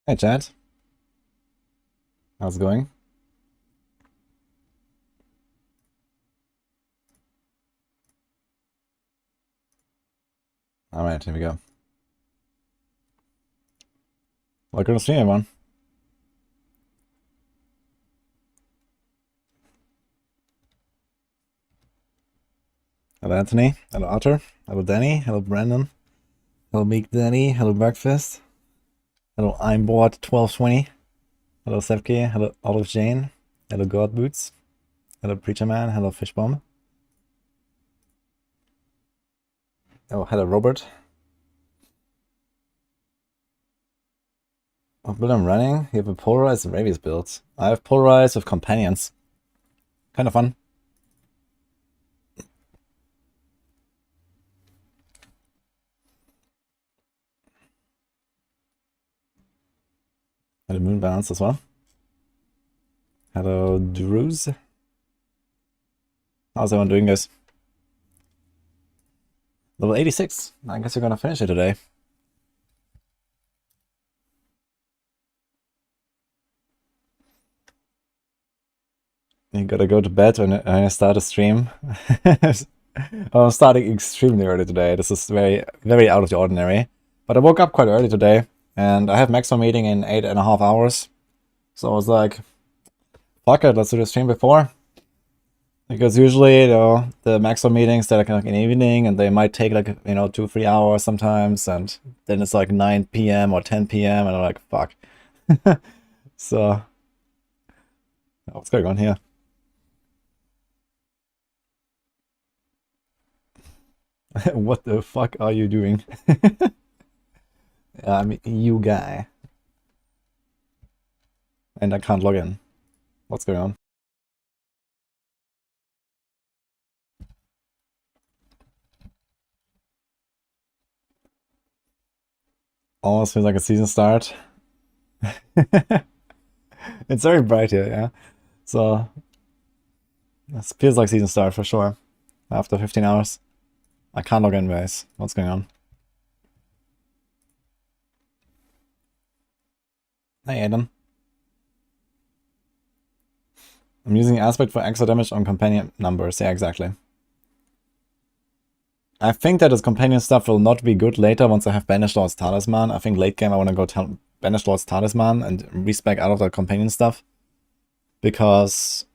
Hey Chad, how's it going? Alright, here we go. Welcome to stream, everyone. Hello Anthony, hello Otter, hello Danny, hello Brandon, hello Meek Danny, hello Breakfast, hello I'm bored 1220, hello Sevke, hello Olive Jane, hello God Boots, hello Preacher Man, hello Fishbomb. Oh, hello Robert. What build I'm running? You have a polarized Ravies build. I have polarized with companions. Kind of fun. Hello Moon Balance as well. Hello Druid. How's everyone doing, guys? Level 86. I guess you're gonna finish it today. You gotta go to bed when I start a stream. I'm starting extremely early today. This is very out of the ordinary. But I woke up quite early today, and I have maximum meeting in 8.5 hours. So I was like, fuck it, let's do the stream before. Because usually, you know, the maximum meetings, they're like in the evening, and they might take like, you know, 2-3 hours sometimes, and then it's like 9 p.m. or 10 p.m., and I'm like, fuck. So, what's going on here? What the fuck are you doing? I'm you guy. And I can't log in. What's going on? Almost feels like a season start. It's very bright here, yeah. So, it feels like season start for sure. After 15 hours. I can't log in, guys. What's going on? Hey, Aiden. I'm using aspect for extra damage on companion numbers. Yeah, exactly. I think that his companion stuff will not be good later once I have Banished Lord's Talisman. I think late game I want to go Banished Lord's Talisman and respec out of the companion stuff. Because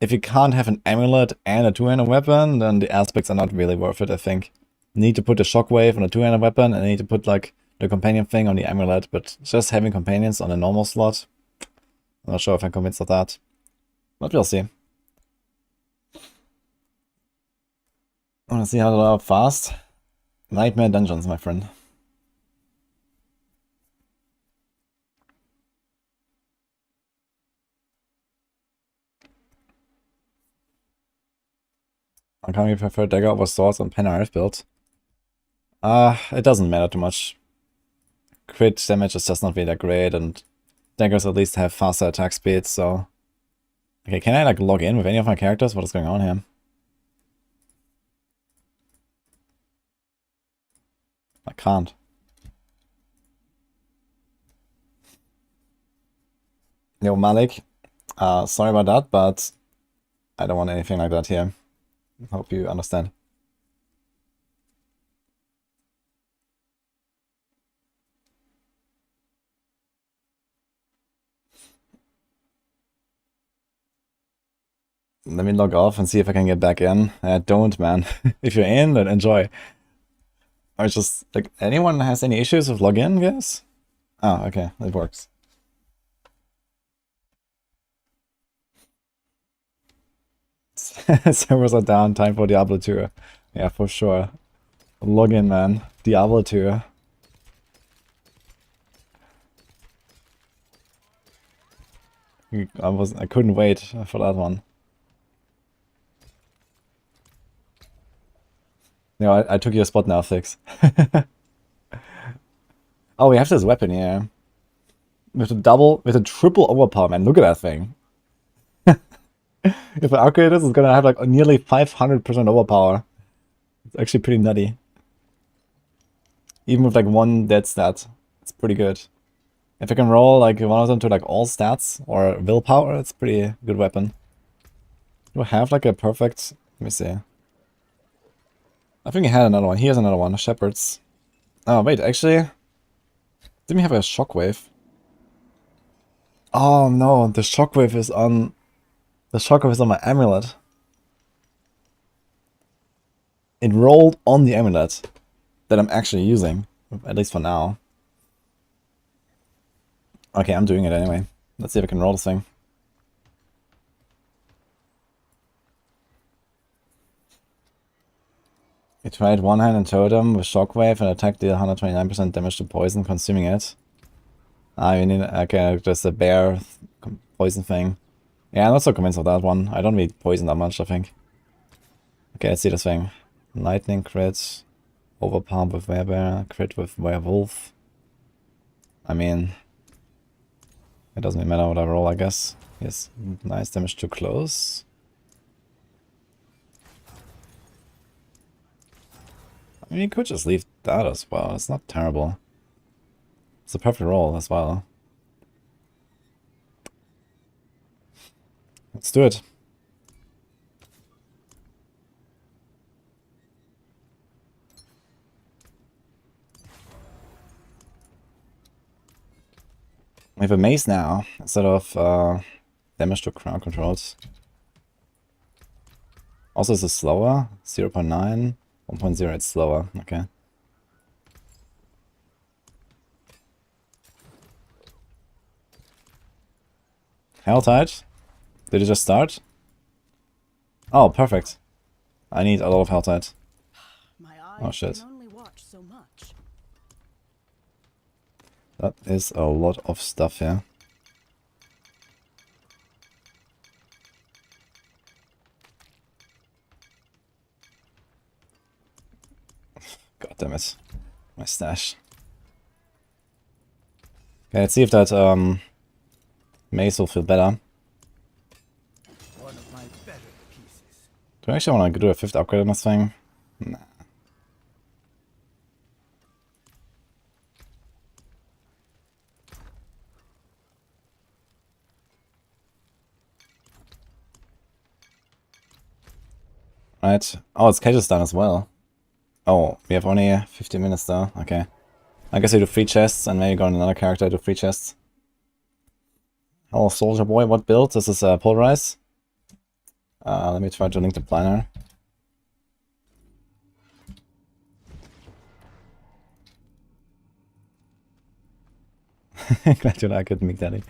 if you can't have an amulet and a two-handed weapon, then the aspects are not really worth it, I think. You need to put the shockwave on a two-handed weapon, and you need to put like the companion thing on the amulet, but just having companions on a normal slot, I'm not sure if I'm convinced of that. But we'll see. I want to see how to level up fast. Nightmare dungeons, my friend. I can't prefer dagger over swords on Penarth build. It doesn't matter too much. Crit damage is just not really that great, and daggers at least have faster attack speed, so... Okay, can I like log in with any of my characters? What is going on here? I can't. Yo, Malik. Sorry about that, but I don't want anything like that here. Hope you understand. Let me log off and see if I can get back in. Don't, man. If you're in, then enjoy. Or just, like, anyone has any issues with login, guys? Oh, okay, it works. Servers are down, time for Diablo 2. Yeah, for sure. Log in, man. Diablo 2. I couldn't wait for that one. No, I took your spot now, Fix. Oh, we have this weapon here. With a triple overpower, man. Look at that thing. If I upgrade this, it's gonna have like nearly 500% overpower. It's actually pretty nutty. Even with like one dead stat. It's pretty good. If I can roll like one of them to like all stats or willpower, it's a pretty good weapon. Do I have like a perfect... Let me see. I think he had another one. He has another one. Shepherds. Oh, wait, actually... Didn't we have a shockwave? Oh no, the shockwave is on... The shockwave is on my amulet. It rolled on the amulet that I'm actually using. At least for now. Okay, I'm doing it anyway. Let's see if I can roll this thing. We tried one-handed totem with shockwave and attack deal 129% damage to poison, consuming it. Ah, we need... Okay, just a bear poison thing. Yeah, I'm not so convinced of that one. I don't need poison that much, I think. Okay, let's see this thing. Lightning crit. Overpower with werebear. Crit with werewolf. I mean... It doesn't really matter what I roll, I guess. Yes, nice damage too close. I mean, you could just leave that as well. It's not terrible. It's a perfect roll as well. Let's do it. We have a mace now, instead of damage to crowd controls. Also, is it slower? 0.9, 1.0, it's slower, okay. Helltide? Did it just start? Oh, perfect. I need a lot of Helltide. Oh shit. That is a lot of stuff here. God damn it. My stash. Okay, let's see if that mace will feel better. Do I actually want to do a 5th upgrade on this thing? Nah. Right. Oh, it's Cage's done as well. Oh, we have only 15 minutes though. Okay. I guess I do 3 chests and maybe go on another character to 3 chests. Hello, Soldier Boy. What build? This is Pulverize. Let me try to link the planner. Glad you like it, Mick Daddy.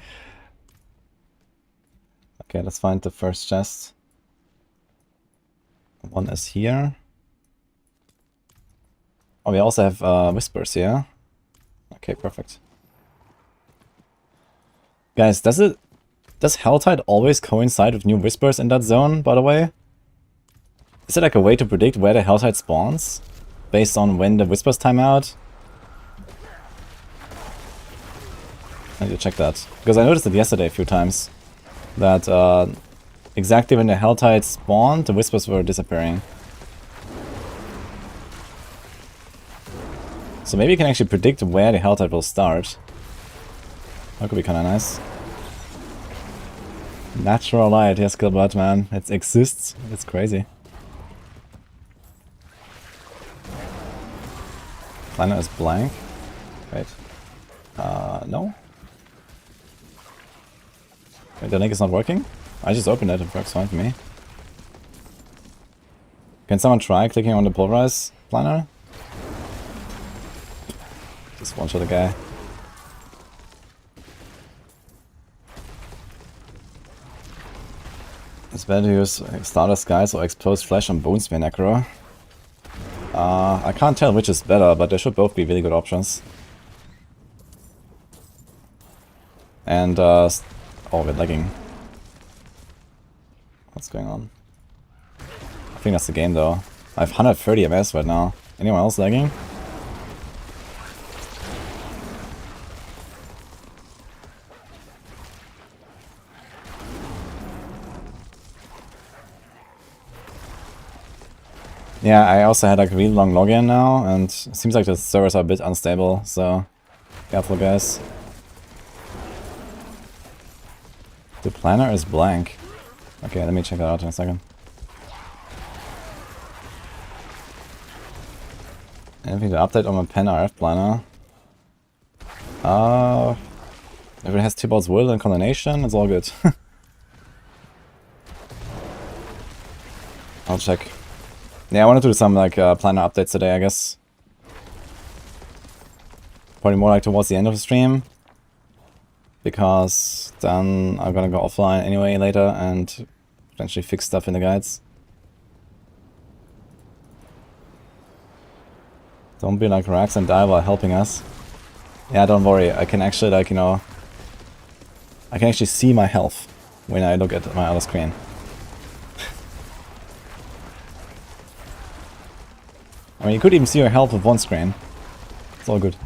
Okay, let's find the first chest. One is here. Oh, we also have whispers here. Okay, perfect. Guys, does Helltide always coincide with new whispers in that zone, by the way? Is it like a way to predict where the Helltide spawns? Based on when the whispers time out? I need to check that. Because I noticed it yesterday a few times. That exactly when the Helltide spawned, the whispers were disappearing. So maybe you can actually predict where the Helltide will start. That could be kinda nice. Natural light, yes, Gilbert, man. It exists. It's crazy. Planner is blank. Wait. No? Wait, the link is not working? I just opened it, it works fine for me. Can someone try clicking on the Pulverize planner? Just one shot a guy. It's better to use Stardust Skies or Exposed Flesh on Bonespear Necro. I can't tell which is better, but they should both be really good options. And, oh, we're lagging. What's going on? I think that's the game though. I have 130 MS right now. Anyone else lagging? Yeah, I also had like a really long login now, and it seems like the servers are a bit unstable, so careful guys. The planner is blank. Okay, let me check that out in a second. Anything to update on my pen RF planner? If it has Tybalt's Will and Condemnation, it's all good. I'll check. Yeah, I want to do some like planner updates today, I guess. Probably more like towards the end of the stream. Because then I'm gonna go offline anyway later and potentially fix stuff in the guides. Don't be like Rax and die while helping us. Yeah, don't worry. I can actually, like, you know... I can actually see my health when I look at my other screen. I mean, you could even see your health with one screen. It's all good.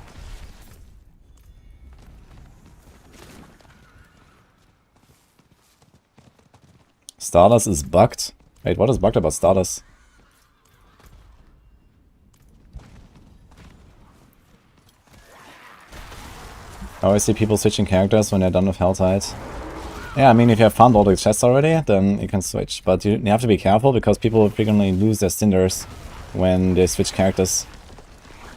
Stardust is bugged. Wait, what is bugged about Stardust? I always see people switching characters when they're done with Helltide. Yeah, I mean, if you have found all the chests already, then you can switch. But you have to be careful, because people frequently lose their cinders when they switch characters.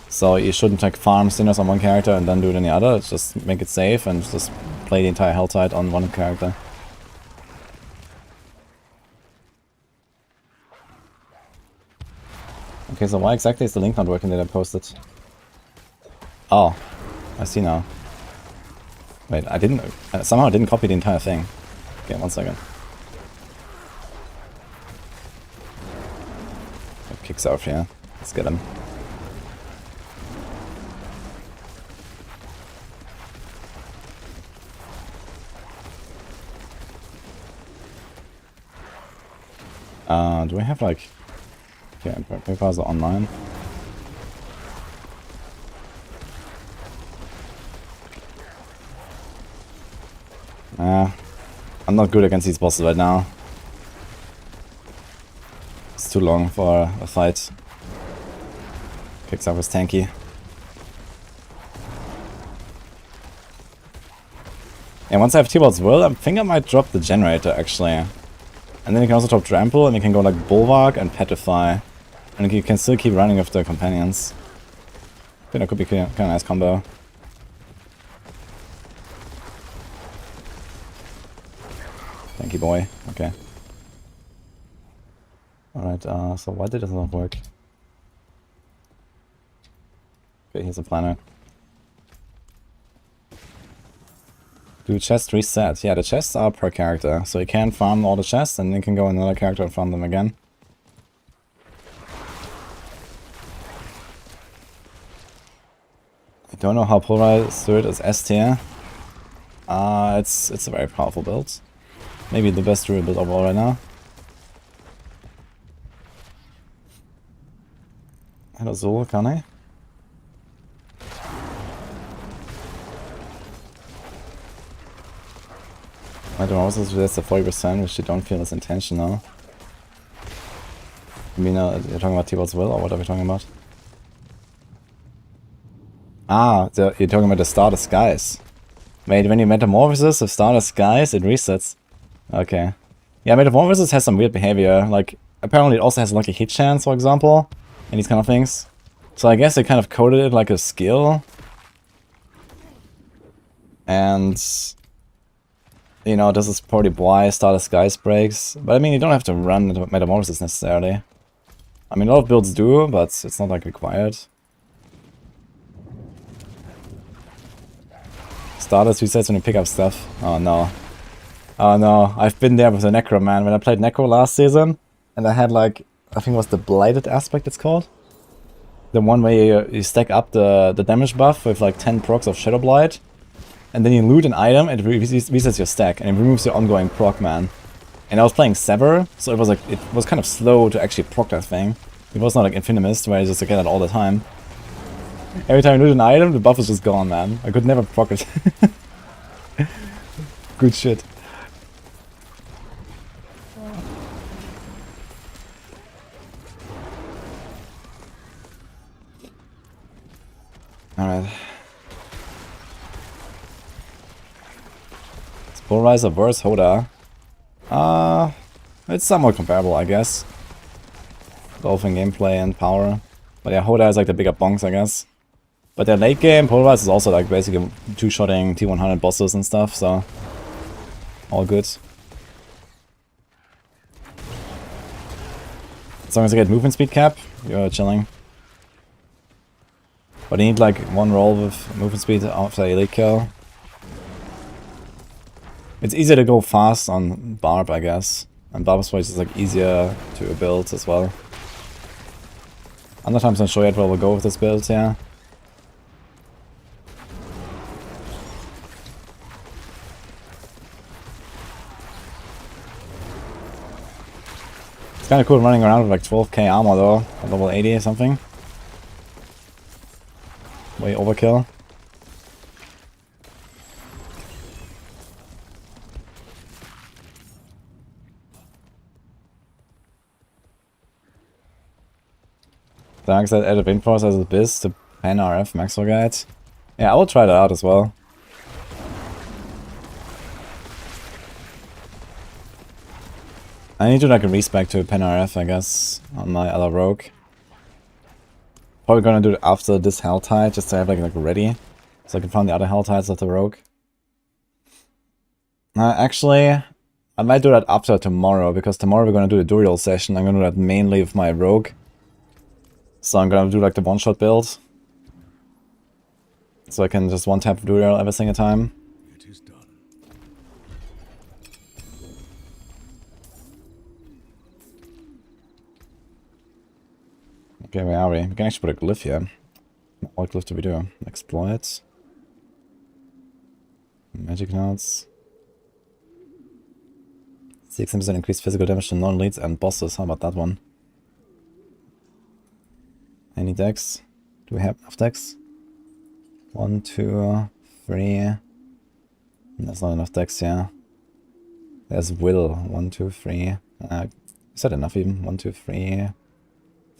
So you shouldn't like farm cinders on one character and then do it on the other. Just make it safe and just play the entire Helltide on one character. Okay, so why exactly is the link not working that I posted? Oh, I see now. Wait, I didn't... somehow I didn't copy the entire thing. Okay, 1 second. Kicks off here. Let's get him. Do we have like... Okay, papers are online. I'm not good against these bosses right now. It's too long for a fight. Kicks up is tanky. And once I have Tybalt's Will, I think I might drop the generator actually. And then you can also drop Trample, and you can go like Bulwark and Petrify. And you can still keep running with the companions. I think that could be kind of a nice combo. Thank you, boy. Okay. Alright, so why did it not work? Okay, here's a planner. Do chest reset? Yeah, the chests are per character. So you can farm all the chests, and you can go in another character and farm them again. I don't know how polarized Druid is S tier. It's a very powerful build. Maybe the best Druid build overall right now. Hello Zul, can I? I don't also suggest the 40%, which you don't feel is intentional. You mean you're talking about Tybalt's Will, or what are we talking about? Ah, you're talking about the Stardust Skies. Wait, when you metamorphosis of Stardust Skies, it resets. Okay. Yeah, metamorphosis has some weird behavior. Like, apparently it also has like a hit chance, for example, and these kind of things. So I guess they kind of coded it like a skill. And... you know, this is probably why Stardust Skies breaks. But I mean, you don't have to run metamorphosis necessarily. I mean, a lot of builds do, but it's not like required. Stardust resets when you pick up stuff. Oh no. Oh no, I've been there with the Necro, man. When I played Necro last season, and I had like, I think it was the Blighted aspect it's called. The one where you stack up the damage buff with like 10 procs of Shadow Blight. And then you loot an item, and it resets your stack, and it removes your ongoing proc, man. And I was playing Sever, so it was kind of slow to actually proc that thing. It was not like Infinimist, where you just get it all the time. Every time you loot an item, the buff is just gone, man. I could never proc it. Good shit. Alright. Polarizer versus Hoda. It's somewhat comparable, I guess. Both in gameplay and power. But yeah, Hoda is like the bigger bonks, I guess. But their late game, Polarizer is also like basically two-shotting T100 bosses and stuff, so all good. As long as I get movement speed cap, you're chilling. But you need like one roll with movement speed after elite kill. It's easier to go fast on Barb, I guess. And Barb's voice is like easier to build as well. Other times I'll show you where we'll go with this build, yeah. It's kind of cool running around with like 12k armor though, at level 80 or something. Way overkill. Thanks that added Windforce as a biz to Pan RF Maxwell Guide. Yeah, I will try that out as well. I need to like a respec to Pan RF, I guess, on my other rogue. Probably gonna do it after this Helltide, just to have like ready. So I can find the other Helltides of the rogue. Actually, I might do that after tomorrow, because tomorrow we're gonna do the Duriel session. I'm gonna do that mainly with my rogue. So I'm gonna do like the one-shot build. So I can just one-tap Duriel every single time. It is done. Okay, where are we? We can actually put a glyph here. What glyph do we do? Exploit. Magic notes. 16% increased physical damage to non-leads and bosses. How about that one? Any decks? Do we have enough decks? 1, 2, 3. That's not enough decks, yeah. There's Will. 1, 2, 3. Is that enough even? 1, 2, 3.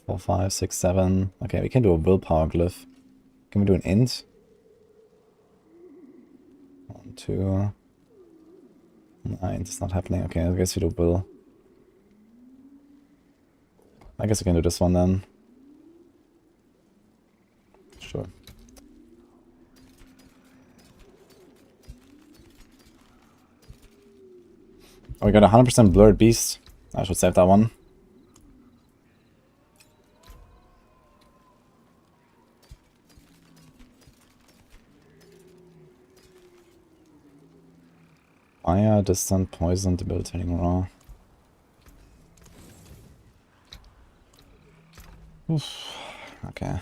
4, 5, 6, 7. Okay, we can do a willpower glyph. Can we do an int? 1, 2. No, it's not happening. Okay, I guess we do will. I guess we can do this one then. Sure. Oh, we got 100% blurred beast. I should save that one. Fire, distant, poison, debilitating raw. Oof. Okay.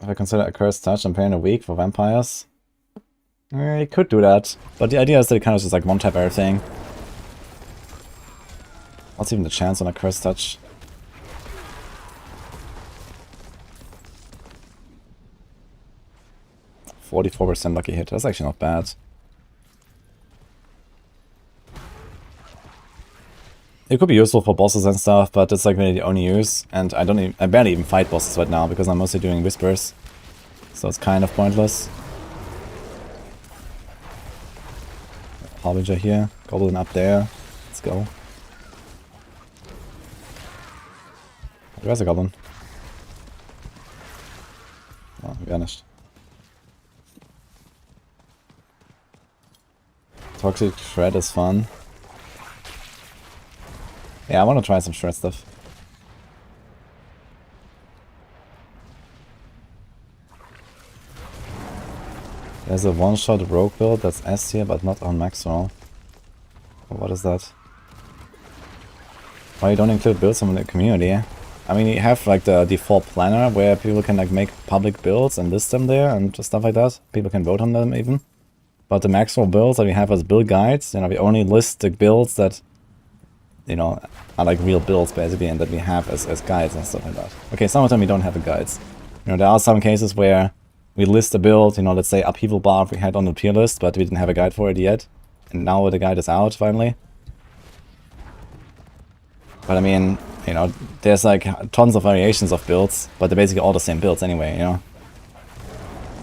If I consider a cursed touch and paying a week for vampires, you could do that. But the idea is that it kind of just like one-tap everything. What's even the chance on a cursed touch? 44% lucky hit. That's actually not bad. It could be useful for bosses and stuff, but it's like really the only use. And I barely even fight bosses right now because I'm mostly doing whispers. So it's kind of pointless. Harbinger here, Goblin up there. Let's go. Where's the Goblin? Oh, he vanished. Toxic Shred is fun. Yeah, I want to try some shred stuff. There's a one-shot rogue build that's S tier, but not on max roll. What is that? Why you don't include builds from the community? I mean, you have like the default planner where people can like make public builds and list them there and stuff like that. People can vote on them even. But the max roll builds that we have as build guides, you know, we only list the builds that, you know, are like real builds basically, and that we have as guides and stuff like that. Okay, some of them we don't have the guides. You know, there are some cases where we list a build, you know, let's say Upheaval Bar we had on the tier list, but we didn't have a guide for it yet. And now the guide is out finally. But I mean, You know, there's like tons of variations of builds, but they're basically all the same builds anyway, you know.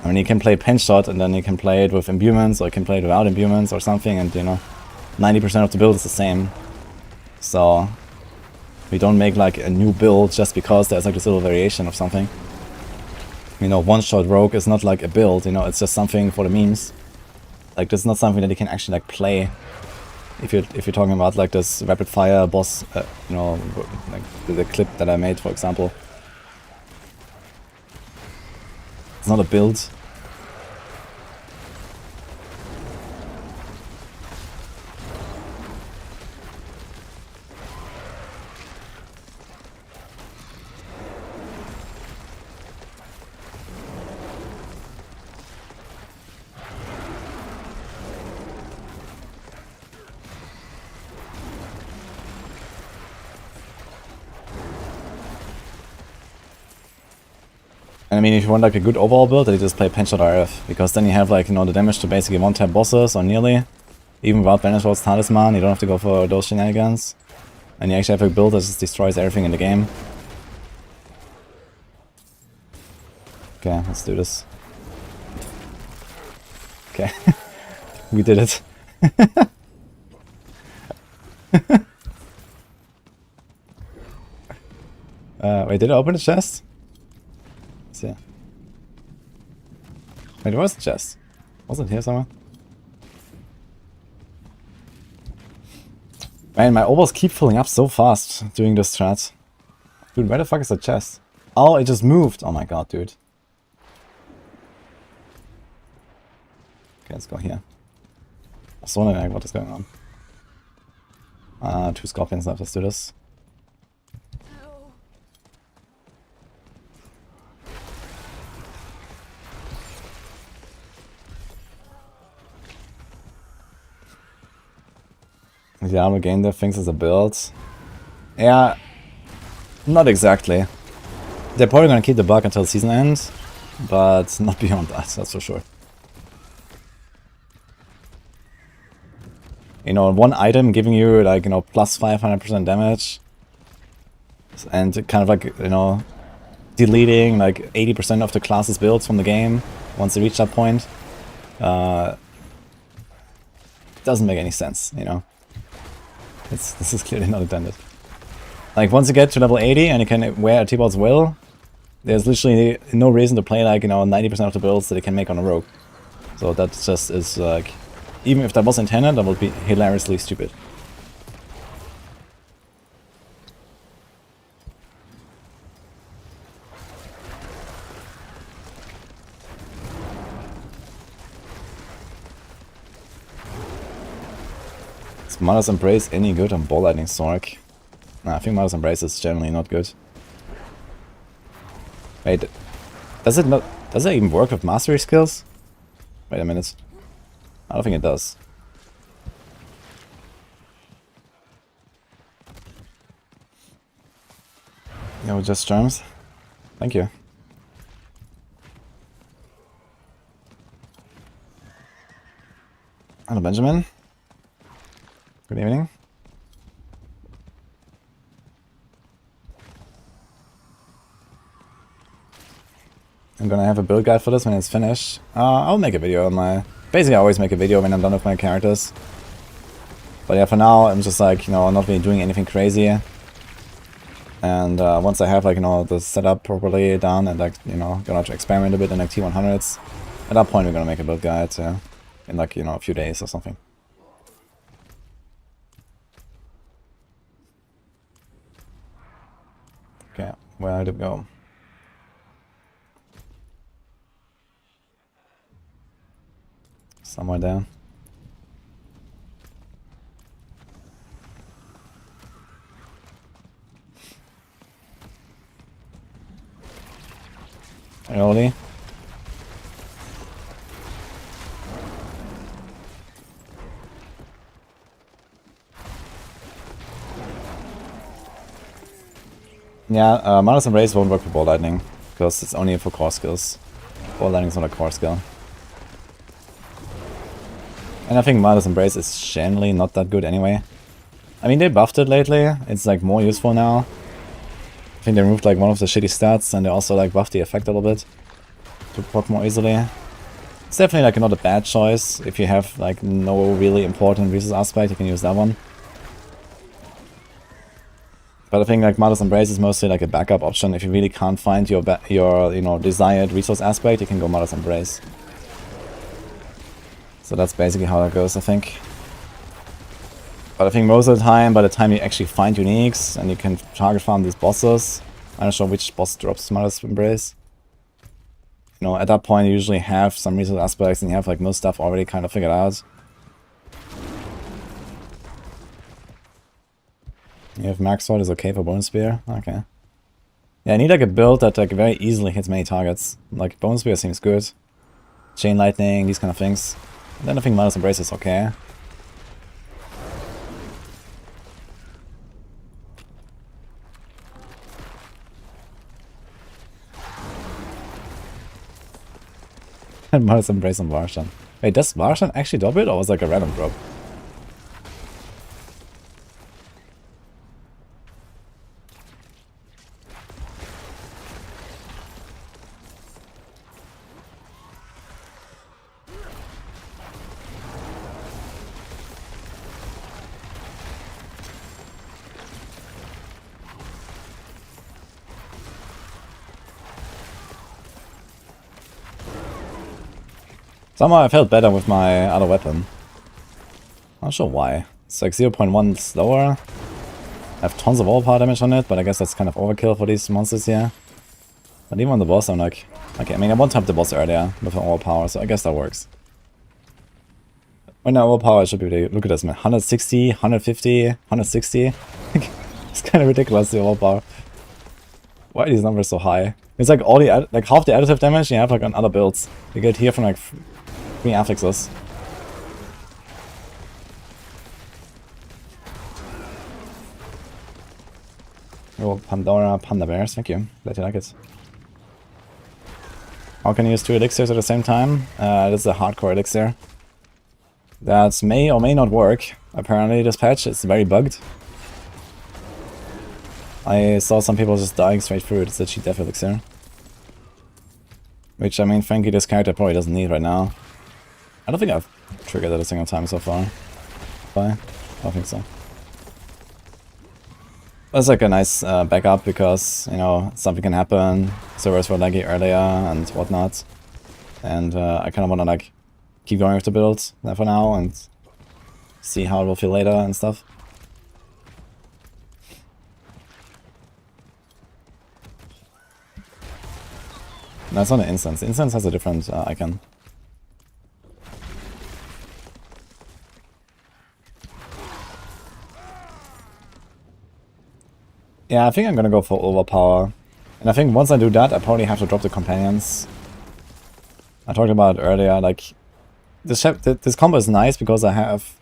I mean, you can play Pinch Shot and then you can play it with imbuements, or you can play it without imbuements or something, and you know, 90% of the build is the same. So we don't make like a new build just because there's like this little variation of something. You know, one-shot rogue is not like a build, you know, it's just something for the memes. Like, this is not something that you can actually like play. If you're talking about like this rapid fire boss, you know, like the clip that I made, for example. It's not a build. And I mean, if you want like a good overall build, then you just play Pinch Shot RF, because then you have like, you know, the damage to basically one-tap bosses or nearly. Even without Banishworld's Talisman, you don't have to go for those shenanigans. And you actually have a build that just destroys everything in the game. Okay, let's do this. Okay, we did it. Wait, did I open the chest? Yeah. Wait, where's the chest? Was it here somewhere? Man, my overs keep filling up so fast during this strat. Dude, where the fuck is the chest? Oh, it just moved. Oh my god, dude. Okay, let's go here. I was wondering like, what is going on. 2 scorpions left. Let's do this. The armor gain there thinks it's a build. Yeah, not exactly. They're probably gonna keep the bug until season ends, but not beyond that, that's for sure. You know, one item giving you like, you know, plus 500% damage, and kind of like, you know, deleting like 80% of the class's builds from the game once they reach that point, doesn't make any sense, you know. This is clearly not intended. Like, once you get to level 80 and you can wear T-Bot's Will, there's literally no reason to play like, you know, 90% of the builds that you can make on a rogue. So that just is like, even if that was intended, that would be hilariously stupid. Is Mother's Embrace any good on Ball Lightning Sork? Nah, I think Mother's Embrace is generally not good. Wait, does it even work with mastery skills? Wait a minute. I don't think it does. Yo, just charms. Thank you. Hello, Benjamin. Good evening. I'm gonna have a build guide for this when it's finished. I'll make a video on my... Basically, I always make a video when I'm done with my characters. But yeah, for now, I'm just like, you know, not really doing anything crazy. And once I have, like, you know, the setup properly done and, like, you know, gonna to experiment a bit in, like, T100s, at that point, we're gonna make a build guide in, like, you know, a few days or something. Okay, where did it go? Somewhere there. Early. Yeah, Mother's Embrace won't work for Ball Lightning, because it's only for core skills. Ball Lightning is not a core skill. And I think Mother's Embrace is generally not that good anyway. I mean, they buffed it lately, it's like more useful now. I think they removed like one of the shitty stats, and they also like buffed the effect a little bit to proc more easily. It's definitely like not a bad choice. If you have like no really important resource aspect, you can use that one. But I think like Mother's Embrace is mostly like a backup option. If you really can't find your desired resource aspect, you can go Mother's Embrace. So that's basically how that goes, I think. But I think most of the time, by the time you actually find uniques and you can target farm these bosses, I'm not sure which boss drops Mother's Embrace. You know, at that point you usually have some resource aspects and you have like most stuff already kind of figured out. You have Max Sword is okay for Bone Spear? Okay. Yeah, I need like a build that like very easily hits many targets. Like Bone Spear seems good. Chain Lightning, these kind of things. And then I think Mother's Embrace is okay. And Mother's Embrace on Varshan. Wait, does Varshan actually drop it or was it like a random drop? Somehow I felt better with my other weapon. Not sure why. It's like 0.1 slower. I have tons of overpower damage on it, but I guess that's kind of overkill for these monsters here. But even on the boss, I'm like... Okay, I mean, I one-tapped the boss earlier with an overpower, so I guess that works. When I overpower, I should be able to... Look at this, man. 160, 150, 160. It's kind of ridiculous, the overpower. Why are these numbers so high? It's like all the... Like half the additive damage you have like on other builds. You get here from like 3 affixes. Oh, Pandora, Panda Bears, thank you. Glad you like it. How can you use 2 elixirs at the same time? This is a hardcore elixir. That may or may not work. Apparently this patch is very bugged. I saw some people just dying straight through it. It's a cheat death elixir. Which, I mean, frankly, this character probably doesn't need right now. I don't think I've triggered that a single time so far. Bye. I don't think so. That's like a nice backup because, you know, something can happen. Servers were laggy earlier and whatnot. And I kind of want to like keep going with the build for now and see how it will feel later and stuff. No, it's not an instance. The instance has a different icon. Yeah, I think I'm gonna go for Overpower. And I think once I do that, I probably have to drop the companions. I talked about it earlier, like... This combo is nice because I have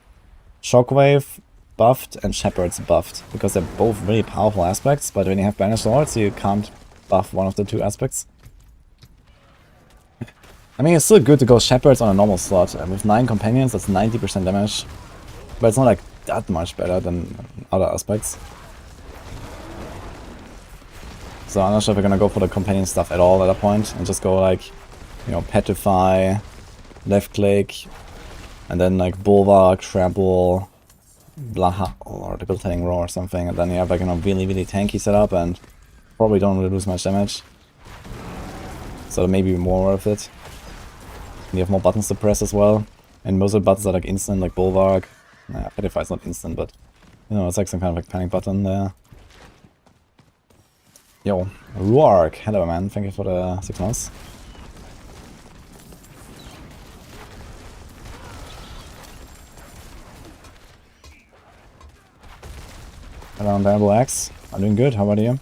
Shockwave buffed and Shepherd's buffed. Because they're both really powerful aspects, but when you have Banished Lords, you can't buff one of the 2 aspects. I mean, it's still good to go Shepherds on a normal slot. With 9 companions, that's 90% damage. But it's not like that much better than other aspects. So I'm not sure if we're gonna go for the companion stuff at all at that point. And just go like, you know, Petrify, left click, and then like Bulwark, Trample, Blaha, or Debilitating Roar or something. And then you have like, you know, really, really tanky setup and probably don't really lose much damage. So maybe more worth it. And you have more buttons to press as well. And most of the buttons are like instant, like Bulwark. Nah, Petrify is not instant, but you know, it's like some kind of like panic button there. Yo, Roark, hello man, thank you for the 6 months. Hello, Unbearable X. I'm doing good, how about you?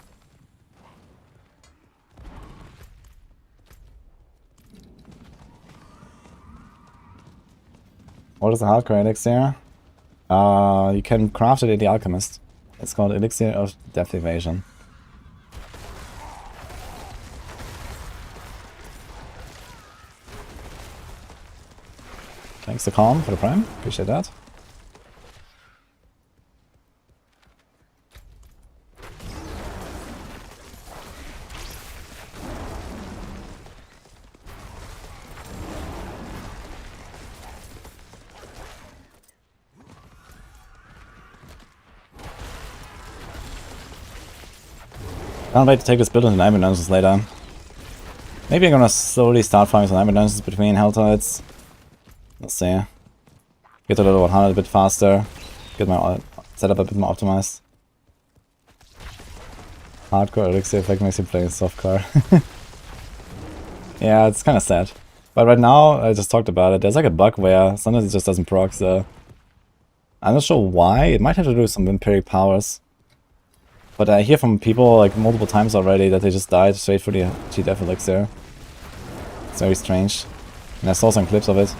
What is the hardcore elixir? You can craft it in the Alchemist. It's called Elixir of Death Evasion. Thanks to Calm for the prime, appreciate that. Can't wait to take this build into Nightmare Dungeons later. Maybe I'm gonna slowly start farming some Nightmare Dungeons between Helltides. Let's see. Get to level 100 a bit faster. Get my setup a bit more optimized. Hardcore elixir effect makes you play a soft car. Yeah, it's kinda sad. But right now, I just talked about it, there's like a bug where sometimes it just doesn't proc, so... I'm not sure why, it might have to do with some vampiric powers. But I hear from people like multiple times already that they just died straight for the G-Death elixir. It's very strange. And I saw some clips of it.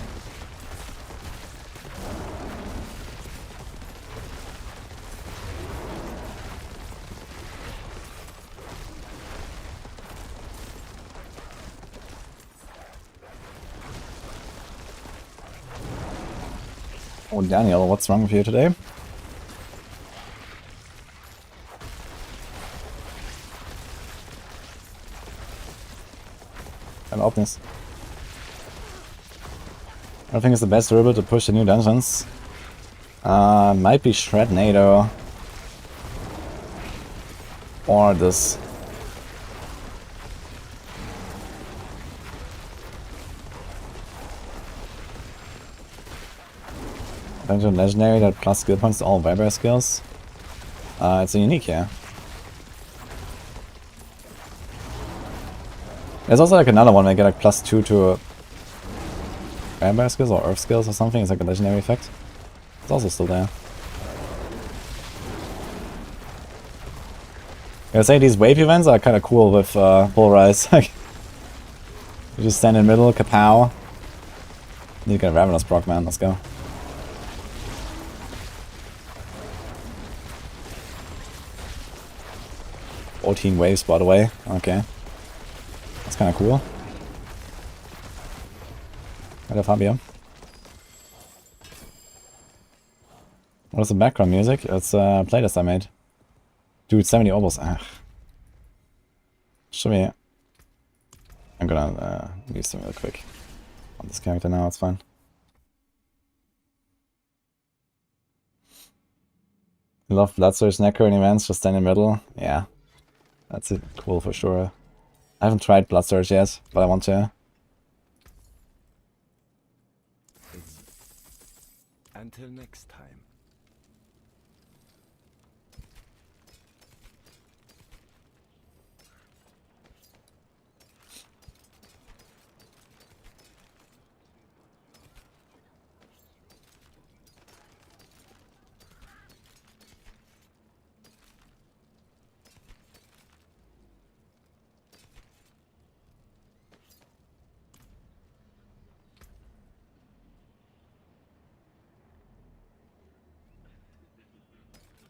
Oh, Daniel, what's wrong with you today? And openness. I think it's the best Druid to push the new dungeons. Might be Shrednado. Or this. Dungeon Legendary that plus skill points to all Viber skills. It's a unique, yeah. There's also like another one where you get like +2 to Viber skills or Earth skills or something. It's like a legendary effect. It's also still there. I say these wave events are kind of cool with Bull Rise. Like, you just stand in the middle, kapow. Need to get a Ravenous proc, man. Let's go. Waves, by the way. Okay. That's kind of cool. Hello, Fabio. What is the background music? It's a playlist I made. Dude, 70 obos. Ugh. Show me. I'm gonna use them real quick. On this character now, it's fine. I love Bloodsurge Necro in events, just stand in the middle. Yeah. That's it. Cool for sure. I haven't tried Bloodsurge yet, but I want to. Until next time.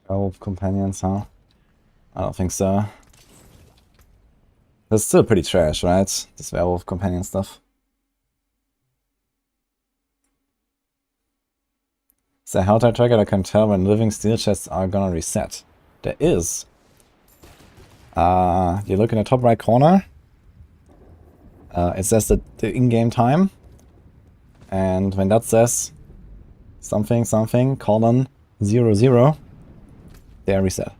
Werewolf companions, huh? I don't think so. That's still pretty trash, right? This werewolf companion stuff. Is there a Helltide tracker that can tell when living steel chests are gonna reset? There is. You look in the top right corner. It says the in-game time. And when that says something, something, colon, 00, they are reset.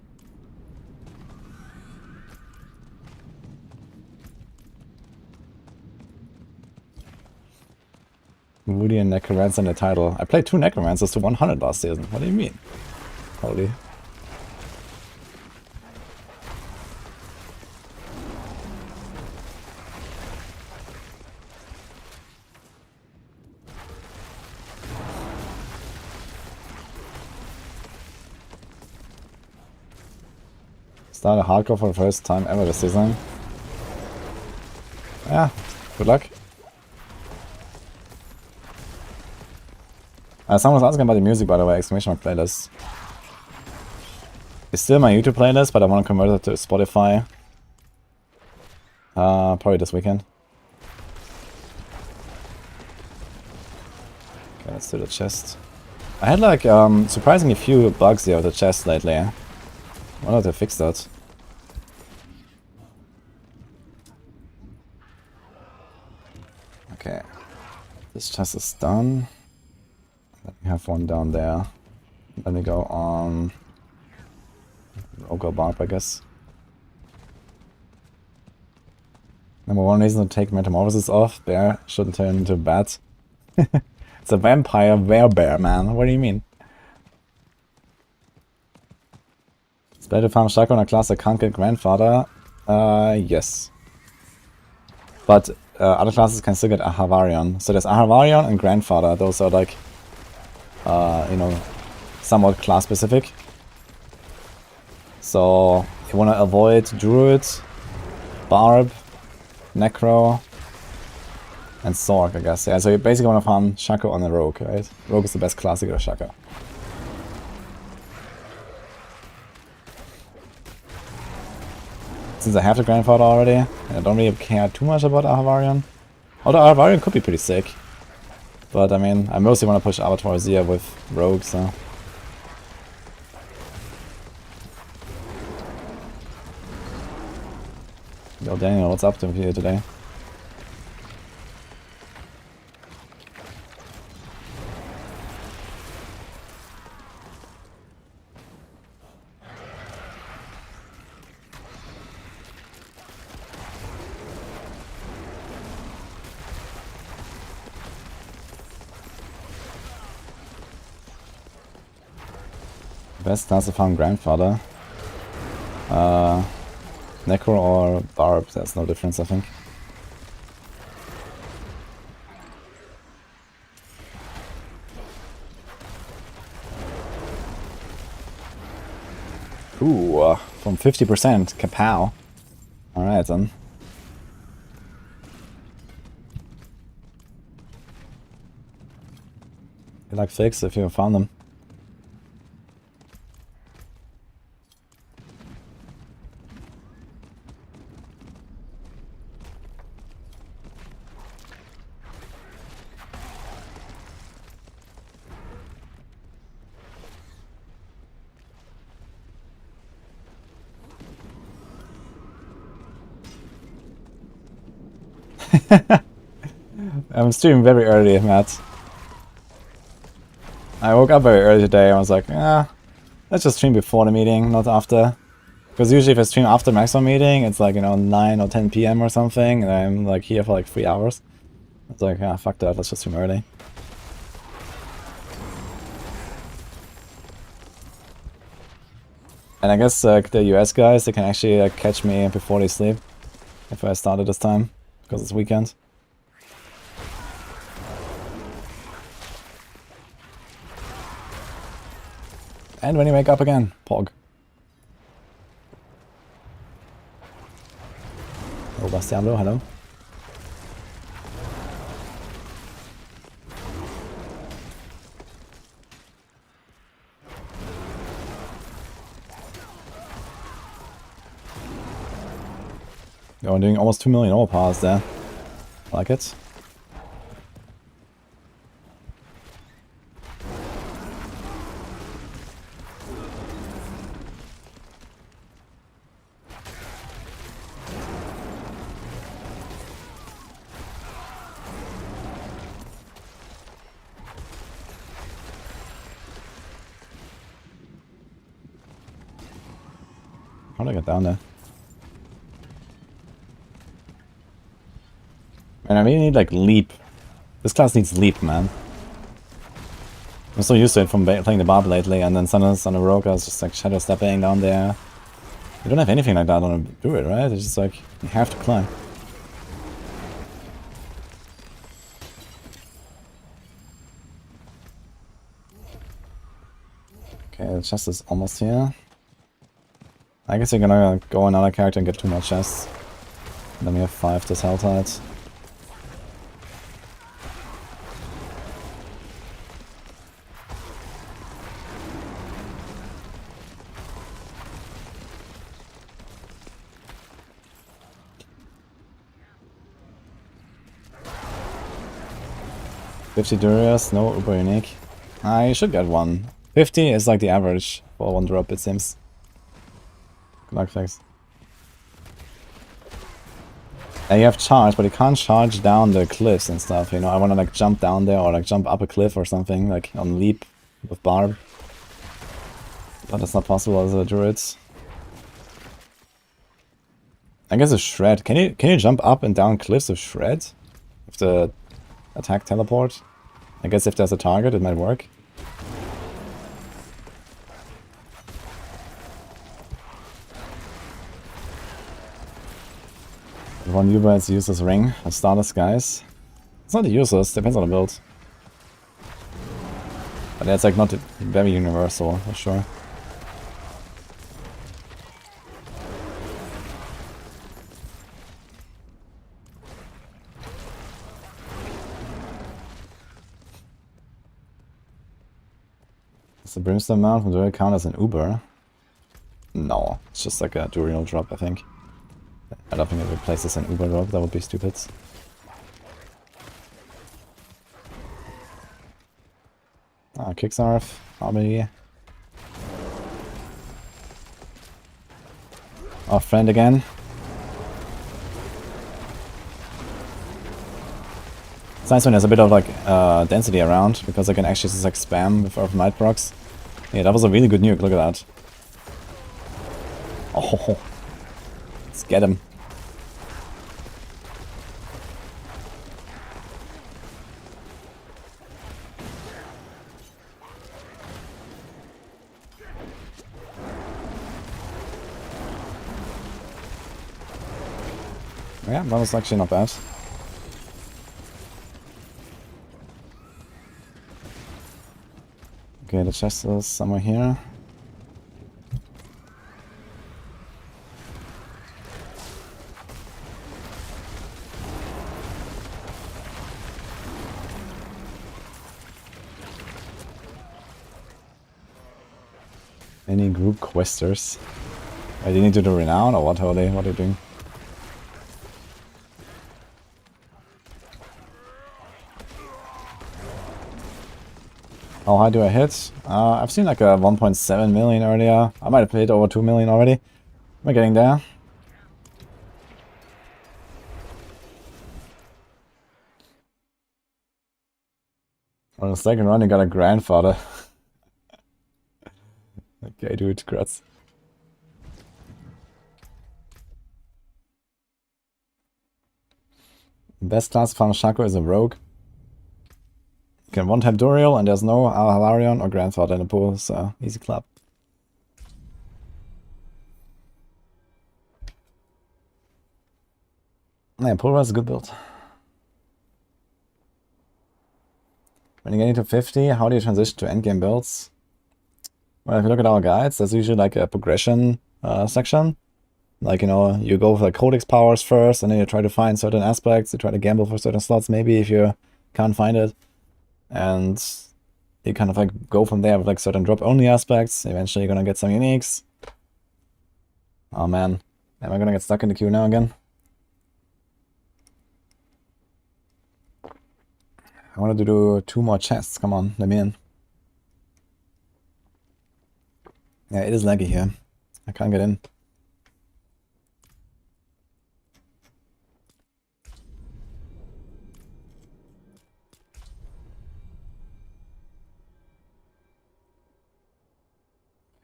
Woody and Necromancer in the title. I played 2 Necromancers to 100 last season. What do you mean? Holy. Started hardcore for the first time ever this season. Yeah, good luck. Someone was asking about the music, by the way, exclamation mark playlist. It's still my YouTube playlist, but I want to convert it to Spotify. Probably this weekend. Okay, let's do the chest. I had like surprisingly few bugs here with the chest lately. I wonder if they fixed that. Okay. This chest is done. Then we have one down there. Then we go on Ogre Barb, I guess. Number one reason to take Metamorphosis off. Bear shouldn't turn into a bat. It's a vampire werebear, man. What do you mean? It's better to farm Shaco in a class that can't get Grandfather. Yes. But other classes can still get Ahavarion. So there's Ahavarion and Grandfather. Those are like, you know, somewhat class specific. So if you want to avoid Druid, Barb, Necro, and Sork, I guess. Yeah, so you basically want to farm Shaco on the Rogue, right? Rogue is the best class to get a Shaco. Since I have the Grandfather already, I don't really care too much about Ahavarion. Although Ahavarion could be pretty sick. But I mean, I mostly want to push Avatar Zia with Rogue, so... Yo, Daniel, what's up to you today? Best class to farm Grandfather. Necro or Barb, there's no difference, I think. Ooh, from 50%, kapow. Alright then. You like figs if you found them. I'm streaming very early, Matt. I woke up very early today and I was like, let's just stream before the meeting, not after. Because usually if I stream after maximum meeting, it's like, you know, 9 or 10 PM or something, and I'm like here for like 3 hours. It's like, fuck that, let's just stream early. And I guess the US guys, they can actually catch me before they sleep. If I start at this time, because it's weekend. And when you wake up again, Pog. Oh, Bastiano, hello. Yo, I'm doing almost 2 million overpowers there. I like it. How do I get down there? And I really need like leap. This class needs leap, man. I'm so used to it from playing the Barb lately, and then sometimes on a Rogue I was just like shadow stepping down there. You don't have anything like that on a Druid, right? It's just like, you have to climb. Okay, the chest is almost here. I guess you're gonna go another character and get 2 more chests. And then we have 5 this Helltide. $50 Duriels, no Uber unique. I should get one. 50 is like the average for one drop, it seems. Good luck, thanks. And you have charge, but you can't charge down the cliffs and stuff, you know. I wanna like jump down there or like jump up a cliff or something, like on leap with Barb. But that's not possible as a Druid. I guess a shred. Can you jump up and down cliffs with shred? With the attack teleport? I guess if there's a target, it might work. One Uber uses ring. A starless guys. It's not useless, depends on the build. But that's like not very universal, for sure. Does the Brimstone Mount from Duriel count as an Uber? No, it's just like a Duriel drop, I think. I don't think it replaces an Uber drop, that would be stupid. Ah, Kicksarf, Army. Our friend again. It's nice when there's a bit of like density around, because I can actually just like spam with Earth Might procs. Yeah, that was a really good nuke, look at that. Oh, let's get him. Yeah, that was actually not bad. Okay, the chest is somewhere here. Any group questers? Do you need to do renown or what, Holy? What are you doing? How high do I hit? I've seen like a 1.7 million earlier. I might have hit over 2 million already. We're getting there. On the second run, you got a grandfather. Okay, dude, congrats. Best class farm Shaco is a rogue. You can one-tap Duriel and there's no Halarion or grandfather in the pool, so easy clap. Yeah, Pulver is a good build. When you get into 50, how do you transition to endgame builds? Well, if you look at our guides, there's usually like a progression section. Like, you know, you go for like codex powers first, and then you try to find certain aspects, you try to gamble for certain slots maybe if you can't find it. And you kind of like go from there with like certain drop-only aspects. Eventually you're gonna get some uniques. Oh man, am I gonna get stuck in the queue now again? I wanted to do 2 more chests, come on, let me in. Yeah, it is laggy here. I can't get in.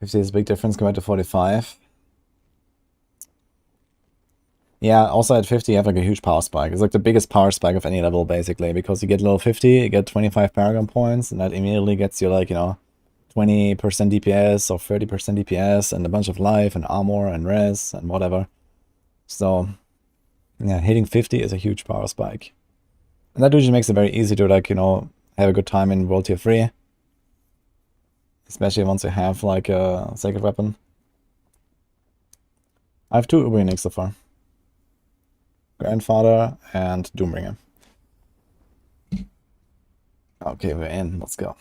$50 is a big difference compared to 45. Yeah, also at 50 you have like a huge power spike. It's like the biggest power spike of any level basically, because you get level 50, you get 25 Paragon points, and that immediately gets you like, you know, 20% DPS or 30% DPS and a bunch of life and armor and res and whatever. So yeah, hitting 50 is a huge power spike. And that usually makes it very easy to like, you know, have a good time in World Tier 3. Especially once you have like a Sacred Weapon. I have 2 Uber uniques so far. Grandfather and Doombringer. Okay, we're in. Let's go.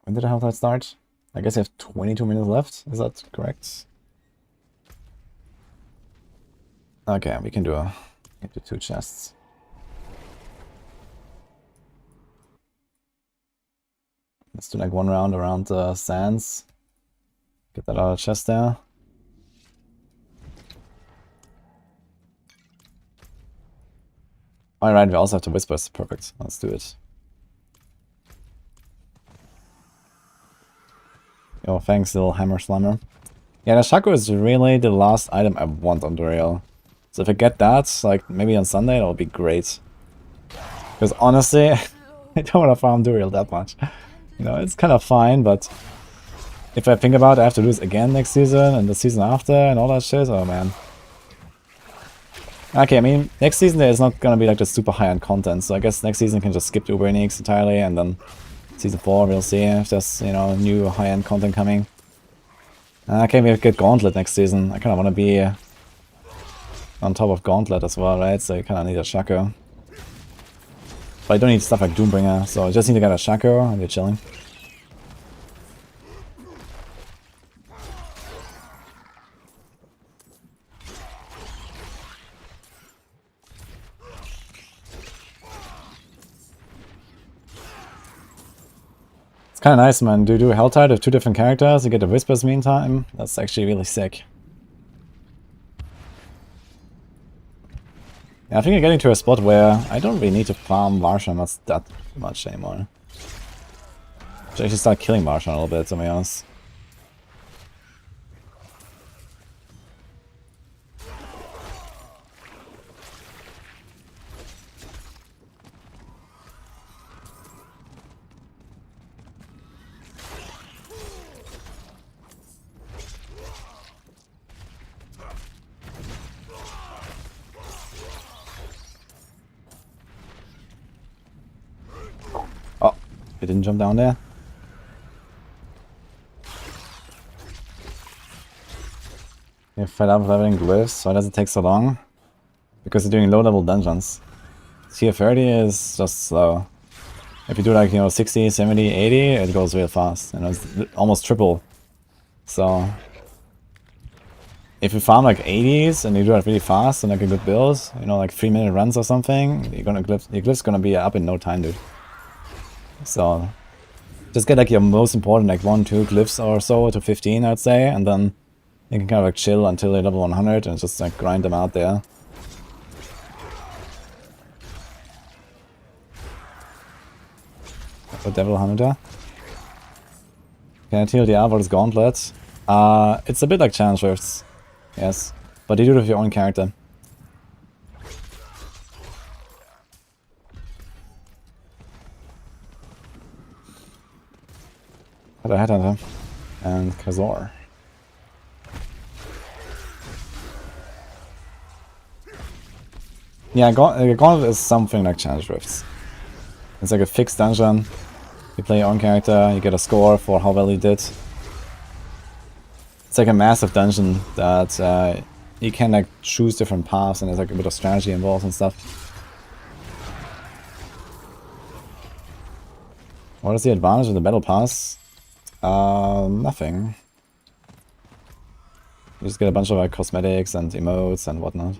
When did I have that start? I guess I have 22 minutes left. Is that correct? Okay, we can do 2 chests. Let's do like 1 round around the sands. Get that out of the chest there. Alright, we also have to whispers. Perfect. Let's do it. Yo, thanks, little hammer slammer. Yeah, the Shaco is really the last item I want on Duriel. So if I get that, like maybe on Sunday, that would be great. Because honestly, I don't want to farm Duriel that much. You know, it's kind of fine, but if I think about it, I have to do this again next season and the season after and all that shit. Oh man. Okay, I mean, next season there is not gonna be like the super high-end content, so I guess next season can just skip the Uber Enix entirely, and then season 4 we'll see if there's, you know, new high-end content coming. Okay, we get Gauntlet next season. I kinda wanna be on top of Gauntlet as well, right? So you kinda need a Shaco. But I don't need stuff like Doombringer, so I just need to get a Shaco and you're chilling. It's kinda nice, man. Do a Helltide of 2 different characters, you get the Whispers meantime. That's actually really sick. Yeah, I think I'm getting to a spot where I don't really need to farm Marshan that much anymore. I should actually start killing Marshan a little bit, to be honest. Oh, he didn't jump down there. You're fed up with leveling glyphs. Why does it take so long? Because you're doing low level dungeons. Tier 30 is just slow. If you do like, you know, 60, 70, 80, it goes real fast. You know, it's almost triple. So if you farm like 80s and you do it really fast and like a good build, you know, like 3-minute runs or something, your glyph's gonna be up in no time, dude. So just get like your most important like 1-2 glyphs or so to 15, I'd say, and then you can kind of like chill until you're level 100 and just like grind them out there. A Devil Hunter. Can I heal the Arvor's Gauntlet? It's a bit like Challenge Rifts. Yes. But you do it with your own character. Got a Headhunter. And Kazor. Yeah, Gauntlet is something like Challenge Rifts. It's like a fixed dungeon. You play your own character, you get a score for how well you did. It's like a massive dungeon that you can like choose different paths and there's like a bit of strategy involved and stuff. What is the advantage of the battle pass? Nothing. You just get a bunch of like cosmetics and emotes and whatnot.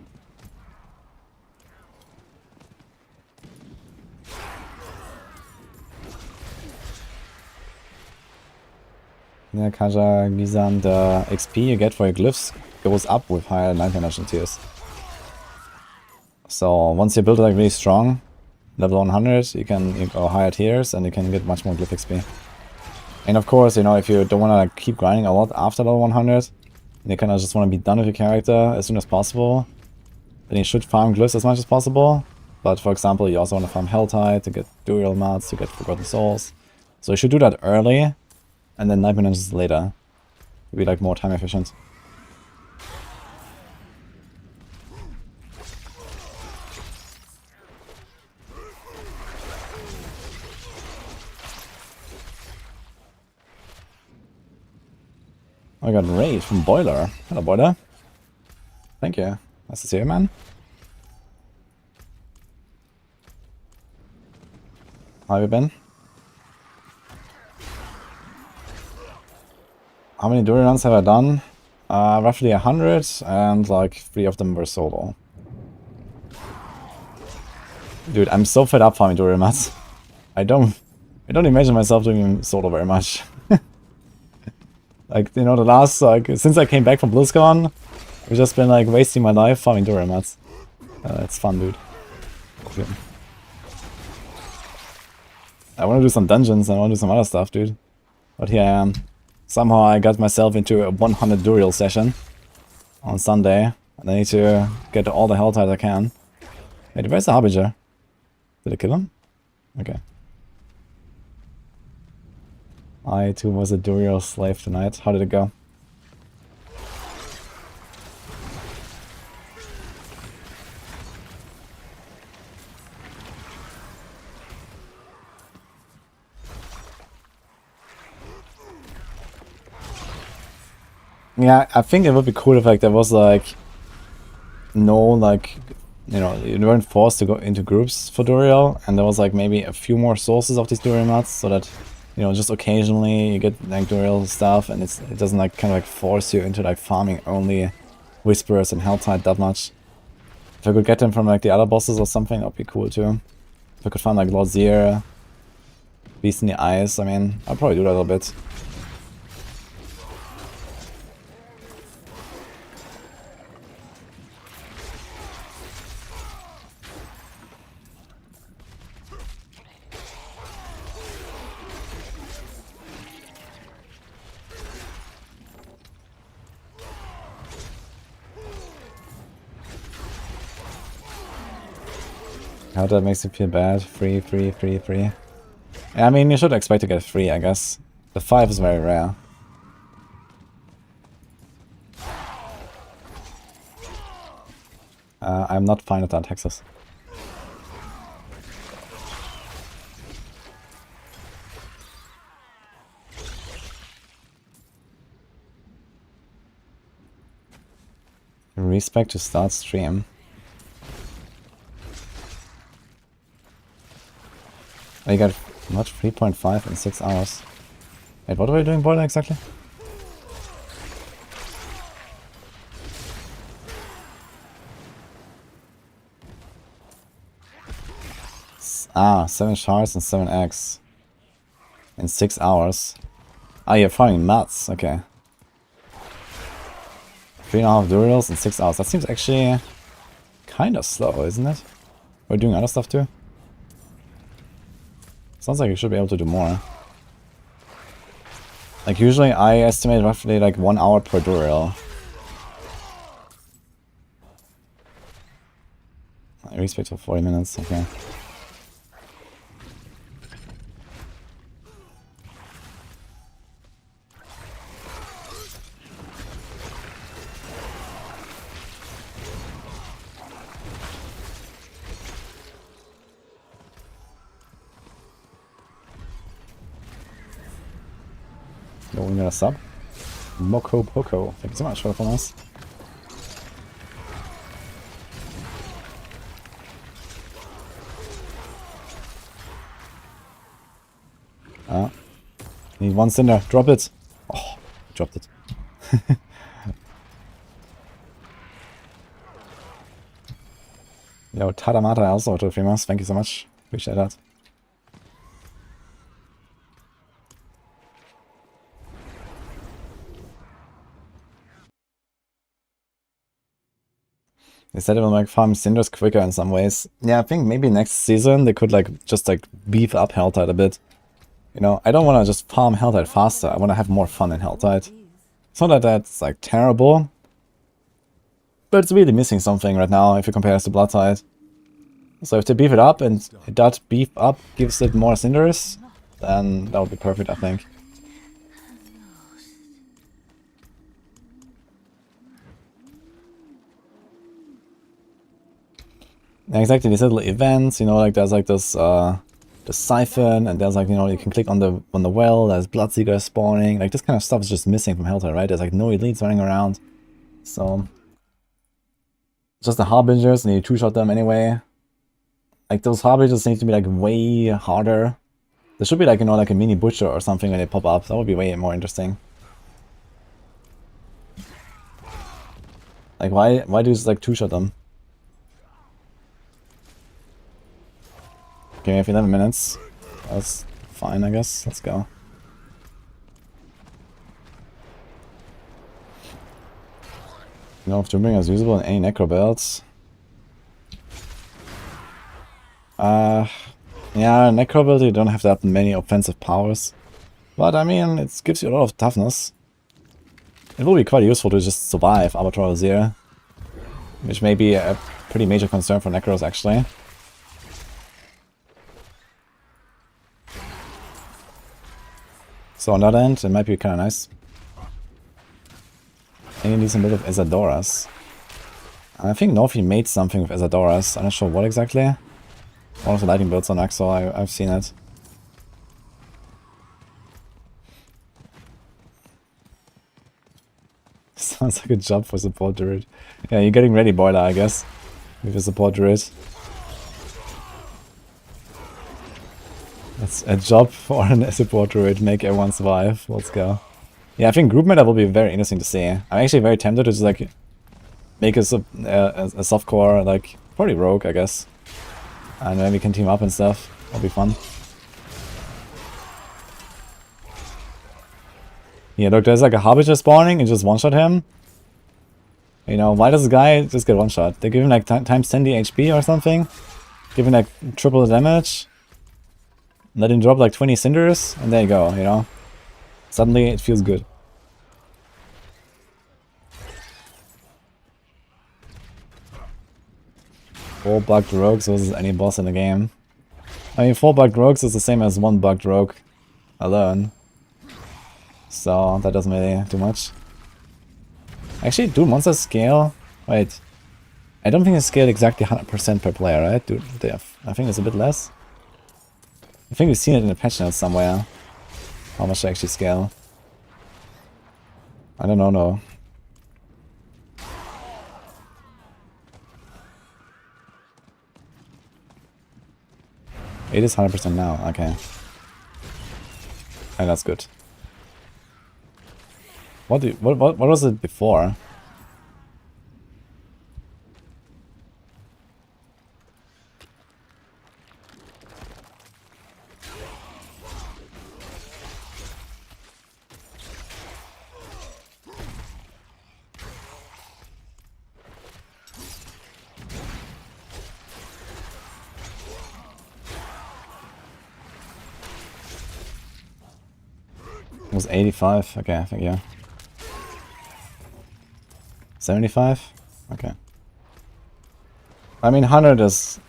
Yeah, Kaja Gizan, the XP you get for your glyphs goes up with higher 9th tiers. So once you build it like really strong, level 100, you go higher tiers and you can get much more glyph XP. And of course, you know, if you don't want to like keep grinding a lot after level 100, and you kind of just want to be done with your character as soon as possible, then you should farm glyphs as much as possible. But for example, you also want to farm Helltide to get Duriel mods, to get Forgotten Souls. So you should do that early, and then Nightmare Ninjas later. To be like more time efficient. I got raid from Boiler. Hello, Boiler. Thank you. Nice to see you, man. How have you been? How many Duriel runs have I done? Roughly 100, and like 3 of them were solo. Dude, I'm so fed up farming Duriel mats. I don't imagine myself doing solo very much. Like, you know, the last, like, since I came back from BlizzCon, I've just been, like, wasting my life farming Duriel mats. It's fun, dude. Okay. I want to do some dungeons and I want to do some other stuff, dude. But here I am, Somehow I got myself into a 100 Duriel session on Sunday. And I need to get all the health I can. Wait, where's the Harbinger? Did I kill him? Okay. I too was a Duriel slave tonight. How did it go? Yeah, I think it would be cool if like there was like no like, you know, you weren't forced to go into groups for Duriel, and there was like maybe a few more sources of these Duriel nuts, so that, you know, just occasionally you get like Duriel stuff, and it doesn't like kind of like force you into like farming only Whisperers and Helltide that much. If I could get them from like the other bosses or something, that would be cool too. If I could find like Lord Zir, Beast in the Eyes, I mean, I'll probably do that a little bit. How that makes you feel bad. Free. Yeah, I mean, you should expect to get 3, I guess. The 5 is very rare. I'm not fine with that, Texas. Respect to start stream. Oh, you got what? 3.5 in 6 hours. Wait, what are we doing, boiler, exactly? Ah, 7 shards and 7 eggs. In 6 hours. Ah, you're farming mats, okay. 3.5 Duriels in 6 hours. That seems actually kind of slow, isn't it? We're doing other stuff too? Sounds like you should be able to do more. Like, usually I estimate roughly like 1 hour per Duriel. I respect for 40 minutes, okay. Oh, we got a sub. Moko Poko. Thank you so much for the follows. Need 1 cinder. Drop it. Oh, dropped it. Yo, Tadamata also to famous. Thank you so much. Appreciate that. They said it will make farm cinders quicker in some ways. Yeah, I think maybe next season they could like just like beef up Helltide a bit. You know, I don't want to just farm Helltide faster. I want to have more fun in Helltide. It's not that that's like terrible, but it's really missing something right now if you compare it to Bloodtide. So if they beef it up and that beef up gives it more cinders, then that would be perfect, I think. Yeah, exactly, these little events, you know, like there's like this the siphon, and there's like, you know, you can click on the well, there's Bloodseekers spawning, like this kind of stuff is just missing from Helltide, right? There's like no elites running around. So just the Harbingers, and you two-shot them anyway. Like those Harbingers need to be like way harder. There should be like, you know, like a mini butcher or something when they pop up. That would be way more interesting. Like why do you just like two-shot them? Okay, we have 11 minutes. That's fine, I guess. Let's go. You know, if Doombringer is usable in any necro builds. Yeah, necro build you don't have that many offensive powers. But I mean, it gives you a lot of toughness. It will be quite useful to just survive Albatross here, which may be a pretty major concern for Necros actually. So on that end, it might be kind of nice. Maybe need some bit of Isadoras. I think Norfi made something with Isadoras. I'm not sure what exactly. One of the lightning builds on Axel, I've seen it. Sounds like a job for support Druid. Yeah, you're getting ready, Boiler, I guess. With a support Druid. That's a job for a support Druid. Make everyone survive. Let's go. Yeah, I think group meta will be very interesting to see. I'm actually very tempted to just like make a softcore, like probably rogue, I guess. And then we can team up and stuff. That'll be fun. Yeah, look, there's like a Harbinger spawning and just one-shot him. You know, why does this guy just get one-shot? They give him like times 10 the HP or something. Give him like triple the damage. Let him drop like 20 cinders, and there you go, you know. Suddenly it feels good. Four bugged rogues versus any boss in the game. I mean, 4 bugged rogues is the same as 1 bugged rogue alone. So that doesn't really do much. Actually, do monsters scale? Wait. I don't think it's scaled exactly 100% per player, right? I think it's a bit less. I think we've seen it in the patch notes somewhere. How much they actually scale. I don't know, no. It is 100% now, okay. And that's good. What was it before? It was 85? Okay, I think, yeah. 75? Okay. I mean, 100 is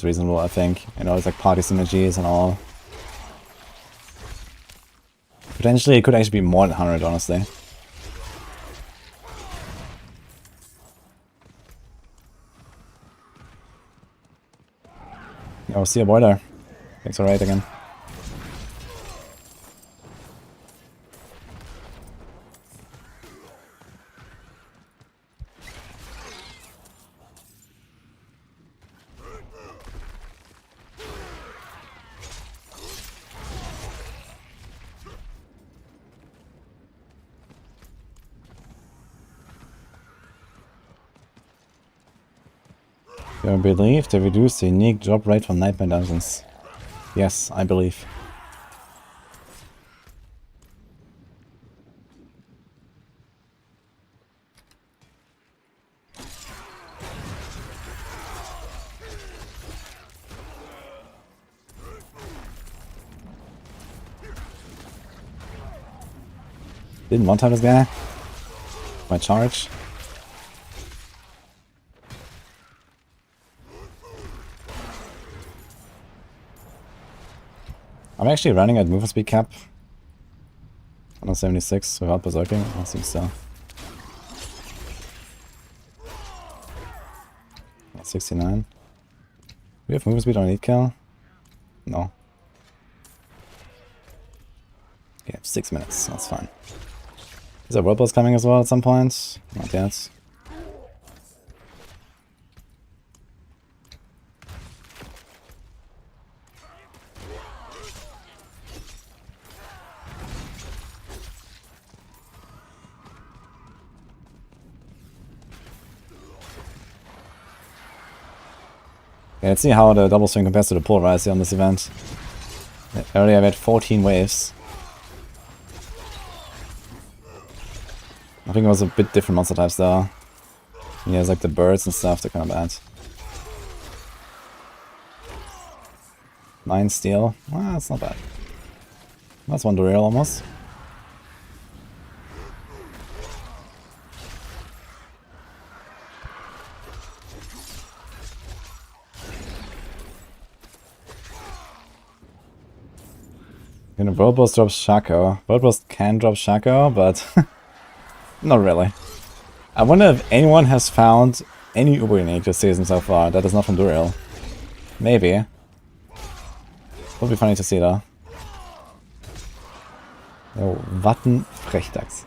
reasonable, I think. You know, it's like party synergies and all. Potentially, it could actually be more than 100, honestly. Oh, see a boiler. Thanks for right again. Do I believe they reduce the unique drop rate from Nightmare Dungeons? Yes, I believe. Didn't one-time this guy. My charge. I'm actually running at movement speed cap. 176 without berserking. I think so. 69. We have movement speed on 8 kill? No. Okay, 6 minutes. That's fine. Is there whirlpools coming as well at some point? Not yet. Okay, let's see how the double swing compares to the polarize here on this event. Earlier I had 14 waves. I think it was a bit different monster types though. Yeah, it's like the birds and stuff, they're kind of bad. 9 steel. Well, that's not bad. That's one Duriel almost. You know, World Boss drops Shaco. World Boss can drop Shaco, but not really. I wonder if anyone has found any Uber unique this season so far that is not from Duriel. Maybe. Would be funny to see though. Yo, what ein Frechdachs.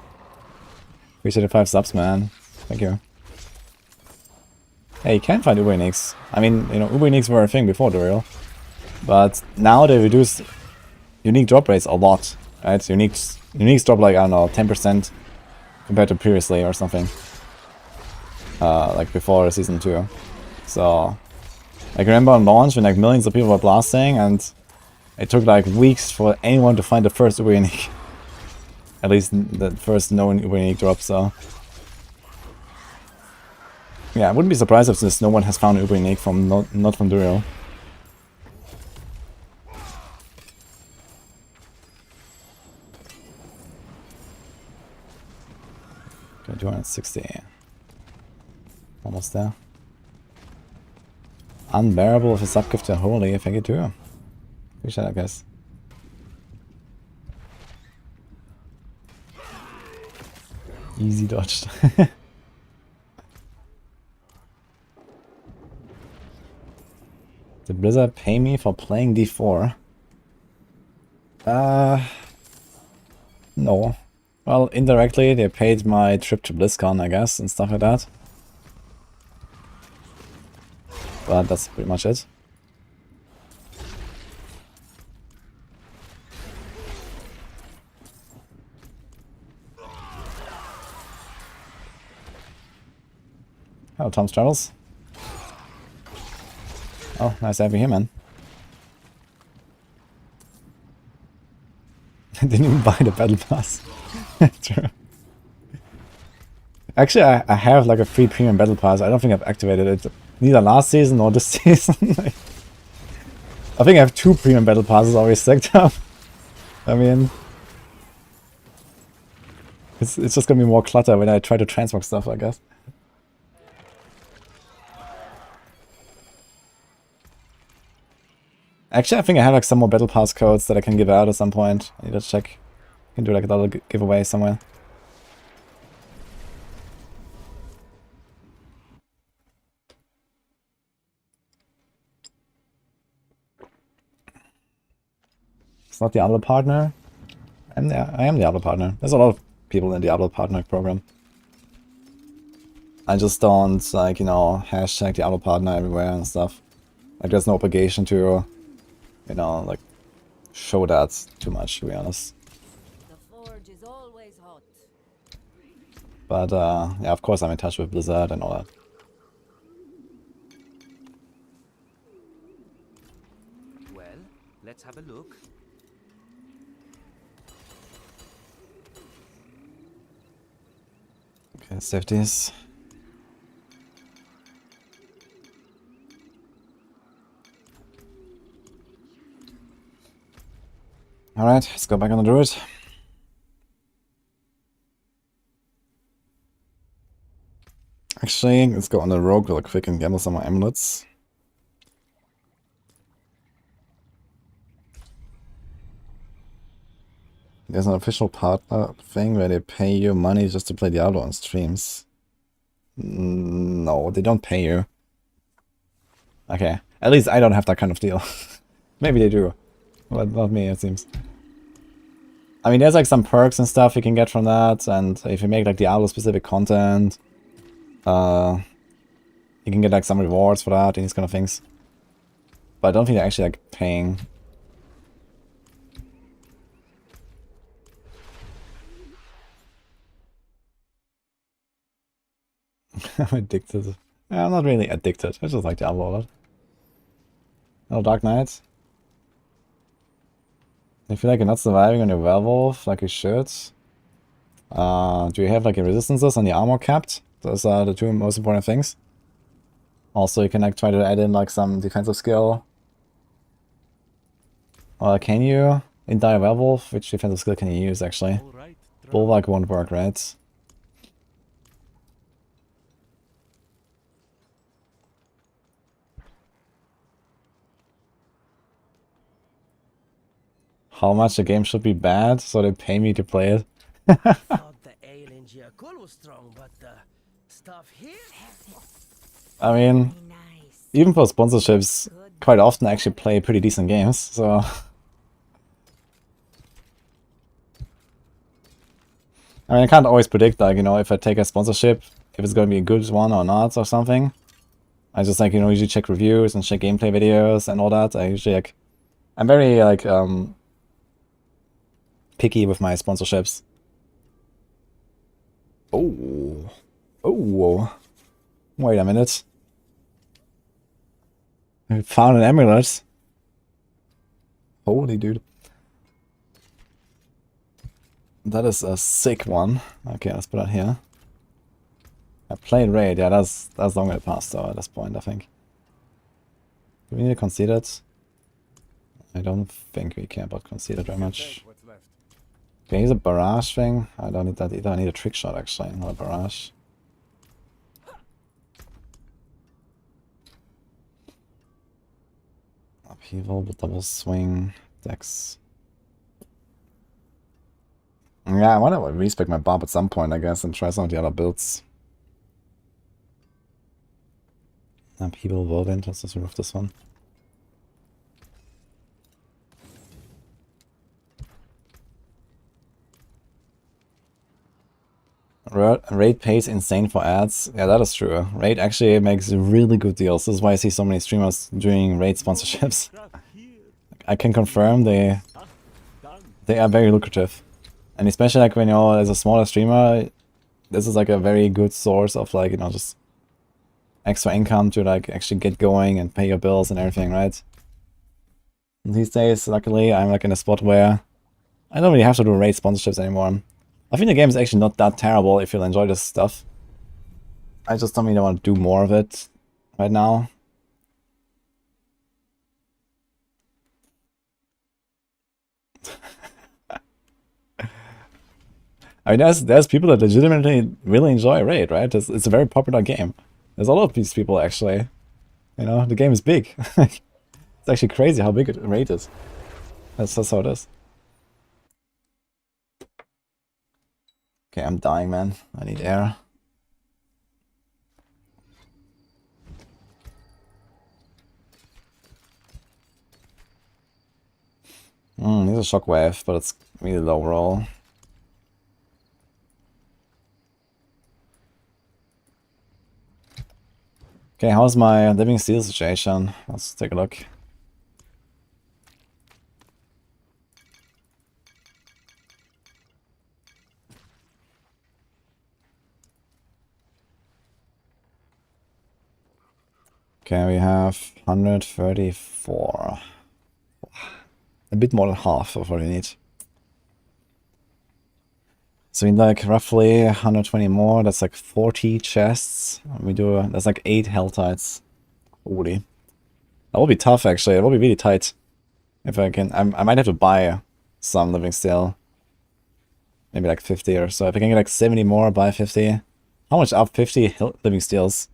Appreciate the 5 subs, man. Thank you. Hey, you can find Uber uniques. I mean, you know, Uber uniques were a thing before Duriel. But now they reduced unique drop rates a lot. Right? Uniques drop like, I don't know, 10% compared to previously or something. Like before season 2. So, like remember on launch when like millions of people were blasting and it took like weeks for anyone to find the first Uber unique. At least the first known Uber unique drop, so. Yeah, I wouldn't be surprised if no one has found an Uber unique from not from Duriel. Okay, 260. Almost there. Unbearable with a subgift to Holy, thank you too. Appreciate that, guys. Easy dodged. Did Blizzard pay me for playing D4? No. Well, indirectly, they paid my trip to BlizzCon, I guess, and stuff like that. But that's pretty much it. Hello, Tom's Travels. Oh, nice to have you here, man. I didn't even buy the battle pass. True. Actually, I have like a free premium battle pass. I don't think I've activated it neither last season or this season. I think I have 2 premium battle passes already stacked up. I mean, it's just gonna be more clutter when I try to transmog stuff, I guess. Actually, I think I have like some more battle pass codes that I can give out at some point. I need to check. I can do like a little giveaway somewhere. It's not the Diablo partner. I am the Diablo partner. There's a lot of people in the Diablo partner program. I just don't, like, you know, hashtag Diablo partner everywhere and stuff. Like, there's no obligation to, you know, like, show that too much, to be honest. The forge is always hot. But, yeah, of course I'm in touch with Blizzard and all that. Well, let's have a look. Okay, safeties. Alright, let's go back on the Druid. Actually, let's go on the Rogue real quick and gamble some more amulets. There's an official partner thing where they pay you money just to play Diablo on streams. No, they don't pay you. Okay, at least I don't have that kind of deal. Maybe they do, but not me, it seems. I mean, there's like some perks and stuff you can get from that, and if you make like Diablo-specific content, you can get like some rewards for that and these kind of things. But I don't think they're actually like paying. I'm addicted. I'm not really addicted. I just like Diablo a lot. Hello, Dark Knight. I feel like you're not surviving on your werewolf like you should. Do you have like your resistances and your armor capped? Those are the 2 most important things. Also, you can like try to add in like some defensive skill. Or can you? In Dire Werewolf, which defensive skill can you use actually? All right, Bulwark won't work, right? How much the game should be bad, so they pay me to play it. Thought the ale in Giacomo was strong, but the stuff here? I mean, Nice. even for sponsorships, quite often I actually play pretty decent games, so... I mean, I can't always predict, like, you know, if I take a sponsorship, if it's going to be a good one or not or something. I just, like, you know, usually check reviews and check gameplay videos and all that. I usually, like... I'm very, like, picky with my sponsorships. Oh. Oh. Wait a minute. I found an amulet. Holy dude. That is a sick one. Okay, let's put that here. I played raid. Yeah, that's long in the past though at this point, I think. Do we need to concede it? I don't think we care about concede it very much. what's left. Okay, here's a barrage thing. I don't need that either. I need a trick shot actually, not a barrage. Upheaval, double swing, dex. Yeah, I want to respec my Bob at some point, I guess, and try some of the other builds. Upheaval, Whirlwind, let's just remove this one. Raid pays insane for ads. Yeah, that is true. Raid actually makes really good deals. This is why I see so many streamers doing Raid sponsorships. I can confirm they are very lucrative. And especially like when you're as a smaller streamer, this is like a very good source of like, you know, just extra income to like actually get going and pay your bills and everything, right? These days, luckily, I'm like in a spot where I don't really have to do raid sponsorships anymore. I think the game is actually not that terrible if you'll enjoy this stuff. I just don't really want to do more of it right now. I mean, there's people that legitimately really enjoy Raid, right? It's a very popular game. There's a lot of these people actually. You know, the game is big. It's actually crazy how big Raid is. That's how it is. Okay, I'm dying, man. I need air. Here's a shockwave, but it's really low roll. Okay, how's my living steel situation? Let's take a look. Okay, we have 134. A bit more than half of what we need. So we need like roughly 120 more. That's like 40 chests. That's like 8 hell tides. Holy. That will be tough actually. It will be really tight. If I can, I might have to buy some living steel. Maybe like 50 or so. If I can get like 70 more, buy 50. How much up 50 living steels?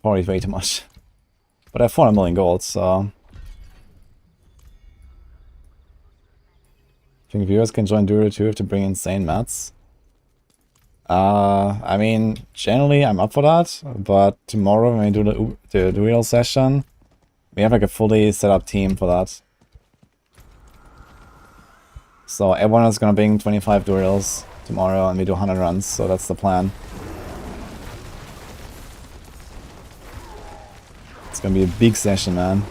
Probably way too much. But I have 400 million gold, so... I think viewers can join Duriel too to bring insane mats. I mean, generally I'm up for that, but tomorrow when we do the Duriel session, we have like a fully set up team for that. So everyone is gonna bring 25 Duriels tomorrow and we do 100 runs, so that's the plan. It's gonna be a big session, man.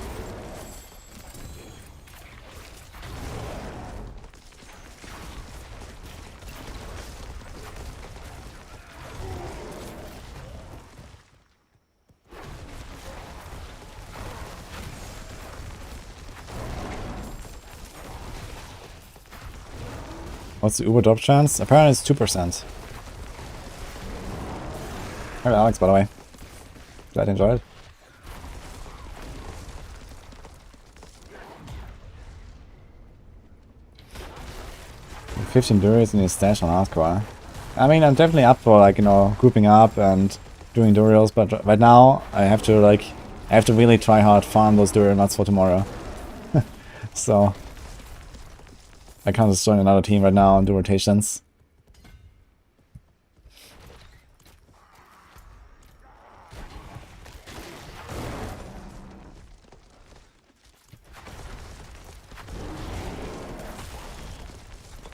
What's the Uber drop chance? Apparently it's 2%. Hello Alex, by the way. Glad you enjoyed it. 15 Duriels in your stash on hardcore. I mean, I'm definitely up for, like, you know, grouping up and doing Duriels, but right now I have to, like, I have to really try hard farm those Duriel nuts for tomorrow. So I can't just join another team right now and do rotations.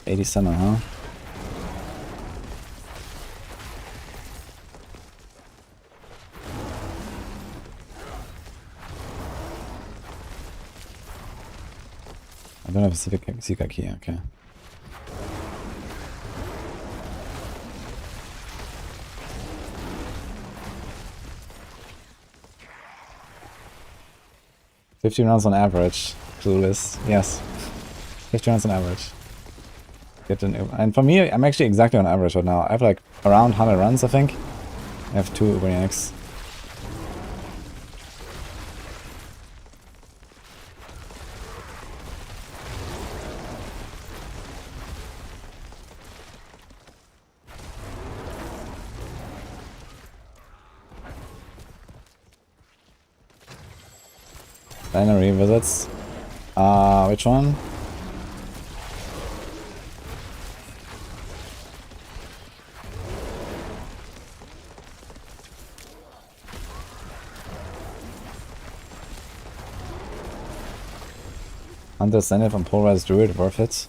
$87, huh? I don't have a Seeker key, okay. $50 rounds on average. Clueless. Yes. 50 rounds on average. And for me, I'm actually exactly on average right now. I have like around 100 runs, I think. I have 2 Uberniacs. Binary visits. Which one? Hunter Zenith and Polarized Druid, worth it.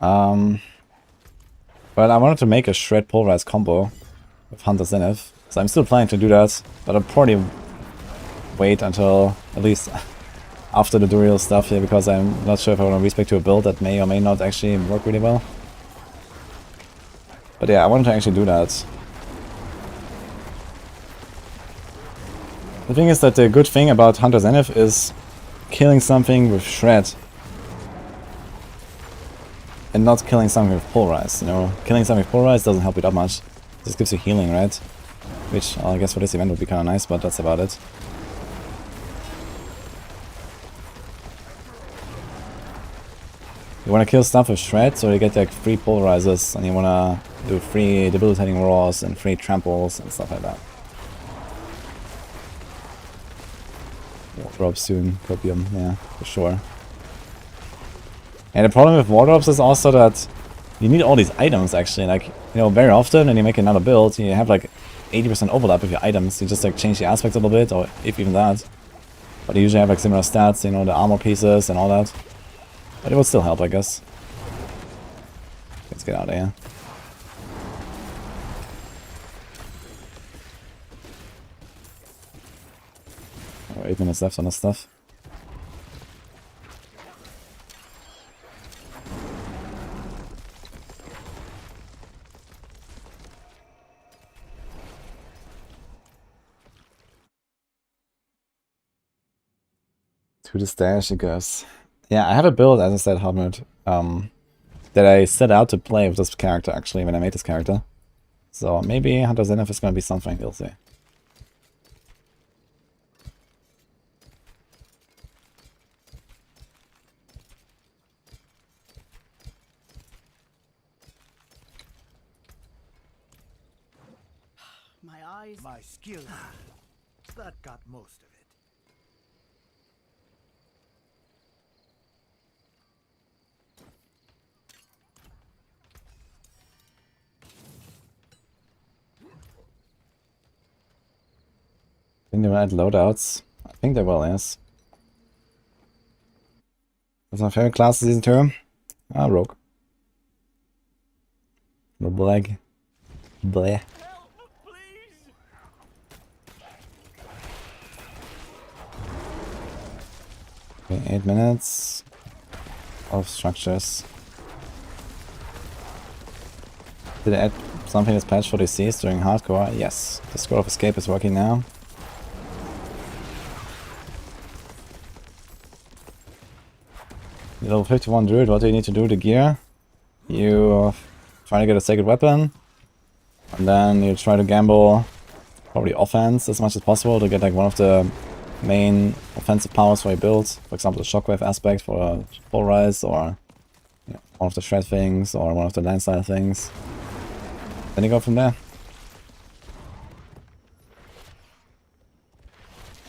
Well, I wanted to make a Shred Polarized combo with Hunter Zenith, so I'm still planning to do that, but I'll probably wait until at least after the Duriel stuff here, because I'm not sure if I want to respec to a build that may or may not actually work really well. But yeah, I wanted to actually do that. The thing is that the good thing about Hunter Zenith is killing something with Shred and not killing something with Polarize, you know. Killing something with Polarize doesn't help you that much. It just gives you healing, right? Which, I guess for this event would be kind of nice, but that's about it. You want to kill stuff with Shred, so you get like 3 Polarizers, and you want to do 3 debilitating roars and 3 tramples and stuff like that. Wardrobe soon, Copium, yeah, for sure. And the problem with wardrobes is also that you need all these items actually. Like, you know, very often when you make another build, you have like 80% overlap with your items. You just like change the aspects a little bit, or if even that. But you usually have like similar stats, you know, the armor pieces and all that. But it would still help, I guess. Let's get out of here. Oh, 8 minutes left on this stuff. To the stash it goes. Yeah, I have a build, as I said, Helmut, that I set out to play with this character, actually, when I made this character. So maybe Hunter Zenith is going to be something, we'll see. My eyes. My skill. That got most of it. I think they will add loadouts. I think they will, yes. That's my favorite class this season 2. Ah, Rogue. Blag. Bleh. Okay, 8 minutes of structures. Did I add something that's patched for DCs during hardcore? Yes. The Scroll of Escape is working now. Level 51 Druid, what do you need to do to gear? You try to get a sacred weapon, and then you try to gamble probably offense as much as possible to get like one of the main offensive powers for your build. For example, the shockwave aspect for Polarize, or one of the shred things or one of the landslide things. Then you go from there.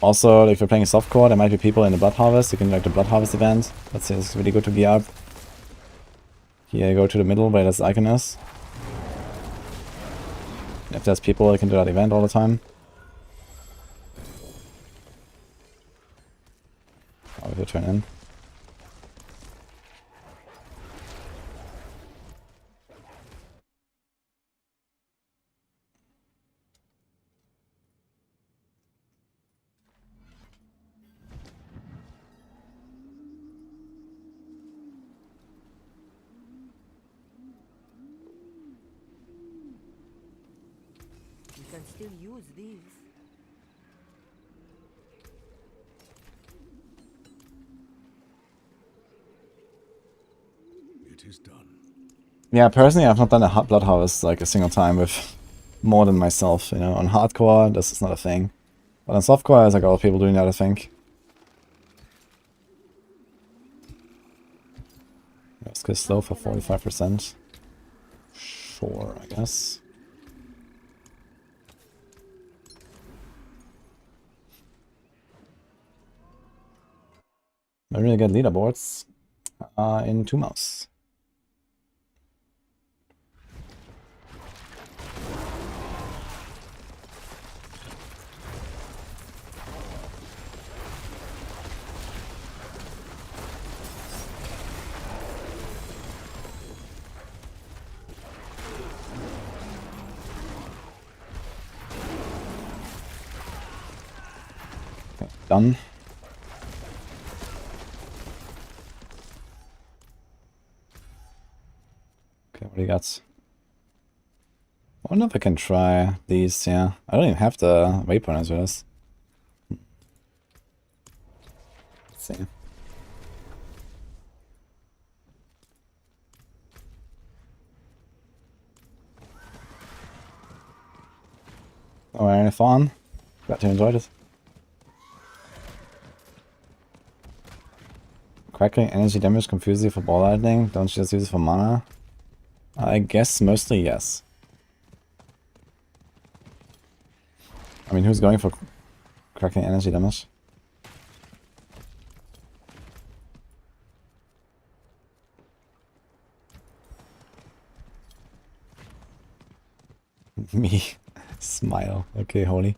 Also, if you're playing a softcore, there might be people in the Blood Harvest. You can do like the Blood Harvest event. That's really good to gear up. Here you go to the middle where this icon is. If there's people, you can do that event all the time. Oh, if you turn in. You can still use these. It is done. Yeah, personally, I've not done a Blood Harvest like a single time with more than myself. You know, on hardcore, this is not a thing. But on softcore, there's like a lot of people doing that, I think. Let's go slow for 45%. Sure, I guess. I really get leaderboards in 2 months. Okay, done. Okay, what do you got? I wonder if I can try these, yeah. I don't even have the waypointers for this. Let's see. Oh, any fun? Glad you enjoyed it. Crackling energy damage confuses you for ball lightning? Don't you just use it for mana? I guess mostly yes. I mean, who's going for crackling energy damage? Me. Smile. Okay, holy.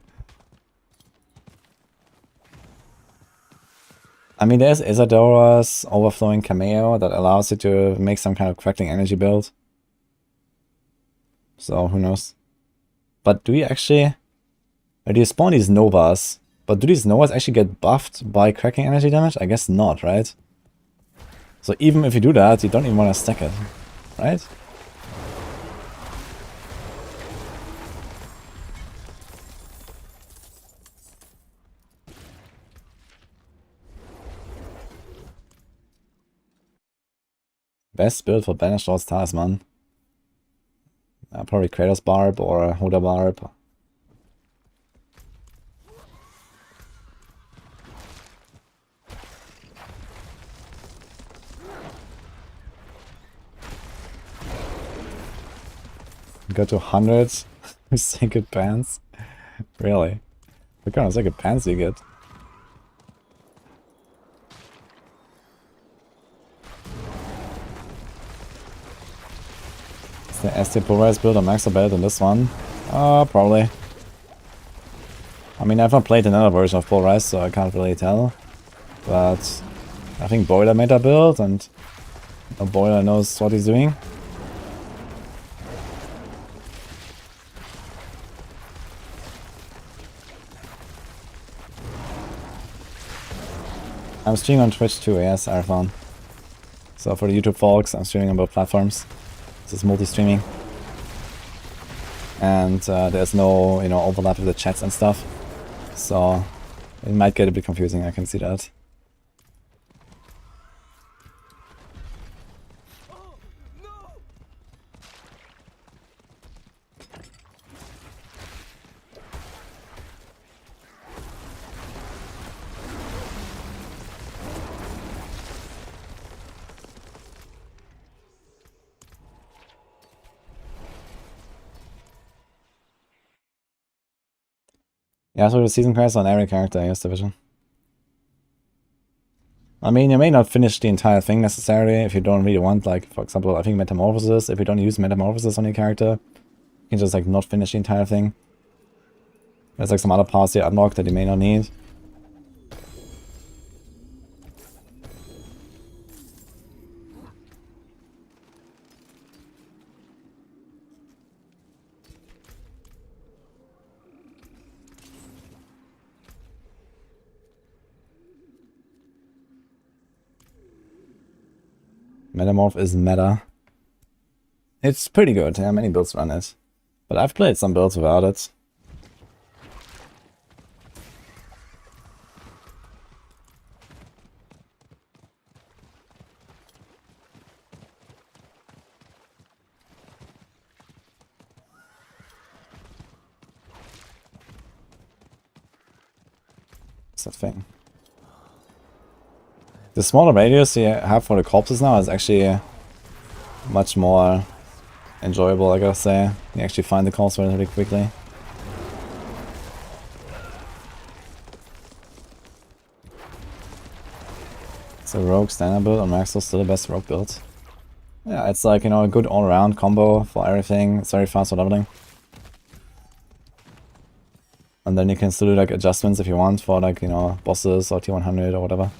I mean, there's Isadora's overflowing cameo that allows you to make some kind of crackling energy build. So, who knows? But do you actually... Or do you spawn these Novas? But do these Novas actually get buffed by cracking energy damage? I guess not, right? So even if you do that, you don't even want to stack it, right? Best build for Banished Lord's Talisman. Probably Kratos Barb or Hoda Barb. Go to 100 with sacred pants? Really? What kind of sacred pants do you get? Is the ST Polaris build or Maxer better than this one? Probably. I mean, I've not played another version of Polaris, so I can't really tell. But I think Boiler made that build, and Boiler knows what he's doing. I'm streaming on Twitch too, yes, Arathon. So for the YouTube folks, I'm streaming on both platforms. This is multi-streaming. And there's no, overlap with the chats and stuff. So it might get a bit confusing, I can see that. Yeah, so the season quest on every character in this division. I mean, you may not finish the entire thing necessarily if you don't really want, like, for example, I think Metamorphosis. If you don't use Metamorphosis on your character, you can just, like, not finish the entire thing. There's, like, some other parts you unlock that you may not need. Metamorph is meta. It's pretty good, yeah, many builds run it. But I've played some builds without it. What's that thing? The smaller radius you have for the corpses now is actually much more enjoyable, I gotta say. You actually find the corpse relatively quickly. So rogue standard build on Maxwell still the best rogue build. Yeah, it's like, you know, a good all-around combo for everything. It's very fast for leveling. And then you can still do like adjustments if you want for like, you know, bosses or T100 or whatever.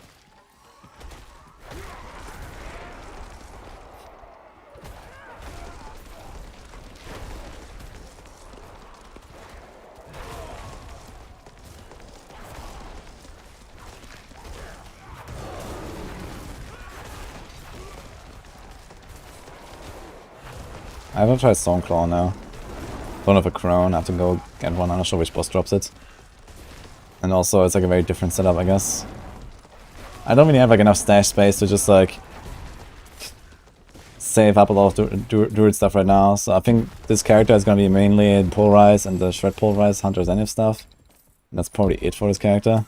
I haven't tried Stoneclaw now. Don't have a crown, I have to go get one, I'm not sure which boss drops it. And also it's like a very different setup, I guess. I don't really have like enough stash space to just like save up a lot of Druid stuff right now, so I think this character is gonna be mainly Polarize and the Shred Polarize Hunter Zenith stuff. And that's probably it for this character.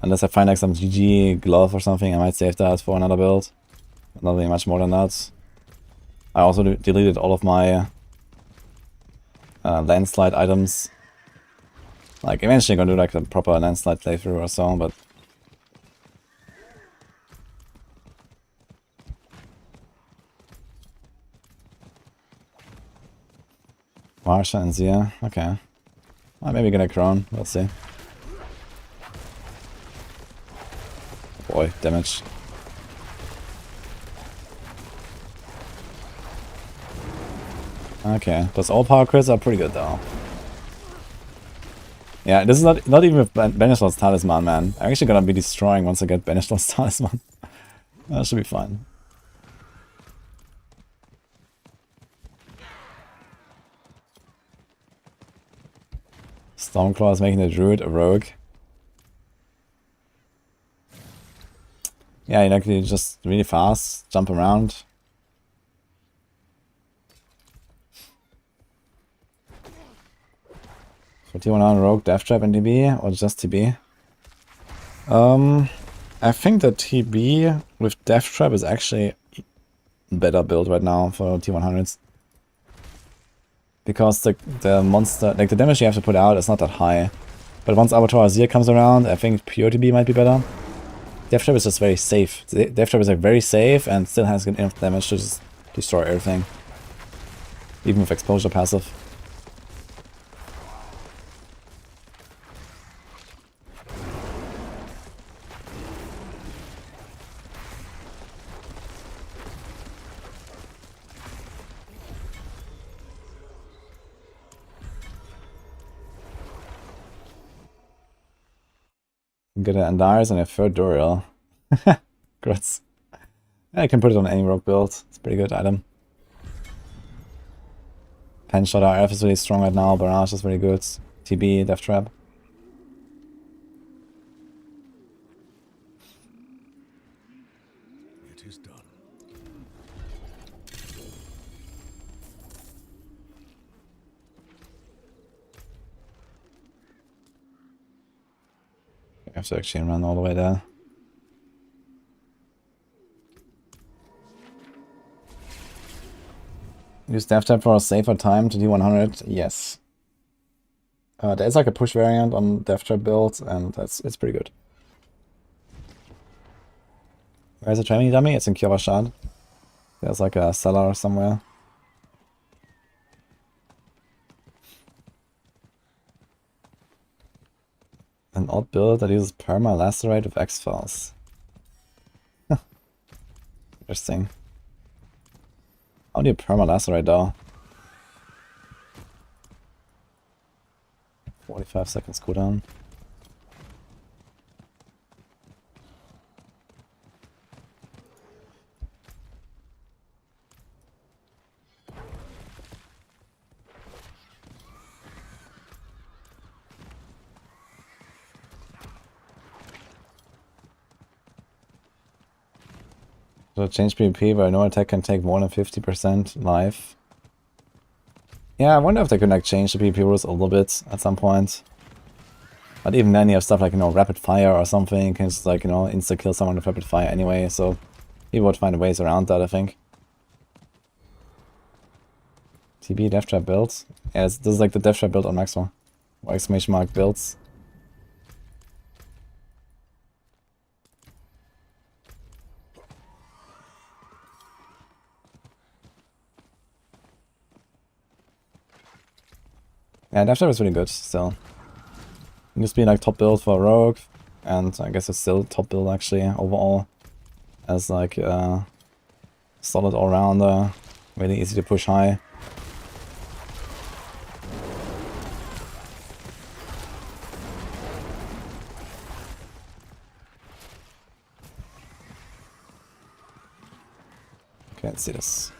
Unless I find like some GG glove or something, I might save that for another build. Not really much more than that. I also deleted all of my landslide items. Like, eventually I'm gonna do like a proper landslide playthrough or so, but... Marsha and Zia, okay. Well, maybe get a crown, we'll see. Boy, damage. Okay, those all power crits are pretty good though. Yeah, this is not even with Banishlo's Talisman, man. I'm actually gonna be destroying once I get Banishlo's Talisman. That should be fine. Stormclaw is making the Druid a rogue. Yeah, you know, you just really fast, jump around. So T100 Rogue, Death Trap and TB, or just TB? I think that TB with Death Trap is actually a better build right now for T100s. Because the monster, like the damage you have to put out is not that high. But once Avatar Azir comes around, I think pure TB might be better. Death Trap is just very safe. Death Trap is like very safe and still has enough damage to just destroy everything. Even with exposure passive. Get an Andaris and a third Duriel. Grats. Yeah, I can put it on any rogue build. It's a pretty good item. Penshot RF is really strong right now. Barrage is very good. TB, Death Trap. It is done. I have to actually run all the way there. Use Death Trap for a safer time to D100? Yes. There's like a push variant on Death Trap build, and it's pretty good. Where's the training dummy? It's in Kyovashad. There's like a cellar somewhere. An odd build that uses perma lacerate with X-Files. Interesting. How do you perma lacerate though? 45 seconds cooldown. So change PvP where no attack can take more than 50% life. Yeah, I wonder if they could like change the PvP rules a little bit at some point. But even then you have stuff like, you know, rapid fire or something. You can just like, you know, insta-kill someone with rapid fire anyway. So people would find ways around that, I think. TB Death Trap build. Yeah, this is like the Death Trap build on Maxwell. Or exclamation mark builds. Yeah, Death Trap is really good still. It used to be like top build for Rogue, and I guess it's still top build actually overall. As like solid all-rounder, really easy to push high. Okay, let's see this.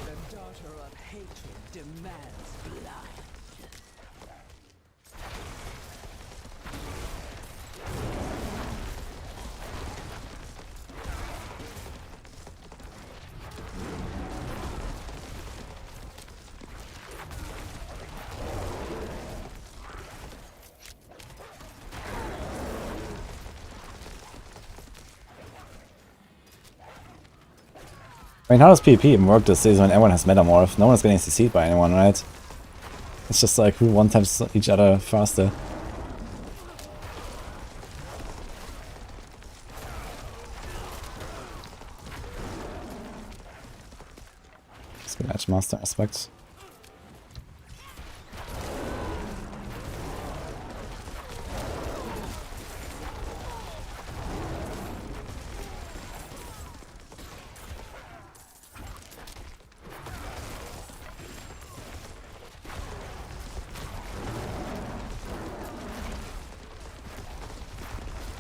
The daughter of hatred demands blood. I mean, how does PvP even work this season when everyone has Metamorph? No one is getting CC'd by anyone, right? It's just like who one taps each other faster. Let's get Edge Master aspect.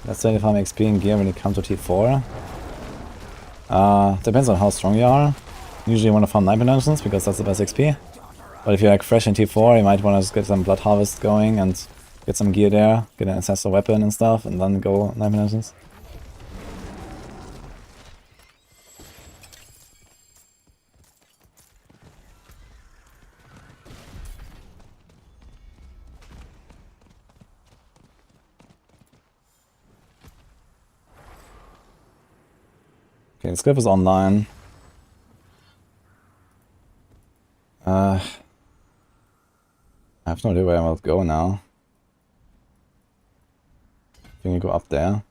Let's say if I'm XP in gear when you come to T4. Depends on how strong you are. Usually you want to farm 9 dimensions because that's the best XP. But if you're like fresh in T4, you might want to just get some Blood Harvest going and get some gear there, get an ancestral weapon and stuff, and then go 9 dimensions. Okay, this clip is online. I have no idea where I will go now. I think you go up there.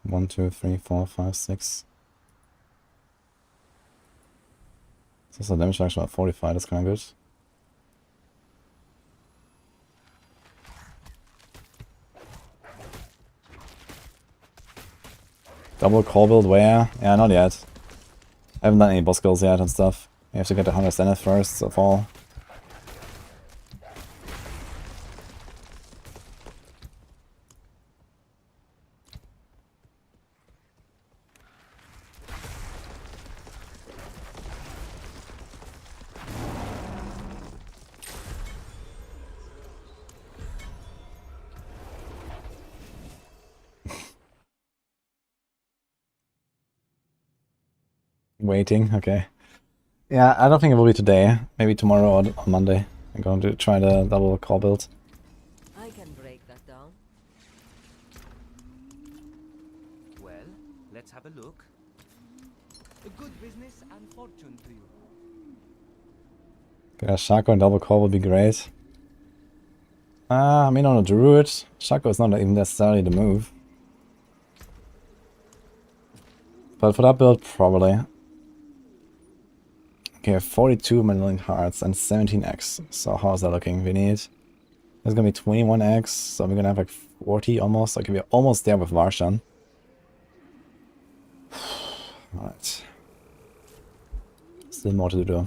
1, 2, 3, 4, 5, 6. This is a damage reduction of 45, that's kinda good. Double core build where? Yeah, not yet. I haven't done any boss kills yet and stuff. You have to get 100 Zenith first of all. Waiting, okay. Yeah, I don't think it will be today. Maybe tomorrow or on Monday. I'm going to try the double core build. I can break that down. Well, let's have a look. A good business and fortune to you. Yeah, Shaco and double core would be great. I mean on a Druid, Shaco is not even necessarily the move. But for that build, probably. Okay, 42 million hearts and 17x. So how's that looking? We need... There's gonna be 21x, so we're gonna have like 40 almost. Okay, we're almost there with Varshan. Alright. Still more to do.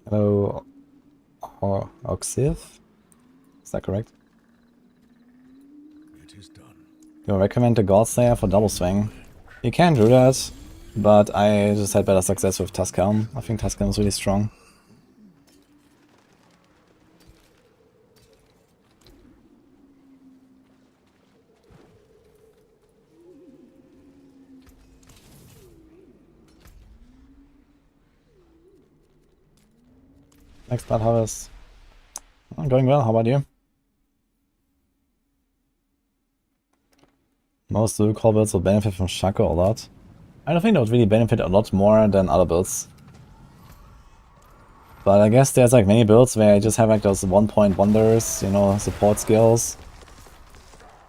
Hello... Oxiv? Is that correct? It is done. You recommend the Godslayer for double swing? You can do that, but I just had better success with Tuscan. I think Tuscan is really strong. Next Blood Harvest. Oh, going well, how about you? Most Dual Core builds will benefit from Shaco a lot. I don't think that would really benefit a lot more than other builds. But I guess there's like many builds where I just have like those 1-point wonders, you know, support skills.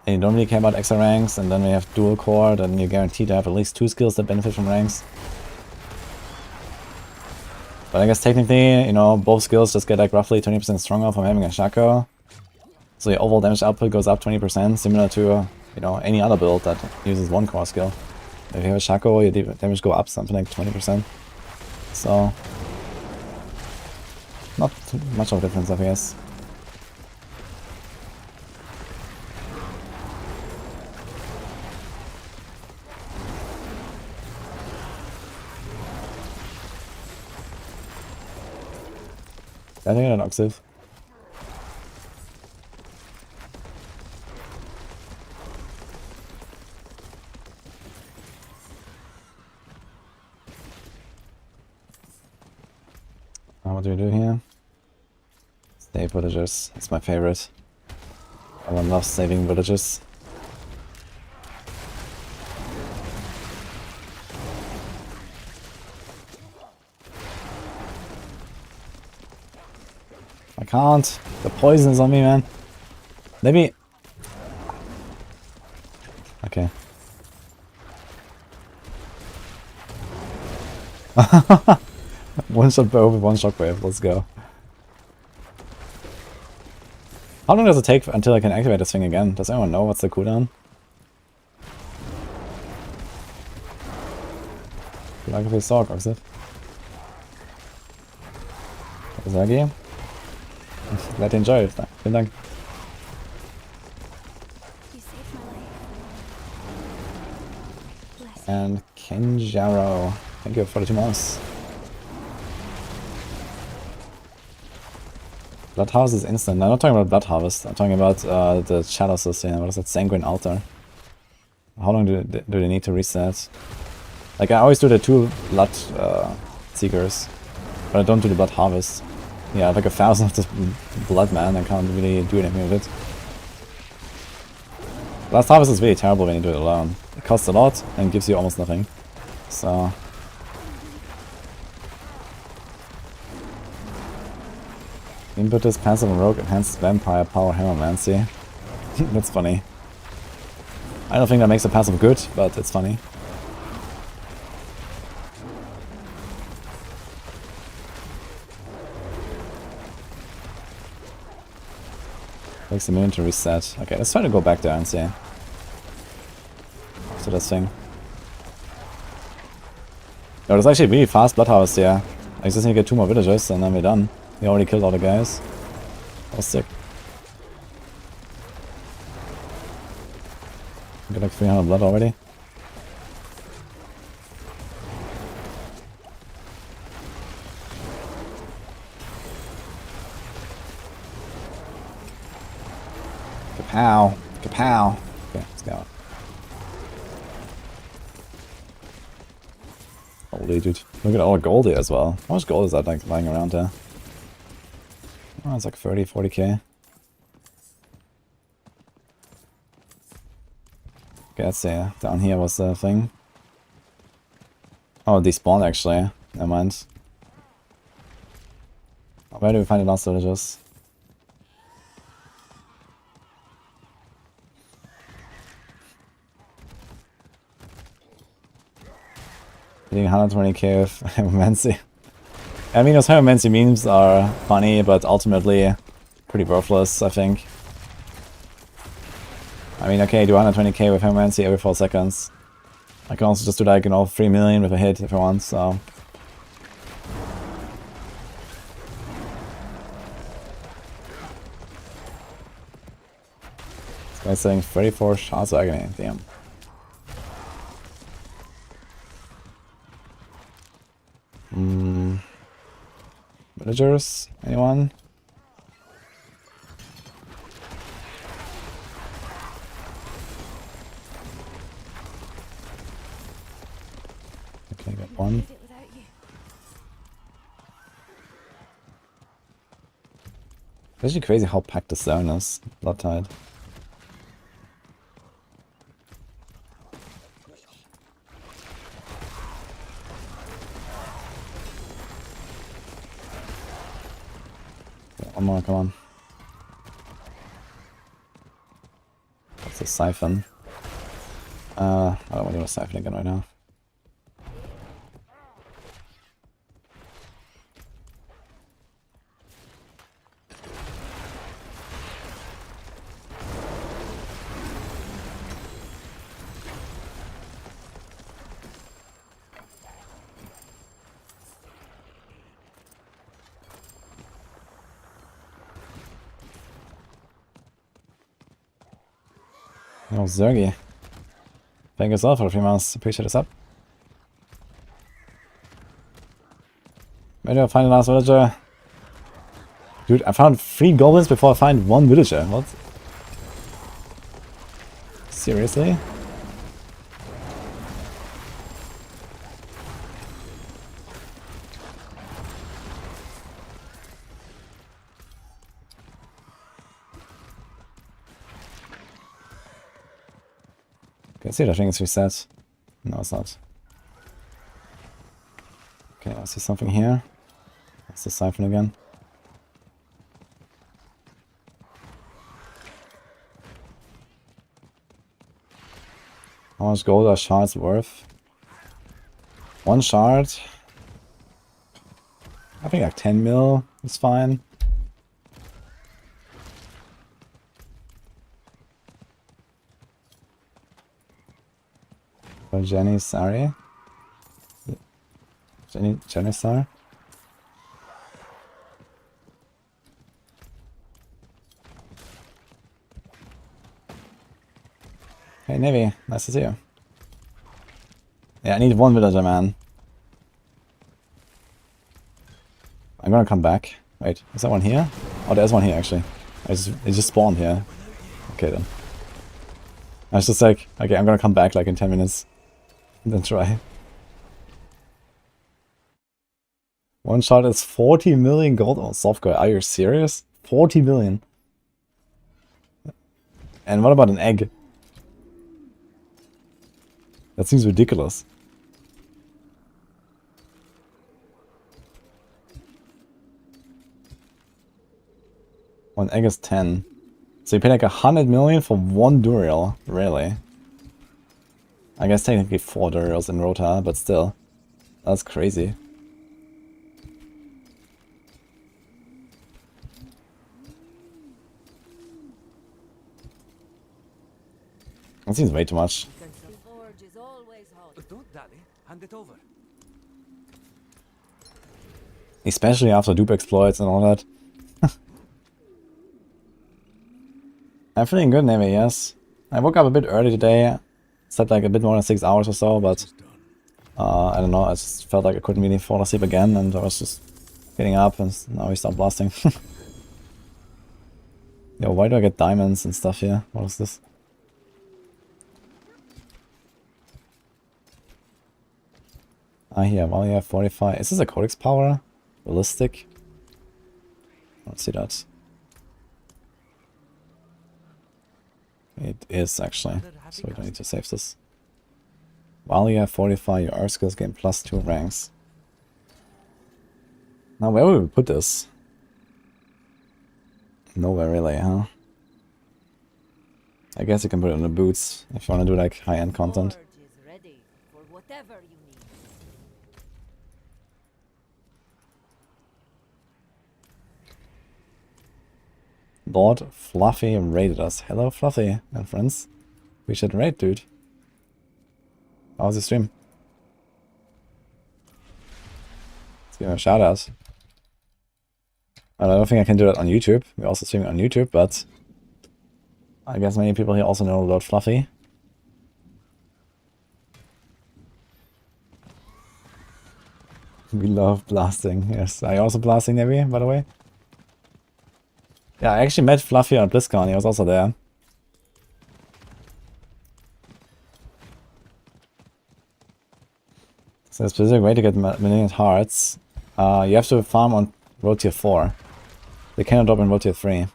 And you don't really care about extra ranks, and then we have Dual Core, then you're guaranteed to have at least 2 skills that benefit from ranks. But I guess technically, you know, both skills just get like roughly 20% stronger from having a Shaco. So your overall damage output goes up 20%, similar to, you know, any other build that uses 1 core skill. If you have a Shaco, your damage go up something like 20%. So, not too much of a difference, I guess. I think an Oxiv. What do we do here? Save villagers. That's my favorite. Everyone loves saving villagers. I can't. The poison is on me, man. Maybe. Okay. One shot bow with 1 shockwave. Let's go. How long does it take until I can activate this thing again? Does anyone know what's the cooldown? Danke fürs Sorg, Oxid. Sagi. Glad you enjoyed. Vielen Dank. You saved my life. Bless you. And Kenjaro. Thank you for the 2 months. Blood Harvest is instant. I'm not talking about Blood Harvest. I'm talking about the chalices. Yeah, what is that? Sanguine Altar. How long do they need to reset? Like, I always do the 2 Blood Seekers, but I don't do the Blood Harvest. Yeah, like 1,000 of this blood, man. I can't really do anything with it. Blood Harvest is really terrible when you do it alone. It costs a lot and gives you almost nothing. So... Input is passive on rogue, enhanced vampire power hammermancy. That's funny. I don't think that makes a passive good, but it's funny. Takes a minute to reset. Okay, let's try to go back there and see. After this thing. No, there's actually really fast Blood Harvest here. I just need to get 2 more villagers and then we're done. We already killed all the guys. That was sick. Got like 300 blood already. Kapow! Kapow! Okay, let's go. Holy dude. Look at all the gold here as well. How much gold is that like lying around there? Oh, it's like 30, 40k. Okay, let's see. Down here was the thing. Oh, despawned actually. Never mind. Where do we find the last villagers? Getting 120k with Hemomancy. I mean, those Hemomancy memes are funny, but ultimately pretty worthless, I think. I mean, okay, do 120k with Hemomancy every 4 seconds. I can also just do like, you know, 3 million with a hit if I want, so... This guy's saying 34 shots of agony, damn. Villagers? Anyone? Okay, got one. Did it without you. It's actually crazy how packed the zone is. Blood Tide. One more, come on. That's a siphon. I don't want to do a siphon again right now. Oh, Zergi. Thank you so for the 3 months. Appreciate this up. Maybe I'll find the last villager. Dude, I found 3 goblins before I find 1 villager. What? Seriously? Okay, see, I think it's reset. No, it's not. Okay, I see something here. That's the siphon again. How much gold are shards worth? 1 shard? I think like 10 mil is fine. Jenny, sorry. Jenny, sorry. Hey, Navy, nice to see you. Yeah, I need 1 villager, man. I'm gonna come back. Wait, is that one here? Oh, there's one here, actually. It just spawned here. Okay, then. I was just like, okay, I'm gonna come back like in 10 minutes. And then try. 1 shot is 40 million gold. Oh, software, are you serious? 40 million. And what about an egg? That seems ridiculous. One egg is 10. So you pay like 100 million for 1 Duriel. Really? I guess technically 4 Duriels in Rota, but still. That's crazy. That seems way too much. The forge is always hot. Don't dally. Hand it over. Especially after dupe exploits and all that. I'm feeling good, Navy, yes. I woke up a bit early today. Slept like a bit more than 6 hours or so, but I don't know, I just felt like I couldn't really fall asleep again, and I was just getting up, and now we start blasting. Yo, why do I get diamonds and stuff here? What is this? Here, while you have 45. Is this a codex power? Ballistic? I don't see that. It is actually, so we don't need to save this. While you have 45, your art skills gain +2 ranks. Now where would we put this? Nowhere really, huh? I guess you can put it on the boots if you want to do like high-end content. Forge is ready for whatever you need. Lord Fluffy raided us. Hello Fluffy and friends. We should raid, dude. How was the stream? Let's give him a shout out. I don't think I can do that on YouTube. We're also streaming on YouTube, but I guess many people here also know Lord Fluffy. We love blasting. Yes, are you also blasting, Nevi, by the way? Yeah, I actually met Fluffy at BlizzCon. He was also there. So a specific way to get million hearts. You have to farm on world tier 4. They cannot drop in world tier 3.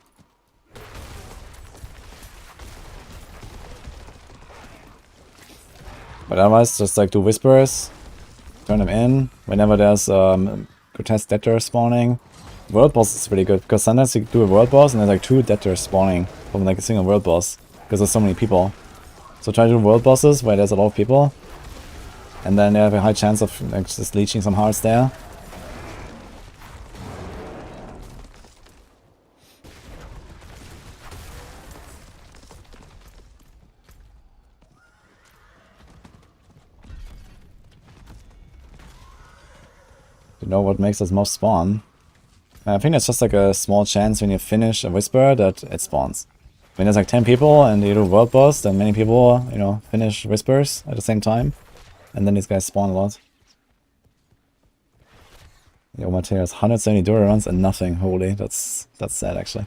But otherwise, just like do whispers, turn them in. Whenever there's grotesque debtor spawning. World boss is really good, because sometimes you do a world boss and there's like 2 debtors spawning from like a single world boss, because there's so many people. So try to do world bosses where there's a lot of people, and then they have a high chance of like, just leeching some hearts there. You know what makes us most spawn? I think it's just like a small chance when you finish a whisper that it spawns. When there's like 10 people and you do world boss, then many people, you know, finish whispers at the same time. And then these guys spawn a lot. Yo, Mateus, 170 Duriel runs and nothing. Holy, that's sad actually.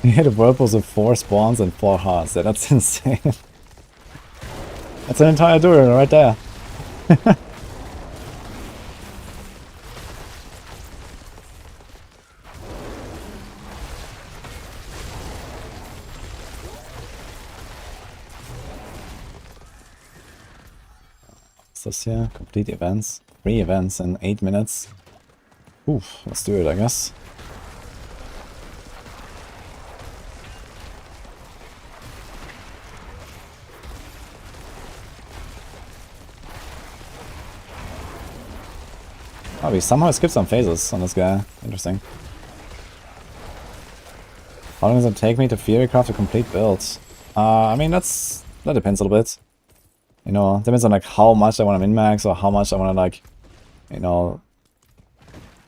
You hit a world boss with 4 spawns and 4 hearts. Yeah, that's insane. That's an entire Duriel right there. What's this here? Complete events. 3 events in 8 minutes. Oof, let's do it, I guess. Oh, we somehow skipped some phases on this guy. Interesting. How long does it take me to theorycraft a complete build? I mean, that depends a little bit. You know, depends on like how much I want to min-max or how much I want to like, you know,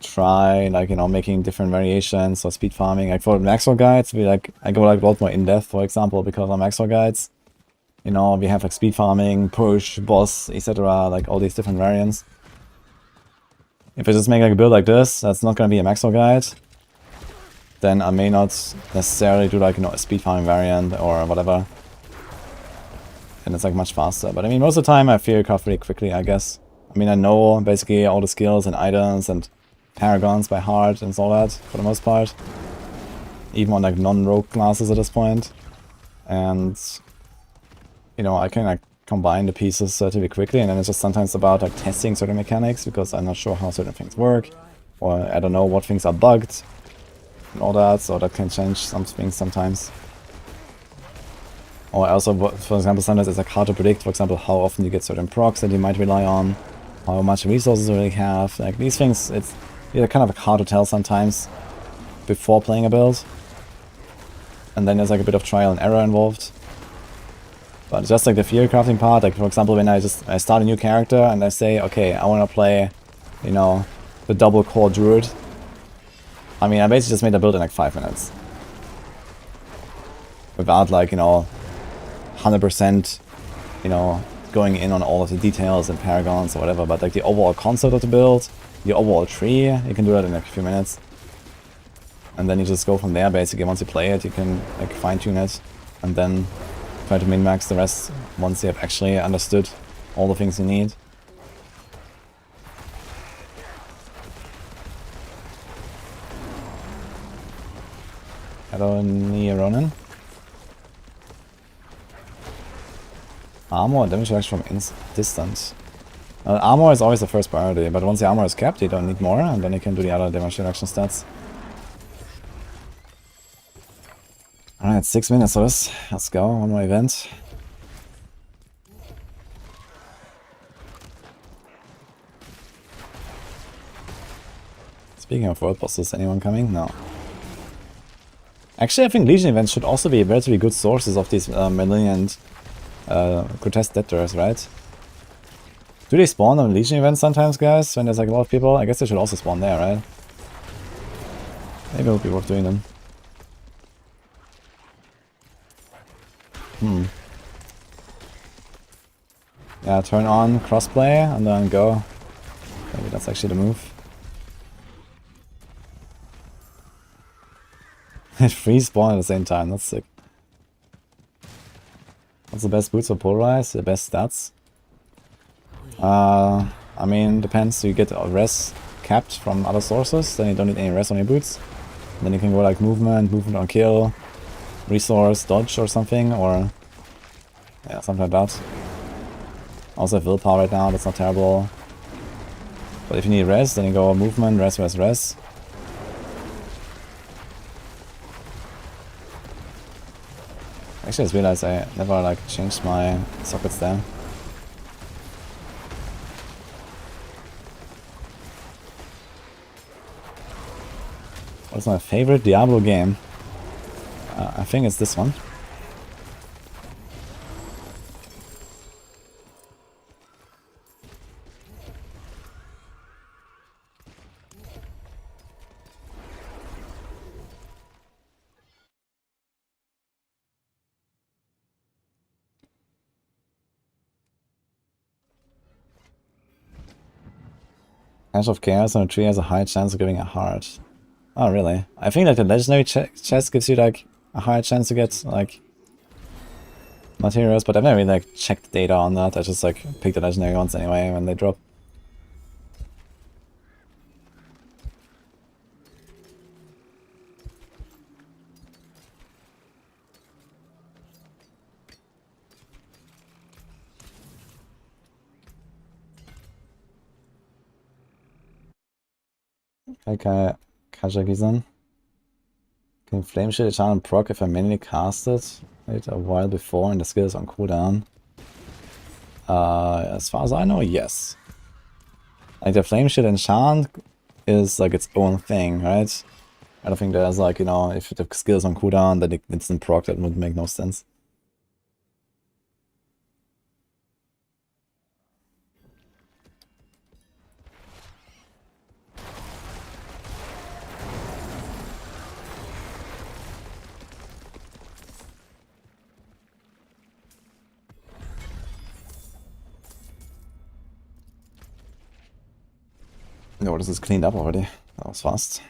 try like, you know, making different variations or speed farming. Like for Maxwell guides, we like, I go like a lot more in-depth, for example, because on Maxwell guides, you know, we have like speed farming, push, boss, etc. Like all these different variants. If I just make like a build like this, that's not going to be a Maxwell guide, then I may not necessarily do like, you know, a speed farming variant or whatever. And it's like much faster. But I mean, most of the time I theorycraft really quickly, I guess. I mean, I know basically all the skills and items and paragons by heart and all that for the most part. Even on like non-rogue classes at this point. And, you know, I can like combine the pieces relatively quickly, and then it's just sometimes about like testing certain mechanics because I'm not sure how certain things work, or I don't know what things are bugged and all that, so that can change some things sometimes. Or also, for example, sometimes it's like hard to predict, for example, how often you get certain procs that you might rely on, how much resources you really have. Like these things, it's kind of like hard to tell sometimes before playing a build. And then there's like a bit of trial and error involved. But just like the theory crafting part, like for example when I start a new character and I say, okay, I want to play, you know, the double core Druid. I mean, I basically just made a build in like 5 minutes. Without like, you know, 100%, you know, going in on all of the details and paragons or whatever, but like the overall concept of the build, the overall tree, you can do that in like a few minutes. And then you just go from there basically. Once you play it, you can like fine tune it and then try to min-max the rest once you have actually understood all the things you need. Hello, Ronin. Armor and damage reduction from distance. Armor is always the first priority, but once the armor is capped, you don't need more, and then you can do the other damage reduction stats. Alright, 6 minutes for this. Let's go, one more event. Speaking of world bosses, anyone coming? No. Actually, I think Legion events should also be relatively good sources of these Malignant grotesque debtors, right? Do they spawn on Legion events sometimes, guys, when there's like a lot of people? I guess they should also spawn there, right? Maybe it would be worth doing them. Yeah, turn on crossplay and then go. Maybe that's actually the move. Free spawn at the same time, that's sick. What's the best boots for Polarize? The best stats? I mean, depends. You get res capped from other sources, then you don't need any res on your boots. Then you can go like movement on kill, resource, dodge or something, or yeah, something like that. Also have willpower right now, that's not terrible. But if you need res, then you go movement, res. Actually, I just realized I never like changed my sockets there. What's my favorite Diablo game? I think it's this one. Ash of Chaos on a tree has a high chance of giving a heart. Oh, really? I think like the legendary chest gives you like a higher chance to get like materials, but I've never really like checked data on that. I just like pick the legendary ones anyway when they drop. Okay, Kajakizan. Can Flame Shield Enchant proc if I manually cast it a while before and the skill is on cooldown? As far as I know, yes. Like the Flame Shield Enchant is like its own thing, right? I don't think there's like, you know, if the skill is on cooldown, then it's instant proc, that would make no sense. No, this is cleaned up already. That was fast.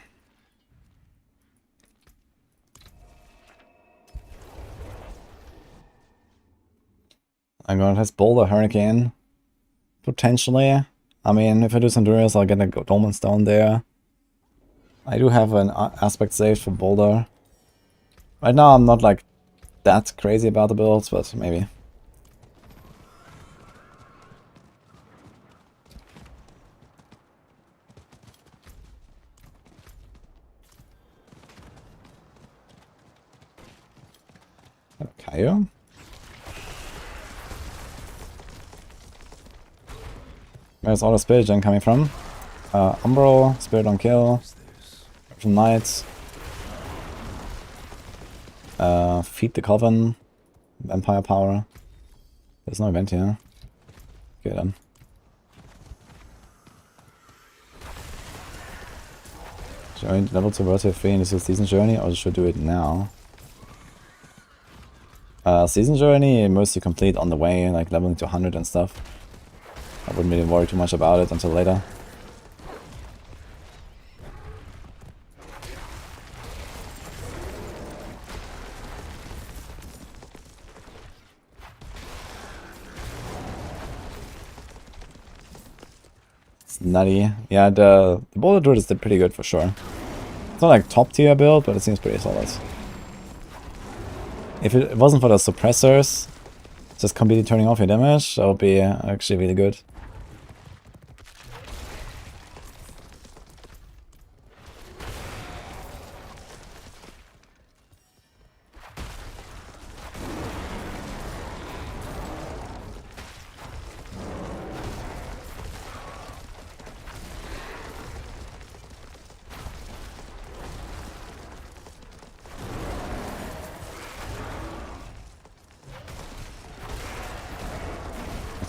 I'm gonna test Boulder Hurricane. Potentially. I mean, if I do some Duriels, I'll get a Dolmen Stone there. I do have an aspect saved for Boulder. Right now, I'm not like that crazy about the builds, but maybe. Kaio? Where's all the Spirit Gen coming from? Umbral, Spirit on Kill, from Knights, Feed the Coven, Vampire Power. There's no event here. Okay then. Join level 2 versus 3 in this season journey, or should do it now? Season journey, mostly complete on the way, like leveling to 100 and stuff. I wouldn't really worry too much about it until later. It's nutty. Yeah, the Boulder Druid is pretty good for sure. It's not like top tier build, but it seems pretty solid. If it wasn't for the suppressors, just completely turning off your damage, that would be actually really good.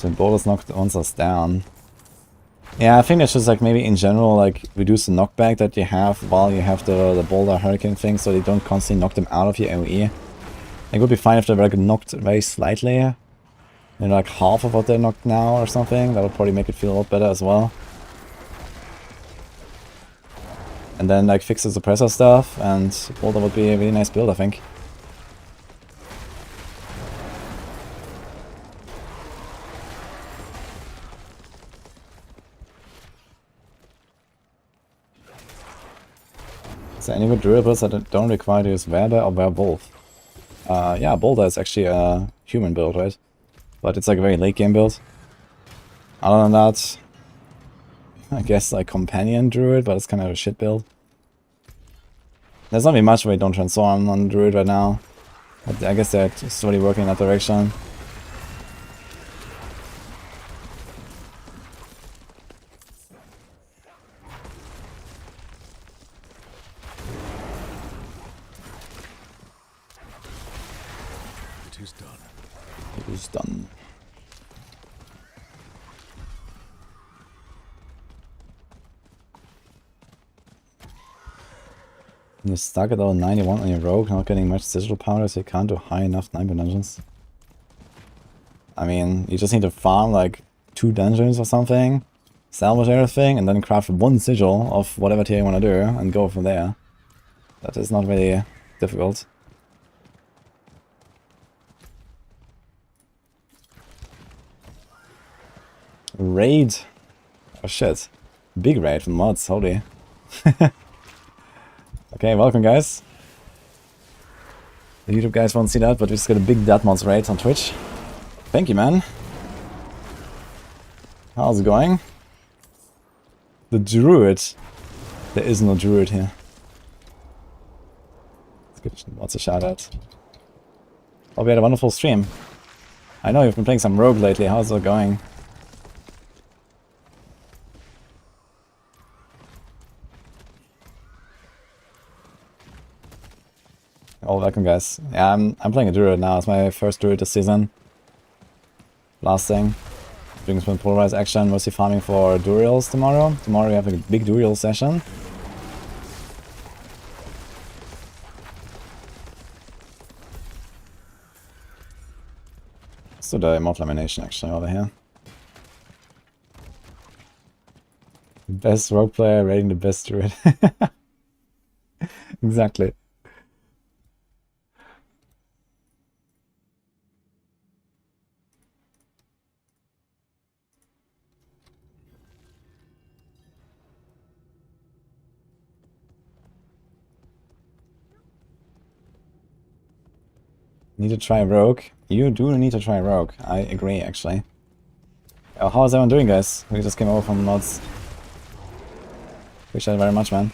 The boulders knocked us down. Yeah, I think that's just like maybe in general like reduce the knockback that you have while you have the boulder hurricane thing, so they don't constantly knock them out of your AoE. It would be fine if they're like knocked very slightly. You know, like half of what they're knocked now or something. That would probably make it feel a lot better as well. And then like fix the suppressor stuff, and boulder would be a really nice build, I think. Is there any good Druid builds that don't require to use Werber or Werewolf? Yeah, Boulder is actually a human build, right? But it's like a very late game build. Other than that, I guess like Companion Druid, but it's kind of a shit build. There's not really much where you don't transform on Druid right now. But I guess they're slowly working in that direction. It is done. It is done. You're stuck at all 91 on your rogue, not getting much sigil power, so you can't do high enough 9 dungeons. I mean, you just need to farm like 2 dungeons or something, salvage everything, and then craft 1 sigil of whatever tier you want to do, and go from there. That is not really difficult. Raid. Oh shit. Big raid from mods, holy. Okay, welcome guys. The YouTube guys won't see that, but we just got a big Mods raid on Twitch. Thank you, man. How's it going? The Druid. There is no Druid here. Let's give Mods a shout out. Hope you had a wonderful stream. I know you've been playing some Rogue lately, how's it going? Oh, welcome guys. Yeah, I'm playing a Druid now. It's my first Druid this season. Last thing. Doing some polarized action, mostly farming for Duriels tomorrow. Tomorrow we have a big Duriel session. Let's do the Immortal Lamination actually over here. Best rogue player rating the best Druid. Exactly. Need to try Rogue. You do need to try Rogue. I agree, actually. How is everyone doing, guys? We just came over from mods. Appreciate it very much, man.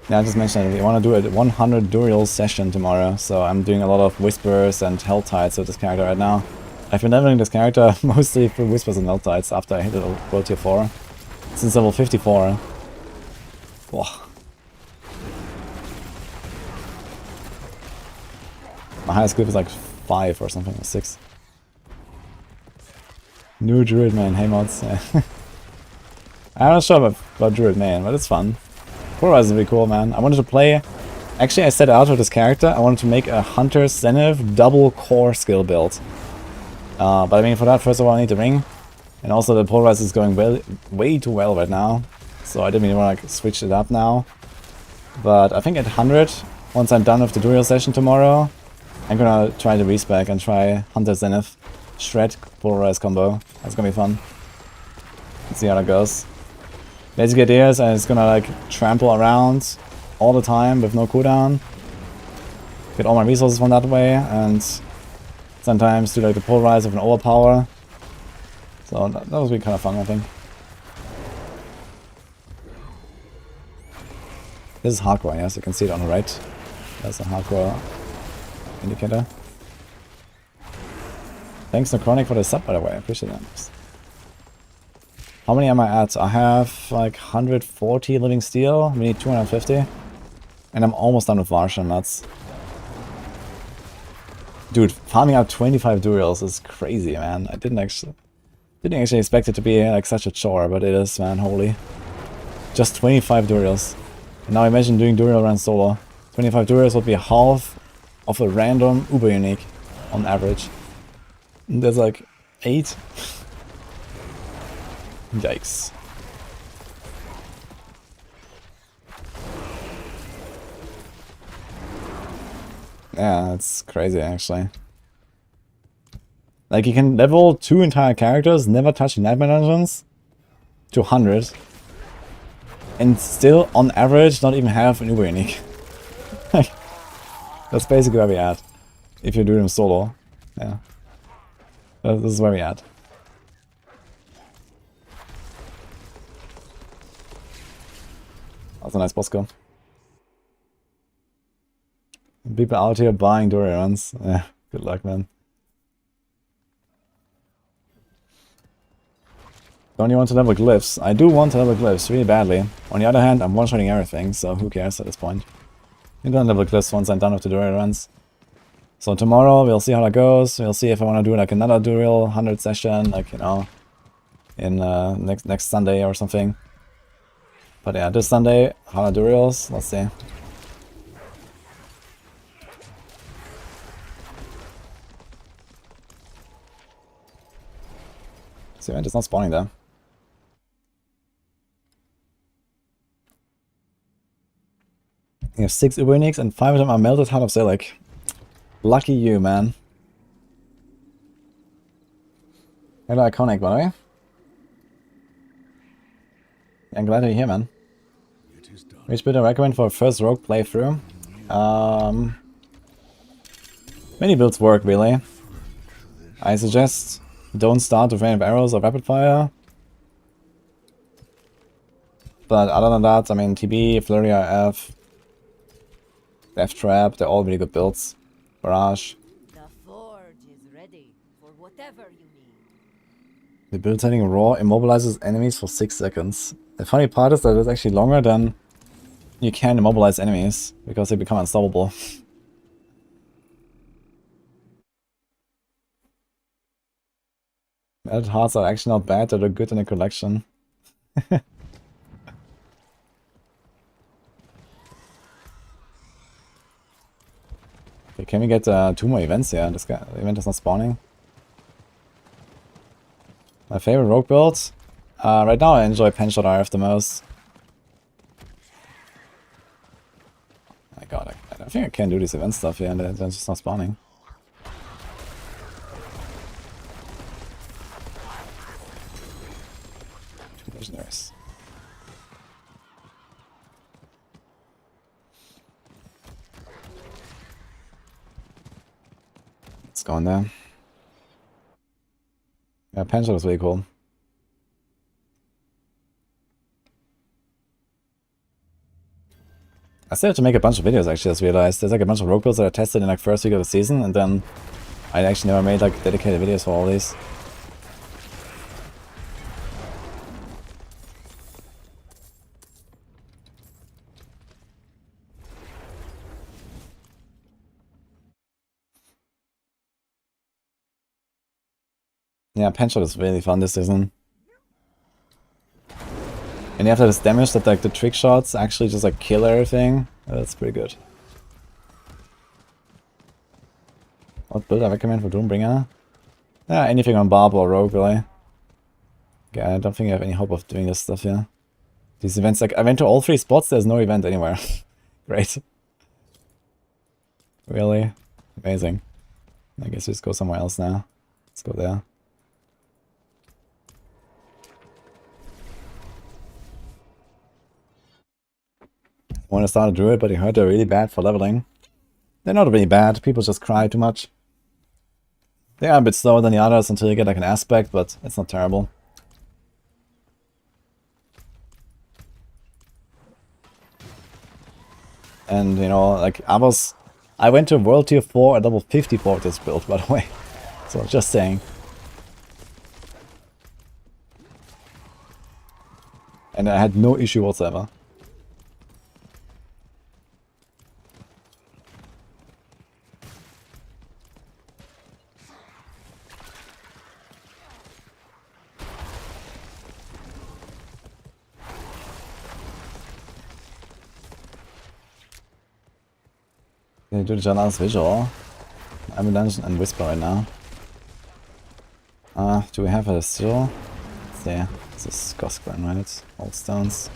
Yeah, I just mentioned it. We want to do a 100 Duriel session tomorrow, so I'm doing a lot of Whispers and Helltides with this character right now. I've been leveling this character mostly through Whispers and Helltides after I hit World Tier 4. Since level 54. Whoa. My highest group is like 5 or something, or 6. New Druid main, hey mods. Yeah. I'm not sure about Druid main, but it's fun. Polarized is really cool, man. I wanted to play Actually, I set out with this character. I wanted to make a Hunter Zenith double core skill build. But I mean, for that, first of all, I need the ring. And also the polarize is going way too well right now. So I didn't even want to like, switch it up now. But I think at 100, once I'm done with the Duriel session tomorrow, I'm gonna try the respec and try Hunter Zenith Shred polarize combo. That's gonna be fun. Let's see how that goes. Basic idea is it's gonna like trample around all the time with no cooldown. Get all my resources from that way, and sometimes do like the polarize of an overpower. So that was really kind of fun, I think. This is hardcore, yes, you can see it on the right. There's a hardcore indicator. Thanks Necronic for the sub, by the way, I appreciate that. How many am I at? I have like 140 living steel, we need 250. And I'm almost done with Varshan, that's... Dude, farming out 25 Duriels is crazy, man. I didn't actually expect it to be like such a chore, but it is, man, holy. Just 25 Duriels. And now imagine doing Duriel run solo. 25 Duriels would be half of a random Uber unique on average. And there's like 8. Yikes. Yeah, that's crazy actually. Like you can level 2 entire characters, never touch Nightmare Dungeons to 100. And still, on average, not even have an Uber unique. That's basically where we're at. If you do them solo. Yeah. This is where we're at. That's a nice boss kill. People out here buying Duriels. Yeah, good luck, man. Don't you want to level glyphs? I do want to level glyphs really badly. On the other hand, I'm one-shotting everything, so who cares at this point. I'm gonna level glyphs once I'm done with the Duriel runs. So tomorrow we'll see how that goes. We'll see if I want to do like another Duriel 100 session, like, you know, in next Sunday or something. But yeah, this Sunday, 100 Duriels. Let's see. See, it's not spawning there. You have 6 Uber uniques and 5 of them are melted heart of Zillick. Lucky you, man. Hello, Iconic, by the way. I'm glad you're here, man. Which build I recommend for a first rogue playthrough? Many builds work, really. I suggest don't start with rain of arrows or rapid fire. But other than that, I mean, TB, Flurry IF, Death Trap, they're all really good builds. Barrage. The forge is ready for whatever you need. The build setting raw immobilizes enemies for 6 seconds. The funny part is that it's actually longer than you can immobilize enemies, because they become unstoppable. Melted hearts are actually not bad, they're good in a collection. Okay, can we get 2 more events here? This event is not spawning. My favorite rogue build? Right now I enjoy Penshot RF the most. My god, I think I can do this event stuff here and they're just not spawning. Two legendaries. Let's go in there. Yeah, Penshot is really cool. I still have to make a bunch of videos actually, I just realized. There's like a bunch of rogue builds that I tested in like first week of the season, and then I actually never made like dedicated videos for all these. Yeah, Penshot is really fun this season. And you have this damage that like the trick shots actually just like kill everything. That's pretty good. build I recommend for Doombringer? Yeah, anything on Barb or Rogue, really. Yeah, I don't think I have any hope of doing this stuff here. These events, like, I went to all 3 spots, there's no event anywhere. Great. Really? Amazing. I guess we just go somewhere else now. Let's go there. I want to start a Druid, but I heard they're really bad for leveling. They're not really bad, people just cry too much. They are a bit slower than the others until you get like an aspect, but it's not terrible. And you know, like I went to World Tier 4 at level 54 with this build, by the way. So just saying. And I had no issue whatsoever. Can you do the Jala's visual? I'm in dungeon and whisper right now. Do we have a sigil? It's there. This is Goskran, right? Old stones.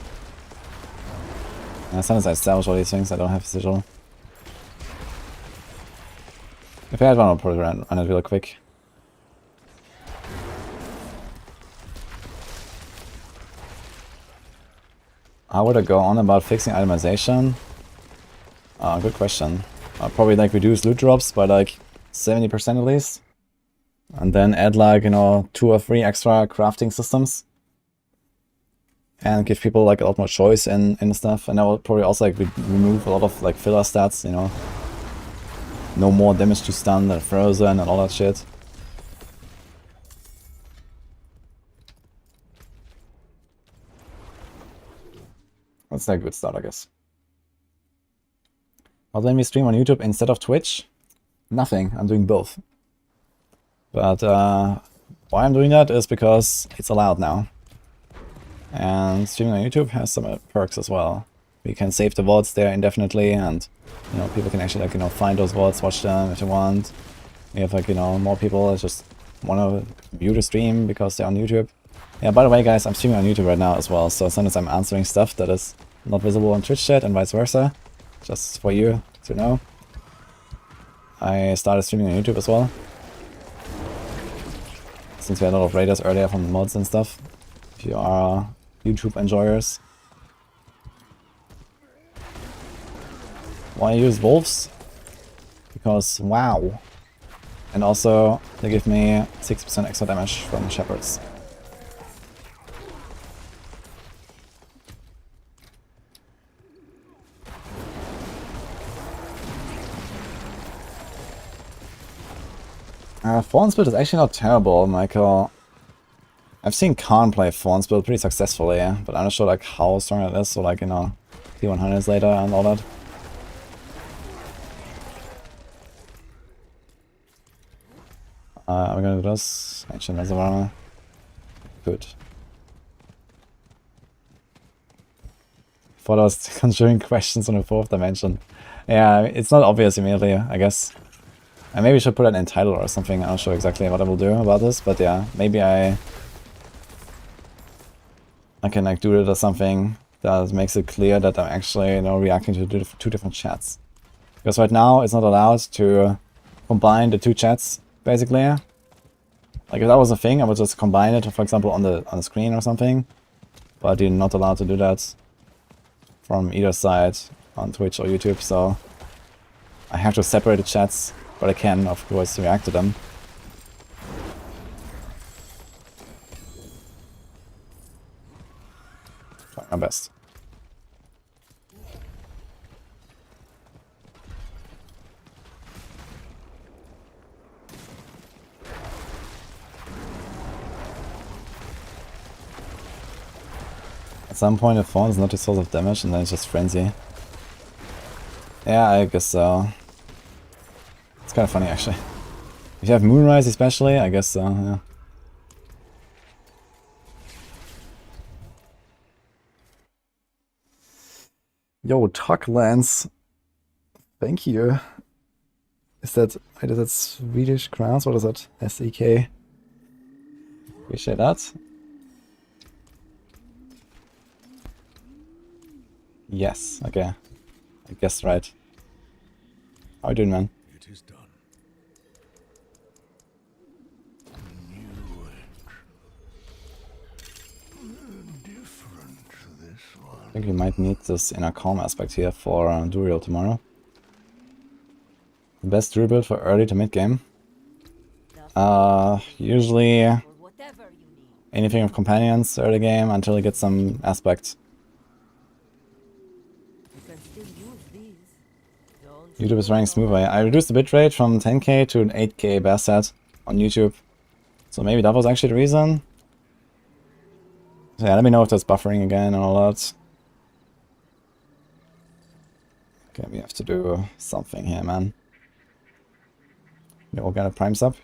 Sometimes I establish all these things, I don't have a sigil. If I had one, I'll probably run it real quick. How would I go on about fixing itemization? Good question. I'll probably like reduce loot drops by like 70% at least. And then add like, you know, 2 or 3 extra crafting systems. And give people like a lot more choice in stuff. And I will probably also like remove a lot of like filler stats, you know. No more damage to stun and frozen and all that shit. That's like a good start, I guess. I'll let me stream on YouTube instead of Twitch. Nothing, I'm doing both. But why I'm doing that is because it's allowed now. And streaming on YouTube has some perks as well. We can save the VODs there indefinitely, and you know, people can actually like, you know, find those VODs, watch them if they want. We have like, you know, more people that just want to view the stream because they're on YouTube. Yeah, by the way guys, I'm streaming on YouTube right now as well, so sometimes I'm answering stuff that is not visible on Twitch chat and vice versa. Just for you to know. I started streaming on YouTube as well. Since we had a lot of raiders earlier from the mods and stuff. If you are YouTube enjoyers. Why use wolves? Because wow. And also they give me 6% extra damage from shepherds. Thorns build is actually not terrible, Michael. I've seen Khan play Thorns build pretty successfully, but I'm not sure like how strong it is, so like, you know, T100s later and all that. Are we gonna do this? Ancient Reservoir. Good. For those conjuring questions on the 4th dimension. Yeah, it's not obvious immediately, I guess. I maybe should put it in title or something. I'm not sure exactly what I will do about this, but yeah, maybe I can like do it or something that makes it clear that I'm actually, you know, reacting to 2 different chats. Because right now it's not allowed to combine the 2 chats, basically. Like if that was a thing, I would just combine it, for example, on the screen or something. But you're not allowed to do that from either side on Twitch or YouTube, so I have to separate the chats. But I can, of course, react to them. Try my best. At some point, if Fawn is not the source of damage, and then it's just Frenzy. Yeah, I guess so. It's kind of funny, actually. If you have Moonrise especially, I guess so, yeah. Yo, Tuck Lance. Thank you. Is that Swedish crowns? What is that? SEK? Appreciate that. Yes, okay. I guessed right. How are you doing, man? It is done. Different this one. I think we might need this inner calm aspect here for Duriel tomorrow. The best Druid build for early to mid game. Usually For whatever you need. anything with companions early game until you get some aspect. You can still use these. Don't YouTube is running smoothly. I reduced the bitrate from 10k to an 8k best set on YouTube. So maybe that was actually the reason. So yeah, let me know if there's buffering again and all that. Okay, we have to do something here, man. We all got a prime sub.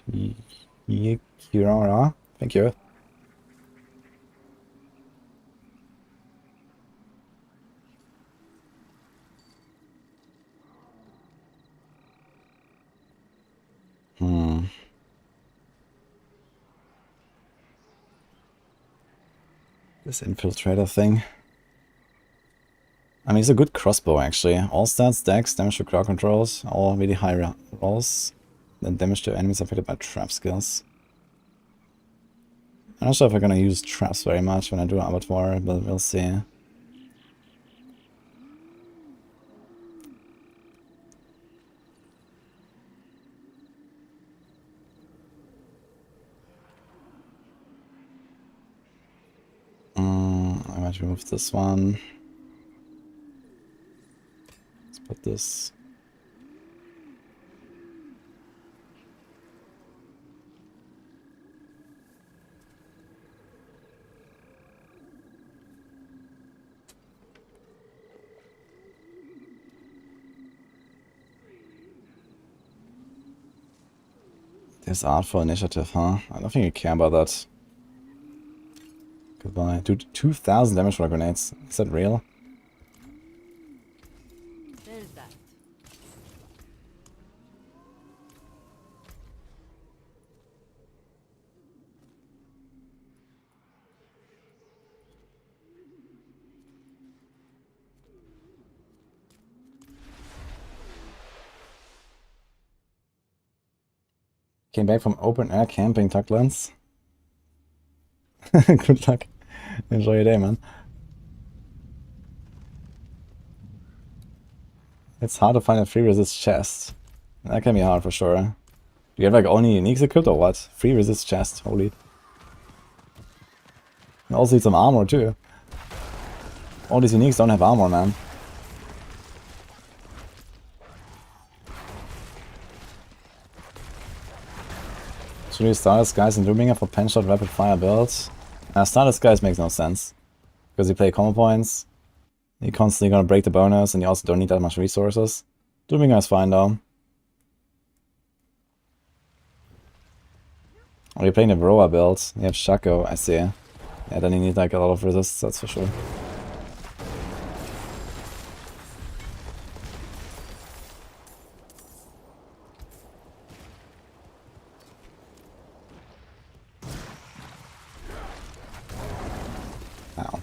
Kirara. Thank you. This infiltrator thing. I mean, it's a good crossbow actually. All stats, dex, damage to crowd controls, all really high rolls. Then damage to enemies affected by trap skills. I'm not sure if I'm gonna use traps very much when I do Overpower, but we'll see. I might remove this one. Let's put this. There's art for initiative, huh? I don't think you care about that. Goodbye. Dude, 2,000 damage for grenades. Is that real? There's that. Came back from open air camping, Tucklands. Good luck. Enjoy your day, man. It's hard to find a free resist chest. That can be hard for sure. Do you have like only uniques equipped or what? Free resist chest, holy. You also need some armor too. All these uniques don't have armor, man. Should we start Skies and Doominger for pen shot rapid fire builds? Starter Skies makes no sense. Because you play combo points, you're constantly gonna break the bonus, and you also don't need that much resources. Doominger is fine though. Oh, you're playing the Varroa build. You have Shaco, I see. Yeah, then you need like a lot of resists, that's for sure. Ow.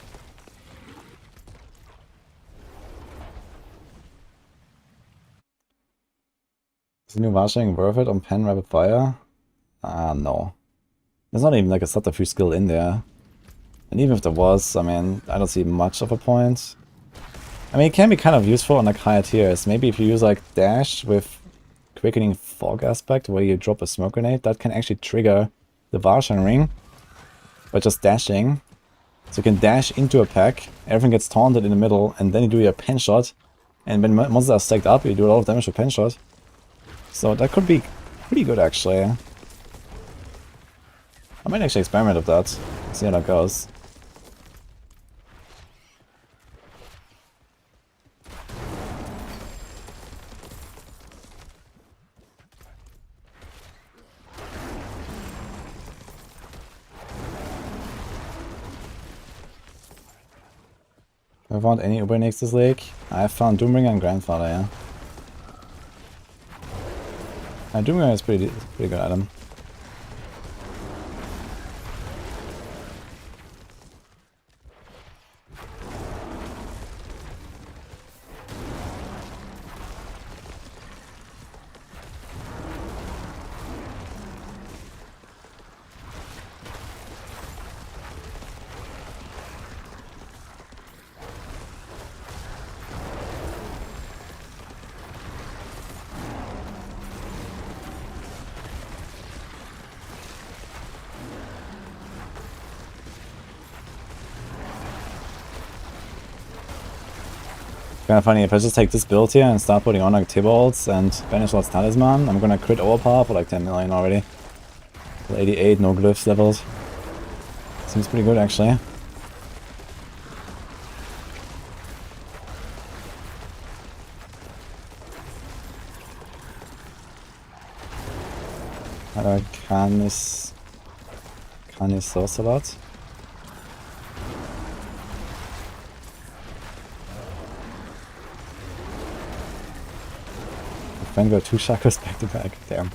Is the new Varshing worth it on pen rapid fire? No. There's not even like a subterfuge skill in there. And even if there was, I mean, I don't see much of a point. I mean, it can be kind of useful on like higher tiers. Maybe if you use like dash with quickening fog aspect where you drop a smoke grenade, that can actually trigger the Varshan ring by just dashing. So you can dash into a pack, everything gets taunted in the middle, and then you do your pen shot. And when monsters are stacked up, you do a lot of damage with pen shot. So that could be pretty good actually. I might actually experiment with that, see how that goes. Have I found any Uber next this lake? I have found Doombringer and Grandfather, yeah. Duriel is pretty good item. Kinda funny, if I just take this build here and start putting on like Tibalds and Banish Lord's Talisman, I'm gonna crit Overpower for like 10 million already. With 88, no glyphs levels. Seems pretty good actually. Canis source a lot. Then go 2 chakras back to back. Damn.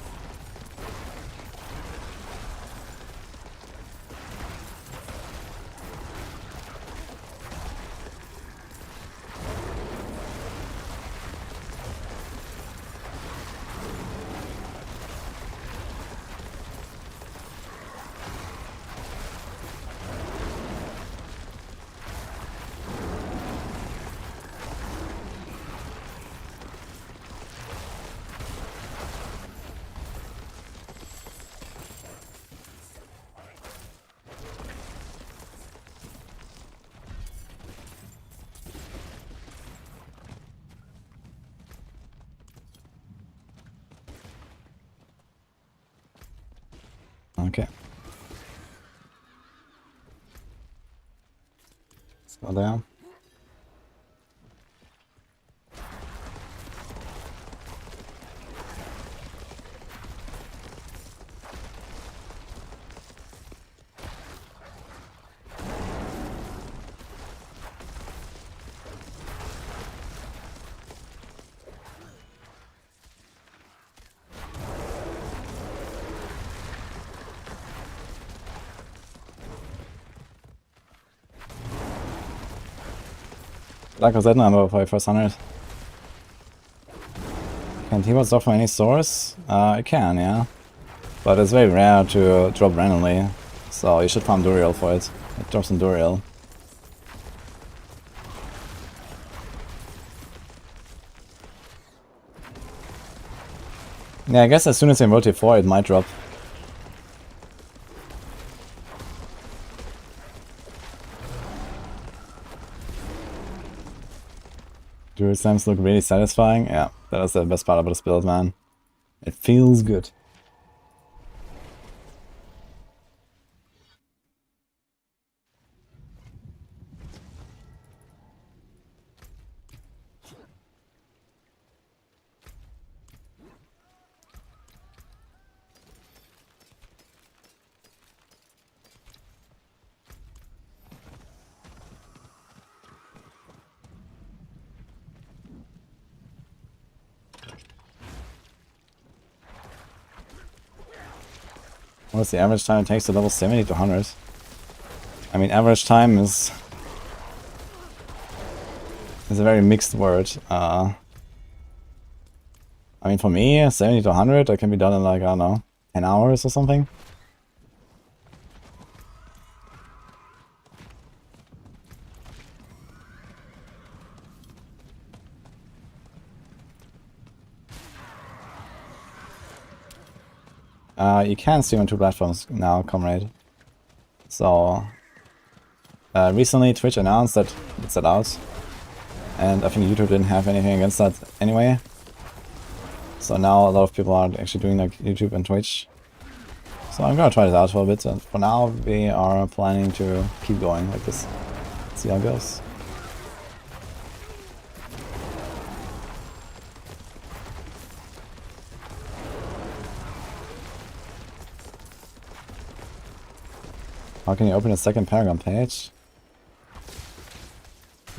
Okay. Let's go there. Like I said, number for first 100. Can T-Bot stop from any source? It can, yeah. But it's very rare to drop randomly, so you should farm Duriel for it. It drops in Duriel. Yeah, I guess as soon as you rotate 4 it might drop. Druid slams look really satisfying. Yeah, that is the best part about this build, man. It feels good. What's the average time it takes to level 70 to 100? I mean, average time is a very mixed word. I mean, for me, 70 to 100, that can be done in like, I don't know, 10 hours or something. You can stream on 2 platforms now, comrade. So, recently Twitch announced that it's allowed. And I think YouTube didn't have anything against that anyway. So now a lot of people are actually doing like YouTube and Twitch. So I'm gonna try this out for a bit, and for now we are planning to keep going like this. See how it goes. How can you open a second Paragon page?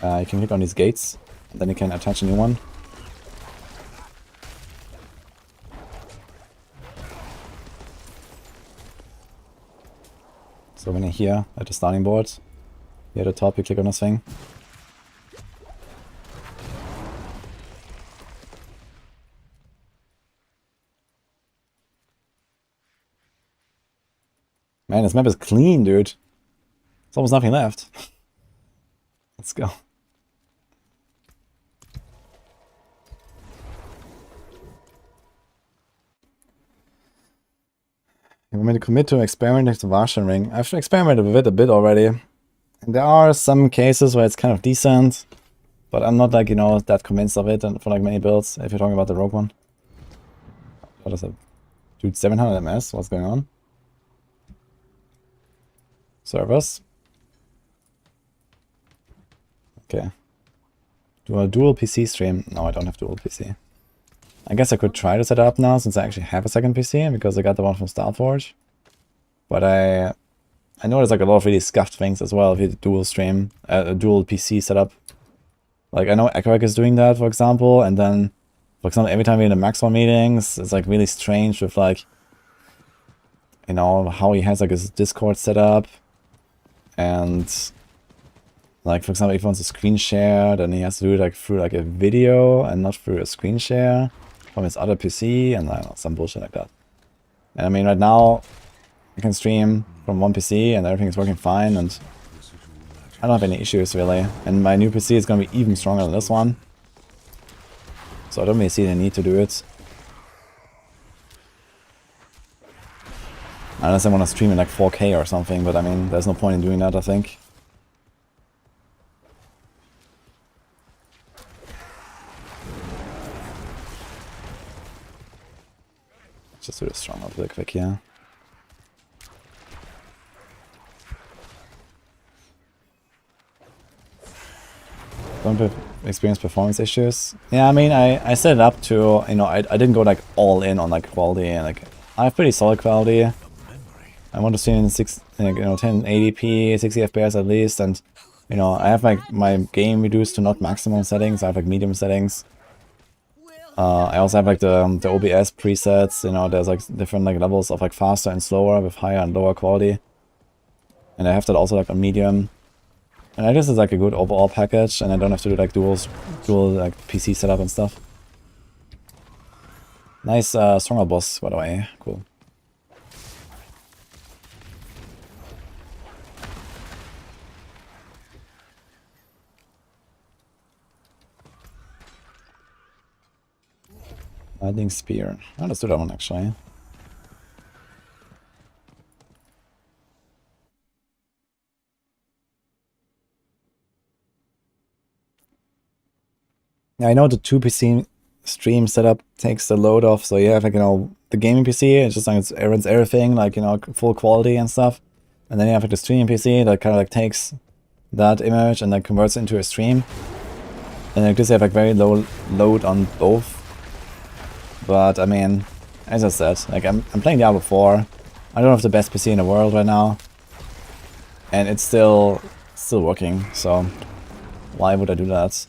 You can click on these gates, and then you can attach a new one. when you're here at the starting board, here at the top, you click on this thing. Man, this map is clean, dude. There's almost nothing left. Let's go. You want me to commit to experimenting with the Varshan ring? I've experimented with it a bit already. And there are some cases where it's kind of decent, but I'm not like, you know, that convinced of it and for like many builds, if you're talking about the rogue one. What is it? Dude, 700 MS? What's going on? Servers? Okay. Do a dual PC stream? No, I don't have dual PC. I guess I could try to set it up now since I actually have a second PC because I got the one from Starforge. But I know there's like a lot of really scuffed things as well if you dual stream, a dual PC setup. Like I know Enquiries is doing that, for example, and then, for example, every time we're in the Maxwell meetings, it's like really strange with like, you know, how he has like his Discord set up. And like, for example, if he wants to screen share, then he has to do it like through like a video and not through a screen share from his other PC and I don't know, some bullshit like that. And I mean, right now I can stream from one PC and everything is working fine and I don't have any issues really. And my new PC is going to be even stronger than this one. So I don't really see the need to do it. Unless I want to stream in like 4K or something, but I mean, there's no point in doing that, I think. Let's just do this strong up really quick here. Don't experience performance issues. Yeah, I mean, I set it up to, you know, I didn't go like all in on like quality and like, I have pretty solid quality. I want to see in 1080p, 60 FPS at least, and you know I have like my game reduced to not maximum settings. I have like medium settings. I also have like the OBS presets. You know, there's like different like levels of like faster and slower with higher and lower quality, and I have that also like on medium. And I guess it's like a good overall package, and I don't have to do like dual like PC setup and stuff. Nice stronger boss, by the way. Cool. Lightning Spear. Oh, let's do that one actually. Yeah, I know the 2 PC stream setup takes the load off, so you have like, you know, the gaming PC, it's just like it runs everything, like, you know, full quality and stuff. And then you have like the streaming PC that kind of like takes that image and like converts it into a stream. And like this you have like very low load on both. But I mean, as I said, like I'm playing Diablo 4. I don't have the best PC in the world right now. And it's still working, so why would I do that?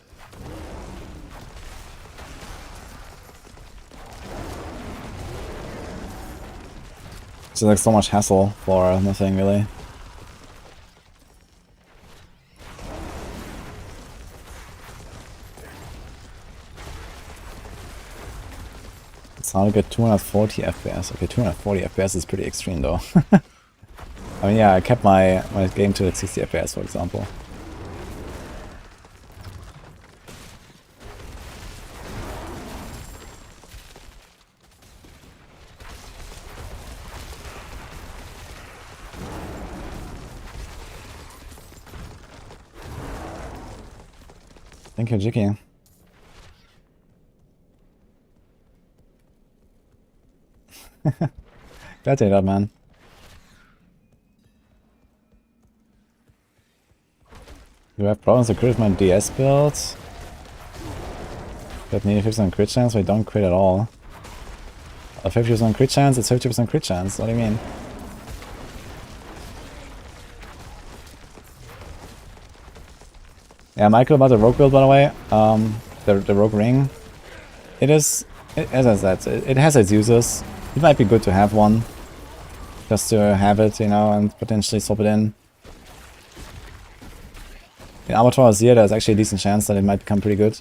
It's like so much hassle for nothing really. It's hard to get 240 FPS. Okay, 240 FPS is pretty extreme though. I mean, yeah, I kept my game to 60 FPS, for example. Thank you, Jicky. Glad to hear that, man. Do I have problems to crit with my DS builds? Got nearly 50% crit chance, but I don't crit at all. A 50% crit chance, it's 50% crit chance. What do you mean? Yeah, Michael, about the rogue build, by the way, the rogue ring, as I said, it has its uses. It might be good to have one. Just to have it, you know, and potentially swap it in. In Overpower here, there's actually a decent chance that it might become pretty good.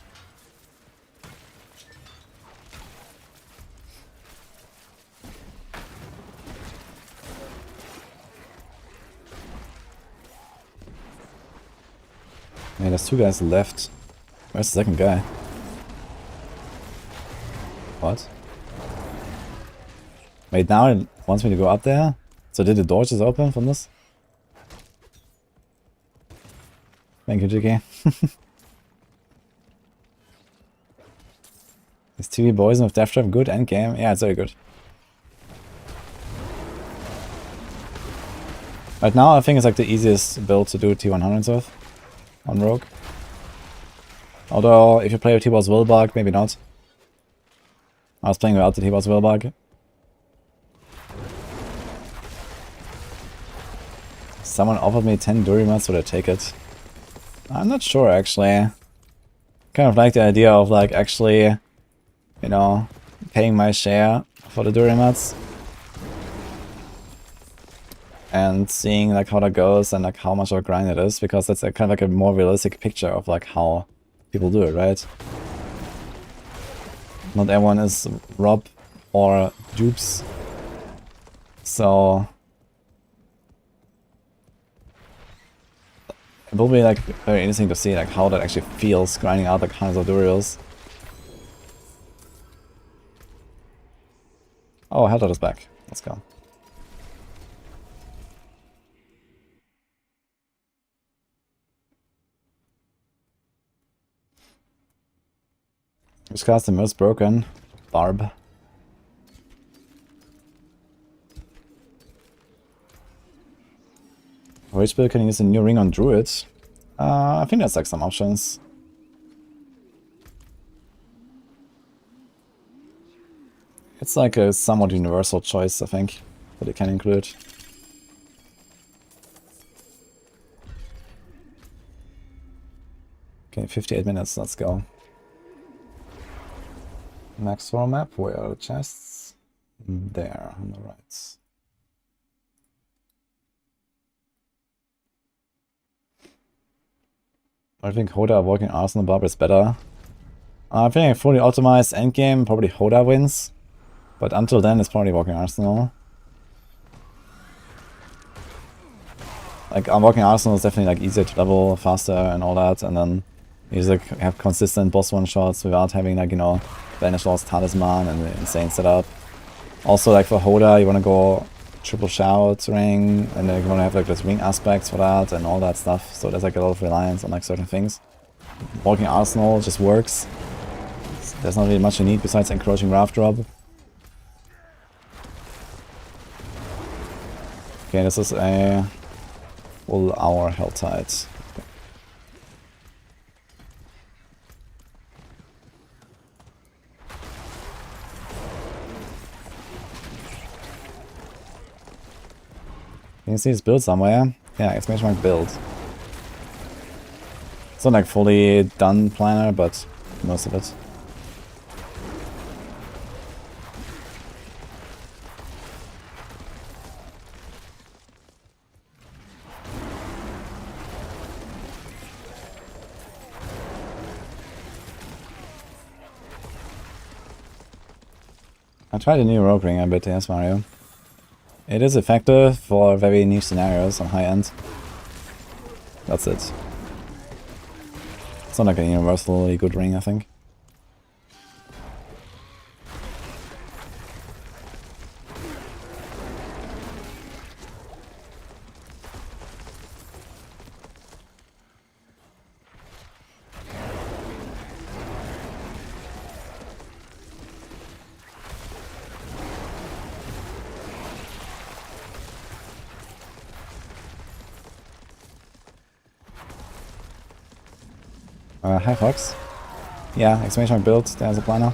Yeah, there's 2 guys left. Where's the second guy? What? Wait, now it wants me to go up there? So did the door just open from this? Thank you, Jiggy. Is TV Boys with Death Trap good endgame? Yeah, it's very good. Right now I think it's like the easiest build to do T100s with on Rogue. Although if you play with T-Boss Willbug, maybe not. I was playing without the T-Boss Willbug. Someone offered me 10 Duriels, would I take it? I'm not sure actually. Kind of like the idea of like actually, you know, paying my share for the Duriels. And seeing like how that goes and like how much of a grind it is, because that's a, kind of like a more realistic picture of like how people do it, right? Not everyone is Rob or dupes. So it will be like very interesting to see like how that actually feels grinding out like hundreds of Duriels. Oh, Helltot is back. Let's go. Which cast the most broken? Barb. Which build can use a new ring on Druid? I think that's like some options. It's like a somewhat universal choice, I think, that it can include. Okay, 58 minutes, let's go. Next for a map, where are the chests? There, on the right. I think Hoda working Arsenal Barb is better. I think fully optimized endgame, probably Hoda wins. But until then, it's probably Walking Arsenal. Like, Walking Arsenal is definitely like easier to level, faster and all that, and then you just like have consistent boss one-shots without having like, you know, Banish Lost Talisman and the insane setup. Also like for Hoda, you wanna go triple shout ring, and then you wanna have like this ring aspects for that and all that stuff, so there's like a lot of reliance on like certain things. Walking Arsenal just works. There's not really much you need besides encroaching Raft Drop. Okay, this is a full hour Helltide. Can you see his build somewhere? Yeah, exclamation mark build. It's not like fully done planner, but most of it. I tried a new rogue ring a bit, yes, Mario. It is effective for very niche scenarios on high end. That's it. It's not like a universally good ring, I think. Hi Fox. Yeah, exclamation mark build, there's a planner.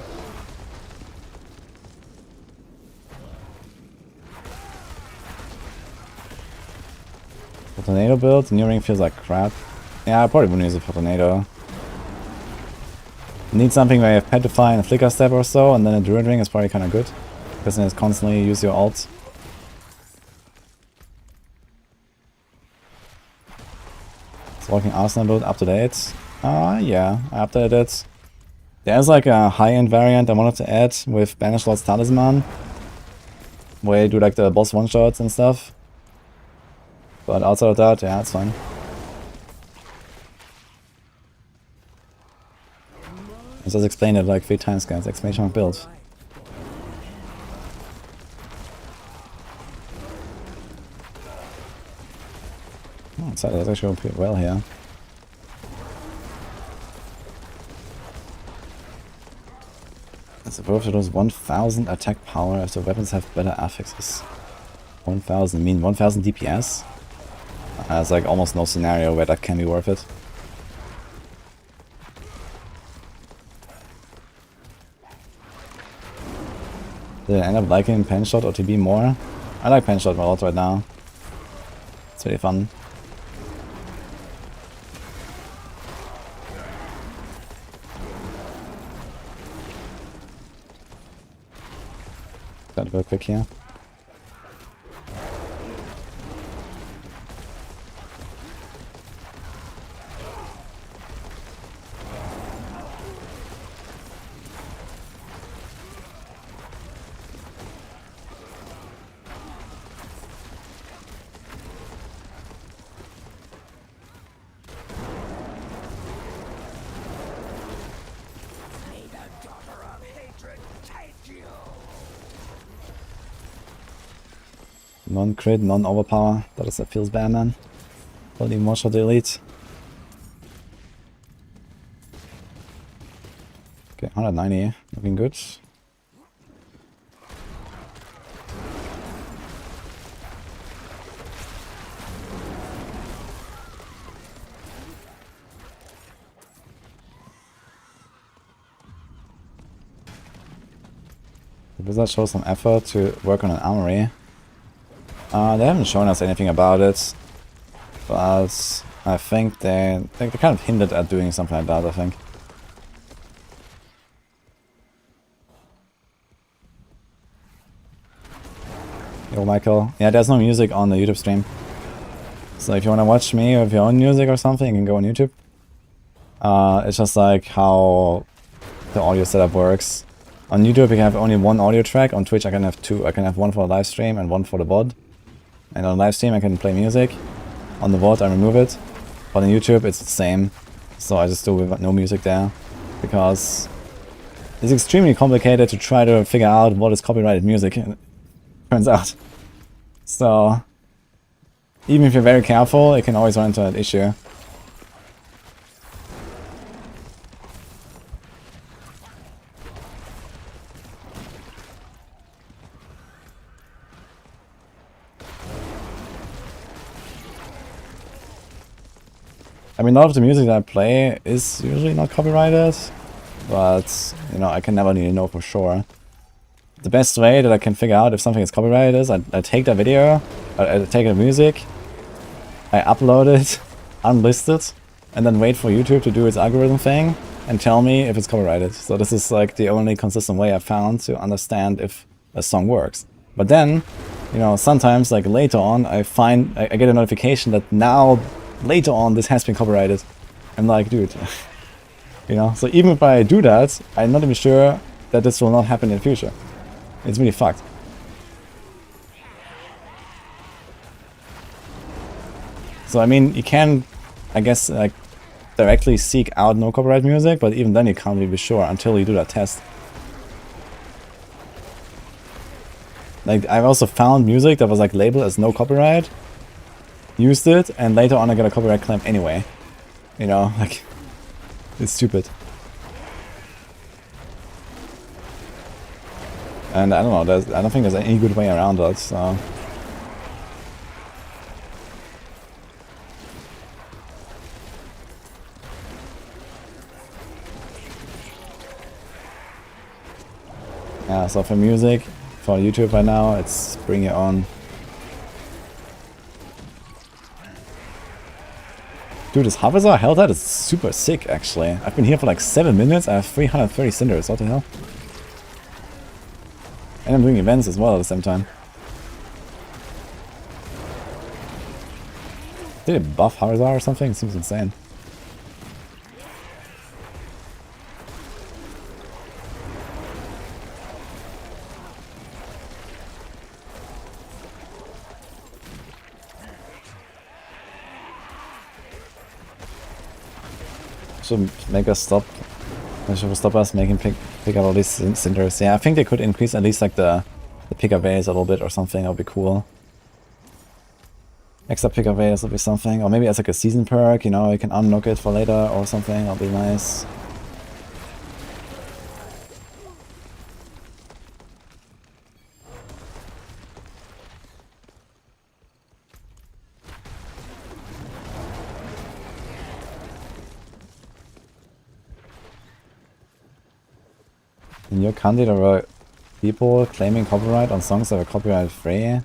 For tornado build, new ring feels like crap. Yeah, I probably wouldn't use it for tornado. Need something where you have Petrify and Flicker Step or so, and then a Druid ring is probably kinda good. Because then it's constantly use your ult. Walking Arsenal build up to date. Yeah, I updated it. There's like a high-end variant I wanted to add with Banished Lord's Talisman, where you do like the boss one-shots and stuff. But outside of that, yeah, it's fine. I just explained it like 3 times, guys. Exclamation mark build. Oh, so that's actually pretty well here. It's supposed to lose 1000 attack power if the weapons have better affixes. 1000, I mean 1000 DPS? There's like almost no scenario where that can be worth it. Did I end up liking Penshot or TB more? I like Penshot a lot right now. It's really fun. Gotta go quick here. Non-crit, non-overpower. That feels bad, man. Only more shot elite. Okay, 190. Looking good. The wizard shows some effort to work on an armory. They haven't shown us anything about it, but I think they kind of hinted at doing something like that, I think. Yo, Michael. Yeah, there's no music on the YouTube stream. So if you want to watch me with your own music or something, you can go on YouTube. It's just like how the audio setup works. On YouTube, you can have only one audio track. On Twitch, I can have 2. I can have one for the live stream and one for the VOD. And on live stream I can play music. On the VOD I remove it. But on YouTube it's the same. So I just do with no music there. Because it's extremely complicated to try to figure out what is copyrighted music, turns out. So even if you're very careful, it can always run into an issue. I mean, a lot of the music that I play is usually not copyrighted, but, you know, I can never really know for sure. The best way that I can figure out if something is copyrighted is I take that video, I take the music, I upload it, unlist it, and then wait for YouTube to do its algorithm thing and tell me if it's copyrighted. So this is like the only consistent way I've found to understand if a song works. But then, you know, sometimes, like later on, I get a notification that now, later on, this has been copyrighted. I'm like, dude, you know, so even if I do that, I'm not even sure that this will not happen in the future. It's really fucked. So I mean, you can, I guess, like, directly seek out no copyright music, but even then you can't really be sure until you do that test. Like, I've also found music that was like labeled as no copyright, used it, and later on I got a copyright claim anyway. You know, like, it's stupid. And I don't know, I don't think there's any good way around that, so... Yeah, so for music, for YouTube right now, it's bring your own. Dude, this Harvester Hell that is super sick, actually. I've been here for like 7 minutes, I have 330 cinders, what the hell? And I'm doing events as well at the same time. Did it buff Harzar or something? It seems insane. Should make us stop. They should stop us making pick up all these cinders. Yeah, I think they could increase at least like the pick up base a little bit or something. That would be cool. Extra pick up base would be something, or maybe as like a season perk. You know, you can unlock it for later or something. That'll be nice. In your country, there were people claiming copyright on songs that were copyright free.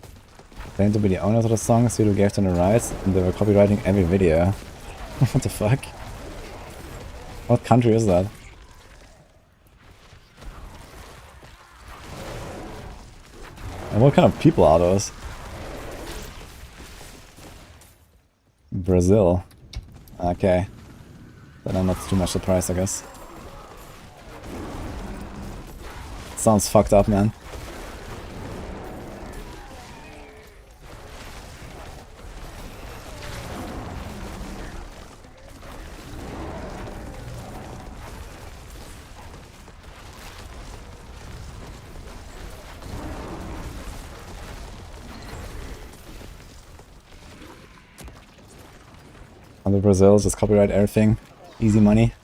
Claimed to be the owners of the songs, who gave them the rights, and they were copywriting every video. What the fuck? What country is that? And what kind of people are those? Brazil. Okay. Then I'm not too much surprised, I guess. Sounds fucked up, man. On the Brazil, just copyright everything. Easy money.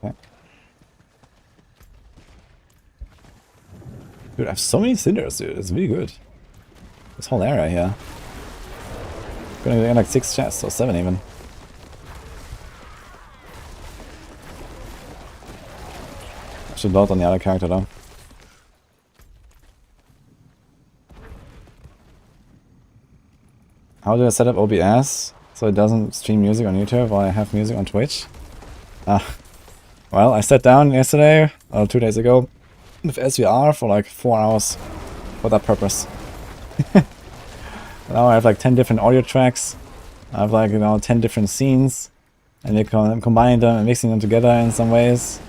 Okay. Dude, I have so many cinders, dude. It's really good. This whole area here. Gonna get like 6 chests, or 7 even. I should load on the other character though. How do I set up OBS so it doesn't stream music on YouTube while I have music on Twitch? Well, I sat down yesterday, or 2 days ago, with SVR for like 4 hours for that purpose. Now I have like 10 different audio tracks. I have like, you know, 10 different scenes, and you can combine them and mixing them together in some ways.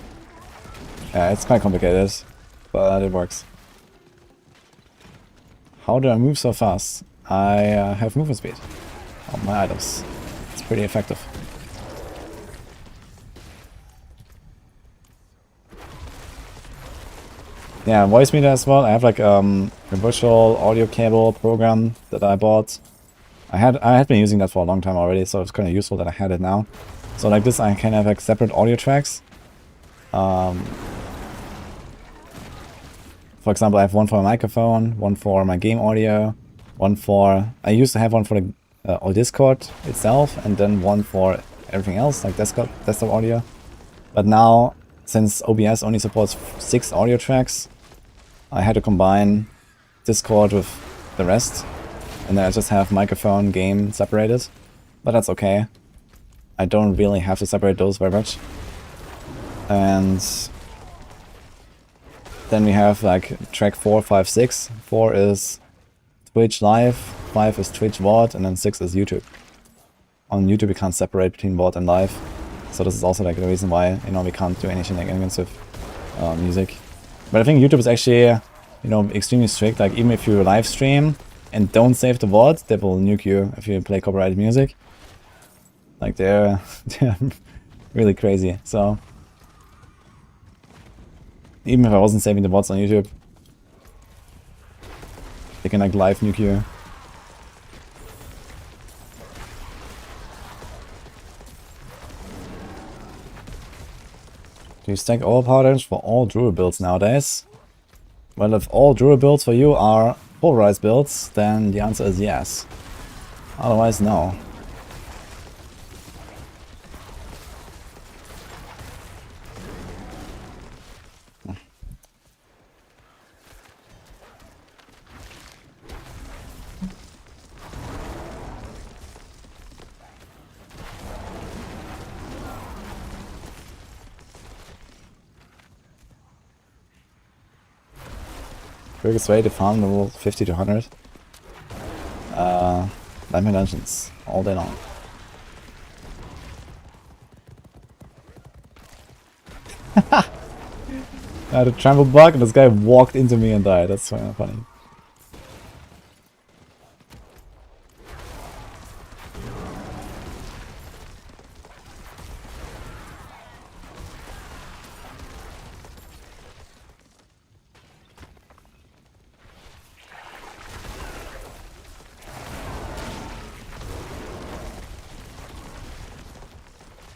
Yeah, it's quite complicated, but it works. How do I move so fast? I have movement speed on my items. It's pretty effective. Yeah, voice meter as well. I have like a virtual audio cable program that I bought. I had been using that for a long time already, so it's kind of useful that I had it now. So like this, I can have like separate audio tracks. For example, I have one for my microphone, one for my game audio, one for... I used to have one for the Discord itself, and then one for everything else, like desktop audio. But now, since OBS only supports 6 audio tracks, I had to combine Discord with the rest, and then I just have microphone, game separated. But that's okay. I don't really have to separate those very much. And then we have like track 4, 5, 6. 4 is Twitch Live, 5 is Twitch VOD, and then 6 is YouTube. On YouTube we can't separate between VOD and Live. So this is also like the reason why, you know, we can't do any shenanigans with music. But I think YouTube is actually, you know, extremely strict. Like even if you live stream and don't save the VOD, they will nuke you if you play copyrighted music. Like they're really crazy. So even if I wasn't saving the VODs on YouTube, they can like live nuke you. Do you stack Overpower damage for all Druid builds nowadays? Well, if all Druid builds for you are polarized builds, then the answer is yes. Otherwise, no. Quickest way to farm the level 50 to 100. Diamond dungeons all day long. I had a trample bug and this guy walked into me and died. That's kind of funny.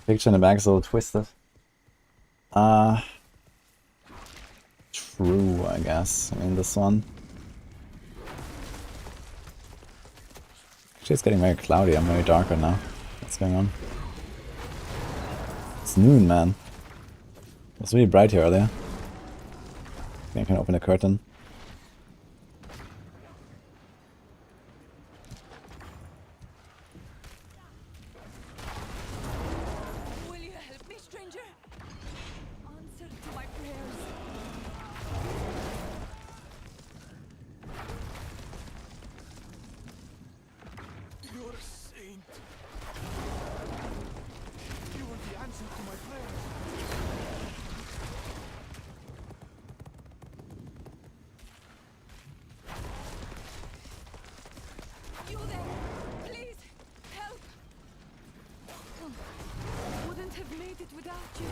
Picture in the back is a little twisted. True, I guess. I mean, this one. Actually, it's getting very cloudy. I'm very dark right now. What's going on? It's noon, man. It was really bright here earlier. I think I can open a curtain. Will you help me, stranger? Answer to my prayers. You're a saint. You are the answer to my prayers. You there? Please, help! Wouldn't have made it without you.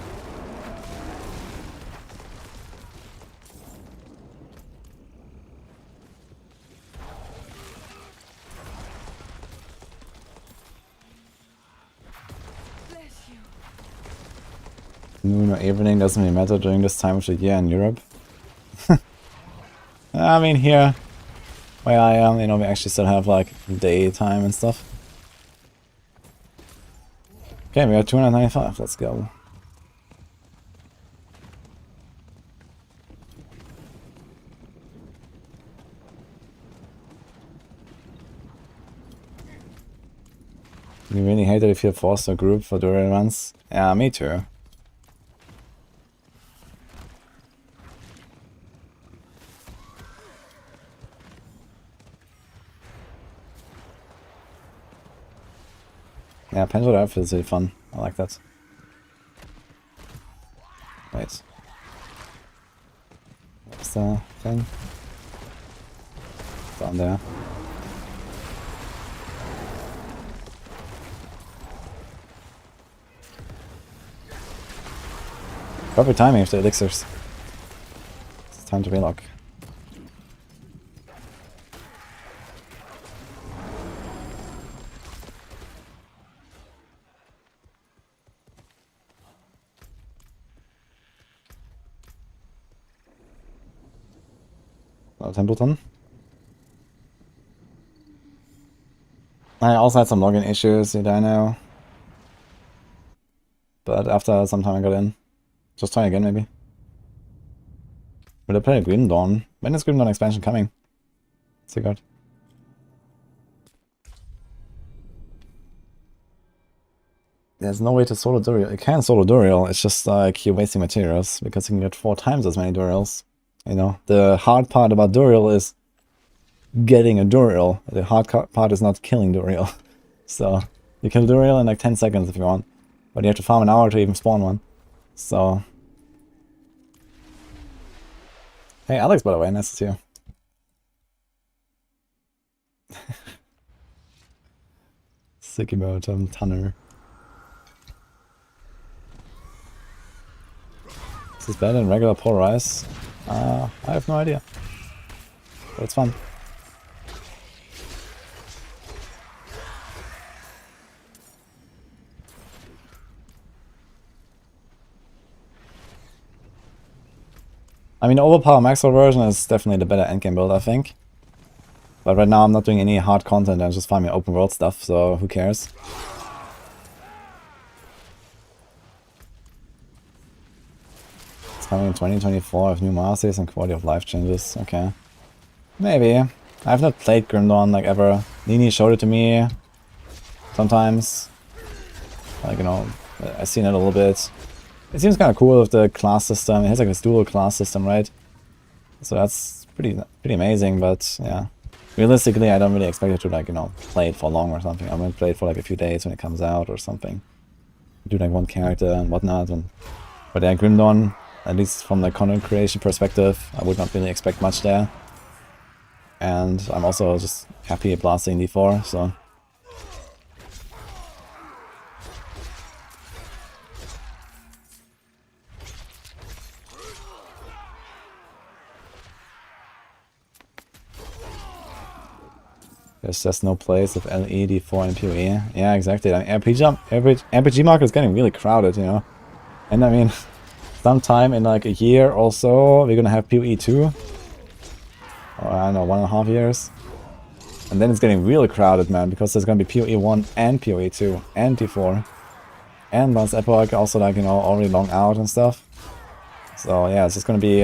Bless you. Noon or evening doesn't really matter during this time of the year in Europe. I mean, here where I am, you know, we actually still have like daytime and stuff. Okay, we got 295. Let's go. You really hate it if you forced a group for Duriel runs? Yeah, me too. Yeah, Penguin outfit is really fun. I like that. Wait. What's the thing? Down there. Perfect timing of the elixirs. It's time to relock. Templeton. I also had some login issues, did I know? But after some time I got in. Just try again, maybe. Will I play a Grim Dawn? When is Grim Dawn expansion coming? So God. There's no way to solo Duriel. You can solo Duriel, it's just like you're wasting materials because you can get 4 times as many Duriels. You know, the hard part about Duriel is getting a Duriel. The hard part is not killing Duriel. So, you kill Duriel in like 10 seconds if you want. But you have to farm an hour to even spawn one. So... Hey Alex, by the way, nice to see you. Sick about Tanner. Is this better than regular Polarize? I have no idea. But it's fun. I mean, Overpower Maxwell version is definitely the better endgame build, I think. But right now I'm not doing any hard content, I'm just farming open world stuff, so who cares? It's coming in 2024 with new masters and quality of life changes, okay. Maybe. I've not played Grim Dawn like ever. Nini showed it to me sometimes. Like, you know, I've seen it a little bit. It seems kind of cool with the class system. It has like this dual class system, right? So that's pretty amazing, but yeah. Realistically, I don't really expect it to, like, you know, play it for long or something. I'm gonna play it for like a few days when it comes out or something. Do like one character and whatnot. But yeah, Grim Dawn, at least from the content creation perspective, I would not really expect much there. And I'm also just happy blasting D4, so. There's just no place of LE, D4, and PoE. Yeah, exactly. I mean, RPG market is getting really crowded, you know. And I mean, sometime in like a year or so, we're gonna have PoE 2. Or I don't know, 1.5 years. And then it's getting really crowded, man, because there's gonna be PoE 1 and PoE 2 and D4. And Last Epoch also, like, you know, already long out and stuff. So yeah, it's just gonna be...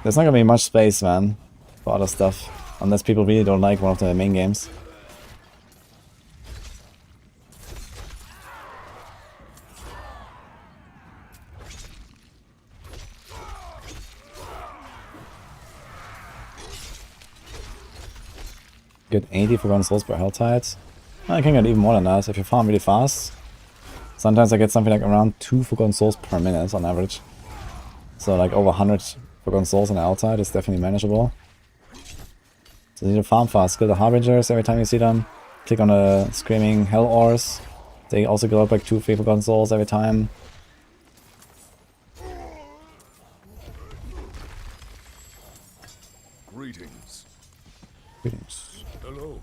there's not gonna be much space, man, for other stuff. Unless people really don't like one of the main games. Get 80 Forgotten Souls per Helltide. I can get even more than that if you farm really fast. Sometimes I get something like around 2 Forgotten Souls per minute on average. So like over 100 Forgotten Souls on the Helltide is definitely manageable. So you need to farm fast. Kill the Harbingers every time you see them. Click on the Screaming Hell Ores. They also go up like 2-3 Forgotten Souls every time. Greetings. Greetings. Hello.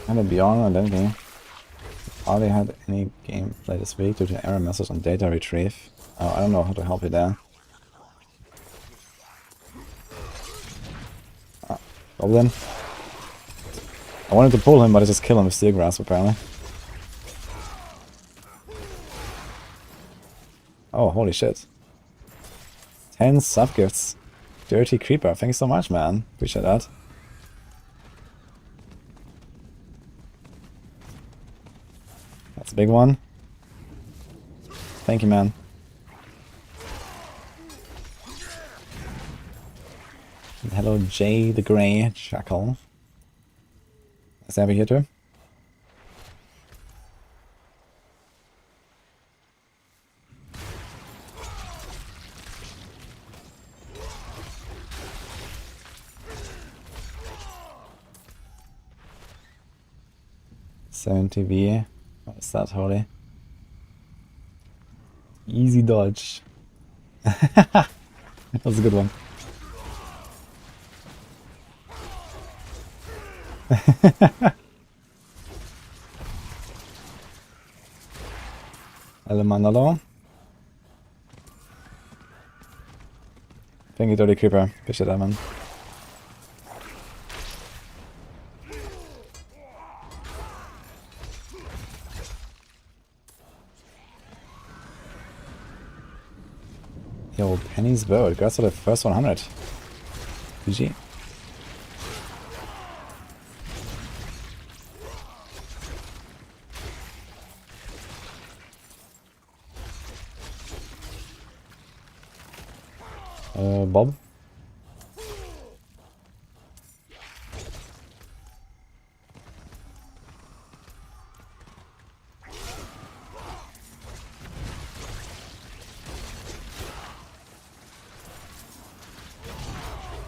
And beyond identity. Hardly had any gameplay this week due to error message on data retrieve. Oh, I don't know how to help you there. Ah, Goblin. I wanted to pull him, but I just kill him with Steel Grasp apparently. Oh, holy shit. 10 subgifts. Dirty Creeper, thanks so much, man. Appreciate that. That's a big one. Thank you, man. And hello, Jay the Grey Jackal. Is Abby here too? TV. What is that, holy? Easy dodge. That was a good one. Hello, Manolo. Thank you, Dirty Creeper. Appreciate that, man. Yo, Penny's Bird. Congrats for the first 100. GG. Bob?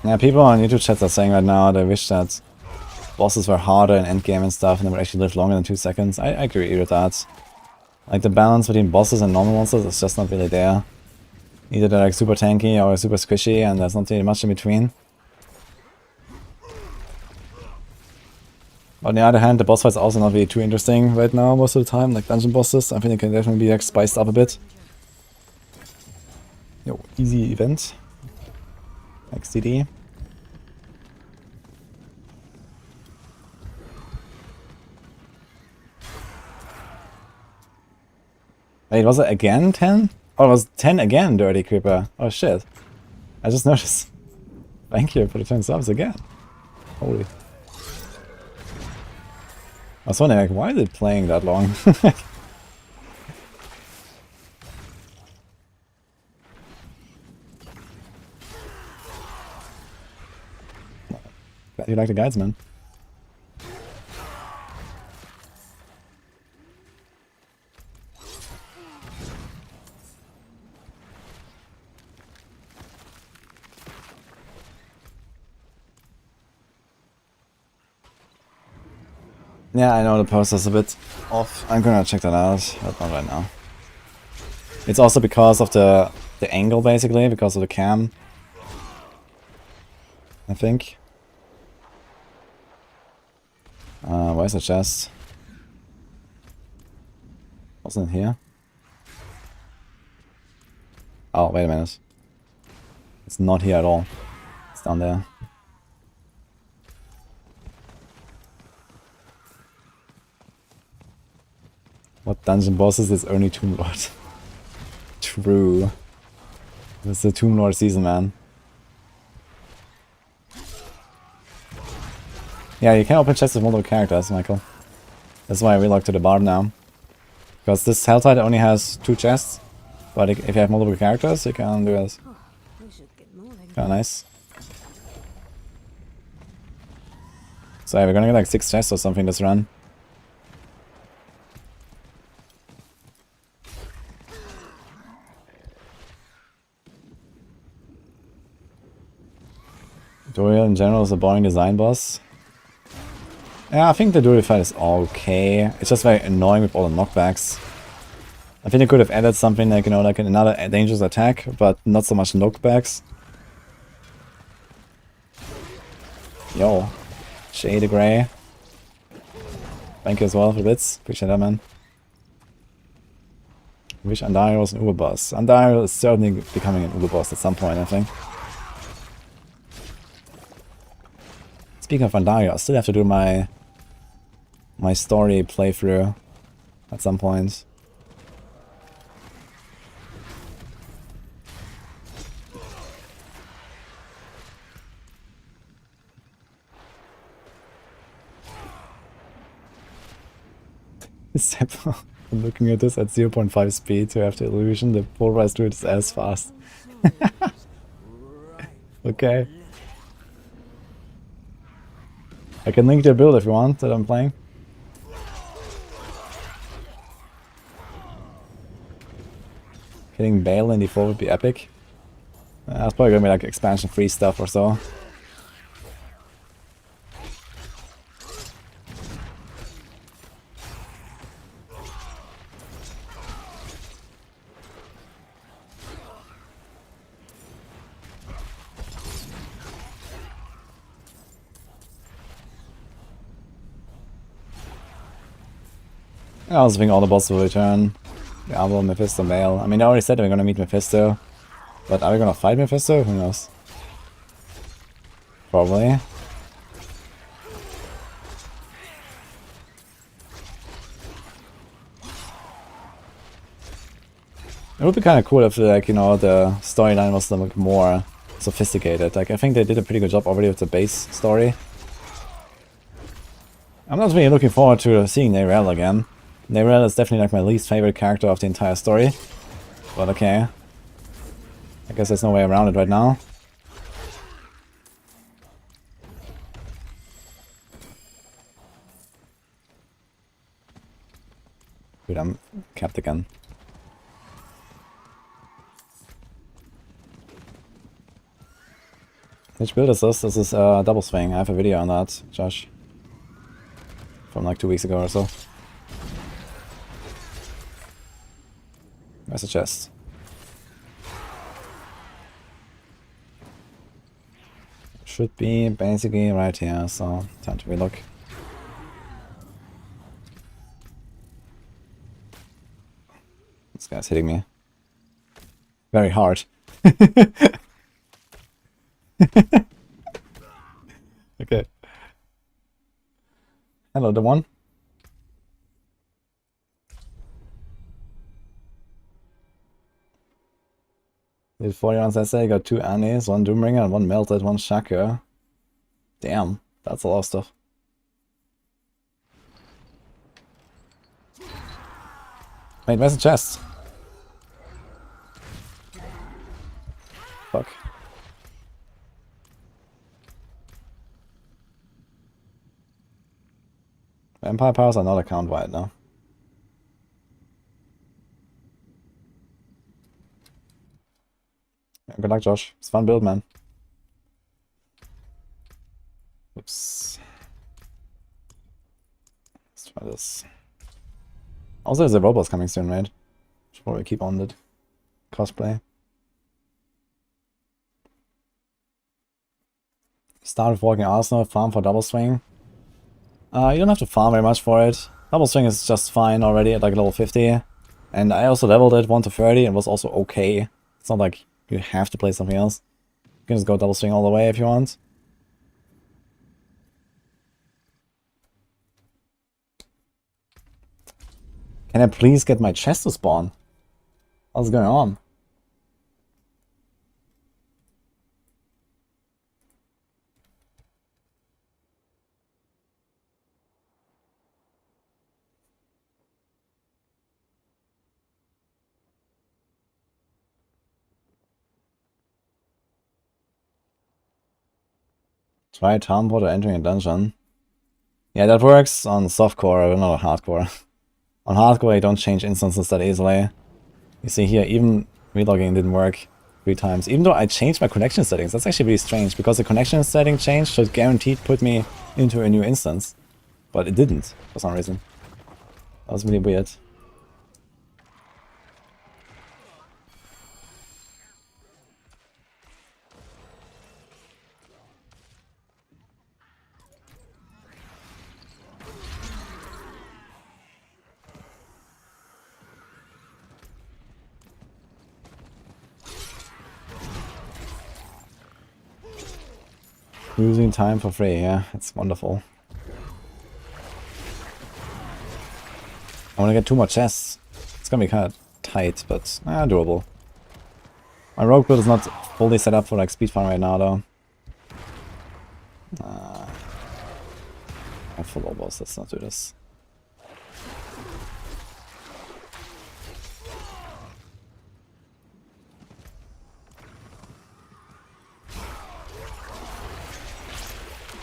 Yeah, people on YouTube chats are saying right now they wish that bosses were harder in endgame and stuff and they would actually live longer than 2 seconds. I agree with that. Like, the balance between bosses and normal monsters is just not really there. Either they're like super tanky or super squishy and there's not really much in between. On the other hand, the boss fights are also not really too interesting right now most of the time, like dungeon bosses. I think they can definitely be like spiced up a bit. Yo, easy event. XDD. Wait, was it again 10? Oh, it was 10 again, Dirty Creeper. Oh shit. I just noticed. Thank you for the 10 subs again. Holy. I was wondering, like, why is it playing that long? Glad you like the guides, man. Yeah, I know the poster's a bit off. I'm gonna check that out, but not right now. It's also because of the angle, basically, because of the cam. I think. Where's the chest? Wasn't it here? Oh, wait a minute. It's not here at all. It's down there. What dungeon bosses is only Tomb Lord? True. This is the Tomb Lord season, man. Yeah, you can open chests with multiple characters, Michael. That's why we lock to the barb now. Because this Helltide only has 2 chests. But if you have multiple characters, you can do this. We should get moving. Kinda nice. So yeah, we're gonna get like 6 chests or something this run. Duriel in general is a boring design boss. Yeah, I think the Duriel fight is okay. It's just very annoying with all the knockbacks. I think they could have added something like, you know, like another dangerous attack, but not so much knockbacks. Yo. Shade Grey. Thank you as well for the bits. Appreciate that, man. I wish Andariel was an Uber boss. Andariel is certainly becoming an Uber boss at some point, I think. Speaking of Andariel, I still have to do my story playthrough at some point. I'm looking at this at 0.5 speed to have the illusion the polarized Druid is as fast. Okay. I can link their build if you want that I'm playing. Hitting Bale in D4 would be epic. That's probably gonna be like expansion free stuff or so. I also think all the bosses will return. Diablo, Mephisto, Male. I mean, I already said we're gonna meet Mephisto. But are we gonna fight Mephisto? Who knows? Probably. It would be kind of cool if, like, you know, the storyline was like more sophisticated. Like, I think they did a pretty good job already with the base story. I'm not really looking forward to seeing Duriel again. Duriel is definitely like my least favorite character of the entire story. But okay. I guess there's no way around it right now. Dude, I'm capped again. Which build is this? This is Double Swing. I have a video on that, Josh. From like 2 weeks ago or so. Where's the chest? Should be basically right here, so time to relook. This guy's hitting me. Very hard. Okay. Hello, the one. Did 40 rounds essay, got 2 Annies, 1 Doombringer, and 1 Melted, 1 Shaker. Damn, that's a lot of stuff. Wait, where's the chest? Fuck. Vampire powers are not account wide now. Yeah, good luck, Josh. It's a fun build, man. Oops. Let's try this. Also, there's a robot coming soon, right? Should probably keep on it. Cosplay. Start with Walking Arsenal, farm for double swing. You don't have to farm very much for it. Double swing is just fine already at like level 50. And I also leveled it 1 to 30 and was also okay. It's not like you have to play something else. You can just go double swing all the way if you want. Can I please get my chest to spawn? What's going on? Try teleporter entering a dungeon. Yeah, that works on softcore, but not on hardcore. On hardcore, you don't change instances that easily. You see here, even relogging didn't work 3 times. Even though I changed my connection settings, that's actually really strange, because the connection setting change should guaranteed put me into a new instance. But it didn't, for some reason. That was really weird. Using time for free, yeah, it's wonderful. I want to get 2 more chests. It's gonna be kind of tight, but doable. My rogue build is not fully set up for like speed farm right now, though. I have full obos, let's not do this.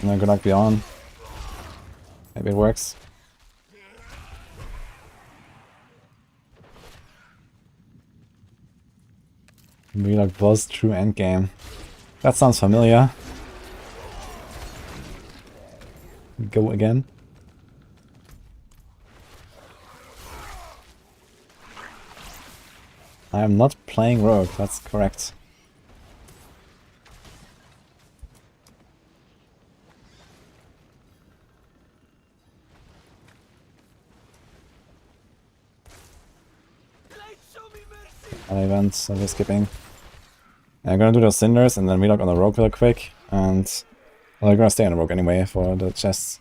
No, good luck beyond. Maybe it works. Be like boss true endgame. That sounds familiar. Go again. I am not playing rogue, that's correct. Other events that we're skipping. I'm gonna do those cinders and then relog on the rogue real quick, and well, I'm gonna stay on the rogue anyway for the chests.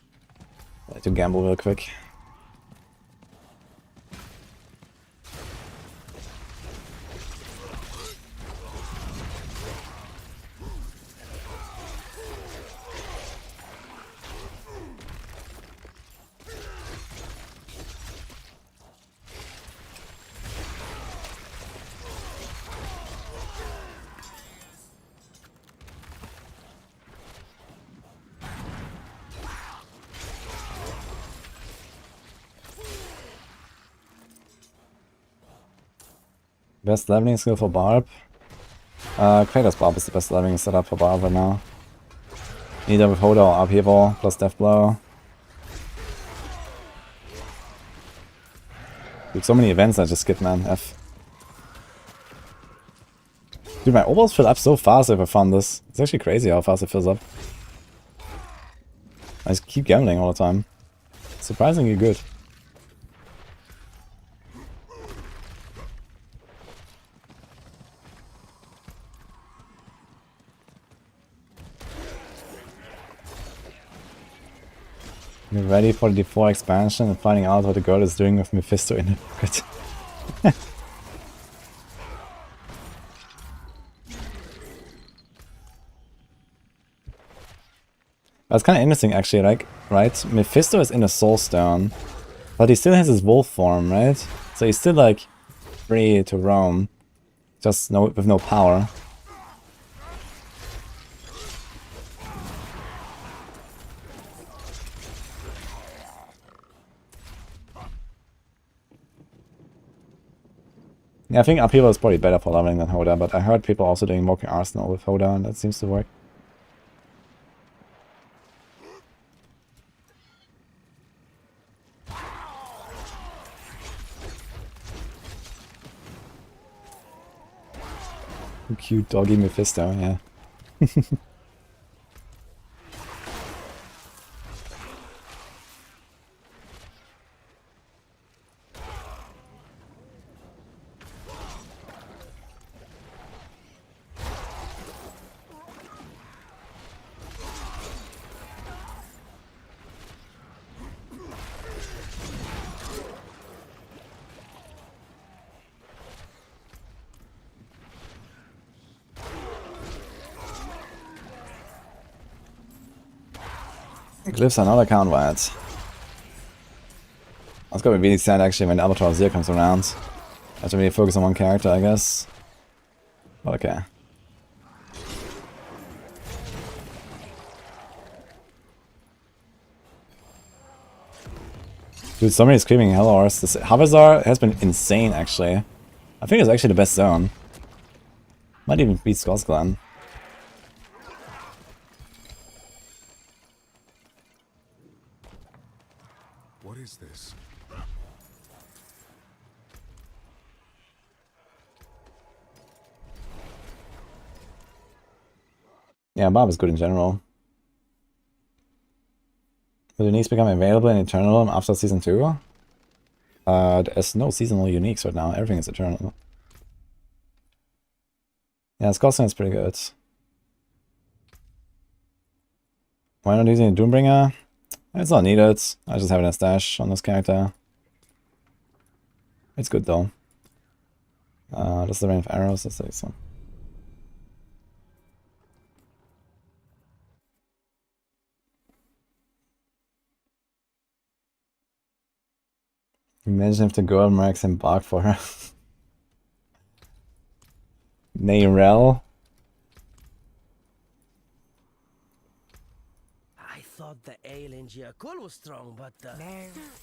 I like to gamble real quick. Best leveling skill for Barb? Kratos Barb is the best leveling setup for Barb right now. Either with Hoda or Upheaval plus Death Blow. Dude, so many events I just skipped, man. F. Dude, my obos fill up so fast if I found this. It's actually crazy how fast it fills up. I just keep gambling all the time. Surprisingly good. You're ready for the D4 expansion and finding out what the girl is doing with Mephisto in her pocket. That's kind of interesting, actually, like, right? Mephisto is in a Soul Stone, but he still has his wolf form, right? So he's still, like, free to roam, just with no power. Yeah, I think Upheaval is probably better for leveling than Hoda, but I heard people also doing Walking Arsenal with Hoda, and that seems to work. Cute doggy Mephisto, yeah. Glyphs are not account wides. That's gonna be really sad actually when Avatar Zero comes around. I have to really focus on one character, I guess. But okay. Dude, so many screaming Hellors. This Havazar has been insane actually. I think it's actually the best zone. Might even beat Skull's Glen. What is this? Yeah, Bob is good in general. Will uniques become available in Eternal after Season 2? There's no seasonal uniques right now, everything is Eternal. Yeah, Scotsman is pretty good. Why not using a Doombringer? It's not needed, I just have it in a stash on this character. It's good though. That's the rain of arrows, let's say so. Imagine if the girl marks him bark for her. Nayrel? I thought the ale in Giacol was strong, but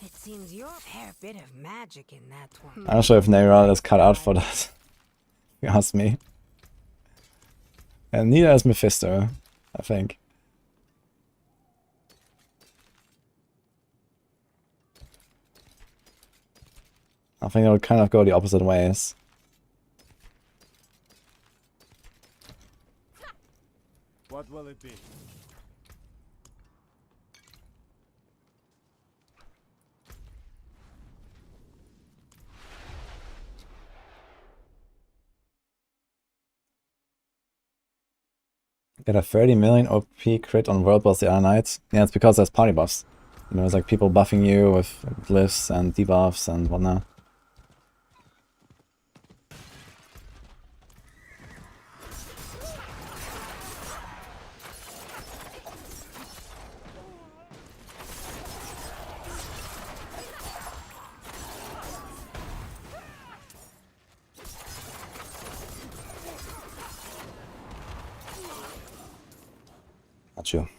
It seems you're a fair bit of magic in that one. I'm not sure if Nayrel is cut out for that. You ask me. And neither is Mephisto, I think. I think it would kind of go the opposite ways. What will it be? Get a 30 million OP crit on World Boss the other night. Yeah, it's because there's party buffs. You know, it's like people buffing you with glyphs and debuffs and whatnot. Got you.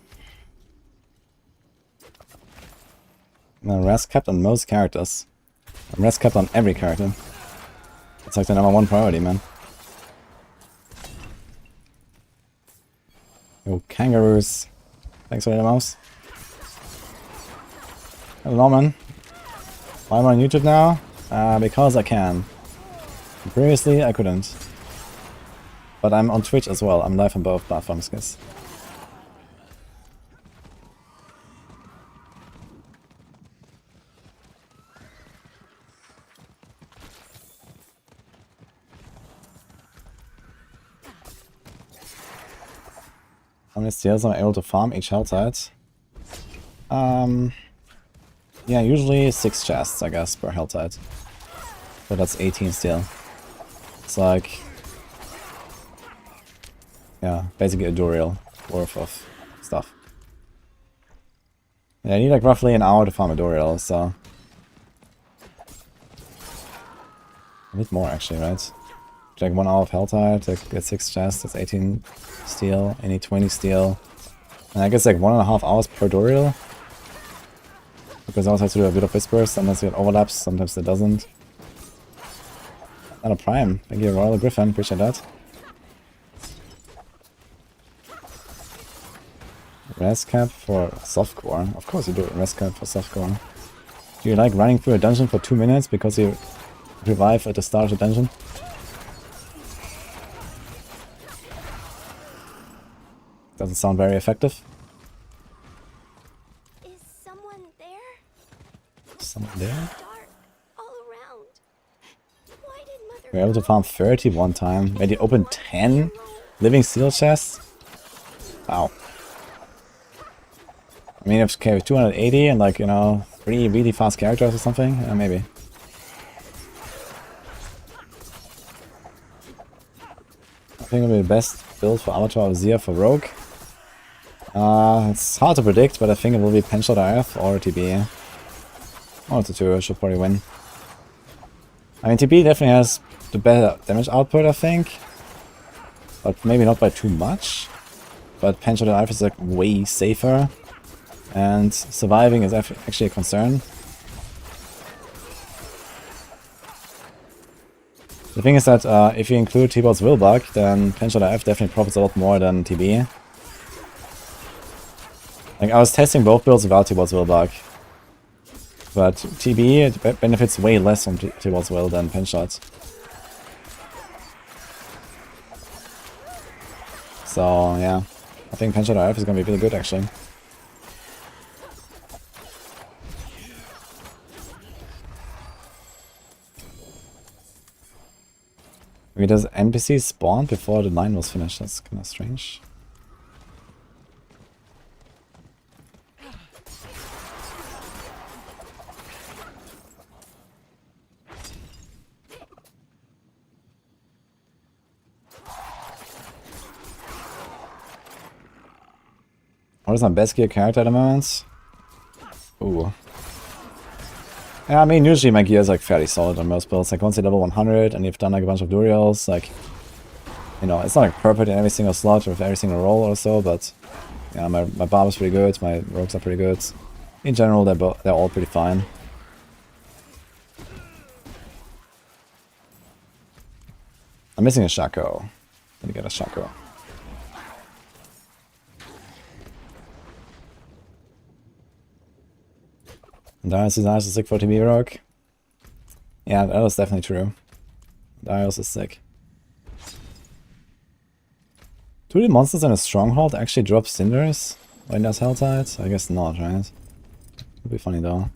Now rest capped on most characters. I'm rest capped on every character. It's like the #1 priority, man. Yo, kangaroos. Thanks for the mouse. Hello, Norman. Why am I on YouTube now? Because I can. Previously, I couldn't. But I'm on Twitch as well. I'm live on both platforms, guys. How many steals am I able to farm each hell tide? Yeah, usually 6 chests, I guess, per hell tide. So that's 18 steel. It's like, yeah, basically a Duriel worth of stuff. Yeah, I need like roughly an hour to farm a Duriel, so... A bit more actually, right? Like 1 hour of Helltide, like get 6 chests, that's 18 steel, I need 20 steel. And I guess like 1.5 hours per Duriel. Because I also have to do a bit of Whispers, sometimes it overlaps, sometimes it doesn't. Not a Prime, thank you Royal Griffin, appreciate that. Rest cap for softcore. Of course you do rest cap for softcore. Do you like running through a dungeon for 2 minutes because you revive at the start of the dungeon? Doesn't sound very effective. Is someone there? Someone there? Dark all around. Why did Mother We were able to farm 30 one time. Maybe open 10 living steel chests? Wow. I mean, if okay, 280 and like, you know, 3 really fast characters or something, maybe. I think it'll be the best build for Avatar of Zia for Rogue. It's hard to predict, but I think it will be Penshot IF or TB. One of the two should probably win. I mean, TB definitely has the better damage output, I think. But maybe not by too much. But Penshot IF is like way safer. And surviving is actually a concern. The thing is that if you include T-Bot's will bug, then Penshot IF definitely profits a lot more than TB. Like, I was testing both builds without T-Bot's will bug. But TB benefits way less from T-Bot's will than Penshot. So, yeah. I think Penshot IF is gonna be really good, actually. Okay, does NPC spawn before the line was finished? That's kind of strange. What is my best gear character at the moment? Ooh. Yeah, I mean, usually my gear is like fairly solid on most builds. Like once you level 100 and you've done like a bunch of Duriels, like, you know, it's not like perfect in every single slot or every single roll or so, but yeah, my barb is pretty good, my rogues are pretty good. In general, they're all pretty fine. I'm missing a Shaco. Let me get a Shaco. Darius is nice, sick for TB Rogue. Yeah, that was definitely true. Darius is sick. Do the monsters in a stronghold actually drop cinders when there's Helltide? I guess not, right? Would be funny though.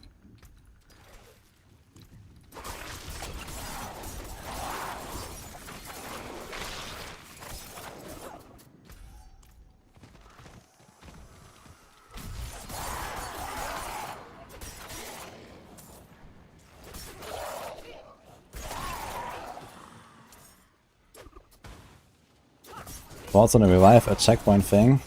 Also to revive a checkpoint thing.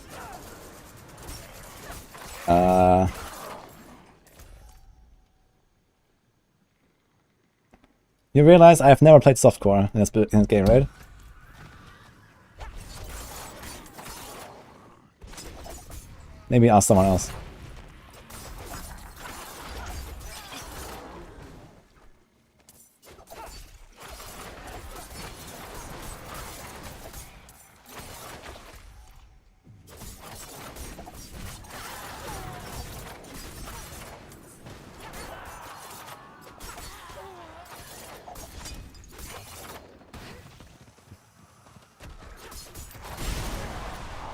You realize I have never played softcore in this game, right? Maybe ask someone else.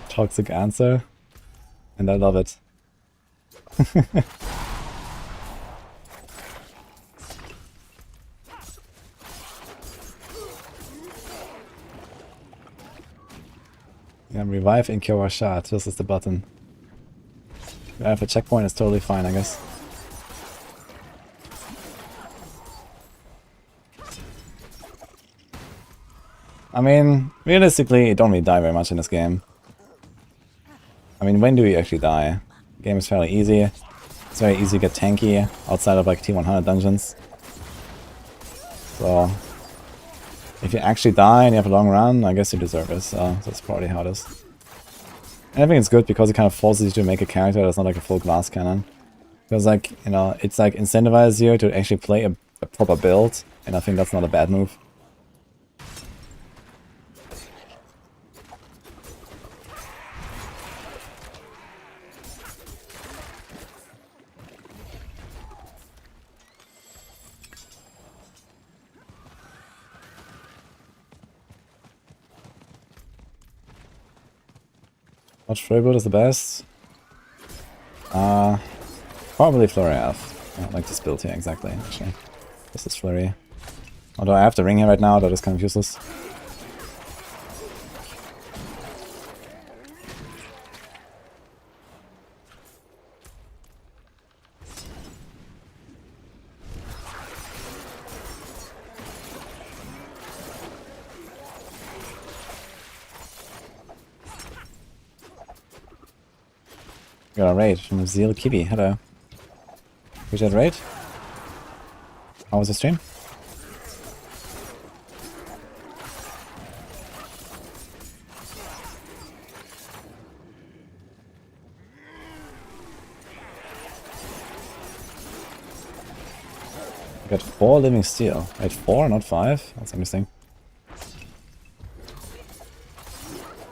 Toxic answer, and I love it. Yeah, revive Enquiries shot. This is the button. Revive a checkpoint is totally fine, I guess. I mean, realistically, you don't really die very much in this game. I mean, when do you actually die? The game is fairly easy. It's very easy to get tanky outside of like T100 dungeons. So if you actually die and you have a long run, I guess you deserve it. So that's probably how it is. And I think it's good because it kind of forces you to make a character that's not like a full glass cannon. Because like, you know, it's like incentivizes you to actually play a proper build, and I think that's not a bad move. Which flurry build is the best? Probably Flurry F. I like this build here, exactly, actually. This is Flurry. Although I have the ring here right now, that is kind of useless. Got a raid from Zeal Kiwi. Hello. Who's that raid? How was the stream? I got 4 living steel. Wait, 4, not 5? That's interesting.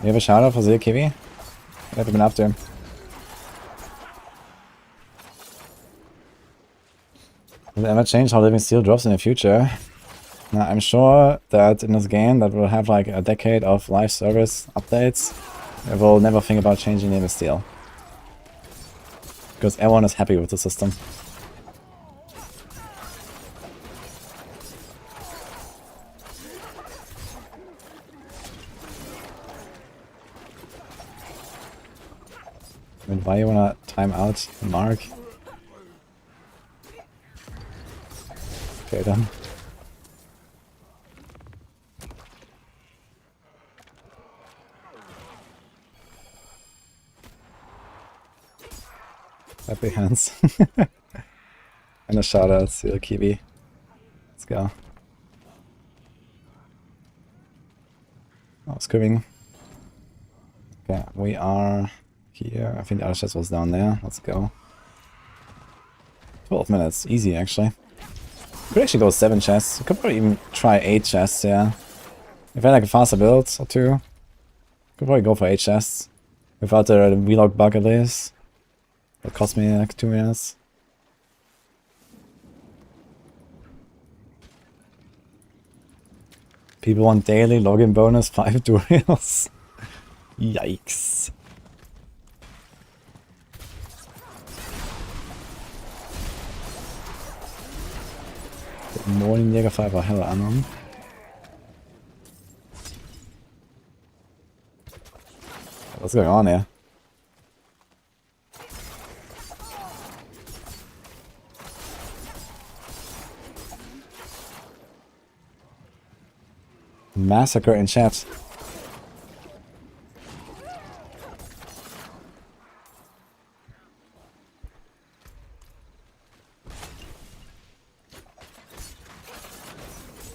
You have a shout out for Zeal Kiwi? What have you been up to? Will it ever change how living steel drops in the future? Now, I'm sure that in this game that will have like a decade of live service updates, it will never think about changing living steel. Because everyone is happy with the system. I mean, why you wanna time out Mark? Okay then. Happy hands. And a shout out to Kiwi. Let's go. Oh, screaming. Okay, we are here. I think the other chest was down there. Let's go. 12 minutes. Easy, actually. Could actually go 7 chests. Could probably even try 8 chests, yeah. If I had like a faster build or 2, could probably go for 8 chests. Without the vlog bug at least. It cost me like 2 minutes. People want daily login bonus 5 Duriels. Yikes. Morning Jäger 5 or hell Anon. What's going on here? Massacre in chat.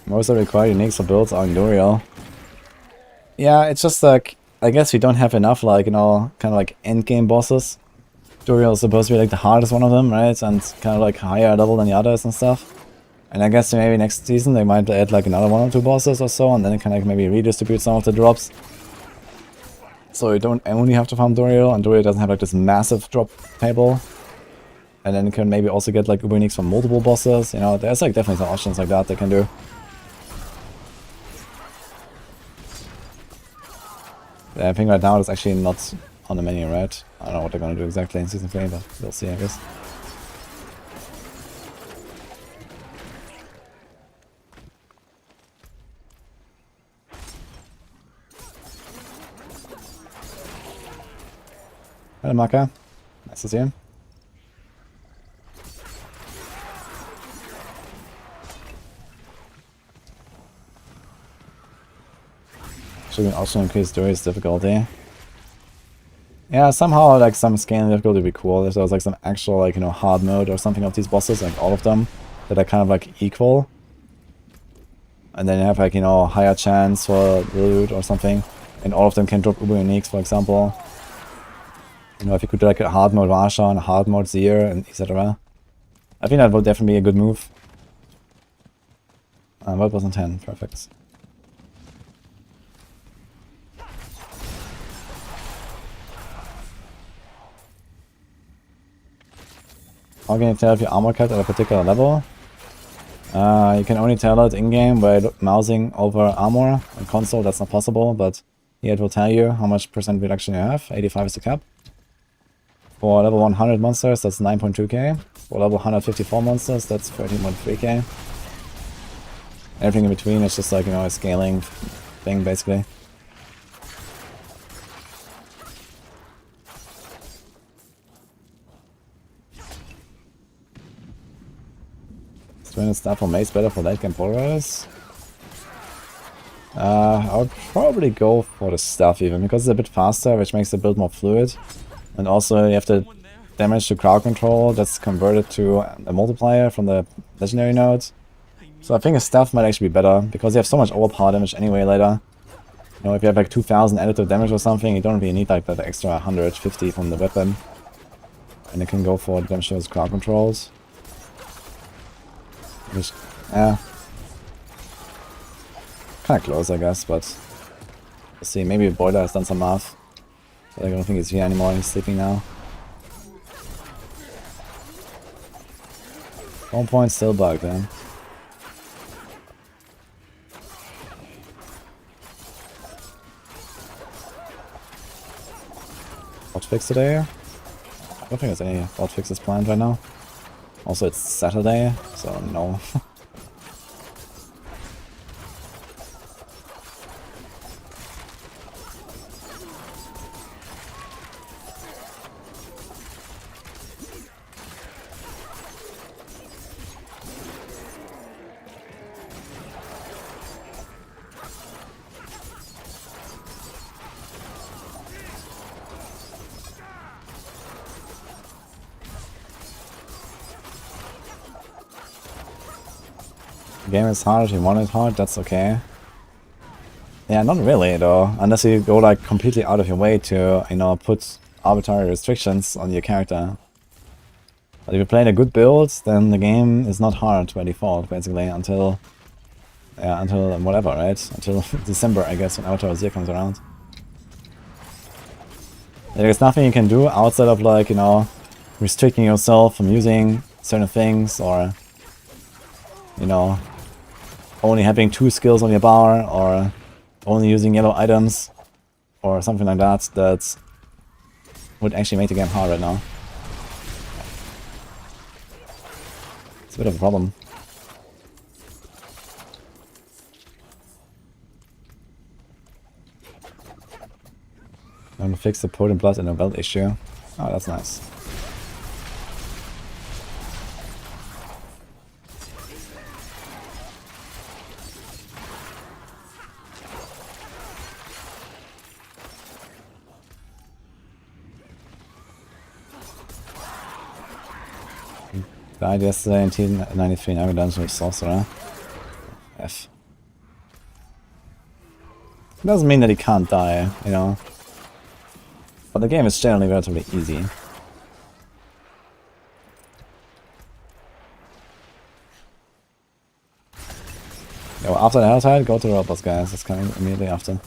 Most of the required uniques for builds are in Duriel. Yeah, it's just like, I guess we don't have enough, like, you know, kind of like endgame bosses. Duriel is supposed to be like the hardest one of them, right? And kind of like higher level than the others and stuff. And I guess maybe next season they might add like another 1 or 2 bosses or so, and then it can like maybe redistribute some of the drops. So you don't only have to farm Duriel, and Duriel doesn't have like this massive drop table. And then you can maybe also get like uber uniques from multiple bosses, you know, there's like definitely some options like that they can do. I think right now it's actually not on the menu, right? I don't know what they're gonna do exactly in Season 3, but we'll see, I guess. Hello, Maka. Nice to see you. Should we also increase Duriel's difficulty? Yeah, somehow like some scaling difficulty would be cool if there was like some actual like, you know, hard mode or something of these bosses, like all of them, that are kind of like equal. And then you have like, you know, higher chance for loot or something. And all of them can drop uber uniques, for example. You know, if you could do like a hard mode Varsha and a hard mode Zir and etc. I think that would definitely be a good move. What was on 10? Perfect. How can you tell if your armor cut at a particular level? You can only tell it in-game by mousing over armor. On console that's not possible, but here it will tell you how much percent reduction you have. 85 is the cap. For level 100 monsters, that's 9.2k. For level 154 monsters, that's 13.3k. Everything in between is just like, you know, a scaling thing, basically. Is stuff for mace better for late game polarizers? I would probably go for the stuff even, because it's a bit faster, which makes the build more fluid. And also you have the damage to crowd control that's converted to a multiplier from the legendary node. So I think a stuff might actually be better, because you have so much overpower damage anyway later. You know, if you have like 2000 additive damage or something, you don't really need like that extra 150 from the weapon. And you can go for damage to those crowd controls. Which, yeah. Kinda close, I guess, but let's see, maybe Boiler has done some math. But I don't think he's here anymore, he's sleeping now. 1 point still bugged, then. Bot fix today? I don't think there's any bot fixes planned right now. Also, it's Saturday, so no. The game is hard if you want it hard, that's okay. Yeah, not really though, unless you go like completely out of your way to, you know, put arbitrary restrictions on your character. But if you're playing a good build, then the game is not hard by default, basically, until whatever, right? Until December, I guess, when Overpower Zir comes around. There's nothing you can do outside of like, you know, restricting yourself from using certain things, or, you know, only having 2 skills on your bar, or only using yellow items, or something like that, that would actually make the game hard right now. It's a bit of a problem. I'm gonna fix the potent blood and the belt issue. Oh, that's nice. Died yesterday in T93 now dungeon with Sorcerer. F. Doesn't mean that he can't die, you know. But the game is generally relatively easy. Yo, after the Helltide, go to Robots, guys. That's coming immediately after.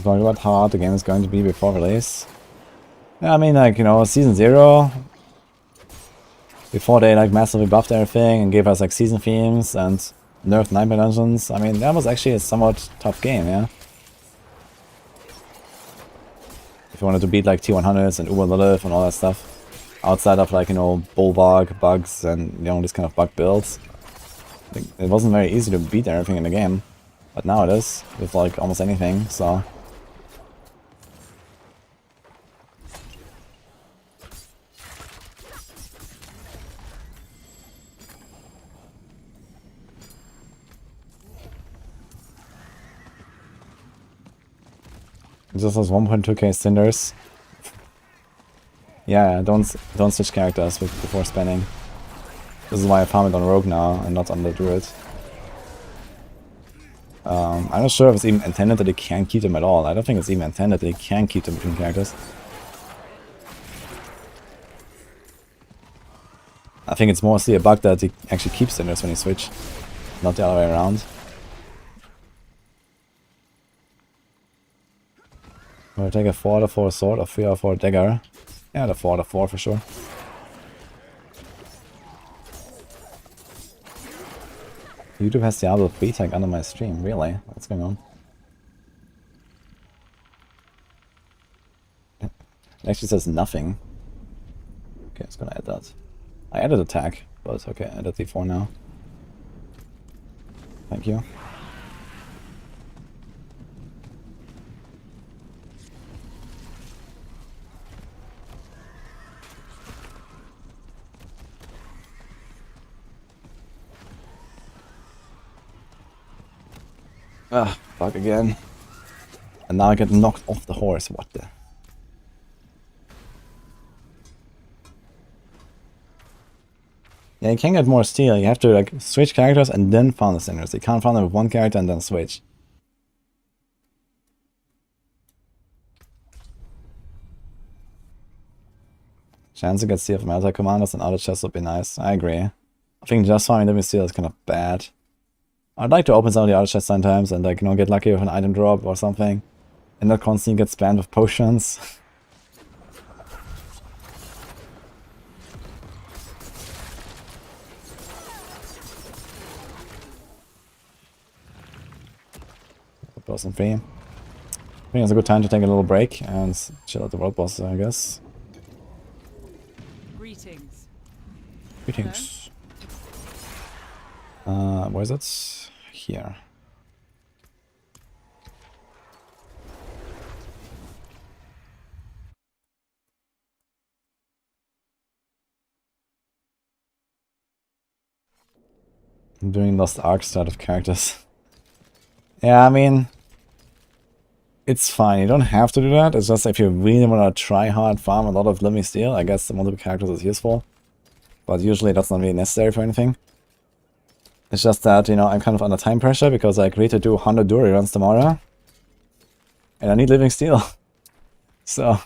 Talk about how hard the game is going to be before release. Yeah, I mean, like, you know, Season 0, before they like massively buffed everything and gave us like season themes and nerfed Nightmare Dungeons, I mean, that was actually a somewhat tough game, yeah? If you wanted to beat like T100s and Uber Lilith and all that stuff, outside of like, you know, Bulwark, bugs and, you know, this kind of bug builds, it wasn't very easy to beat everything in the game. But now it is, with like almost anything, so... Just has 1.2k cinders. Yeah, don't switch characters before spending. This is why I farm it on Rogue now and not on the Druid. I'm not sure if it's even intended that you can't keep them at all. I don't think it's even intended that you can keep them between characters. I think it's mostly a bug that he actually keeps cinders when you switch, not the other way around. Will I take a 4/4 sword or 3/4 dagger? Yeah, the 4/4 for sure. YouTube has Diablo 3 tag under my stream. Really? What's going on? It actually says nothing. Okay, it's gonna add that. I added a tag, but okay, I added D4 now. Thank you. Ah, fuck again. And now I get knocked off the horse. What the? Yeah, you can get more steel. You have to like switch characters and then farm the cinders. You can't farm them with one character and then switch. Chance to get steel from other commanders and other chests would be nice. I agree. I think just farming them with steel is kind of bad. I'd like to open some of the other chests sometimes and like, you know, get lucky with an item drop or something. And not constantly get spammed with potions. Boss and free. I think it's a good time to take a little break and chill out the world bosses, I guess. Greetings. Greetings. Where is it? Here. I'm doing Lost Ark start of characters. Yeah, I mean, it's fine. You don't have to do that. It's just if you really want to try hard, farm a lot of living steel, I guess the multiple characters is useful. But usually that's not really necessary for anything. It's just that, you know, I'm kind of under time pressure because I agreed to do 100 Duriel runs tomorrow. And I need living steel. So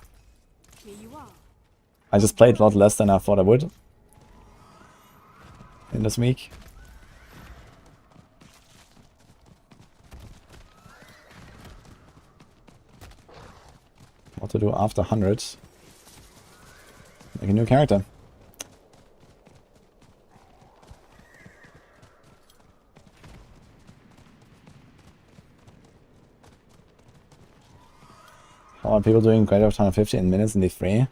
I just played a lot less than I thought I would in this week. What to do after 100? Make a new character. How are people doing greater of 150 in minutes in D3?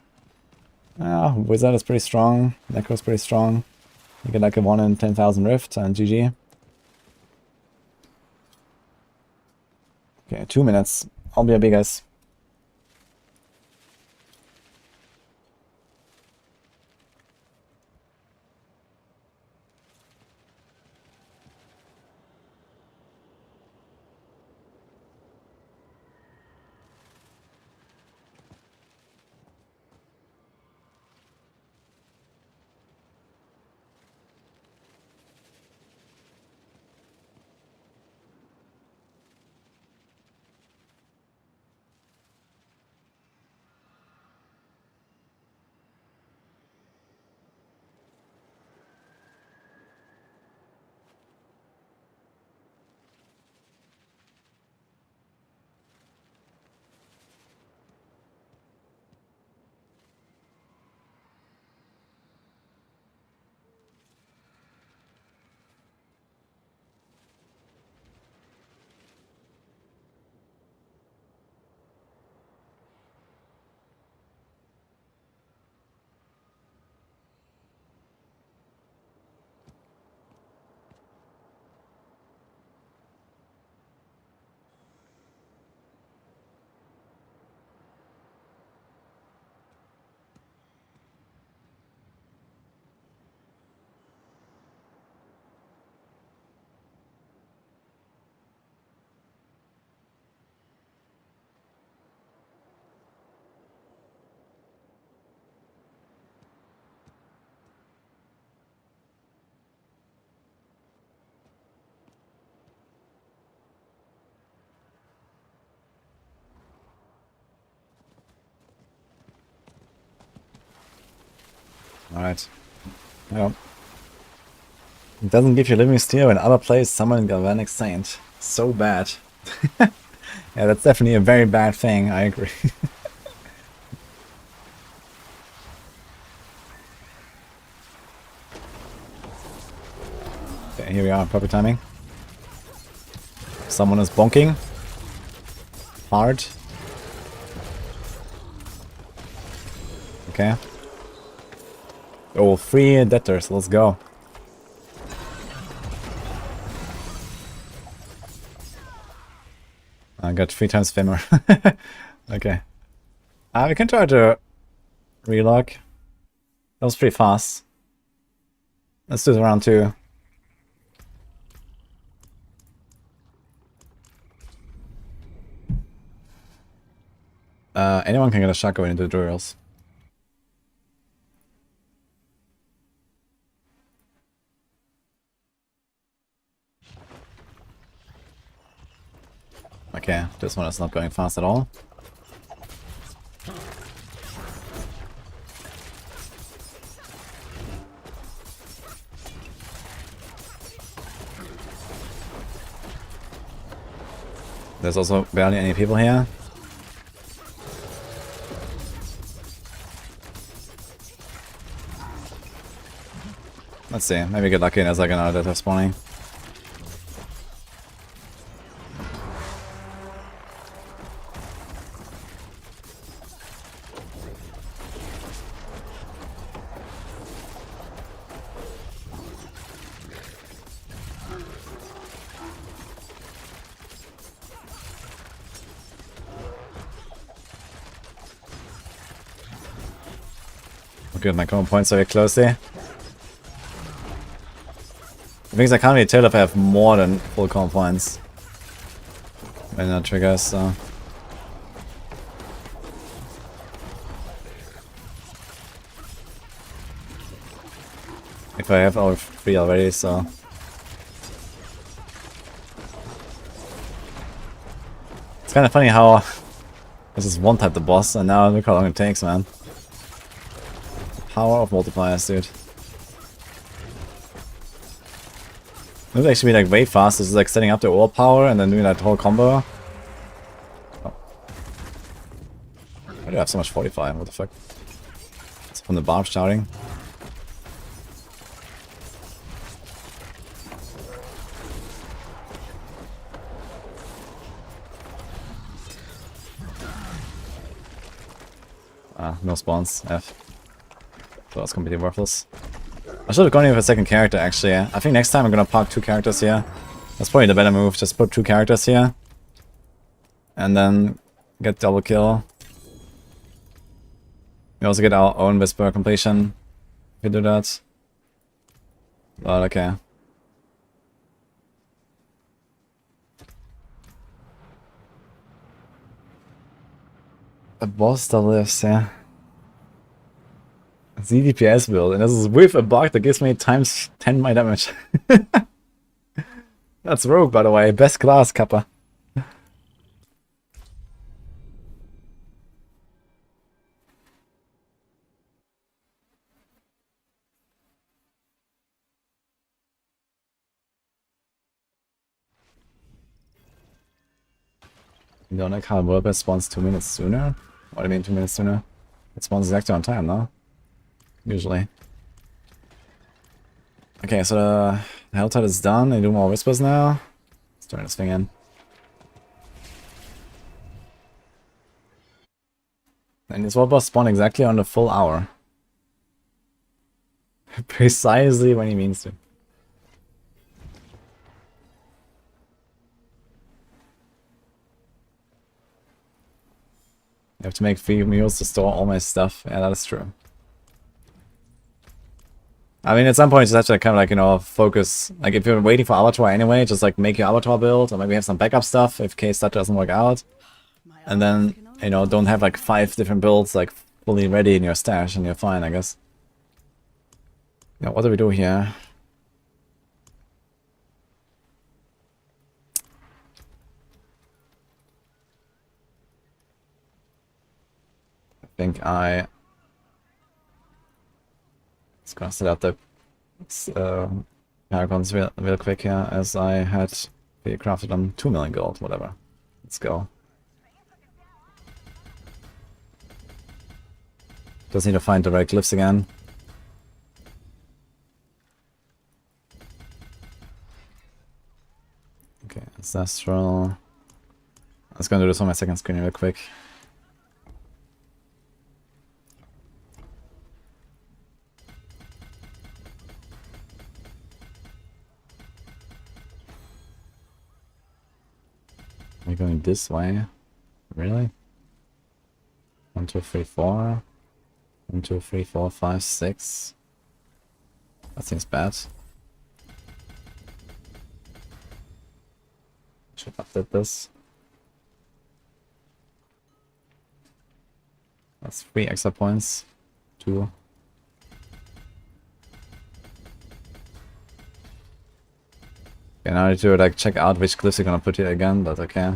Wizard is pretty strong. Necro is pretty strong. You get like a 1 in 10,000 rift and GG. Okay, 2 minutes. I'll be a big guys. Alright. Well. It doesn't give you living steel when other players summon Galvanic Saint. So bad. Yeah, that's definitely a very bad thing, I agree. Okay, here we are, perfect timing. Someone is bonking. Hard. Okay. Oh, 3 debtors, let's go. I got 3 times Femur. Okay. We can try to relock. That was pretty fast. Let's do the round 2. Anyone can get a shot going into the Duriels. Okay, this one is not going fast at all. There's also barely any people here. Let's see, maybe get lucky and there's like another death spawning. Look at my common points very closely. The thing is, I can't really tell if I have more than full common points. When that triggers, so. If I have all 3 already, so. It's kind of funny how this is one type the boss, and now look how long it takes, man. Power of multipliers, dude. This would actually be like way fast. This is like setting up the Overpower and then doing that whole combo. Oh. Why do I have so much 45? What the fuck? It's from the barb shouting. No spawns. F. So that's completely worthless. I should have gone in with a second character, actually. I think next time I'm gonna park 2 characters here. That's probably the better move. Just put 2 characters here. And then get double kill. We also get our own Whisper completion if we do that. But okay. A boss still lives, yeah. ZDPS build, and this is with a bug that gives me times 10 my damage. That's rogue, by the way. Best class, Kappa. You don't like how Whirlpool spawns 2 minutes sooner? What do you mean 2 minutes sooner? It spawns exactly on time, no? Usually. Okay, so the Helltide is done. I do more Whispers now. Let's turn this thing in. And this Whirlpool spawn exactly on the full hour. Precisely when he means to. I have to make 3 meals to store all my stuff. Yeah, that is true. I mean, at some point, you just have to kind of like, you know, focus. Like, if you're waiting for Avatar anyway, just like make your Avatar build, or maybe have some backup stuff in case that doesn't work out. And then, you know, don't have like 5 different builds like fully ready in your stash, and you're fine, I guess. Yeah, what do we do here? I think I gonna set out the Paragons real quick here, as I had crafted them 2 million gold, whatever. Let's go. Just need to find the right glyphs again. Okay, Ancestral. I was gonna do this on my second screen real quick. Are we going this way? Really? 1, 2, 3, 4. 1, 2, 3, 4, 5, 6. That seems bad. Should update this. That's 3 extra points. 2. Okay, now I need to like check out which glyphs you're gonna put here again, but okay.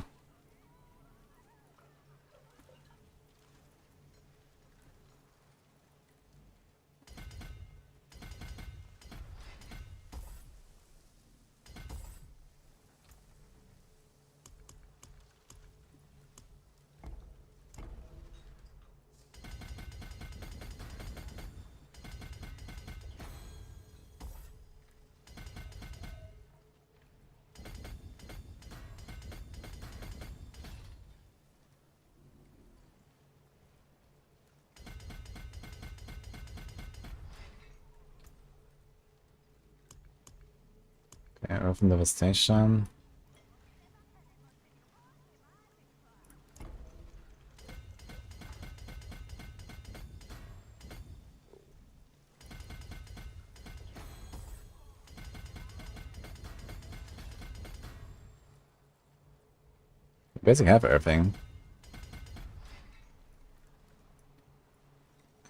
Okay, Earth and Devastation. Basically have everything.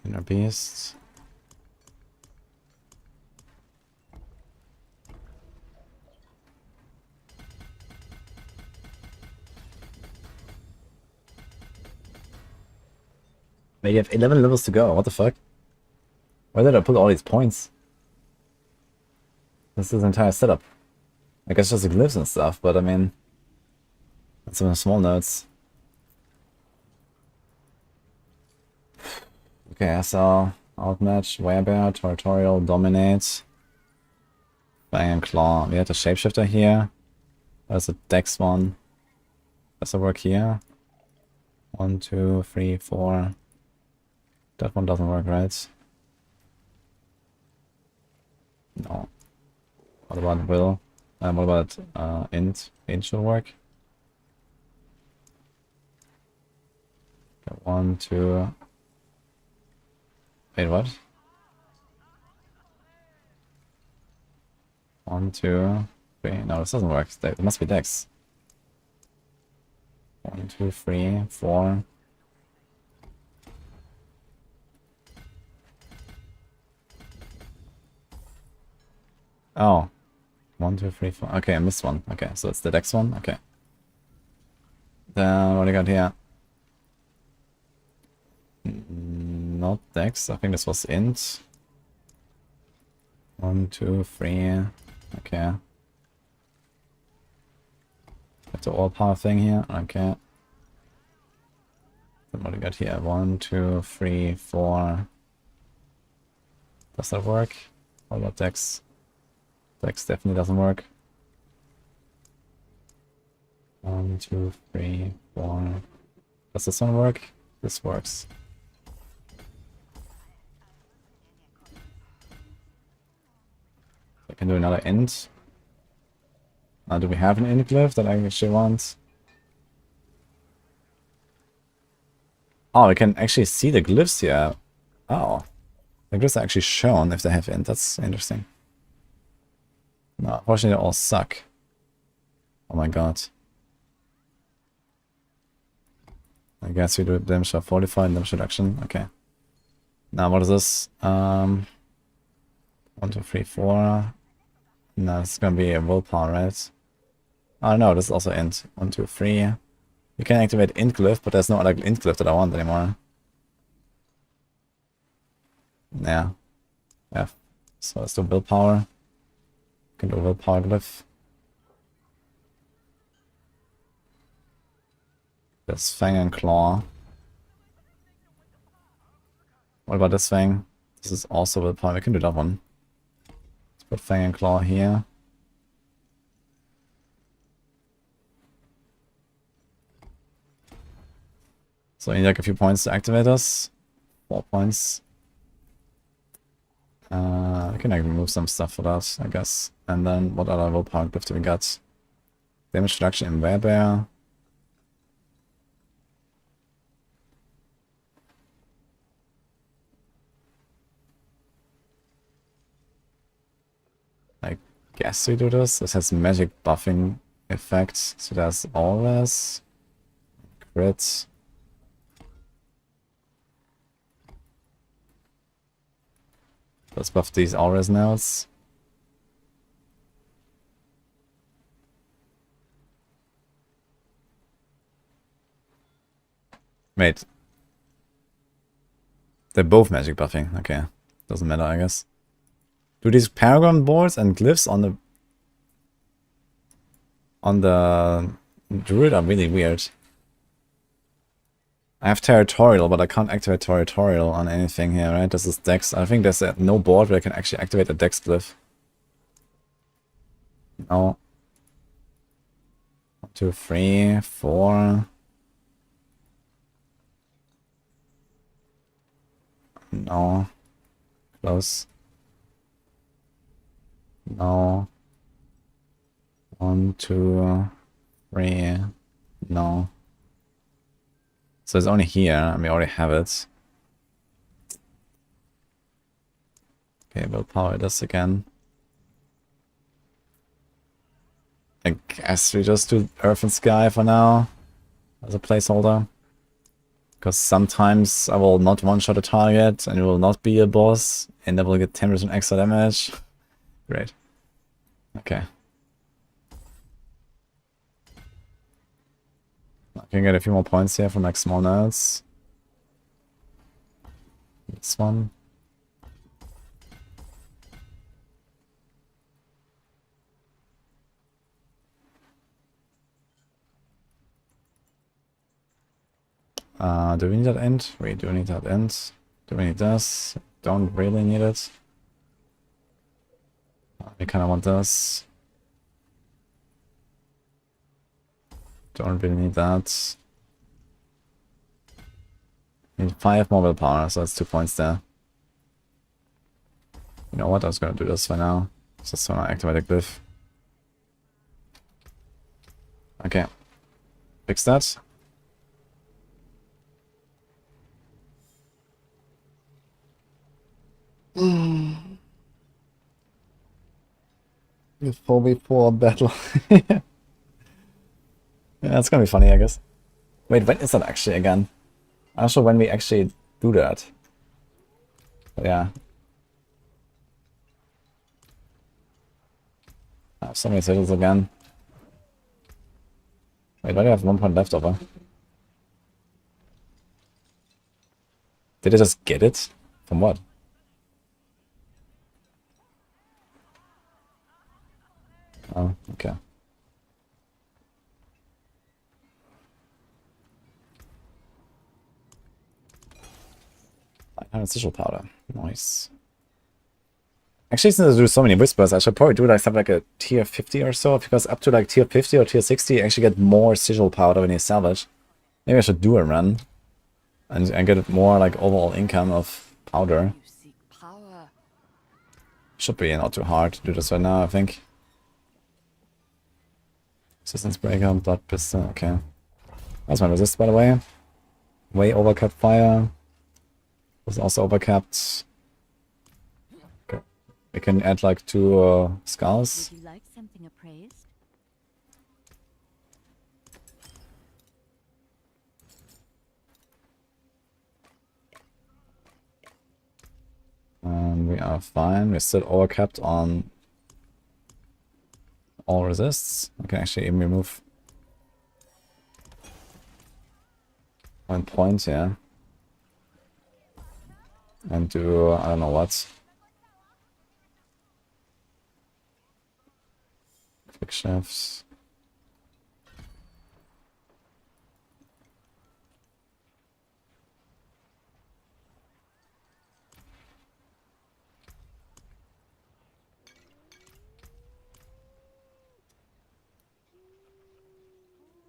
Inner Beast. Maybe you have 11 levels to go. What the fuck? Where did I put all these points? This is the entire setup. I guess just the glyphs and stuff, but I mean, that's some small notes. Okay, SL, Outmatch, Werebear, Territorial, Dominate, Fang and Claw. We had a Shapeshifter here. There's a Dex one. Does it work here? 1, 2, 3, 4. That one doesn't work, right? No. What about Will? What about Int? Int should work. Okay, 1, 2. Wait, what? 1, 2, 3. No, this doesn't work. It must be Dex. 1, 2, 3, 4. Oh. 1, 2, 3, 4. Okay, I missed one. Okay, so it's the Dex one. Okay. Then what do you got here? Not Dex. I think this was Int. 1, 2, 3. Okay. Got the all-power thing here. Okay. Then what do you got here? 1, 2, 3, 4. Does that work? What about Dex? Dex definitely doesn't work. 1, 2, 3, 4. Does this one work? This works. I can do another int. Do we have an int glyph that I actually want? Oh, we can actually see the glyphs here. Oh. The glyphs are actually shown if they have int. That's interesting. No, unfortunately they all suck. Oh my god. I guess we do damage of 45 and damage reduction. Okay. Now what is this? 1, 2, 3, 4. No, it's gonna be a willpower, right? Oh no, this is also int. 1, 2, 3. You can activate int glyph, but there's no other int glyph that I want anymore. Yeah. Yeah, So let's do willpower. Can do willpower glyph. There's Fang and Claw. What about this thing? This is also willpower. We can do that one. Let's put Fang and Claw here. So I need like a few points to activate us. 4 points. I can like remove some stuff for that, I guess. And then what other willpower glyph do we got? Damage reduction in Werebear. I guess we do this. This has magic buffing effects. So there's auras, crits. Let's buff these auras now. Wait. They're both magic buffing. Okay. Doesn't matter, I guess. Do these paragon boards and glyphs on the Druid are really weird. I have territorial, but I can't activate territorial on anything here, right? This is Dex. I think there's no board where I can actually activate a Dex glyph. No. 1, 2, 3, 4. No. Close. No. 1, 2, 3. No. So it's only here, and we already have it. Okay, we'll power this again. I guess we just do Earth and Sky for now, as a placeholder. Because sometimes I will not one-shot a target, and it will not be a boss, and I will get 10% extra damage. Great. Okay. I can get a few more points here from like small nodes. This one. Do we need that end? We do need that end. Do we need this? Don't really need it. We kind of want this. Don't really need that. Need 5 more willpower, so that's 2 points there. You know what? I was gonna do this for now. Just wanna activate a glyph. Okay. Fix that. The 4v4 battle. Yeah, it's gonna be funny, I guess. Wait, when is that actually again? I'm not sure when we actually do that. But yeah. I have so many sigils again. Wait, why do I have 1 point left over? Did I just get it? From what? Oh, okay. 500 sigil powder. Nice. Actually, since I do so many whispers, I should probably do like something like a tier 50 or so, because up to like tier 50 or tier 60, you actually get more sigil powder when you salvage. Maybe I should do a run and get more like overall income of powder. You seek power. Should be not too hard to do this right now, I think. Resistance breaker, blood pistol, okay. That's my resist, by the way. Way overcapped fire. Was also overcapped. Okay. We can add like 2 skulls. Would you like something appraised? We are fine. We're still overcapped on all resists. I can actually even remove 1 point here. And do, I don't know what. Quick shafts.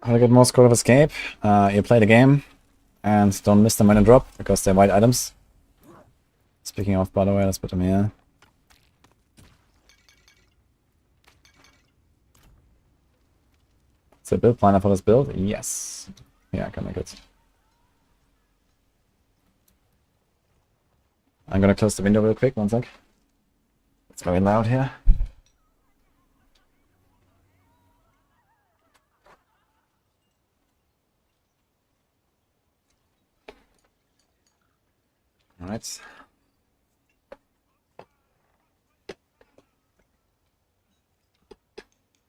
How to get more score of escape? You play the game and don't miss them when they drop because they're white items. Speaking of, by the way, let's put them here. So build planner for this build? Yes. Yeah, I can make it. I'm gonna close the window real quick, one sec. It's very loud here. Alright.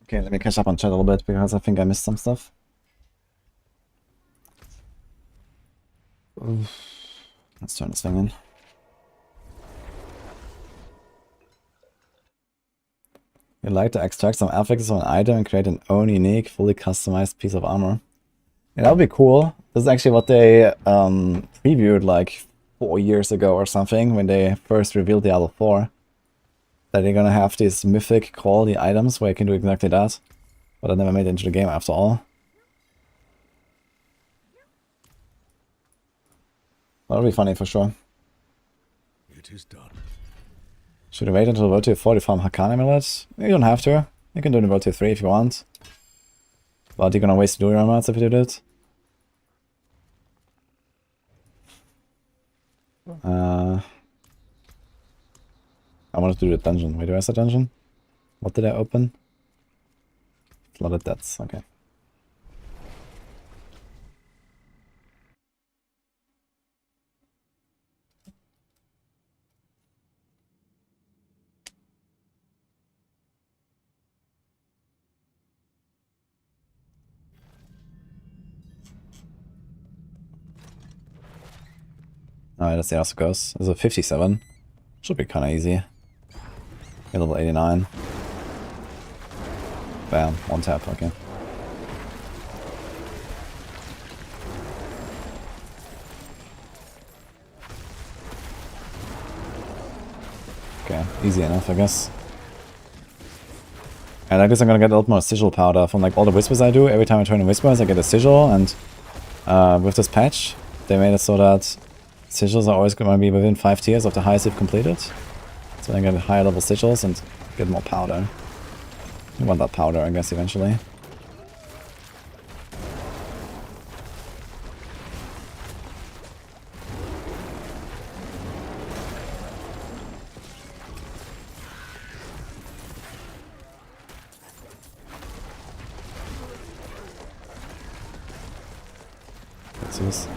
Okay, let me catch up on chat a little bit because I think I missed some stuff. Oof. Let's turn this thing in. You'd like to extract some affixes from an item and create an own unique, fully customized piece of armor. Yeah, that would be cool. This is actually what they previewed like 4 years ago or something when they first revealed Diablo 4. That they're gonna have these mythic quality items where you can do exactly that. But I never made it into the game after all. That'll be funny for sure. It is done. Should I wait until Level 4 to farm Hakan Amulet? You don't have to. You can do it in Level 3 if you want. But you're gonna waste Duriel amulets if you do it. I wanted to do the dungeon. Wait, do I have a dungeon? What did I open? Flooded Debts, okay. Alright, let's see how it goes. This is a 57. Should be kinda easy. Okay, level 89. Bam, one tap, okay. Okay, easy enough, I guess. And I guess I'm gonna get a lot more sigil powder from like all the whispers I do. Every time I turn in whispers, I get a sigil, and with this patch, they made it so that sigils are always going to be within 5 tiers of the highest you've completed. So I get higher level sigils and get more powder. You want that powder, I guess, eventually. Let's see this.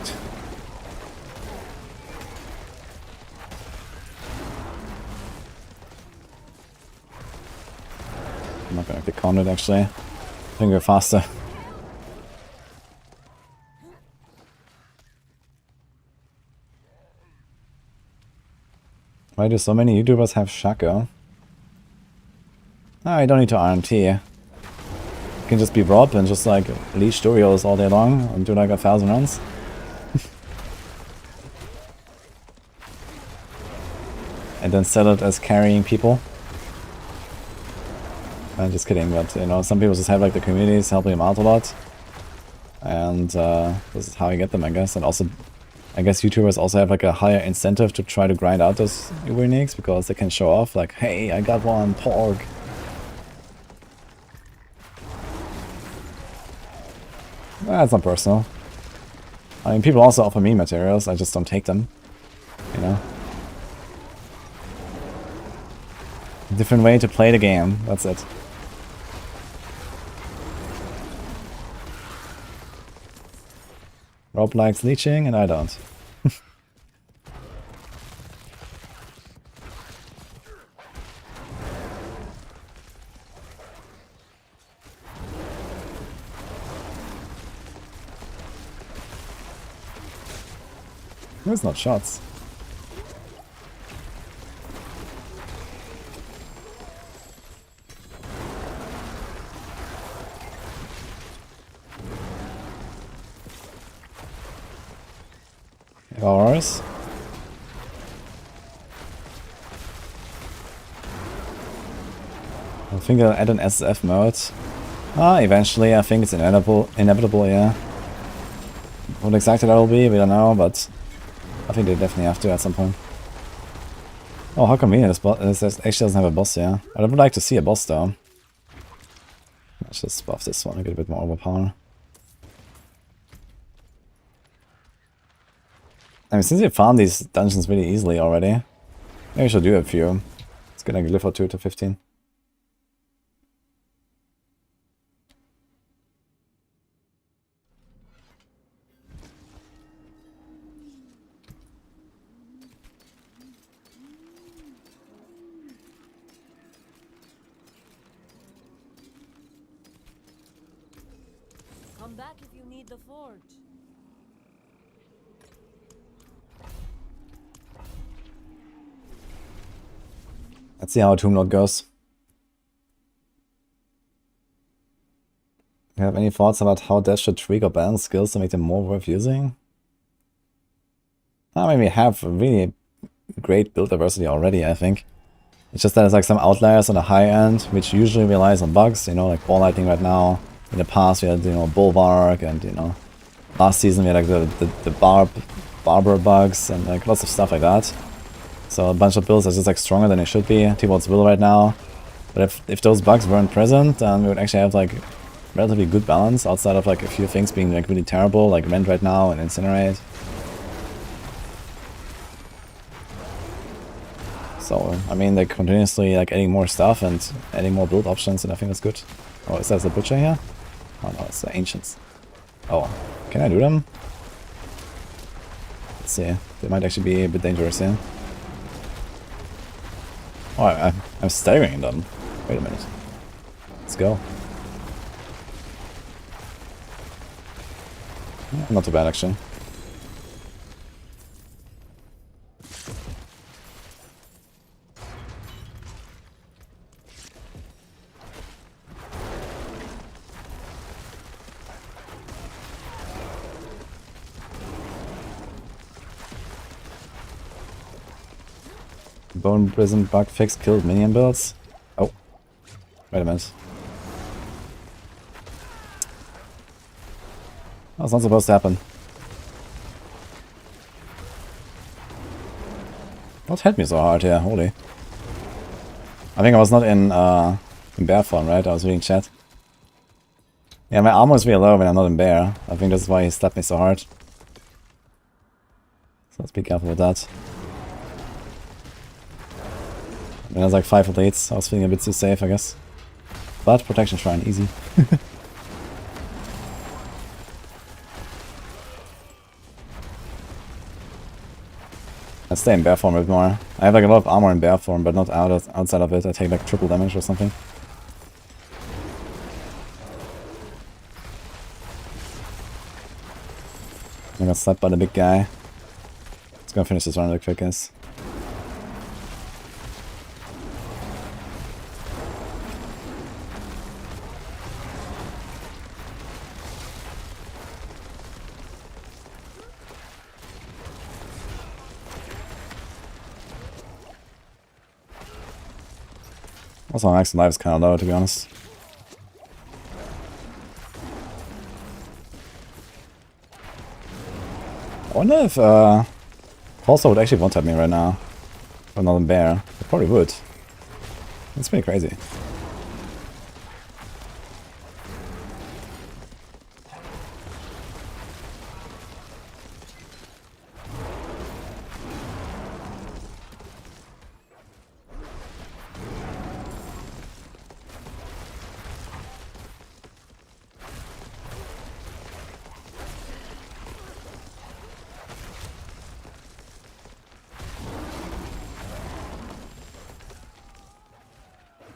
I'm not gonna click count it actually. I think we're faster. Why do so many YouTubers have Shaco? Ah, you don't need to RMT. You can just be Rob and just like leash Duriels all day long and do like 1,000 runs. And then sell it as carrying people. I'm just kidding, but you know, some people just have like the communities helping them out a lot. And this is how you get them, I guess. And also, I guess YouTubers also have like a higher incentive to try to grind out those uniques because they can show off like, hey, I got one, porg. That's not personal. I mean, people also offer me materials, I just don't take them. You know? Different way to play the game, that's it. Rob likes leeching and I don't. There's not shots. Yours. I think I'll add an SSF mode. Eventually, I think it's inevitable, yeah. What exactly that will be, we don't know, but I think they definitely have to at some point. Oh, how convenient this actually doesn't have a boss, yeah. I would like to see a boss though. Let's just buff this one and get a bit more overpower. I mean, since we found these dungeons really easily already, maybe we should do a few. Let's get a glyph or 2 to 15. Come back if you need the forge. Let's see how a Tomb Lord goes. Do you have any thoughts about how Death should tweak or balance skills to make them more worth using? I mean, we have a really great build diversity already, I think. It's just that there's like some outliers on the high end, which usually relies on bugs, you know, like ball lightning right now. In the past we had, you know, Bulwark, and, you know, last season we had like the barber bugs and like lots of stuff like that. So a bunch of builds are just like stronger than they should be towards Will right now. But if those bugs weren't present, then we would actually have like relatively good balance outside of like a few things being like really terrible, like Rend right now and Incinerate. So I mean, they're continuously like adding more stuff and adding more build options, and I think that's good. Oh, is that the butcher here? Oh no, it's the ancients. Oh, can I do them? Let's see. They might actually be a bit dangerous here. Oh, I'm staggering them. Wait a minute. Let's go. Not too bad, actually. Bone Prison bug fix killed minion builds. Oh. Wait a minute. That's not supposed to happen. What hit me so hard here? Holy. I think I was not in bear form, right? I was reading chat. Yeah, my armor is really low when I'm not in bear. I think that's why he slapped me so hard. So let's be careful with that. I mean, there's like 5 elites. I was feeling a bit too safe, I guess. But protection shrine, easy. I stay in bear form a bit more. I have like a lot of armor in bear form, but not outside of it. I take like triple damage or something. I got slapped by the big guy. Let's go finish this run really quick, guys. Also, max life is kind of low, to be honest. I wonder if Pulsar would actually one-tap me right now. Or not in bear. It probably would. That's pretty crazy.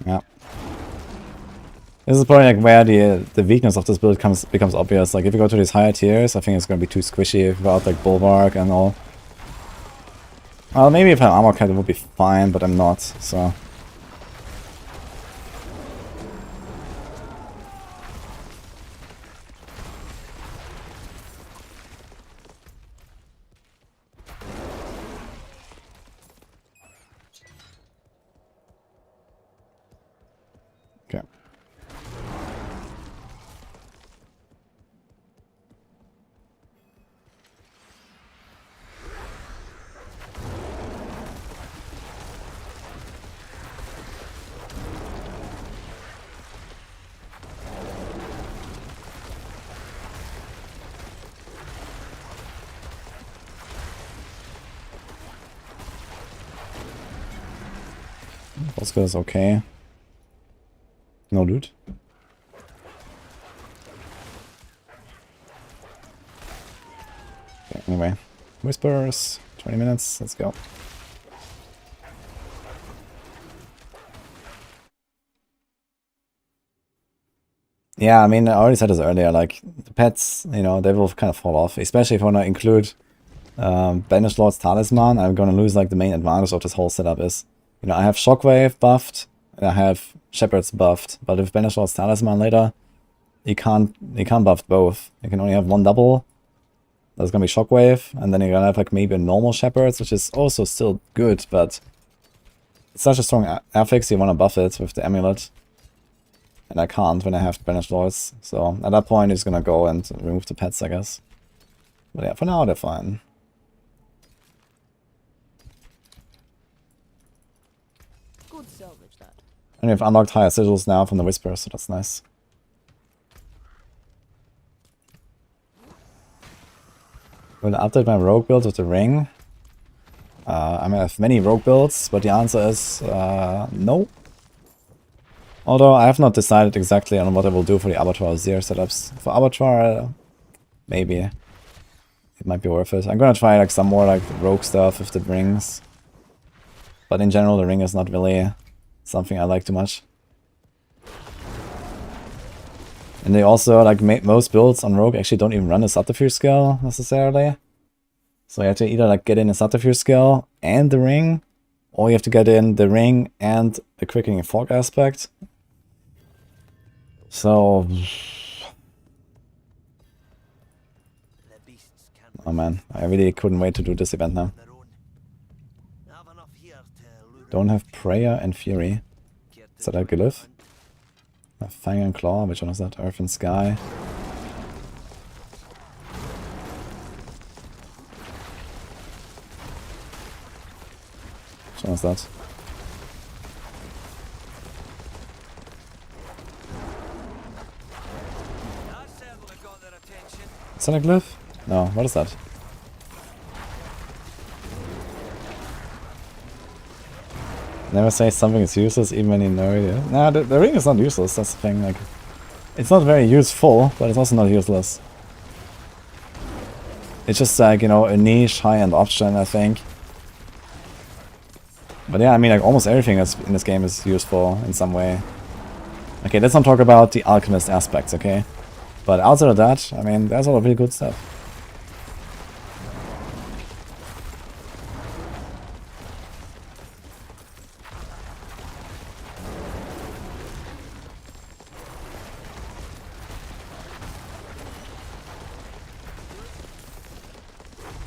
Yeah. This is probably like where the weakness of this build becomes obvious. Like if you go to these higher tiers, I think it's gonna be too squishy without like Bulwark and all. Well, maybe if I had armor cat it would be fine, but I'm not, so. Oscar is okay. No loot. Okay, anyway. Whispers. 20 minutes. Let's go. Yeah, I mean, I already said this earlier, like, the pets, you know, they will kind of fall off. Especially if I want to include Banished Lord's Talisman, I'm going to lose, like, the main advantage of this whole setup is, you know, I have Shockwave buffed, and I have Shepherds buffed, but with Banished Lord's Talisman later, you can't buff both. You can only have one double. There's going to be Shockwave, and then you're going to have, like, maybe a normal Shepherds, which is also still good, but it's such a strong affix, you want to buff it with the Amulet. And I can't when I have Banished Lords. So at that point, he's gonna go and remove the pets, I guess. But yeah, for now, they're fine. Good salvage that. And we've unlocked higher sigils now from the Whisper, so that's nice. Will I update my rogue build with the ring? I mean, I have many rogue builds, but the answer is no. Although I have not decided exactly on what I will do for the Abattoir Zero setups. For Abattoir, maybe it might be worth it. I'm gonna try like some more like rogue stuff with the rings. But in general, the ring is not really something I like too much. And they also, like, most builds on rogue actually don't even run a subterfuge skill necessarily. So you have to either like get in a subterfuge skill and the ring, or you have to get in the ring and a quickening fog aspect. So, oh man, I really couldn't wait to do this event now. Don't have Prayer and Fury. Is that a glyph? A Fang and Claw, which one is that? Earth and Sky. Which one is that? Is that a glyph? No, what is that? Never say something is useless even when you know it is. Nah, the ring is not useless, that's the thing. Like, it's not very useful, but it's also not useless. It's just like, you know, a niche high-end option, I think. But yeah, I mean, like, almost everything that's in this game is useful in some way. Okay, let's not talk about the alchemist aspects, okay? But outside of that, I mean, there's a lot of really good stuff.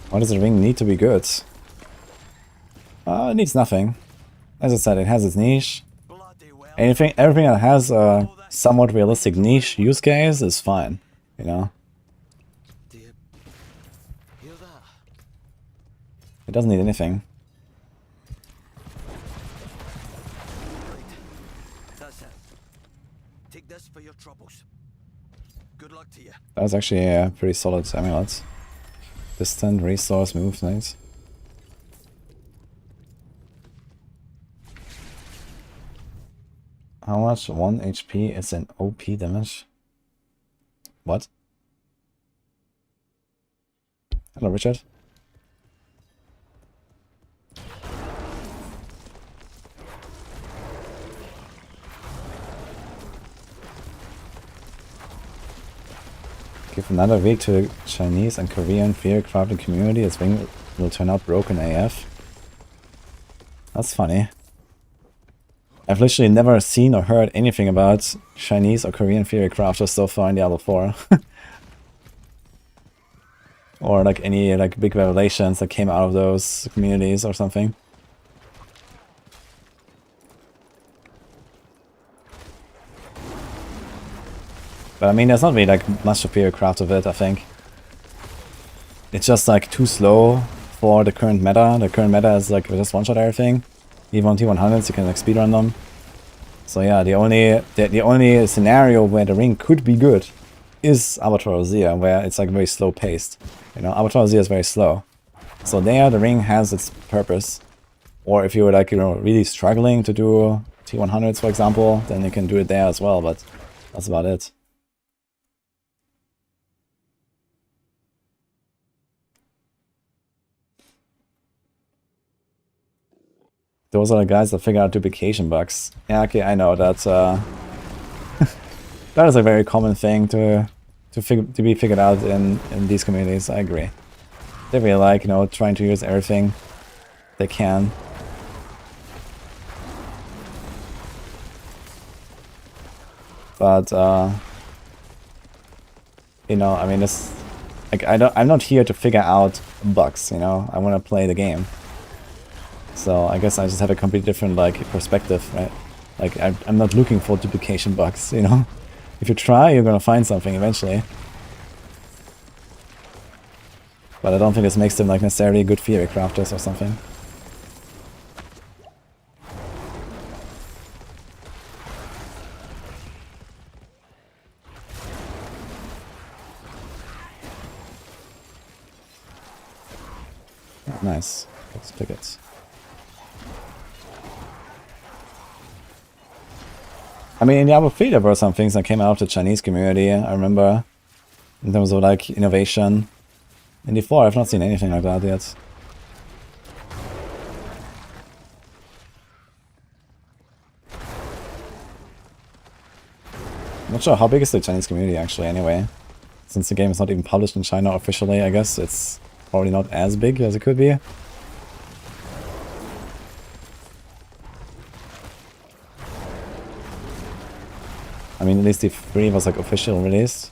Why does the ring need to be good? It needs nothing. As I said, it has its niche. Everything that has a somewhat realistic niche use case is fine, you know? It doesn't need anything. Take this for your troubles. Good luck to you. That was actually a pretty solid amulet. Distant, resource, move, nice. How much 1 HP is an OP damage? What? Hello, Richard. Give another week to the Chinese and Korean fear crafting community, its ring will turn out broken AF. That's funny. I've literally never seen or heard anything about Chinese or Korean theory crafters so far in Diablo 4. Or like any like big revelations that came out of those communities or something. But I mean, there's not really like much superior craft of it, I think. It's just like too slow for the current meta. The current meta is like just one-shot everything. Even on T100s, you can like speedrun them. So yeah, the only scenario where the ring could be good is Abattoir Zia, where it's like very slow paced. You know, Abattoir Zia is very slow. So there, the ring has its purpose. Or if you're like, you know, really struggling to do T100s, for example, then you can do it there as well, but that's about it. Those are the guys that figure out duplication bugs. Yeah, okay, I know that that is a very common thing to be figured out in these communities. I agree. They really like, you know, trying to use everything they can. But you know, I mean, this, like, I'm not here to figure out bugs. You know, I want to play the game. So I guess I just have a completely different like perspective, right? Like I'm not looking for duplication bugs. You know, if you try, you're gonna find something eventually. But I don't think this makes them like necessarily good theory crafters or something. Oh, nice. Let's pick it. I mean, in Diablo 3 there were some things that came out of the Chinese community, I remember, in terms of like innovation. In D4 I've not seen anything like that yet. I'm not sure how big is the Chinese community actually anyway. Since the game is not even published in China officially, I guess it's probably not as big as it could be. I mean, at least D3 was like official release.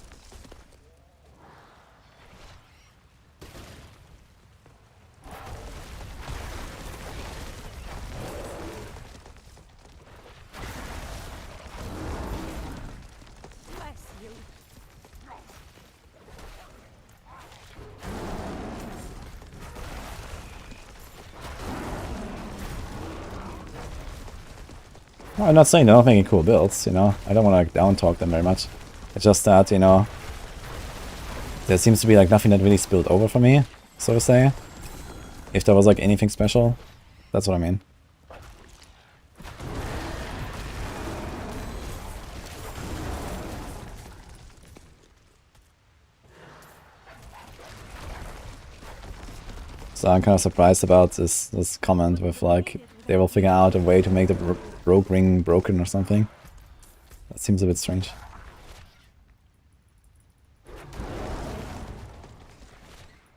Bless you. No, I'm not saying they're not making cool builds, you know. I don't want to like down talk them very much. It's just that, you know, there seems to be like nothing that really spilled over for me, so to say. If there was like anything special, that's what I mean. So I'm kind of surprised about this comment with like, they will figure out a way to make the rogue ring broken or something. That seems a bit strange.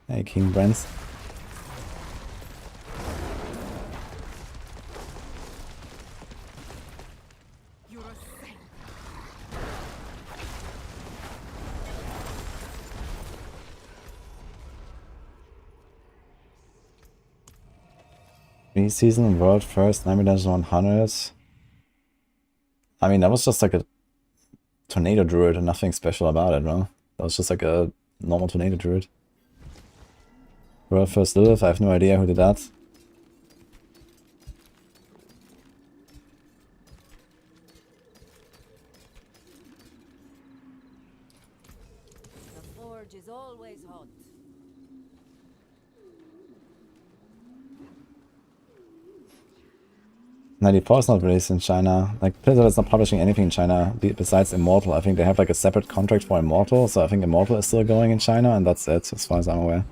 Hey, King Brent. You're a saint. Season world first, Nightmare Dungeon 100. I mean, that was just like a tornado druid and nothing special about it, no? That was just like a normal tornado druid. World first Lilith, I have no idea who did that. The forge is always hot. 94 is not released in China. Like, Blizzard is not publishing anything in China besides Immortal. I think they have like a separate contract for Immortal, so I think Immortal is still going in China, and that's it, as far as I'm aware.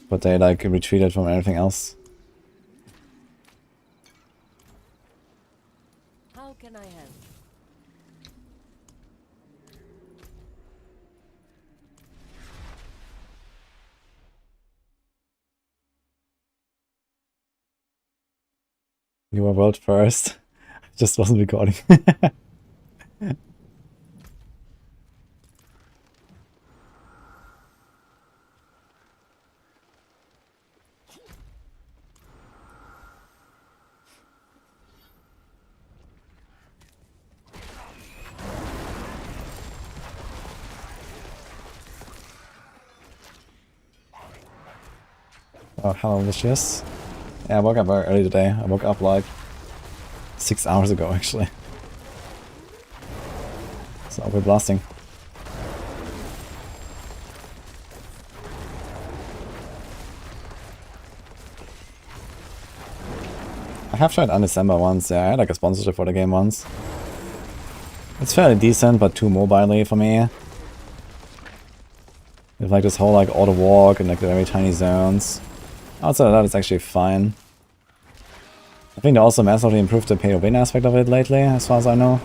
But they like retreated from everything else. How can I help? You were world first. Just wasn't recording. Oh, hello, Vicious. Yeah, I woke up very early today. I woke up like 6 hours ago, actually. So we're blasting. have tried Undecember once, yeah, I had like a sponsorship for the game once. It's fairly decent, but too mobile for me. With like this whole like auto walk and like the very tiny zones. Outside of that, it's actually fine. I think they also massively improved the pay to win aspect of it lately, as far as I know.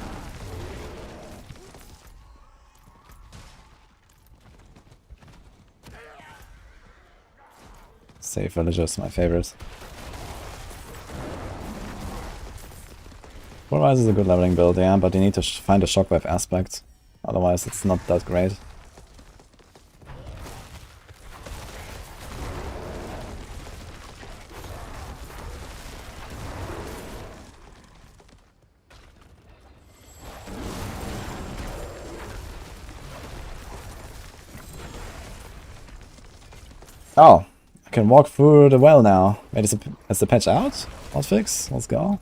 Save villagers, my favorite. Otherwise, is a good leveling build, yeah, but you need to find a shockwave aspect. Otherwise, it's not that great. Oh, I can walk through the well now. Wait, is the patch out? Hotfix? Let's go.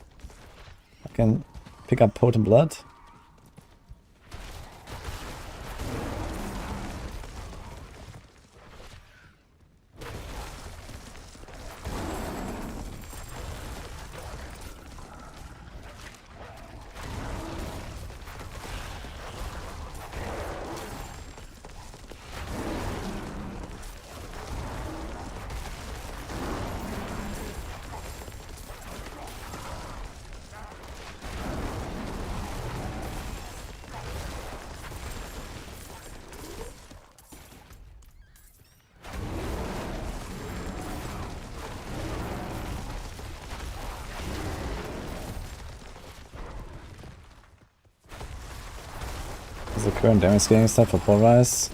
I can pick up potent blood. The current damage scaling stuff for pulverize.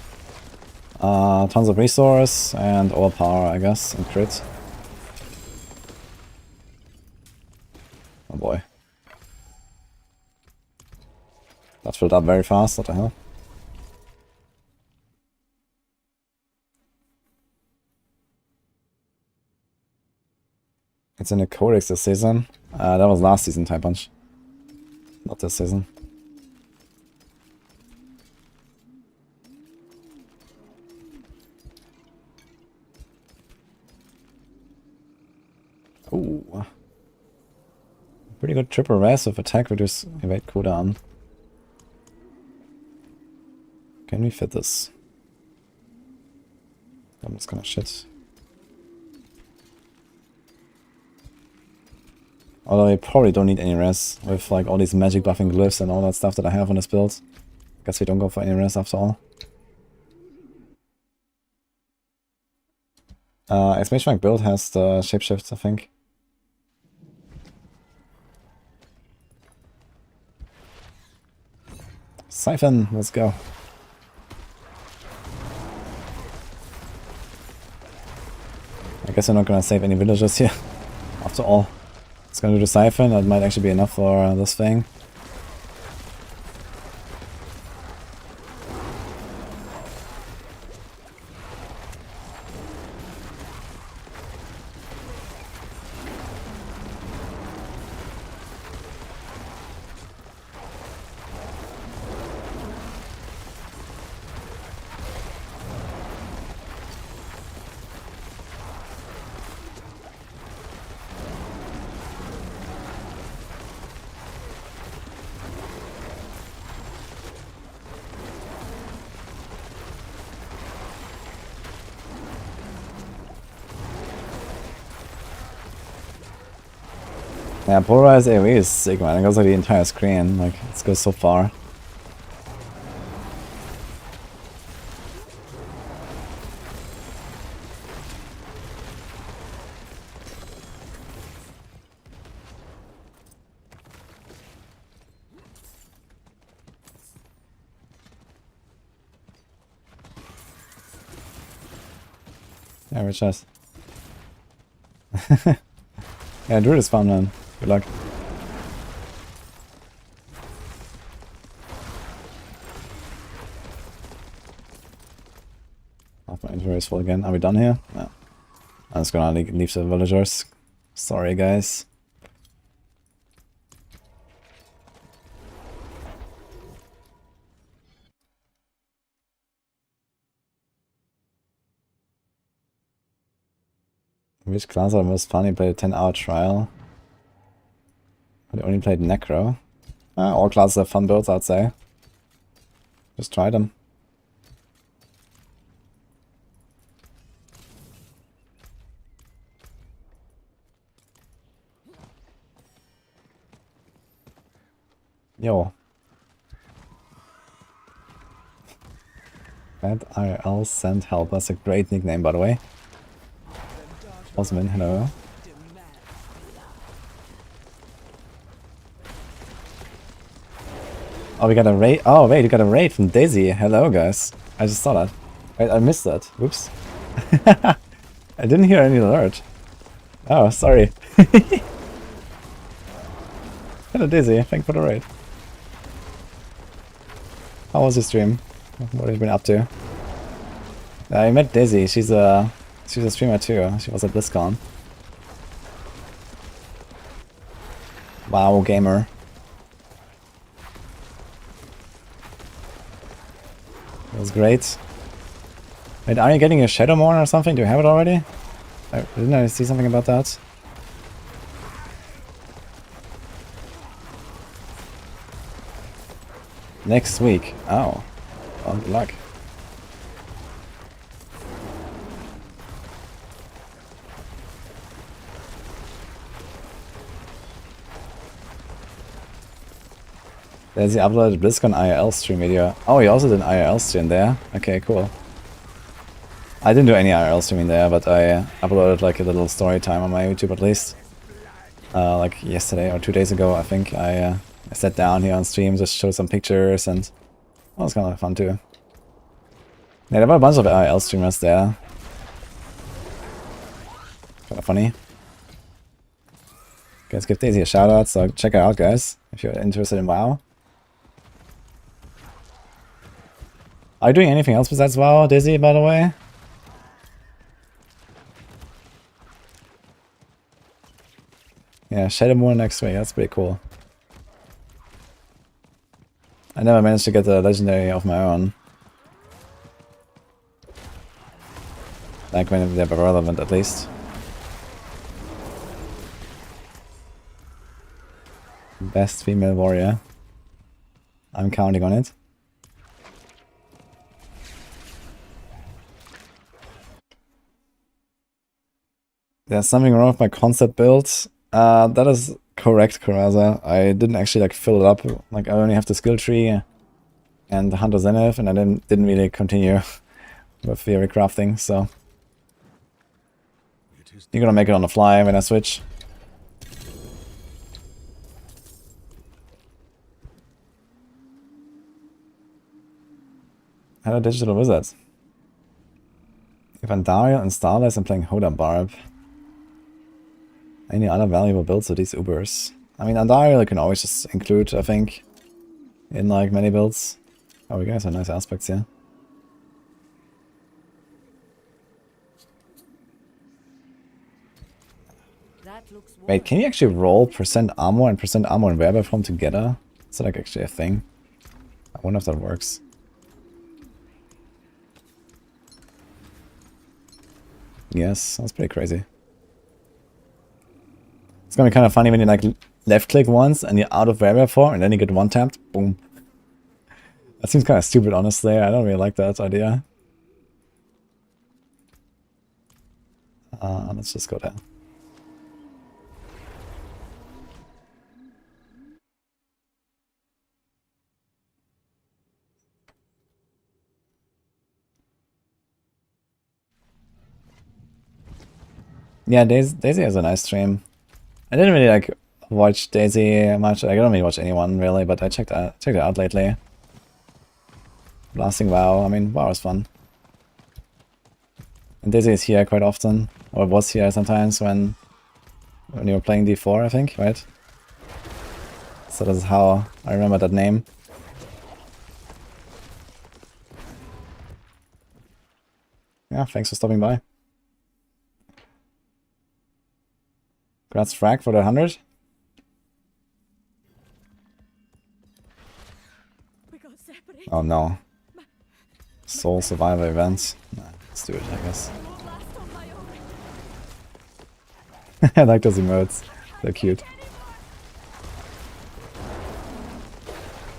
Tons of resource and overpower, I guess, and crit. Oh boy. That filled up very fast, what the hell? It's in the codex this season. That was last season, Type Punch. Not this season. Ooh. Pretty good triple res with attack reduce evade cooldown. Can we fit this? I'm just gonna shit. Although I probably don't need any res with like all these magic buffing glyphs and all that stuff that I have on this build. Guess we don't go for any res after all. Exclamation mark build has the shapeshift, I think. Siphon, let's go. I guess I'm not gonna save any villagers here. After all, it's gonna do the siphon. That might actually be enough for this thing. Yeah, polarized AoE is sick, man. It goes like the entire screen. Like, it goes so far. Yeah, rich ass. Yeah, Druid is fun, man. Good luck. Half my inventory is full again. Are we done here? No. I'm just gonna leave the villagers. Sorry, guys. Which class are most funny? Play a 10-hour trial. We only played Necro. All classes have fun builds, I'd say. Just try them. Yo. Bad IRL send help. That's a great nickname, by the way. Osman, hello. Oh, we got a raid. Oh, wait, we got a raid from Daisy. Hello, guys. I just saw that. Wait, I missed that. Whoops. I didn't hear any alert. Oh, sorry. Hello, Daisy. Thanks for the raid. How was your stream? What have you been up to? I met Daisy. She's a streamer too. She was at BlizzCon. WoW gamer. It was great. Wait, are you getting a Shadowmourne or something? Do you have it already? Didn't I see something about that? Next week. Oh. Well, good luck. There's the uploaded BlizzCon IRL stream video. Oh, he also did an IRL stream there. Okay, cool. I didn't do any IRL streaming there, but I uploaded like a little story time on my YouTube at least. Like yesterday or 2 days ago, I think. I sat down here on stream, just showed some pictures, and that was kind of fun too. Yeah, there were a bunch of IRL streamers there. Kind of funny. Guys, give Daisy a shout out, so check her out, guys, if you're interested in WoW. Are you doing anything else besides WoW, Daisy, by the way? Yeah, Shadowmourne next week, that's pretty cool. I never managed to get the legendary of my own. Like when they were relevant, at least. Best female warrior. I'm counting on it. There's something wrong with my concept build. That is correct, Karaza. I didn't actually like fill it up. Like I only have the skill tree and the Hunter Zenith, and I didn't really continue with theory crafting. So you're gonna make it on the fly when I switch. Hello, Digital Wizards. If I'm Duriel and Starless, I'm playing Hoda Barb. Any other valuable builds of these Ubers? I mean, Andariel you can always just include, I think, in like many builds. Oh, you guys have nice aspects here. Wait, can you actually roll percent armor and werewolf form together? Is that like actually a thing? I wonder if that works. Yes, that's pretty crazy. It's gonna be kind of funny when you like left click once and you're out of werewolf form and then you get one tapped. Boom. That seems kind of stupid, honestly. I don't really like that idea. Let's just go there. Yeah, Daisy has a nice stream. I didn't really like watch Daisy much. I don't really watch anyone really, but I checked it out lately. Blasting WoW. I mean, WoW is fun. And Daisy is here quite often, or was here sometimes when you were playing D4, I think, right? So that's how I remember that name. Yeah, thanks for stopping by. Congrats, Frag, for the 100. Oh no. Soul Survivor events. Nah, let's do it, I guess. I like those emotes. They're cute.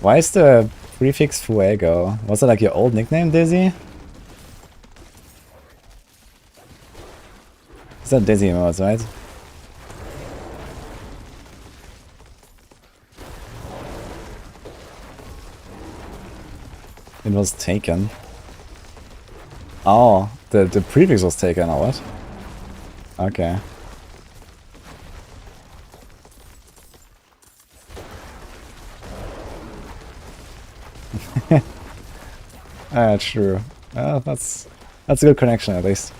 Why is the prefix Fuego? Was it like your old nickname, Dizzy? Is that Dizzy emotes, right? It was taken. Oh, the prefix was taken, or what? Okay. Ah, true. That's a good connection at least.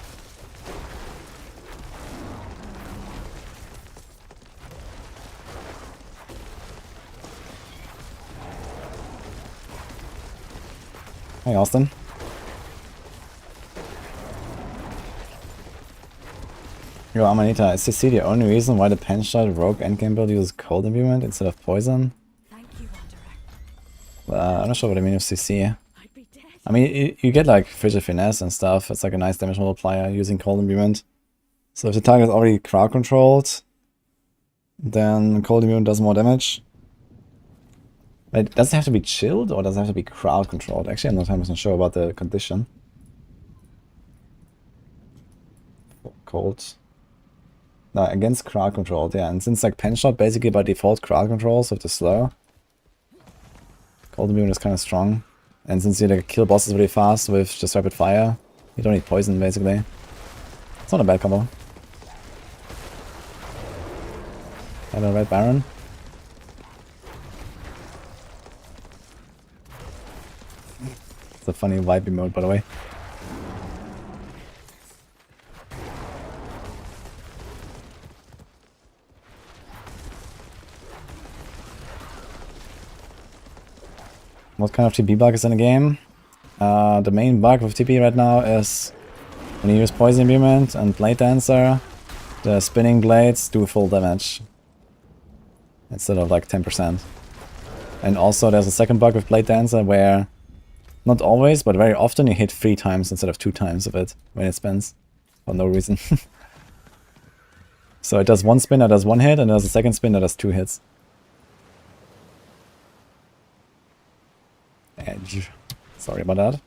Hey, Austin. Yo, Amanita, is CC the only reason why the pen shot rogue endgame build uses cold imbuement instead of poison? Thank you, Wanderer. I'm not sure what I mean with CC. I'd be dead. I mean, you get like frigid finesse and stuff. It's like a nice damage multiplier using cold imbuement. So if the target is already crowd controlled, then cold immune does more damage. But does it have to be chilled or does it have to be crowd controlled? Actually, I'm not 100% sure about the condition. Cold. No, against crowd controlled, yeah. And since like pen shot basically by default crowd controls with the slow, cold immune is kind of strong. And since you like kill bosses really fast with just rapid fire, you don't need poison basically. It's not a bad combo. Hello, Red Baron. It's a funny vibe emote, by the way. What kind of TP bug is in the game? The main bug with TP right now is when you use Poison Imbuement and Blade Dancer, the spinning blades do full damage instead of like 10%. And also there's a second bug with Blade Dancer where not always, but very often you hit 3 times instead of 2 times of it when it spins. For no reason. So it does 1 spin that does 1 hit, and there's a second spin that does 2 hits. Edge. Sorry about that.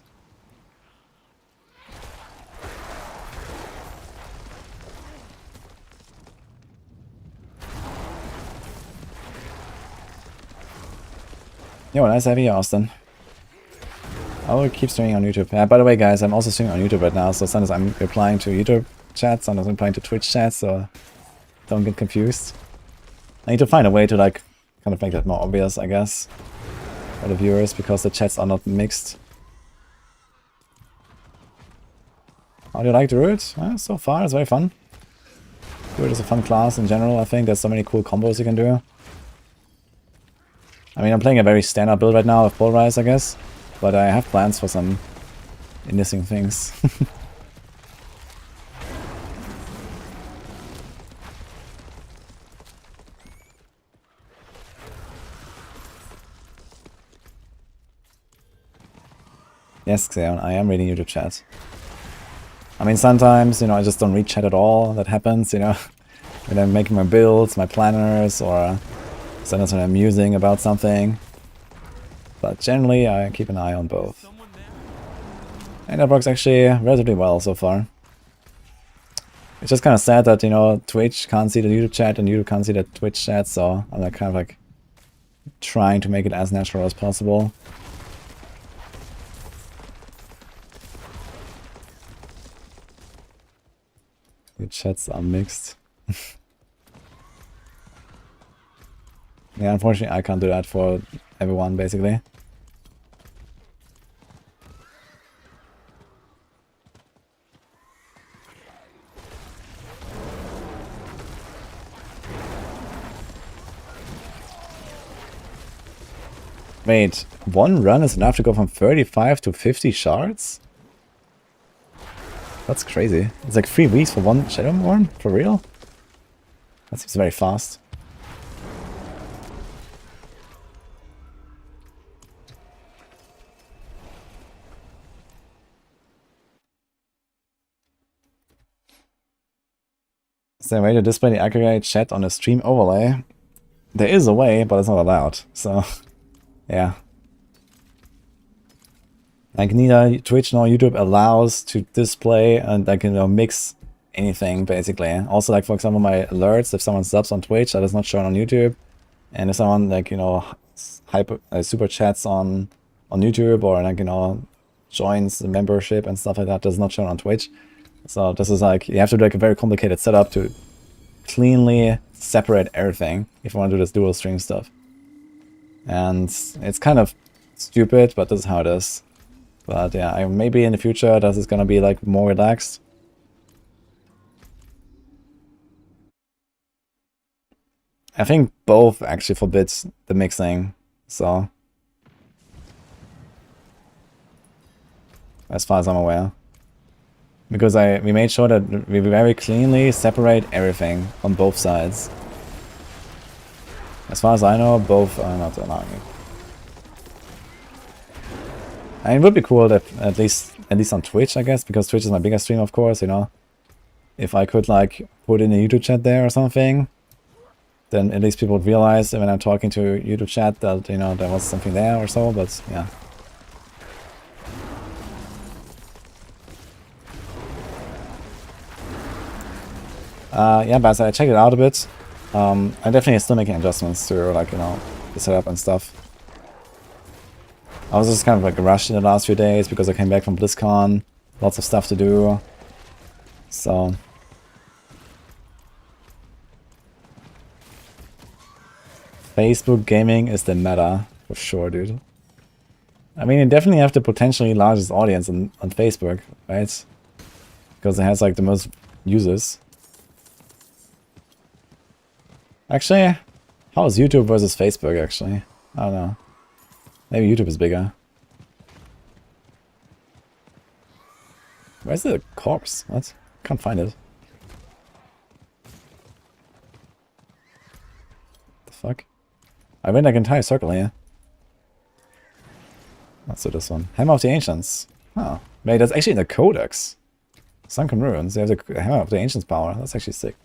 Yo, nice having you, Austin. I will keep streaming on YouTube. By the way, guys, I'm also streaming on YouTube right now, so sometimes I'm replying to YouTube chats, sometimes I'm replying to Twitch chats, so don't get confused. I need to find a way to like kind of make that more obvious, I guess, for the viewers, because the chats are not mixed. How do you like Druid? So far, it's very fun. Druid is a fun class in general, I think. There's so many cool combos you can do. I mean, I'm playing a very standard build right now of Pulverize, I guess. But I have plans for some interesting things. Yes, Xeon, I am reading YouTube chat. I mean, sometimes, you know, I just don't read chat at all. That happens, you know, when I'm making my builds, my planners, or sometimes when I'm musing about something. But generally, I keep an eye on both. And that works actually relatively well so far. It's just kind of sad that, you know, Twitch can't see the YouTube chat and YouTube can't see the Twitch chat, so I'm like kind of like trying to make it as natural as possible. The chats are mixed. Yeah, unfortunately I can't do that for everyone, basically. Wait, 1 run is enough to go from 35 to 50 shards? That's crazy. It's like 3 weeks for 1 Shadowborn? For real? That seems very fast. Is there a way to display the aggregate chat on a stream overlay? There is a way, but it's not allowed. So, yeah. Like neither Twitch nor YouTube allows to display and like, you know, mix anything basically. Also, like for example, my alerts, if someone subs on Twitch, that is not shown on YouTube. And if someone like, you know, super chats on YouTube, or like, you know, joins the membership and stuff like that, does not shown on Twitch. So this is like, you have to do like a very complicated setup to cleanly separate everything if you want to do this dual stream stuff. And it's kind of stupid, but this is how it is. But yeah, maybe in the future this is gonna be like more relaxed. I think both actually forbids the mixing, so as far as I'm aware. Because we made sure that we very cleanly separate everything on both sides. As far as I know, both are not allowing it. And it would be cool that at least on Twitch, I guess, because Twitch is my biggest stream, of course, you know. If I could like put in a YouTube chat there or something, then at least people would realize when I'm talking to YouTube chat that, you know, there was something there or so, but yeah. Yeah, but I checked it out a bit. I'm definitely still making adjustments to, like, you know, the setup and stuff. I was just kind of like rushed in the last few days because I came back from BlizzCon. Lots of stuff to do. So Facebook gaming is the meta, for sure, dude. I mean, you definitely have the potentially largest audience on Facebook, right? Because it has like the most users. Actually, how is YouTube versus Facebook, actually? I don't know. Maybe YouTube is bigger. Where's the corpse? What? Can't find it. The fuck? I went like an entire circle here. Let's do this one. Hammer of the Ancients. Oh. Wait, that's actually in the Codex. Sunken Ruins. They have the Hammer of the Ancients power. That's actually sick.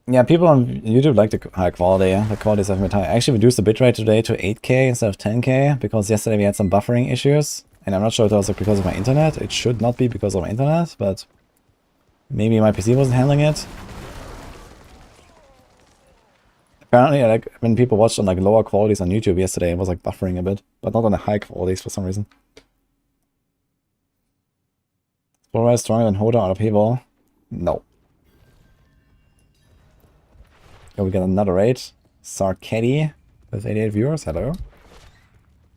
Yeah, people on YouTube like the high quality. The quality is definitely high. I actually reduced the bitrate today to 8K instead of 10K because yesterday we had some buffering issues. And I'm not sure if that was because of my internet. It should not be because of my internet, but maybe my PC wasn't handling it. Apparently, like when people watched on like lower qualities on YouTube yesterday, it was like buffering a bit, but not on the high qualities for some reason. Explorer is stronger than Hoda on upheaval? No. Oh, we got another raid. Sarkedi with 88 viewers. Hello.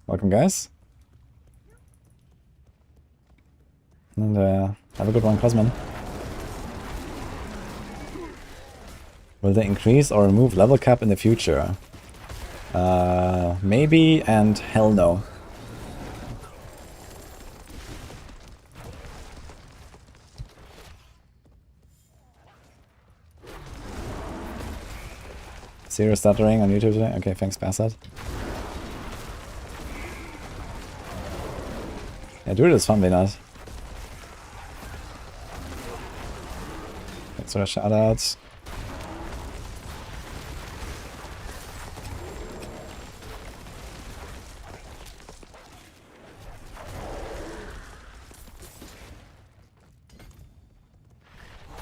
Welcome, guys. And have a good one, Cosman. Will they increase or remove level cap in the future? Maybe and hell no. Zero stuttering on YouTube today? Okay, thanks, Bassett. Yeah, Druid is fun, Venus. Thanks for the shoutouts.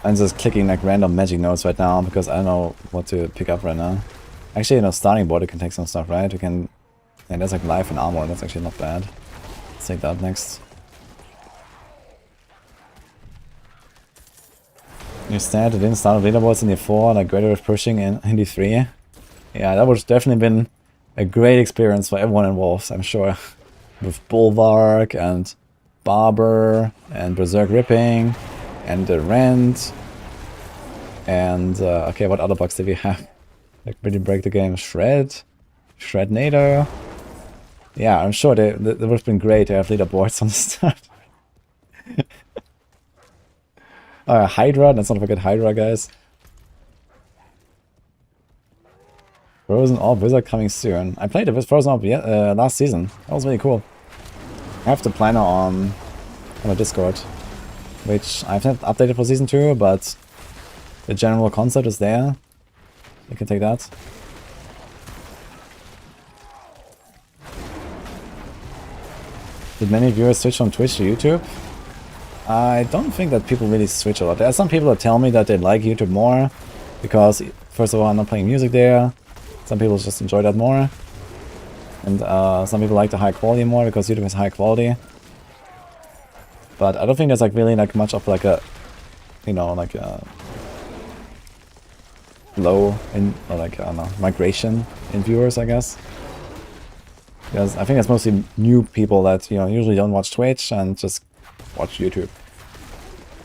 I'm just clicking like random magic notes right now because I don't know what to pick up right now. Actually, in a starting board, you can take some stuff, right? You can. Yeah, there's like life and armor. That's actually not bad. Let's take that next. You said it didn't start with leaderboards in the 4, like greater with pushing in the 3. Yeah, that would have definitely been a great experience for everyone involved, I'm sure. With Bulwark and Barber and Berserk Ripping. And the Rent. And, okay, what other bugs did we have? Like, really break the game. Shrednator. Yeah, I'm sure that would have been great to have leaderboards on the start. Hydra, let's not forget Hydra, guys. Frozen Orb Wizard coming soon. I played it with Frozen Orb last season. That was really cool. I have the planner on the Discord. Which I've not updated for Season 2, but the general concept is there. You can take that. Did many viewers switch from Twitch to YouTube? I don't think that people really switch a lot. There are some people that tell me that they like YouTube more because, first of all, I'm not playing music there. Some people just enjoy that more. And some people like the high quality more because YouTube is high quality. But I don't think there's like really like much of like a, you know, like a low in, or like, I don't know, migration in viewers, I guess. Because I think it's mostly new people that, you know, usually don't watch Twitch and just watch YouTube.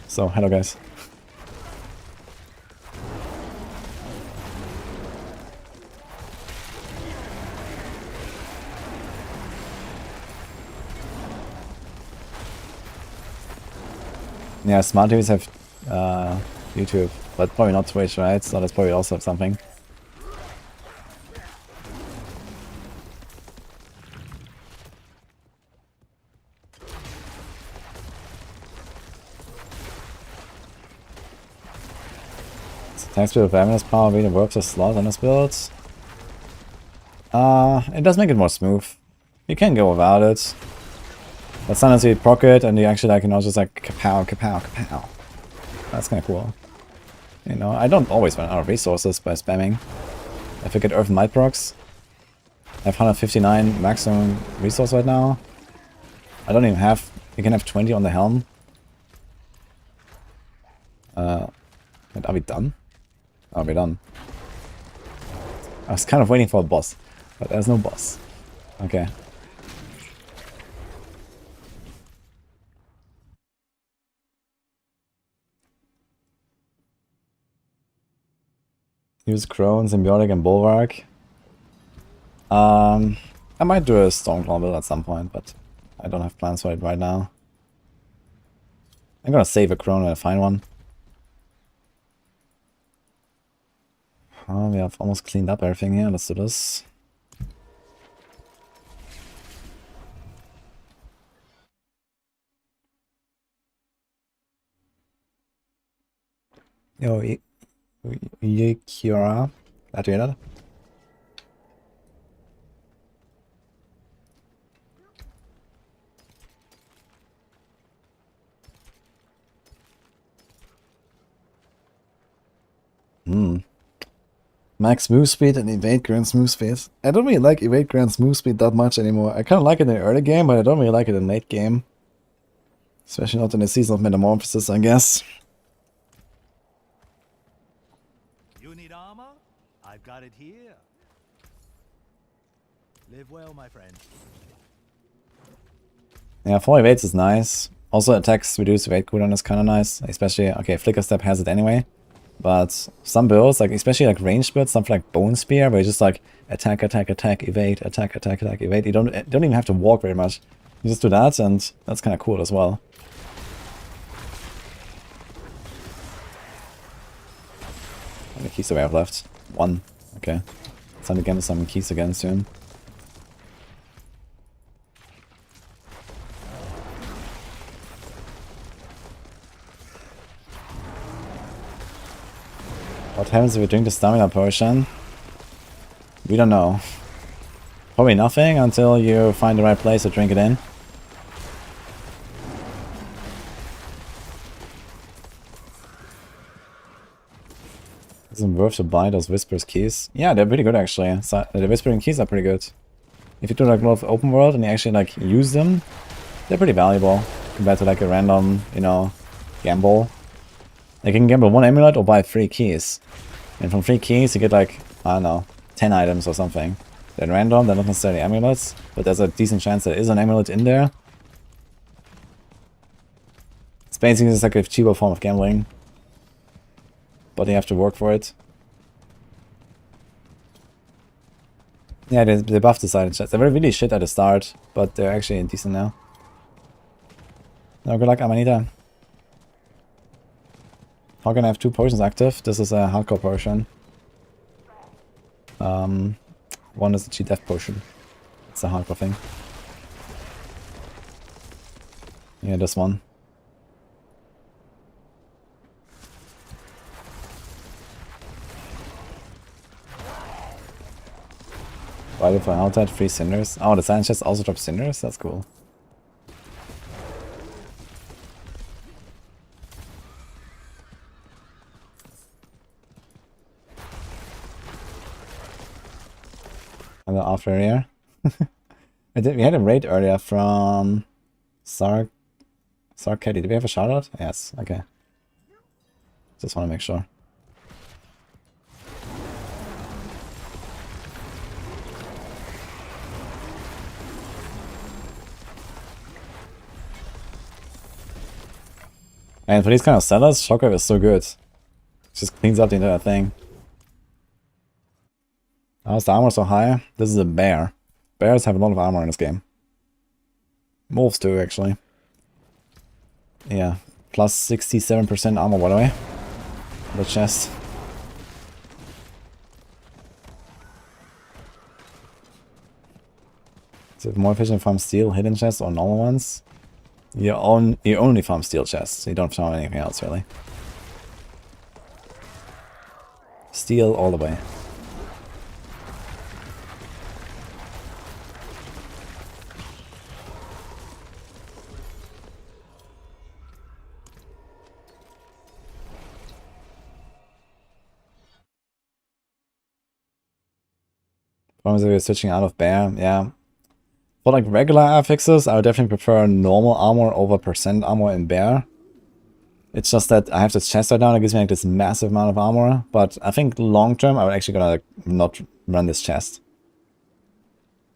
So, hello guys. Yeah, smart TVs have YouTube, but probably not Twitch, right? So that's probably also something. Attack speed of Amulet's power really works a slot on this build. It does make it more smooth. You can go without it. But sometimes you proc it and you actually like, you know, just like kapow, kapow, kapow. That's kinda cool. You know, I don't always run out of resources by spamming. If I get Earth and Might procs, I have 159 maximum resource right now. I don't even have, you can have 20 on the helm. Are we done? Are we done? I was kind of waiting for a boss, but there's no boss. Okay. Use Crone, Symbiotic, and Bulwark. I might do a Stormclaw build at some point, but I don't have plans for it right now. I'm gonna save a Crone when I find one. Oh, we have almost cleaned up everything here. Let's do this. Yo, Yikira. Lär du det? Max move speed and evade grand smooth speed. I don't really like evade grand smooth speed that much anymore. I kind of like it in the early game, but I don't really like it in late game. Especially not in the Season of Metamorphosis, I guess. You need armor? I've got it here. Live well, my friend. Yeah, 4 evades is nice. Also attacks reduce evade cooldown is kind of nice. Especially, okay, Flicker Step has it anyway. But some builds, like especially like ranged builds, something like Bone Spear, where you just like attack, attack, attack, evade, attack, attack, attack, evade. You don't even have to walk very much. You just do that, and that's kind of cool as well. How many keys do I have left? 1. Okay. It's time to get some keys again soon. What happens if we drink the stamina potion? We don't know. Probably nothing until you find the right place to drink it in. Isn't worth to buy those Whispers keys? Yeah, they're pretty good actually. So, the Whispering keys are pretty good. If you do like a lot of open world and you actually like use them, they're pretty valuable compared to like a random, you know, gamble. You can gamble 1 amulet or buy 3 keys. And from 3 keys you get like, I don't know, 10 items or something. They're random, they're not necessarily amulets, but there's a decent chance there is an amulet in there. It's basically just like a cheaper form of gambling. But you have to work for it. Yeah, they buffed the silent shots. They were really shit at the start, but they're actually decent now. No, good luck, Amanita. How can I have 2 potions active? This is a hardcore potion. One is a cheat death potion. It's a hardcore thing. Yeah, this one. Vital for Habitat, 3 cinders. Oh, the science chest also drops cinders? That's cool. And the after area. We had a raid earlier from Sarkady. Did we have a shout out? Yes, okay. Just want to make sure. And for these kind of sellers, Shockwave is so good. Just cleans up the entire thing. How's the armor so high? This is a bear. Bears have a lot of armor in this game. Wolves too, actually. Yeah, plus 67% armor, by the way. The chest. Is it more efficient to farm steel, hidden chests, or normal ones? You only farm steel chests. You don't farm anything else, really. Steel all the way. Problem is if you're switching out of bear, yeah. For like regular affixes, I would definitely prefer normal armor over percent armor in bear. It's just that I have this chest right now and it gives me like this massive amount of armor, but I think long term I would actually gonna like, not run this chest.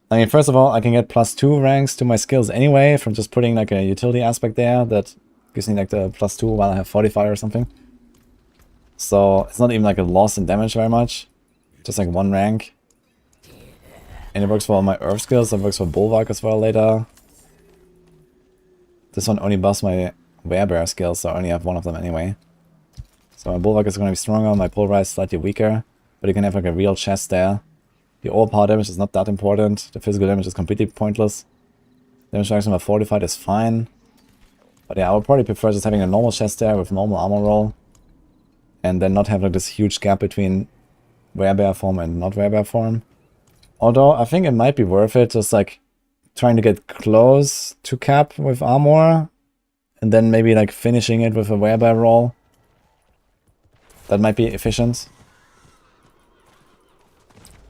I mean, first of all, I can get +2 ranks to my skills anyway from just putting like a utility aspect there that gives me like the +2 while I have 45 or something. So it's not even like a loss in damage very much, just like 1 rank. And it works for all my Earth skills, it works for Bulwark as well later. This one only buffs my Werebear skills, so I only have 1 of them anyway. So my Bulwark is going to be stronger, my Pulverize slightly weaker, but you can have like a real chest there. The overpower damage is not that important, the physical damage is completely pointless. Damage reduction by Fortified is fine. But yeah, I would probably prefer just having a normal chest there with normal armor roll. And then not have like this huge gap between Werebear form and not Werebear form. Although, I think it might be worth it, just like trying to get close to cap with armor, and then maybe like finishing it with a Werebear roll. That might be efficient.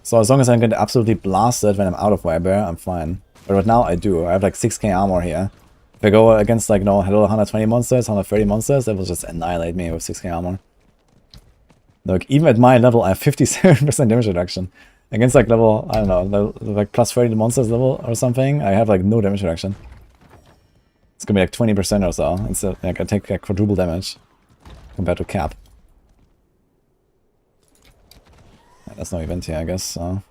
So as long as I get absolutely blasted when I'm out of Werebear, I'm fine. But right now I do. I have like 6k armor here. If I go against like, no, hello 120 monsters, 130 monsters, it will just annihilate me with 6k armor. Look, even at my level, I have 57% damage reduction. Against like level, I don't know, like +30 monsters level or something, I have like no damage reduction. It's gonna be like 20% or so. Instead, like I take like quadruple damage compared to cap. Yeah, there's no event here, I guess. So.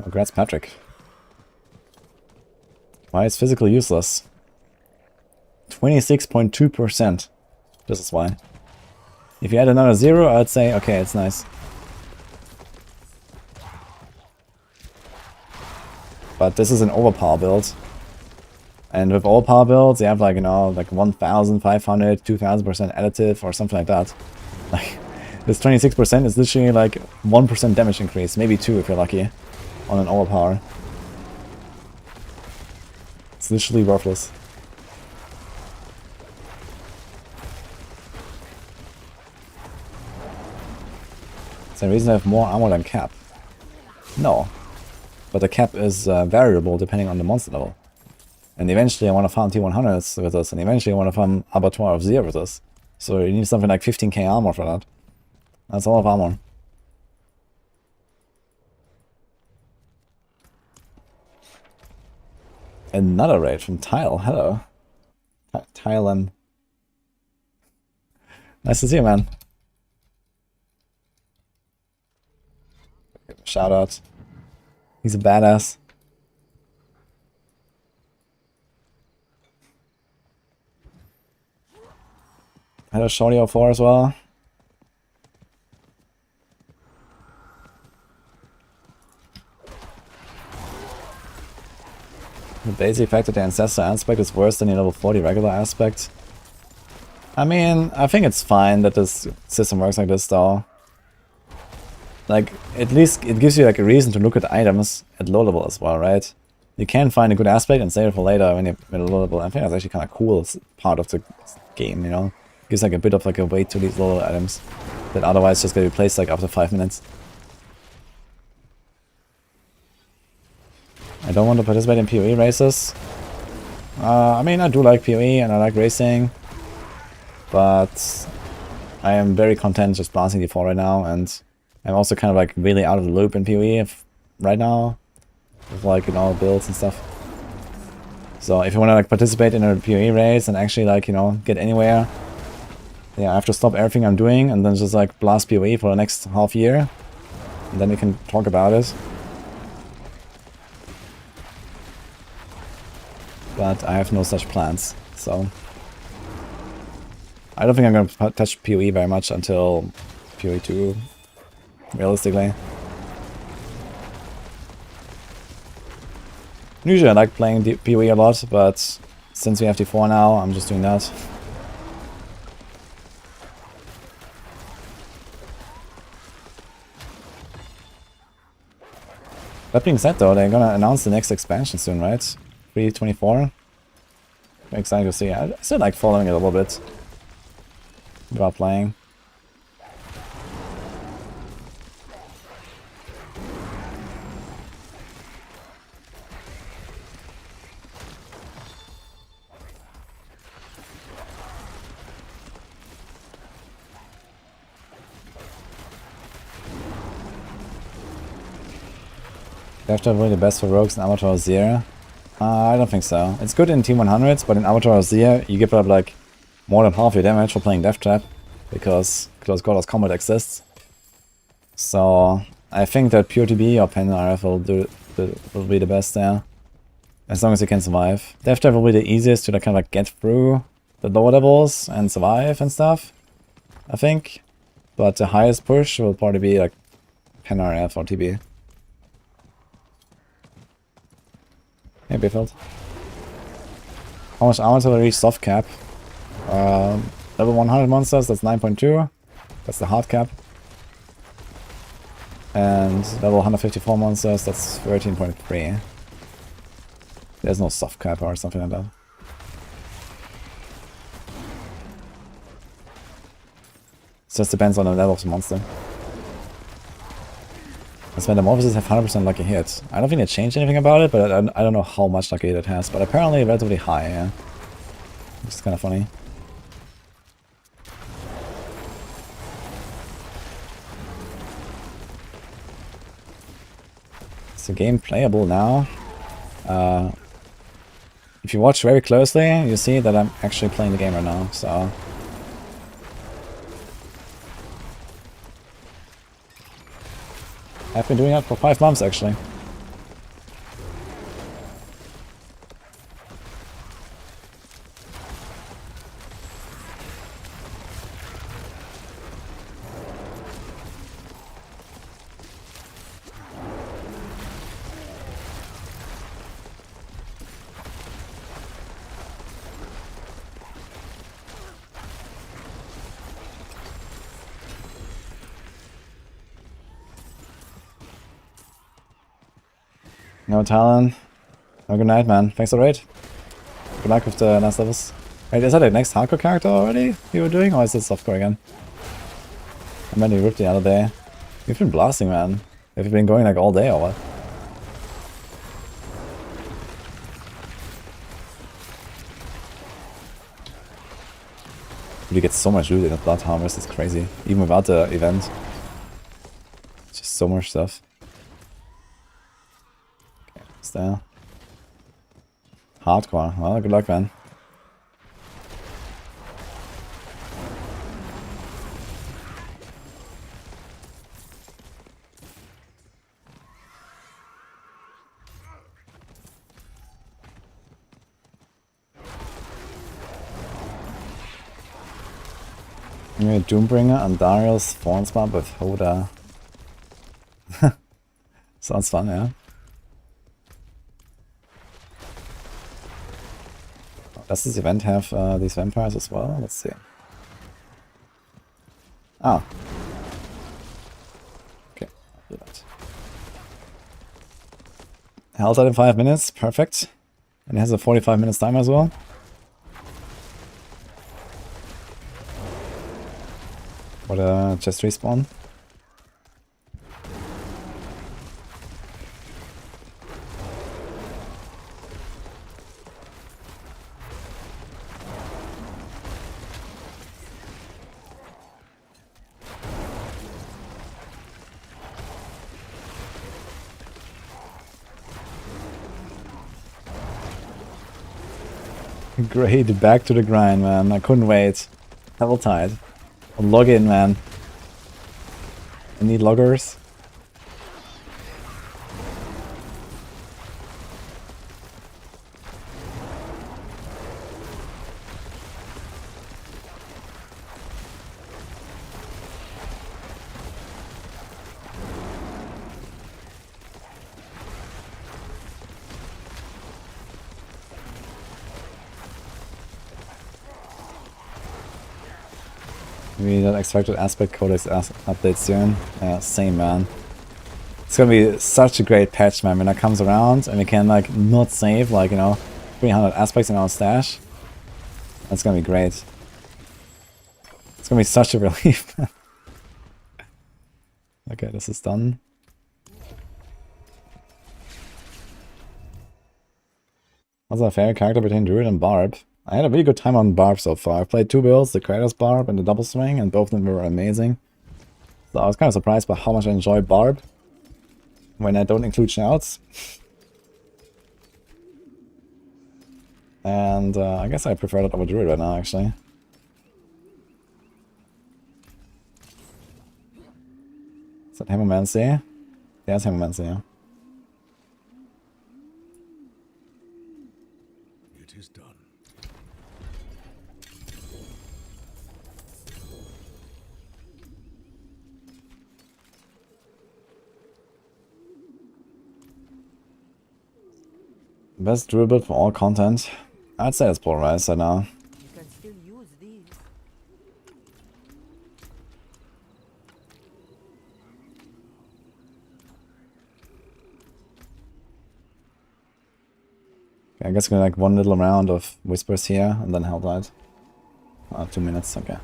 Congrats, Patrick. Why is physical useless? 26.2%. This is why. If you add another 0, I'd say, okay, it's nice. But this is an overpower build. And with overpower builds, you have like, you know, like 1,500, 2,000% additive or something like that. Like, this 26% is literally like 1% damage increase, maybe 2 if you're lucky, on an overpower. It's literally worthless. The reason I have more armor than cap? No. But the cap is variable depending on the monster level. And eventually I want to farm T100s with this, and eventually I want to farm Abattoir of 0 with this. So you need something like 15k armor for that. That's a lot of armor. Another raid from Tile, hello. Tile. Nice to see you, man. Shout out. He's a badass. I had a Shorty 04 as well. The basic fact that the Ancestor aspect is worse than the level 40 regular aspect. I mean, I think it's fine that this system works like this though. like, at least it gives you like a reason to look at items at low level as well, right? You can find a good aspect and save it for later when you're at a low level. I think that's actually kind of cool. It's part of the game, you know? Gives like a bit of like a weight to these low level items that otherwise just get replaced like after 5 minutes. I don't want to participate in PoE races. I mean, I do like PoE and I like racing, but I am very content just blasting D4 right now, and I'm also kind of like really out of the loop in PoE right now, with like, you know, builds and stuff. So if you want to like participate in a PoE race and actually like, you know, get anywhere, yeah, I have to stop everything I'm doing and then just like blast PoE for the next half year, and then we can talk about it. But I have no such plans, so I don't think I'm going to touch PoE very much until PoE 2, realistically. Usually I like playing PoE a lot, but since we have D4 now, I'm just doing that. That being said though, they're gonna announce the next expansion soon, right? 3.24. Very excited to see. I still like following it a little bit without playing. Definitely the best for rogues in Amateur Zero. I don't think so. It's good in Team 100s, but in Avatar Zero, you give up like more than half your damage for playing Death Trap, because Close Quarters Combat exists. So I think that pure TB or Pen RF will be the best there, as long as you can survive. Death Trap will be the easiest to like, kind of like get through the lower levels and survive and stuff, I think. But the highest push will probably be like Pen RF or TB. Hey, Biffeld. How much armor till I reach soft cap? Level 100 monsters, that's 9.2. That's the hard cap. And level 154 monsters, that's 13.3. There's no soft cap or something like that. It just depends on the level of the monster. That's when the Metamorphosis have 100% lucky hits. I don't think they changed anything about it, but I don't know how much lucky hit it has. But apparently relatively high, yeah. Which is kind of funny. Is the game playable now? If you watch very closely, you see that I'm actually playing the game right now, so... I've been doing that for 5 months, actually. No Talon. Have a good night, man. Thanks for the raid. Good luck with the next levels. Wait, is that the next hardcore character already you were doing, or is it softcore again? I meant you ripped the other day. You've been blasting, man. Have you been going like all day or what? You get so much loot in the Blood Harvest, it's crazy. Even without the event. It's just so much stuff. There. Hardcore. Well, good luck, man. Maybe Doombringer and Duriels Thorn Swamp with Hoda. Sounds fun, yeah. Does this event have these vampires as well? Let's see. Ah. Okay. Do that. Held out in 5 minutes, perfect. And it has a 45 minutes time as well. What a chest respawn. Great, back to the grind, man. I couldn't wait. Level tied. I'll log in, man. I need loggers. Maybe that extracted aspect codex update soon. Yeah, same, man. It's gonna be such a great patch, man, when that comes around and we can like not save like, you know, 300 aspects in our stash. That's gonna be great. It's gonna be such a relief. Okay, this is done. What's our favorite character between Druid and Barb? I had a really good time on Barb so far. I've played 2 builds, the Kratos Barb and the Double Swing, and both of them were amazing. So I was kind of surprised by how much I enjoy Barb when I don't include shouts. And I guess I prefer that over Druid right now, actually. Is that Hemomancy? Yeah, it's Hemomancy, yeah. It is done. Best Druid build for all content? I'd say it's polarized right now. You can still use these. Okay, I guess we're gonna like one little round of whispers here and then Hellblade. 2 minutes, okay.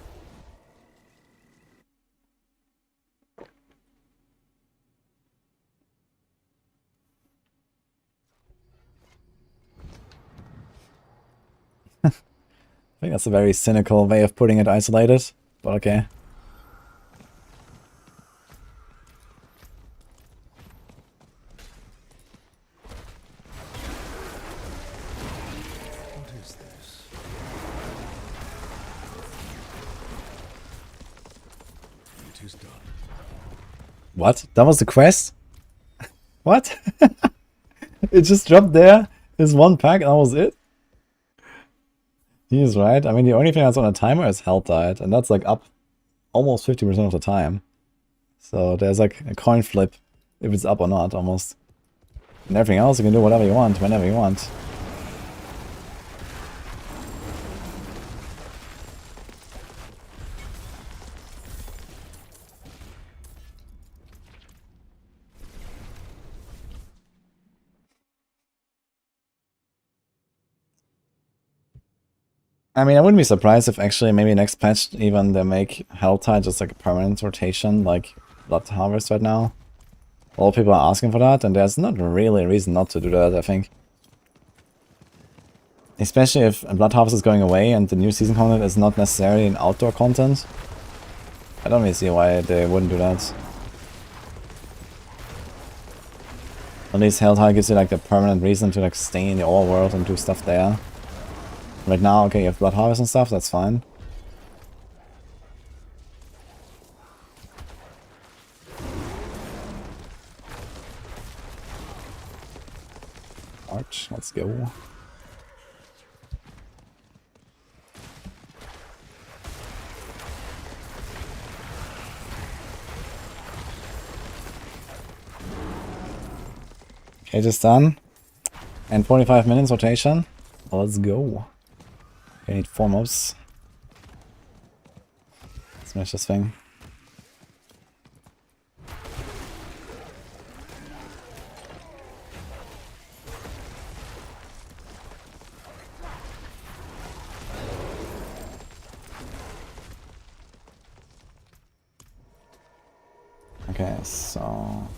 I think that's a very cynical way of putting it, isolated, but okay. What is this? It is done. What? That was the quest? What? It just dropped there. This one pack and that was it? He's right. I mean, the only thing that's on a timer is Hell Tide, and that's like up almost 50% of the time. So there's like a coin flip if it's up or not, almost. And everything else, you can do whatever you want, whenever you want. I mean, I wouldn't be surprised if actually maybe next patch even they make Helltide just like a permanent rotation, like Blood Harvest right now. A lot of people are asking for that, and there's not really a reason not to do that, I think. Especially if Blood Harvest is going away and the new season content is not necessarily an outdoor content. I don't really see why they wouldn't do that. At least Helltide gives you like the permanent reason to like stay in the overworld and do stuff there. Right now, okay, you have Blood Harvest and stuff, that's fine. Arch, let's go. Okay, just done. And 45 minutes rotation. Let's go. I need 4 mobs. Smash this thing. Okay, so...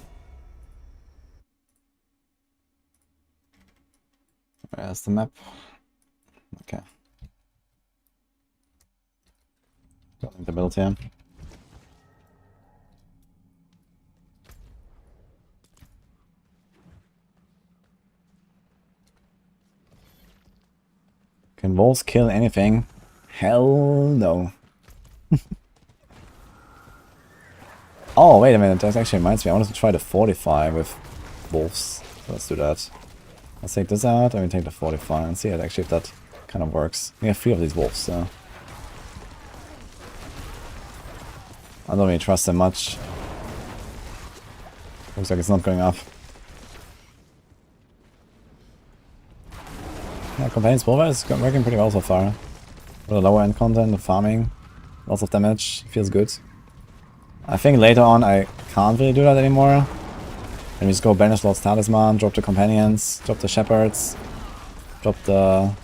Where's the map? Okay. Don't need the build here. Can wolves kill anything? Hell no. Oh, wait a minute, that actually reminds me. I wanted to try the fortify with wolves. So let's do that. Let's take this out and we take the fortify and see actually if that kind of works. We have 3 of these wolves, so... I don't really trust them much. Looks like it's not going up. Yeah, Companions Wolver is working pretty well so far. With the lower end content, the farming, lots of damage, feels good. I think later on I can't really do that anymore. And we just go banish Lord's Talisman, drop the Companions, drop the Shepherds, drop the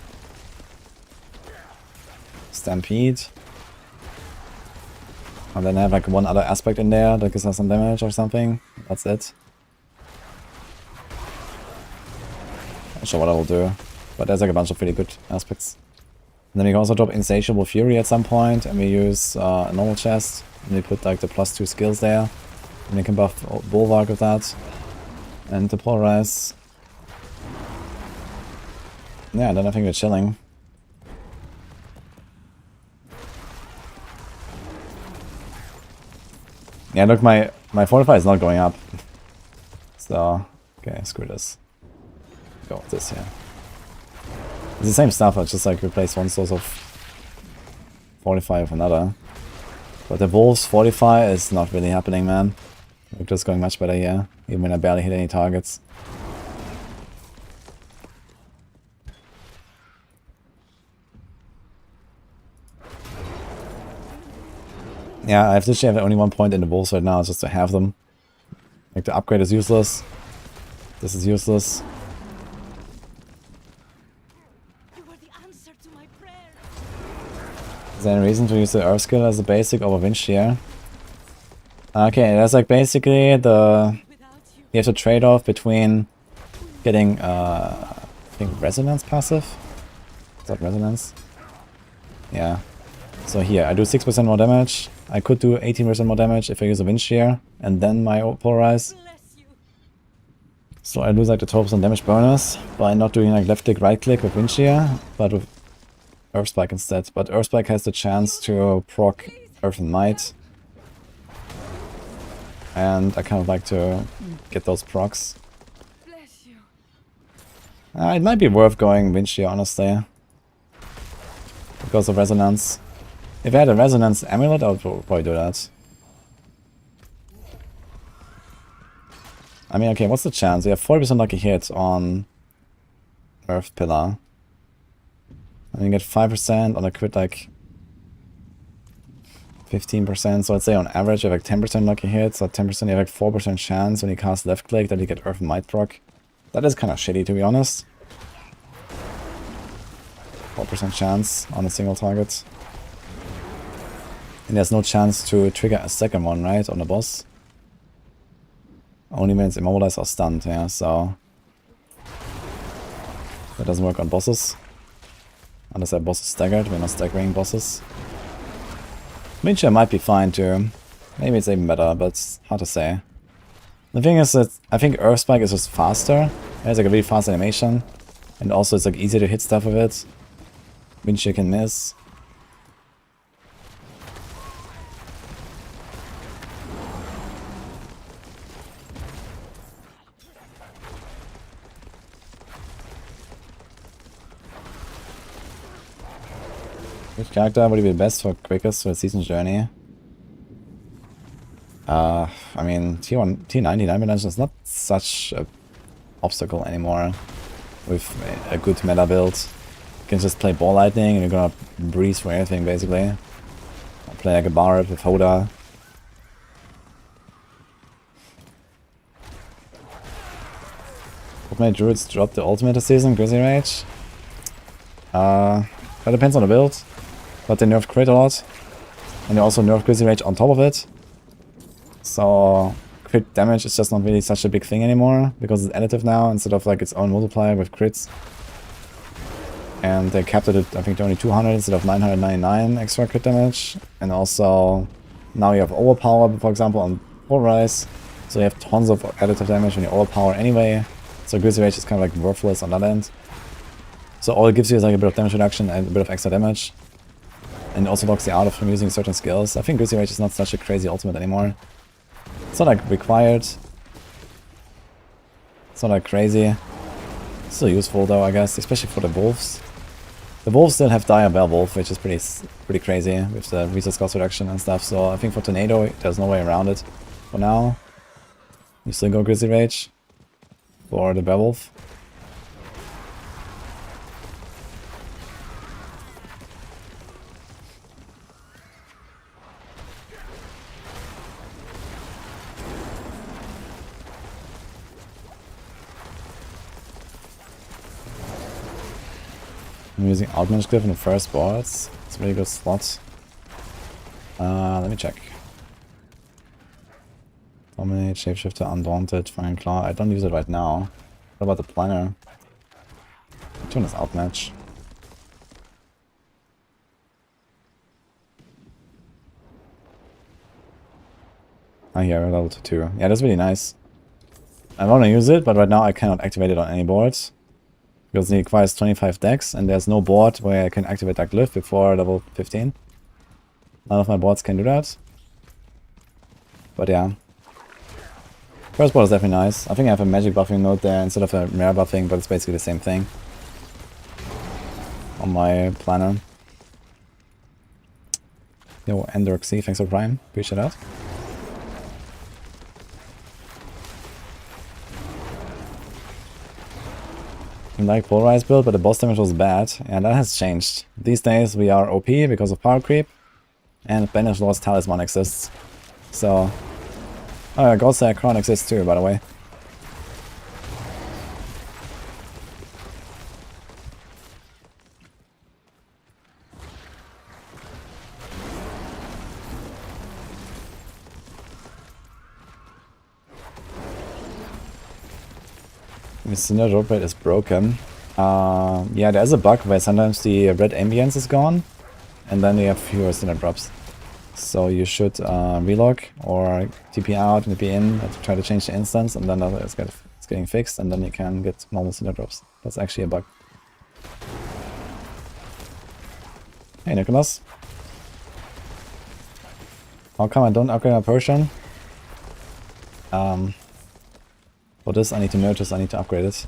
Stampede. And then have like one other aspect in there that gives us some damage or something. That's it. Not sure what I will do. But there's like a bunch of really good aspects. And then we can also drop Insatiable Fury at some point, and we use a normal chest. And we put like the +2 skills there. And we can buff Bulwark with that. And Depolarize. Yeah, then I think we're chilling. Yeah, look, my fortify is not going up. So, okay, screw this. Go with this here. It's the same stuff, I just like replace one source of fortify with another. But the wolves fortify is not really happening, man. We're just going much better here, even when I barely hit any targets. Yeah, I've literally have only 1 point in the wolves right now, just to have them. Like the upgrade is useless. This is useless. Is there any reason to use the Earth skill as a basic over Wind Shear? Okay, that's like basically the... You have to trade off between getting, I think Resonance passive? Is that Resonance? Yeah. So here, I do 6% more damage. I could do 18% more damage if I use a Wind Shear and then my Polarize. So I lose like the 12% damage bonus by not doing like left click, right click with Wind Shear, but with Earth Spike instead. But Earth Spike has the chance to proc Earth and Might. And I kind of like to get those procs. It might be worth going Wind Shear, honestly. Because of Resonance. If I had a Resonance Amulet, I would probably do that. I mean, okay, what's the chance? We have 40% lucky hit on Earth Pillar. And you get 5% on a crit, like 15%. So I'd say on average you have like 10% lucky hit. So 10% you have like 4% chance when you cast left click that you get Earth Might proc. That is kind of shitty, to be honest. 4% chance on a single target. And there's no chance to trigger a second one, right, on the boss. Only when it's immobilized or stunned, yeah, so... That doesn't work on bosses. Unless our boss is staggered, we're not staggering bosses. Wind Shear might be fine too. Maybe it's even better, but it's hard to say. The thing is that I think Earth Spike is just faster. It has like a really fast animation. And also it's like easier to hit stuff with it. Wind Shear can miss. Which character would be the best for quickest for a season journey? I mean, T99 Dimension is not such an obstacle anymore. With a good meta build. You can just play Ball Lightning and you're gonna breeze for anything basically. I'll play like a Bard with Hoda. What made Druids drop the ultimate this season? Grizzly Rage? That depends on the build. But they nerfed crit a lot. And they also nerfed Grizzly Rage on top of it. So crit damage is just not really such a big thing anymore, because it's additive now instead of like its own multiplier with crits. And they capped it at, I think, only 200 instead of 999 extra crit damage. And also, now you have Overpower, for example, on Pulverize. So you have tons of additive damage when you Overpower anyway. So Grizzly Rage is kind of like worthless on that end. So all it gives you is like a bit of damage reduction and a bit of extra damage. And it also locks you out of from using certain skills. I think Grizzly Rage is not such a crazy ultimate anymore. It's not like required. It's not like crazy. It's still useful though, I guess, especially for the wolves. The wolves still have Dire Werewolf, which is pretty crazy with the resource cost reduction and stuff. So I think for Tornado, there's no way around it for now. You still go Grizzly Rage for the Werewolf. I'm using Outmanage Cliff in the first boards. It's a really good slot. Let me check. Dominate, Shapeshifter, Undaunted, Fire and Claw. I don't use it right now. What about the Planner? Which one is Outmatch? Oh, here, level 2. Yeah, that's really nice. I want to use it, but right now I cannot activate it on any boards. Because it requires 25 decks, and there's no board where I can activate that glyph before level 15. None of my boards can do that. But yeah. First board is definitely nice. I think I have a magic buffing node there instead of a rare buffing, but it's basically the same thing. On my planner. Yo, Endorxy, thanks for Prime. Appreciate that. Like Pulverize build, but the boss damage was bad, and that has changed. These days we are OP because of power creep, and Banish Lord's Talisman exists. So, oh yeah, Ghostslayer Crown exists too, by the way. The Cinder Drop Rate is broken. Yeah, there's a bug where sometimes the red ambience is gone, and then you have fewer Cinder Drops. So you should relog or TP out and TP in and try to change the instance, and then it's getting fixed, and then you can get normal Cinder Drops. That's actually a bug. Hey Nicholas. How come I don't upgrade my potion? For this I need to notice I need to upgrade it.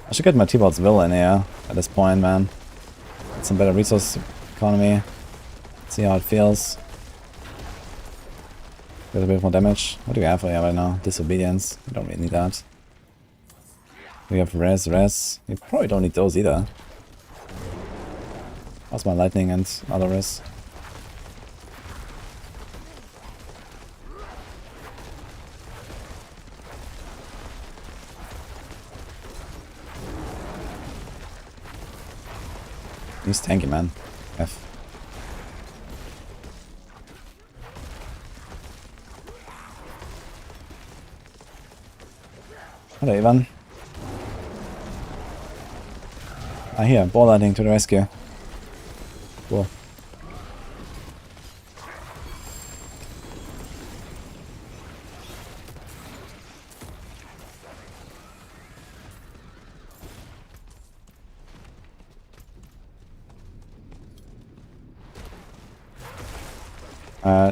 I should get my T-Bot's Will in here at this point, man. Get some better resource economy. See how it feels. Get a bit more damage. What do we have for here right now? Disobedience. We don't really need that. We have res. We probably don't need those either. How's my lightning and other res? He's tanky, man. F. Hello, Ivan. Ah, here, ball lightning to the rescue. Cool.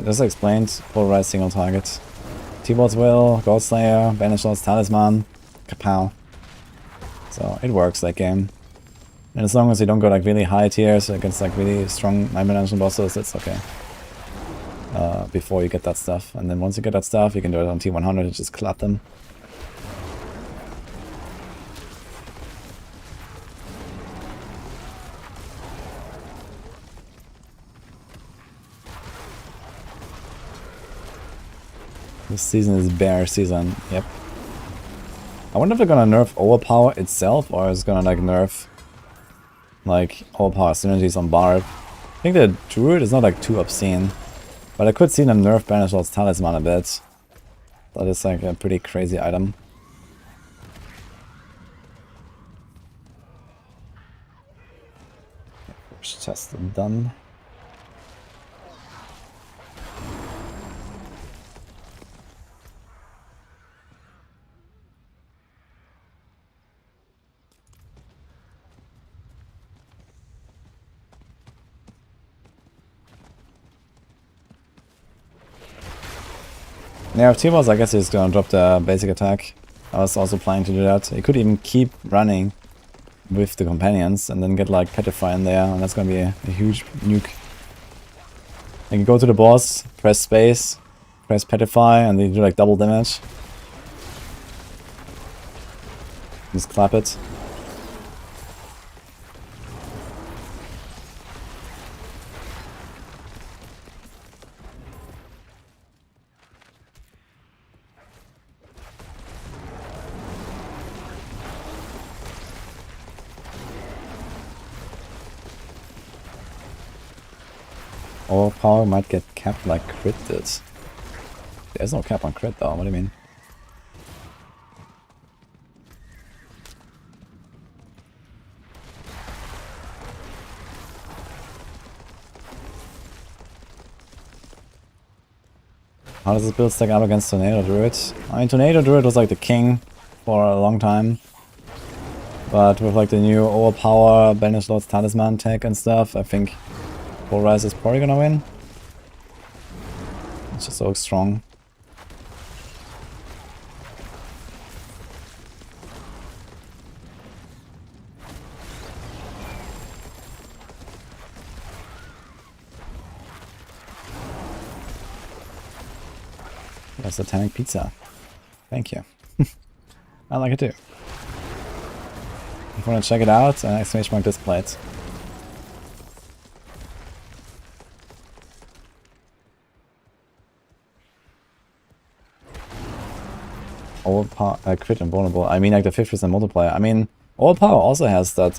Just explained, Pulverize single target. T-Bot's Will, Ghostslayer, Banish Lord's Talisman, kapow. So it works, that game. And as long as you don't go like really high tiers against like really strong 9-dimensional bosses, it's okay. Before you get that stuff. And then once you get that stuff, you can do it on T100 and just clap them. This season is bear season, yep. I wonder if they're gonna nerf Overpower itself, or is it gonna like nerf like Overpower synergies on Barb. I think the Druid is not like too obscene, but I could see them nerf Banishlord's Talisman a bit. That is like a pretty crazy item. First test done. Yeah, if T-Boss, I guess he's gonna drop the basic attack. I was also planning to do that. He could even keep running with the companions and then get like Petrify in there, and that's gonna be a huge nuke. You can go to the boss, press space, press Petrify, and they do like double damage. Just clap it. Overpower might get capped like crit did. There's no cap on crit though, what do you mean? How does this build stack up against Tornado Druid? I mean, Tornado Druid was like the king for a long time. But with like the new Overpower, Banishlord's Talisman tech and stuff, I think Rise is probably gonna win. It's just so strong. That's Satanic Pizza. Thank you. I like it too. If you want to check it out, exclamation mark display it. Overpower, crit and vulnerable. I mean like the 50% multiplier. I mean, Overpower also has that,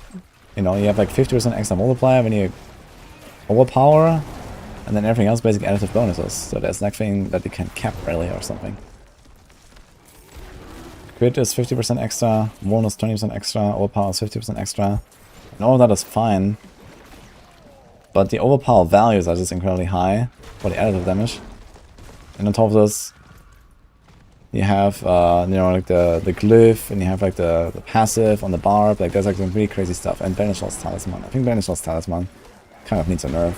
you know, you have like 50% extra multiplier when you Overpower, and then everything else basically additive bonuses. So there's nothing that you can cap really or something. Crit is 50% extra, bonus 20% extra, Overpower is 50% extra. And all of that is fine. But the Overpower values are just incredibly high for the additive damage. And on top of this, you have, you know, like the glyph, and you have like the passive on the barb. Like there's like some really crazy stuff. And Banishlord's Talisman. I think Banishlord's Talisman kind of needs a nerf.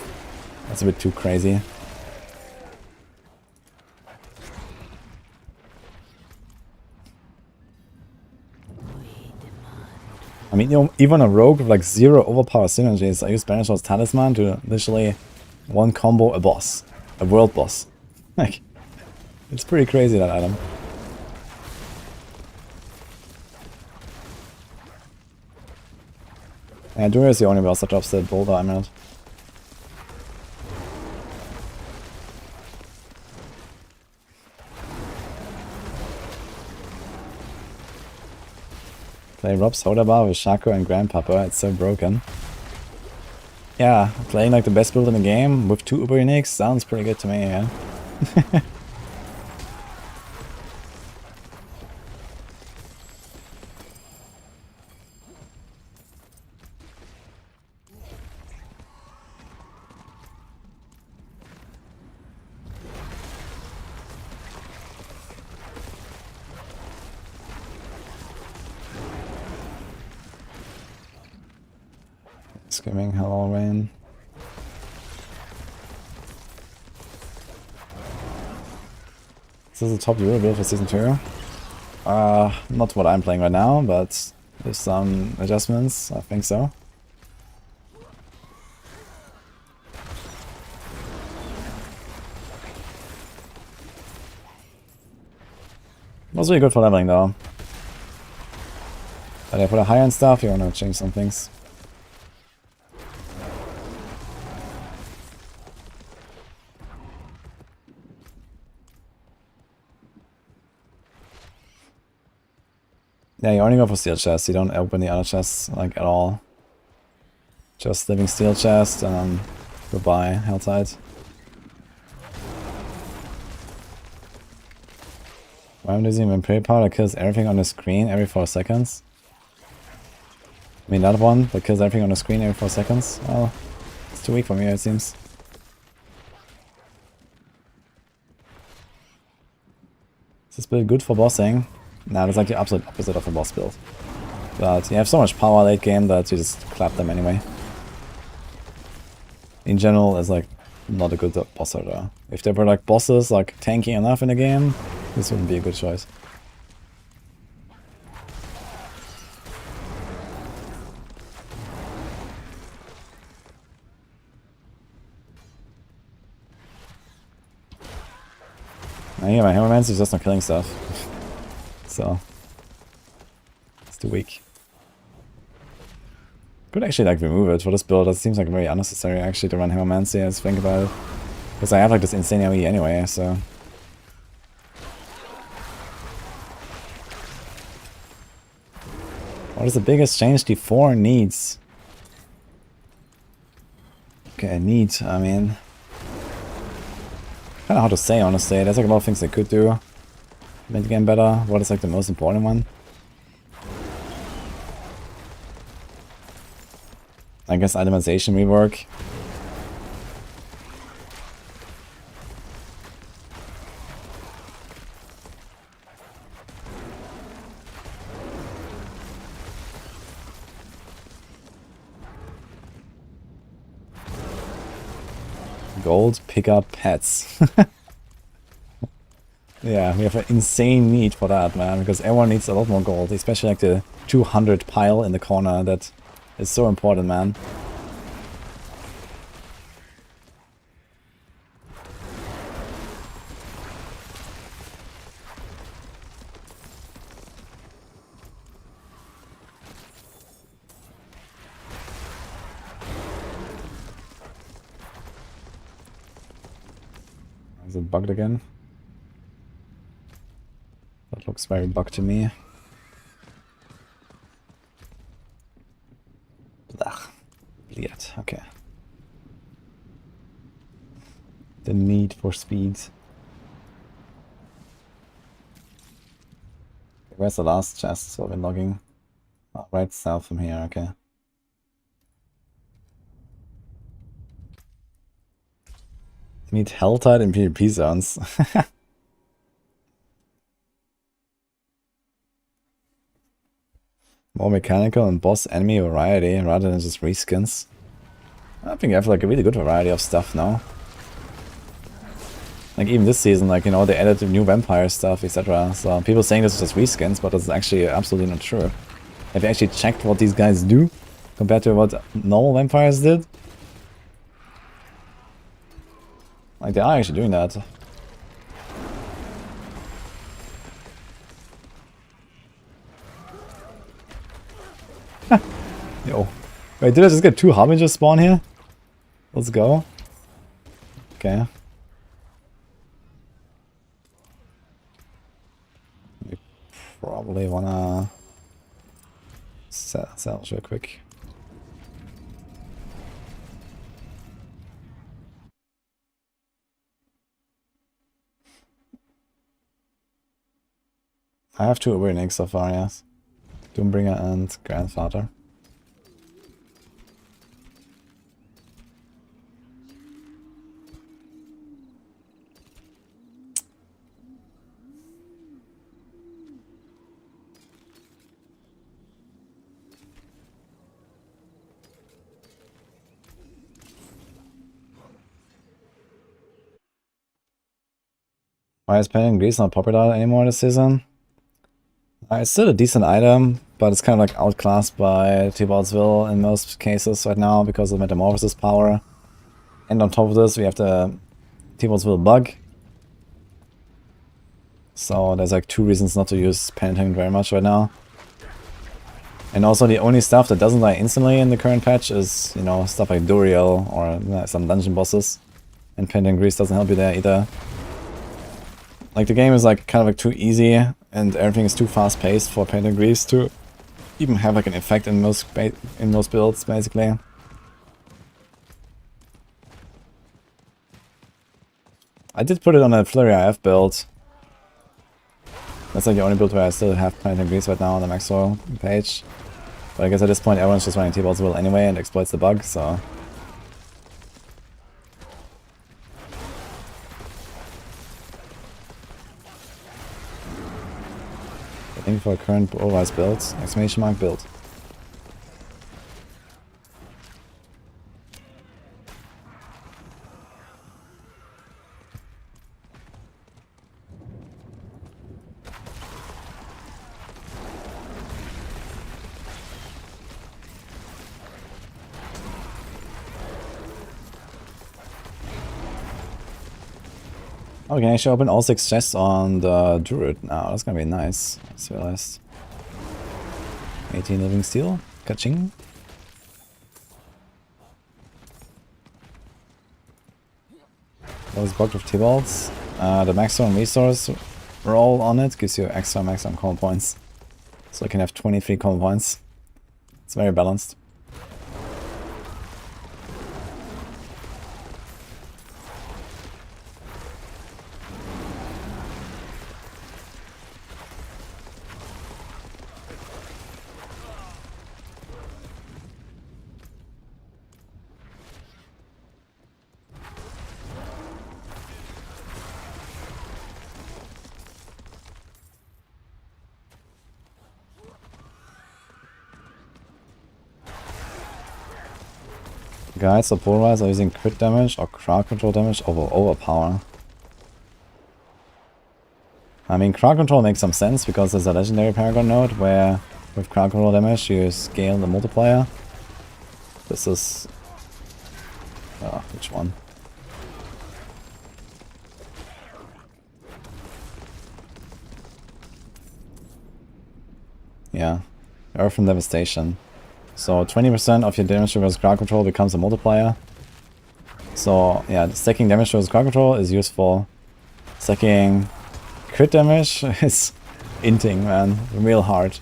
That's a bit too crazy. I mean, you know, even a rogue with like 0 overpower synergies, I use Banishlord's Talisman to literally one combo a boss. A world boss. Like, it's pretty crazy, that item. Yeah, Duriel is the only boss that drops the boulder emerald. Play Rob Soda Bar with Shaco and Grandpapa, it's so broken. Yeah, playing like the best build in the game with 2 Uber Uniques sounds pretty good to me, yeah. Screaming hello rain. This is the top Euro build for season 2. Not what I'm playing right now, but with some adjustments, I think so. It was really good for leveling though. But yeah, for the high-end stuff, you want to change some things. Yeah, you only go for steel chests, you don't open the other chests, like, at all. Just living steel chest, and goodbye, Helltide. Why am I using Vampire Powder that kills everything on the screen every 4 seconds? I mean, that one that kills everything on the screen every 4 seconds? Well, it's too weak for me, it seems. Is this build good for bossing? Nah, it's like the absolute opposite of a boss build. But you have so much power late game that you just clap them anyway. In general, it's like not a good boss order. If there were like bosses like tanky enough in the game, this wouldn't be a good choice. Yeah, my Hammerman's is just not killing stuff. So it's too weak. Could actually like remove it for this build. That seems like very unnecessary actually to run Hammermancy, as think about it. Because I have like this insane AoE anyway, so. What is the biggest change D4 needs? Okay, neat, I mean. Kinda hard to say honestly. There's like a lot of things they could do. Make the game better. What is like the most important one? I guess itemization rework. Gold, pick up pets. Yeah, we have an insane need for that, man, because everyone needs a lot more gold, especially like the 200 pile in the corner that is so important, man. Is it bugged again? That looks very bugged to me. Blech. Bleed. Okay. The need for speed. Where's the last chest? So we're logging. Oh, right south from here, okay. Need Helltide in PvP zones. More mechanical and boss enemy variety rather than just reskins. I think I have like a really good variety of stuff now. Like even this season, like, you know, they added the new vampire stuff, etc. So people saying this is just reskins, but that's actually absolutely not true. Have you actually checked what these guys do compared to what normal vampires did? Like, they are actually doing that. Yo. Wait, did I just get 2 Harbingers spawn here? Let's go. Okay. We probably wanna sell real quick. I have 2 Awarenings so far, yes. Doombringer and Grandfather. Why is Painting Grease not popular anymore this season? It's still a decent item, but it's kind of like outclassed by Theobald's Will in most cases right now because of Metamorphosis power. And on top of this, we have the Theobald's Will bug. So there's like 2 reasons not to use Penitent very much right now. And also the only stuff that doesn't die instantly in the current patch is, you know, stuff like Duriel or some dungeon bosses. And Penitent Grease doesn't help you there either. Like the game is like kind of like too easy and everything is too fast paced for Painted Grease to even have like an effect in most builds basically. I did put it on a Flurry IF build. That's like the only build where I still have Painted Grease right now on the max oil page. But I guess at this point everyone's just running T-Balls will anyway and exploits the bug, so... I think for a current otherwise build, exclamation mark build. Oh, we can actually open all 6 chests on the Druid now. That's gonna be nice. I just realized. 18 living steel. Ka-ching. Those bugged with T-Balls. The maximum resource roll on it gives you extra maximum combo points. So you can have 23 combo points. It's very balanced. Guides or polarize are using crit damage or crowd control damage over overpower. I mean, crowd control makes some sense because there's a legendary Paragon node where with crowd control damage you scale the multiplier. This is... which one? Yeah, Earth and Devastation. So 20% of your damage versus crowd control becomes a multiplier. So yeah, stacking damage versus crowd control is useful. Stacking crit damage is inting, man. Real hard.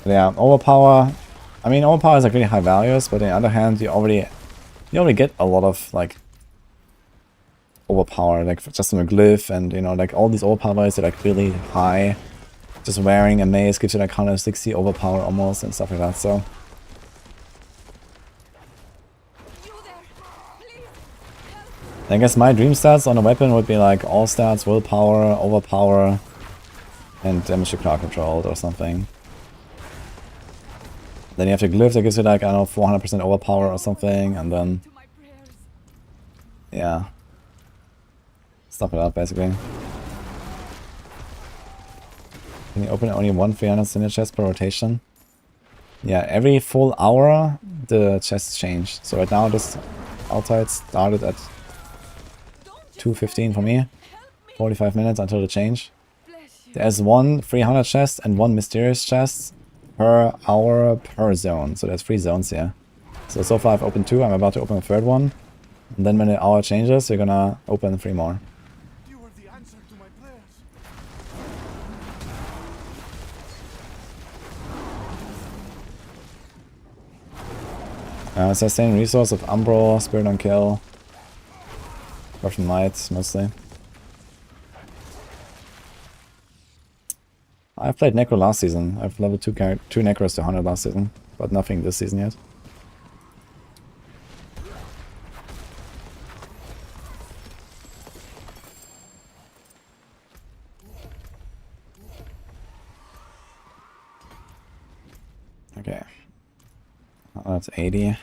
Yeah, overpower. I mean, overpower is like really high values, but on the other hand, you already get a lot of like overpower, like just from a glyph, and you know, like all these overpowers are like really high. Just wearing a mace gives you like 160 overpower almost and stuff like that. So I guess my dream stats on a weapon would be like all stats, willpower, overpower, and damage to crowd control or something. Then you have the glyph that gives you like, I don't know, 400% overpower or something, and then... yeah. Stuff it up, basically. Can you open only one 300 cinder chest per rotation? Yeah, every full hour the chests change. So right now this outside started at 2:15 for me. 45 minutes until the change. There's one 300 chest and one mysterious chest per hour per zone, so there's 3 zones here. So far I've opened 2, I'm about to open a 3rd one. And then when the hour changes, you're gonna open 3 more. You are the answer to my prayers. Sustain resource of Umbro, Spirit on Kill. Russian Might, mostly. I've played Necro last season. I've leveled 2 Necros to 100 last season, but nothing this season yet. Okay. Oh, that's 80.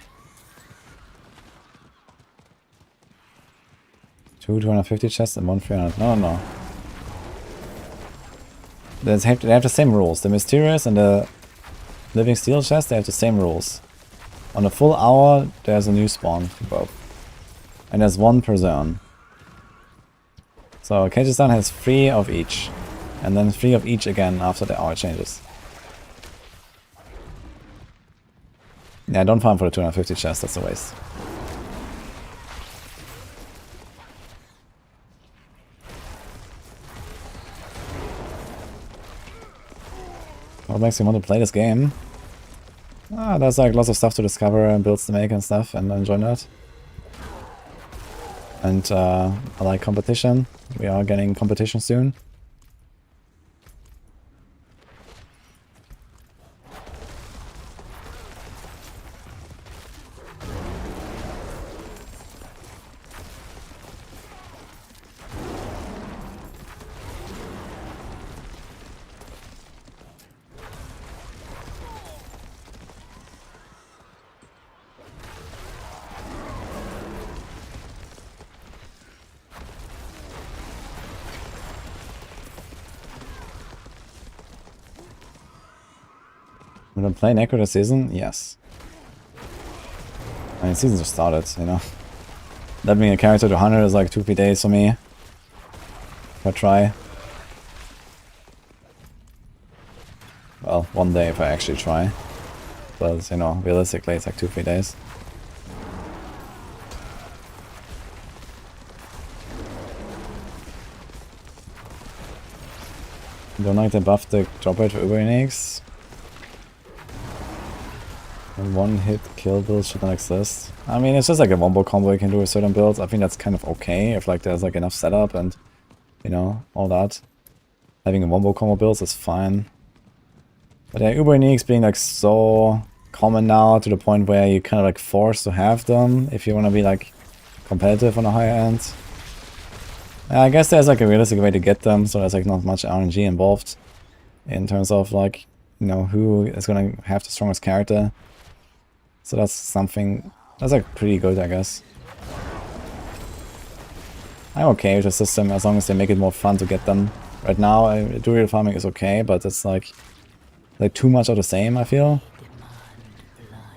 2 250 chests and 1 300. No. They have the same rules. The Mysterious and the Living Steel chest, they have the same rules. On a full hour, there's a new spawn for both. And there's 1 per zone. So Kazakhstan has 3 of each. And then 3 of each again after the hour changes. Yeah, don't farm for the 250 chest, that's a waste. What makes me want to play this game? There's like lots of stuff to discover and builds to make and stuff, and I enjoy that. And I like competition. We are getting competition soon. Will I play Necro this season? Yes. I mean, season just started, you know. Leveling a character to 100 is like 2-3 days for me. If I try. Well, 1 day if I actually try. But, you know, realistically it's like 2-3 days. Don't like they buffed the drop rate for Uber Uniques. One hit kill builds should not exist. I mean, it's just like a wombo combo you can do with certain builds. I think that's kind of okay if like there's like enough setup and, you know, all that. Having a wombo combo builds is fine. But yeah, Uber Uniques being like so common now to the point where you kind of like forced to have them if you want to be like competitive on a higher end. I guess there's like a realistic way to get them, so there's like not much RNG involved in terms of like, you know, who is going to have the strongest character. So that's something, that's like pretty good, I guess. I'm okay with the system as long as they make it more fun to get them. Right now, Duriel farming is okay, but it's like too much of the same, I feel.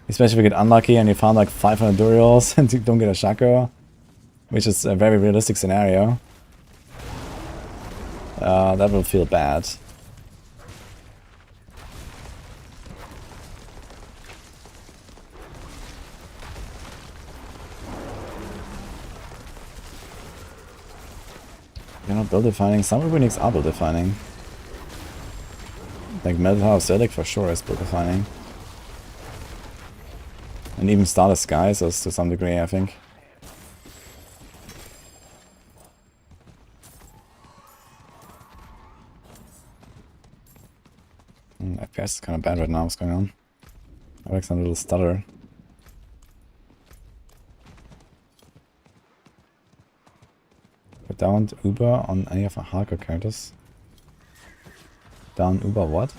Especially if you get unlucky and you farm like 500 Duriels and you don't get a Shaco, which is a very realistic scenario. That will feel bad. You're not build defining. Some Uniques are build defining. Like Metal House Zedek for sure is build defining. And even Starless Skies is to some degree, I think. FPS is kind of bad right now, what's going on? I like some little stutter. Put down Uber on any of our hardcore characters. Down Uber what?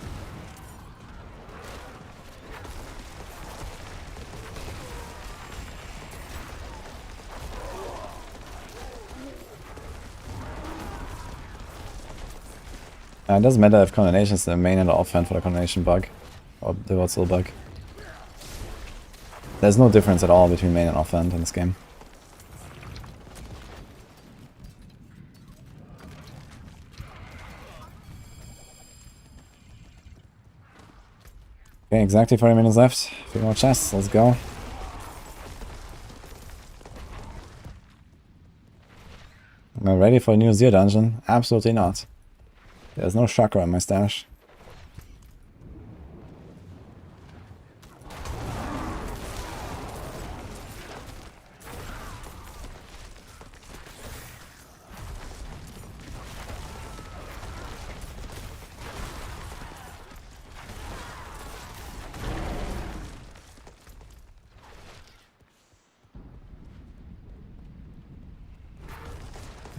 It doesn't matter if Condemnation is the main and the offhand for the Condemnation bug. Or the Wurzel bug. There's no difference at all between main and offhand in this game. Okay, exactly 40 minutes left. A few more chests, let's go. Am I ready for a new Zero dungeon? Absolutely not. There's no chakra in my stash.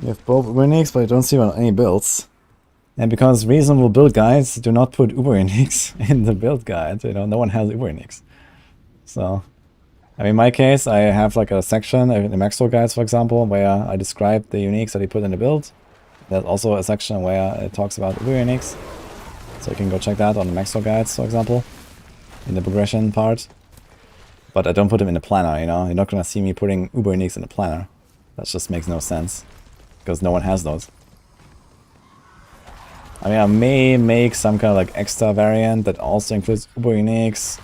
You have both Uniques, but I don't see any builds. And because reasonable build guides do not put Uber Uniques in the build guide, you know, no one has Uber Uniques. So, I mean, in my case, I have like a section in the Maxwell guides, for example, where I describe the Uniques that he put in the build. There's also a section where it talks about Uber Uniques. So you can go check that on the Maxwell guides, for example, in the progression part. But I don't put them in the planner, you know? You're not gonna see me putting Uber Uniques in the planner. That just makes no sense. Because no one has those. I mean, I may make some kind of like extra variant that also includes Uber Uniques.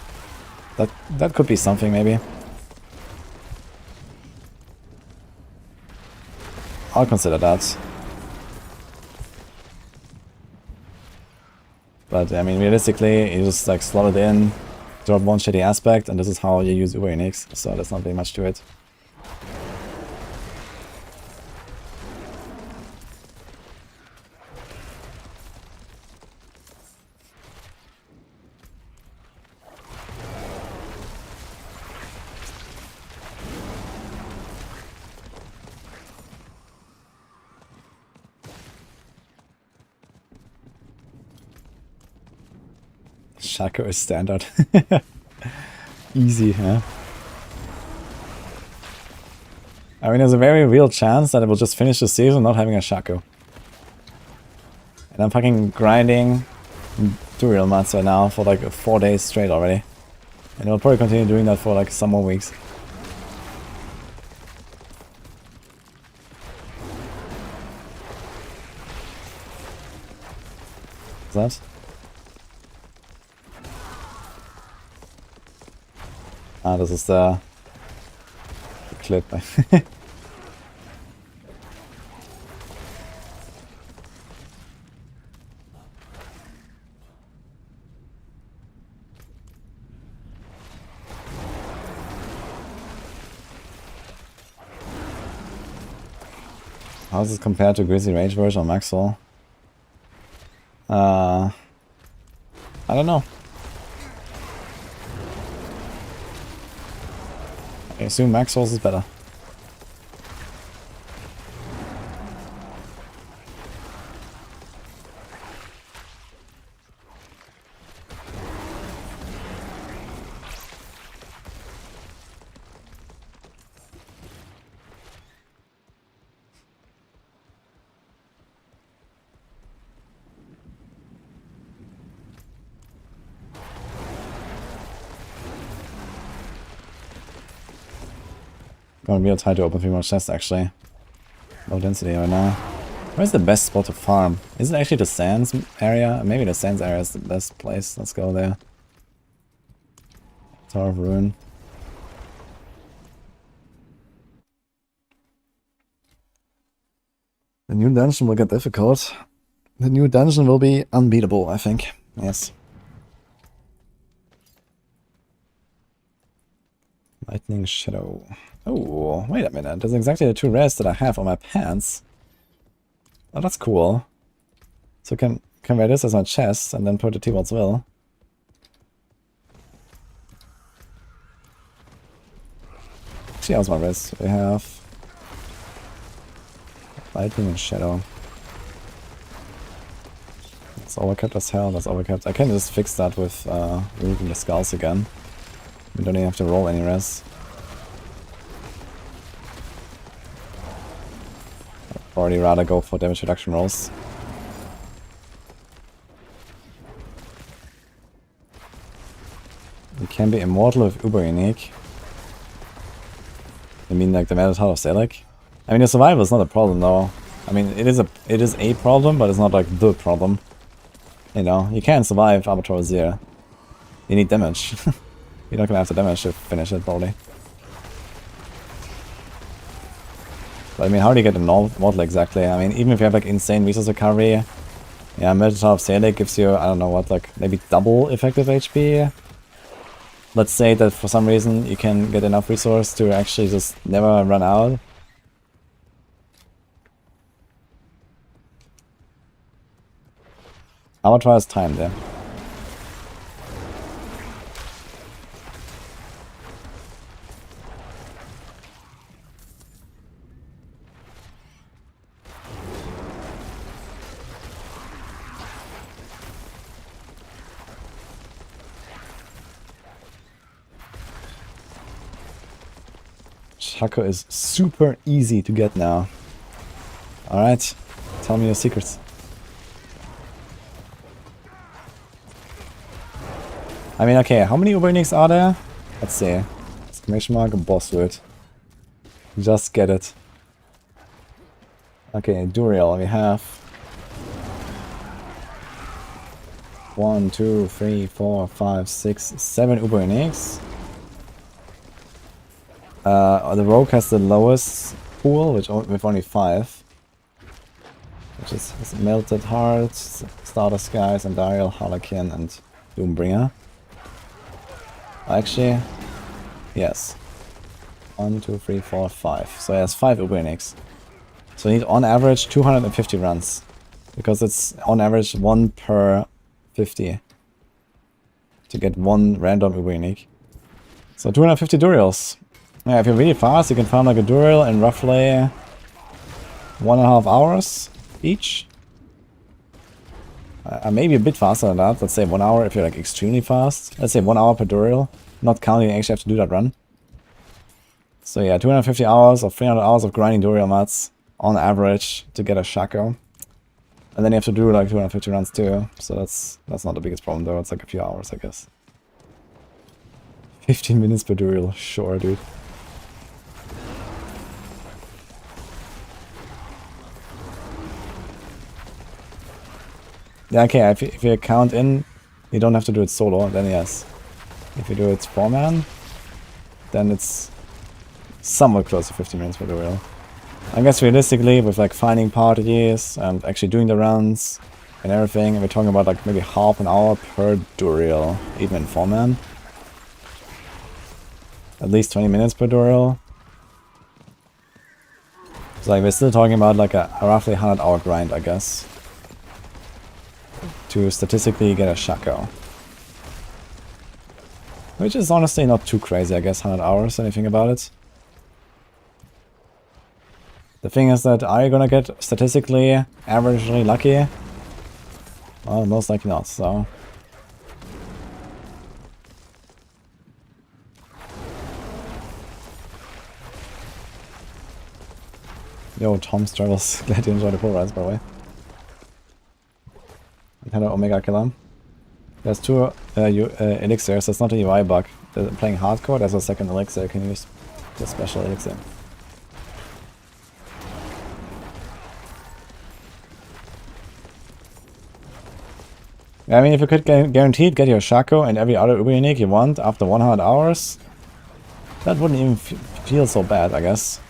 That could be something, maybe. I'll consider that. But I mean, realistically, you just like slot it in, drop one shitty aspect, and this is how you use Uber Unix, so there's not really much to it. Shaco is standard. Easy, huh? I mean, there's a very real chance that it will just finish the season not having a Shaco. And I'm fucking grinding Duriel mats right now for like 4 days straight already. And I'll probably continue doing that for like some more weeks. What's that? Ah, this is the clip. How is this compared to Grizzly Rage version or Maxwell? I don't know. I assume Maxwell's is better. Gonna be tight to open 3 more chests actually. Low density right now. Where's the best spot to farm? Is it actually the sands area? Maybe the sands area is the best place. Let's go there. Tower of Ruin. The new dungeon will get difficult. The new dungeon will be unbeatable, I think. Yes. Lightning Shadow. Oh, wait a minute. That's exactly the 2 rares that I have on my pants. Oh, that's cool. So I can wear this as my chest and then put the T-Walt's Will. Actually, how's my wrist? We have Lightning and Shadow. That's overcapped as hell. That's overcapped. I can just fix that with removing the skulls again. We don't even have to roll any res. I'd already rather go for damage reduction rolls. You can be immortal with Uber Unique. I mean like the Metatal of Selec? I mean the survival is not a problem though. I mean it is a problem, but it's not like the problem. You know, you can survive Arbiter Zero. You need damage. You're not gonna have the damage to finish it, probably. But I mean, how do you get a mortal exactly? I mean, even if you have like insane resource recovery, yeah, Metatar of Selec gives you, I don't know what, like maybe double effective HP. Let's say that for some reason you can get enough resource to actually just never run out. Avatar has time there. Shaco is super easy to get now. Alright, tell me your secrets. I mean, okay, how many Uber Unix are there? Let's see. Exclamation mark, boss word. Just get it. Okay, Duriel, we have 1, 2, 3, 4, 5, 6, 7 Uber Uniques. The Rogue has the lowest pool, with only 5. Which is Melted Hearts, Starter Skies, and Duriel, Harlequin, and Doombringer. Actually, yes. 1, 2, 3, 4, 5. So he has 5 Uber Uniques. So you need on average 250 runs. Because it's on average 1 per 50. To get 1 random Uber Unique. So 250 Duriels. Yeah, if you're really fast, you can farm like a Duriel in roughly 1.5 hours each. Maybe a bit faster than that. Let's say 1 hour if you're like extremely fast. Let's say 1 hour per Duriel. Not counting you actually have to do that run. So yeah, 250 hours or 300 hours of grinding Duriel mats on average to get a Shaco. And then you have to do like 250 runs too. So that's not the biggest problem though. It's like a few hours, I guess. 15 minutes per Duriel. Sure, dude. Yeah, okay, if you count in, you don't have to do it solo, then yes. If you do it 4-man, then it's somewhat close to 15 minutes per Duriel. I guess realistically, with like finding parties and actually doing the runs and everything, we're talking about like maybe half an hour per Duriel, even in 4-man. At least 20 minutes per Duriel. So like we're still talking about like a roughly 100-hour grind, I guess. To statistically get a Shaco. Which is honestly not too crazy, I guess, 100 hours, anything about it. The thing is that, are you gonna get statistically, averagely lucky? Well, most likely not, so... Yo, Tom struggles. Glad you enjoyed the pull rise, by the way. Hello, Omega Killer. There's 2 elixirs, that's not a UI bug. Playing hardcore, there's a second elixir, you can use the special elixir. Yeah, I mean, if you could guaranteed get your Shaco and every other Uber Unique you want after 100 hours, that wouldn't even feel so bad, I guess.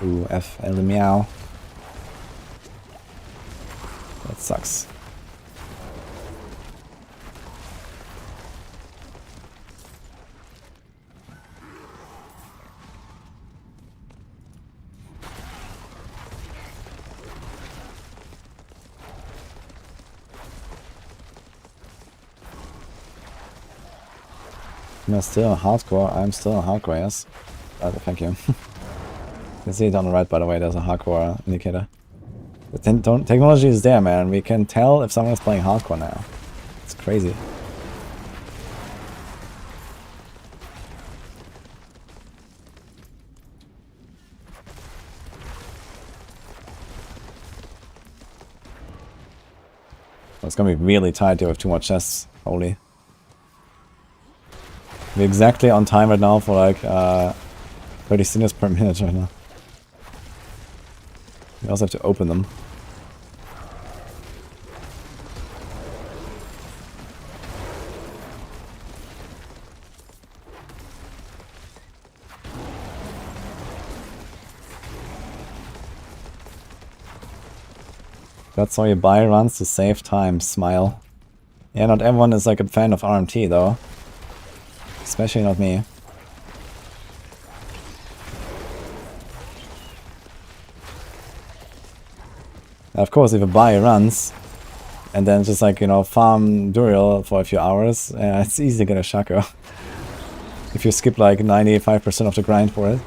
Ooh, FL meow. That sucks. You're still hardcore. I'm still hardcore, yes. Thank you. You can see it on the right, by the way, there's a hardcore indicator. The technology is there, man. We can tell if someone is playing hardcore now. It's crazy. It's gonna be really tight here with too much chests. Holy. We're exactly on time right now for like 30 signals per minute right now. We also have to open them. That's how you buy runs to save time, smile. Yeah, not everyone is like a fan of RMT though. Especially not me. Of course, if you buy runs, and then just like, you know, farm Duriel for a few hours, it's easy to get a Shaco. If you skip like 95% of the grind for it.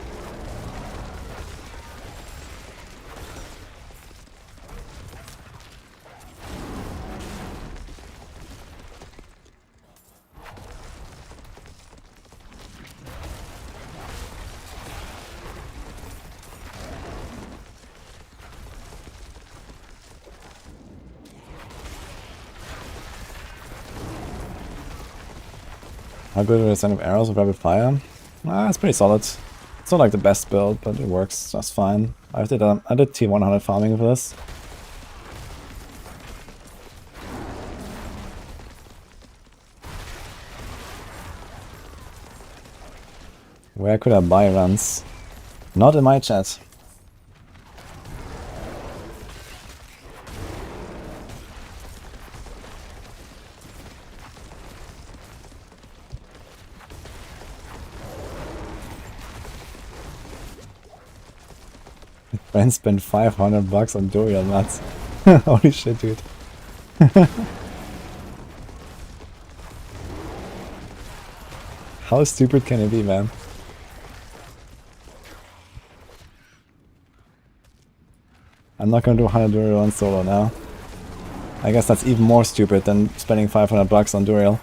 How good are the send of arrows with rapid fire? It's pretty solid. It's not like the best build, but it works just fine. I did T100 farming for this. Where could I buy runs? Not in my chat. Friend spent $500 on Duriel nuts. Holy shit, dude. How stupid can it be, man? I'm not gonna do 100 Duriel on solo now. I guess that's even more stupid than spending $500 on Duriel.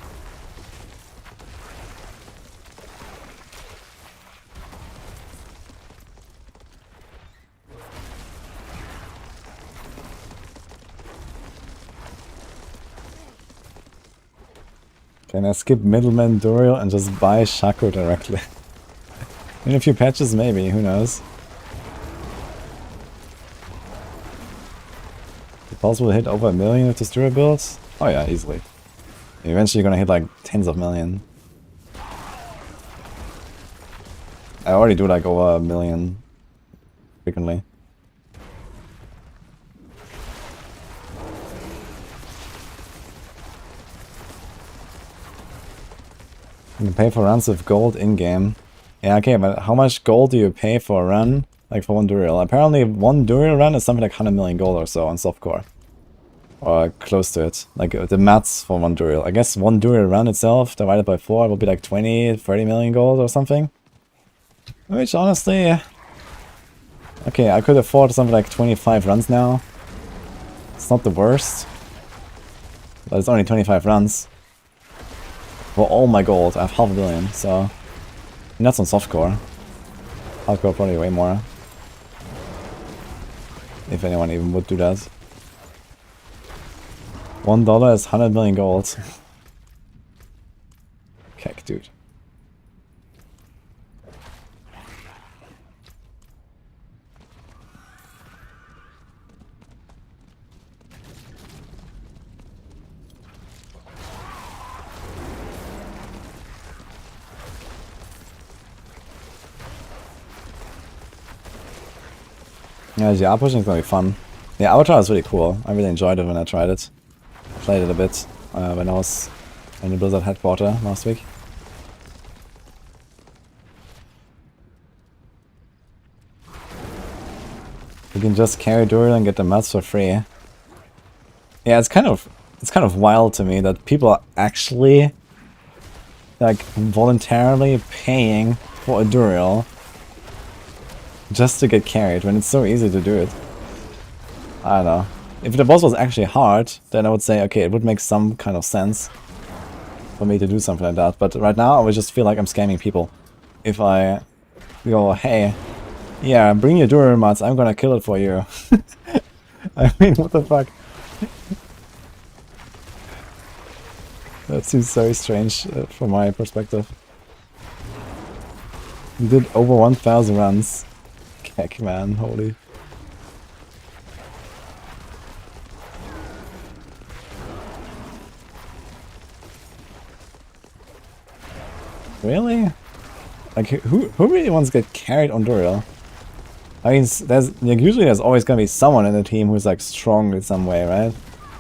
Can I skip middleman Duriel and just buy Shaco directly? In a few patches maybe, who knows? The pulse will hit over 1 million with this Druid build? Oh yeah, easily. Eventually you're gonna hit like tens of million. I already do like over 1 million frequently. You can pay for runs with gold in-game. Yeah, okay, but how much gold do you pay for a run? Like for one Duriel? Apparently one Duriel run is something like 100 million gold or so on softcore. Or close to it. Like the mats for one Duriel. I guess one Duriel run itself divided by 4 will be like 20, 30 million gold or something. Which honestly... Okay, I could afford something like 25 runs now. It's not the worst. But it's only 25 runs. For all my gold, I have 500 million, so... And that's on softcore. Hardcore probably way more. If anyone even would do that. $1 is 100 million gold. Heck, dude. Yeah, the pushing is gonna be fun. The Avatar is really cool. I really enjoyed it when I tried it. I played it a bit when I was in the Blizzard headquarter last week. You can just carry Duriel and get the mats for free. Yeah, it's kind of wild to me that people are actually like voluntarily paying for a Duriel just to get carried when it's so easy to do it. I don't know. If the boss was actually hard, then I would say, okay, it would make some kind of sense for me to do something like that. But right now, I would just feel like I'm scamming people. If I go, hey, yeah, bring your Duriel mats, I'm gonna kill it for you. I mean, what the fuck? That seems very strange from my perspective. You did over 1,000 runs. Heck, man, holy. Really? Like, who really wants to get carried on Duriel? I mean, usually there's always gonna be someone in the team who's like strong in some way, right?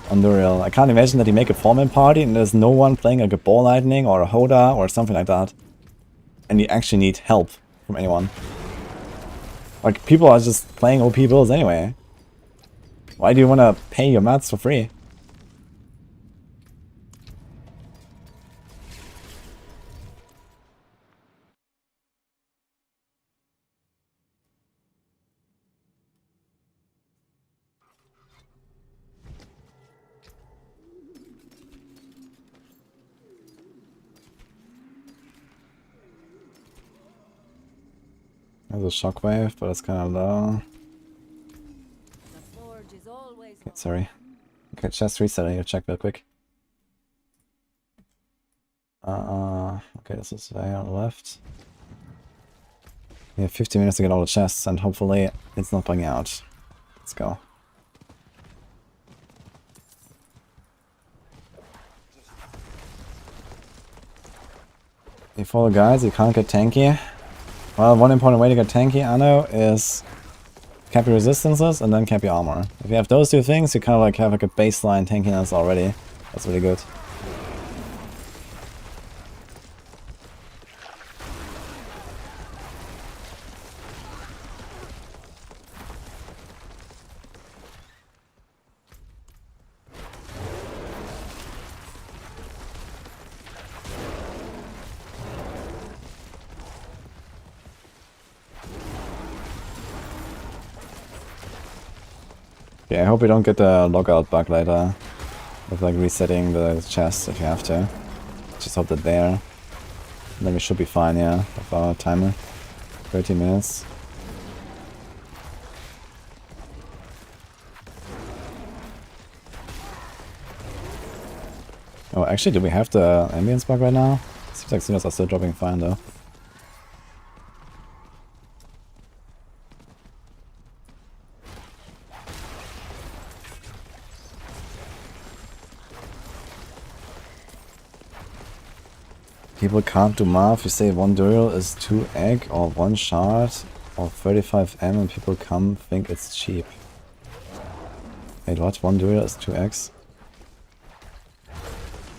On Duriel. I can't imagine that you make a 4-man party and there's no one playing like a Ball Lightning or a Hoda or something like that. And you actually need help from anyone. Like, people are just playing OP builds anyway. Why do you want to pay your mats for free? There's a shockwave, but it's kind of low. The forge is always Okay, sorry. Okay, chest reset. I need to check real quick. Okay, this is way on the left. We have 50 minutes to get all the chests, and hopefully it's not bugging out. Let's go. You follow guys, you can't get tanky. Well, one important way to get tanky, I know, is cap your resistances and then cap your armor. If you have those two things, you kind of like have like a baseline tankiness already. That's really good. Yeah, I hope we don't get the logout bug later with like resetting the chest if you have to. Just hope that there. Then we should be fine, yeah, with our timer. 30 minutes. Oh, actually, do we have the ambience bug right now? Seems like signals are still dropping fine though. People can't do math. You say one Duriel is 2 egg or 1 shard or 35M and people come think it's cheap. Wait, what? 1 Duriel is 2 eggs?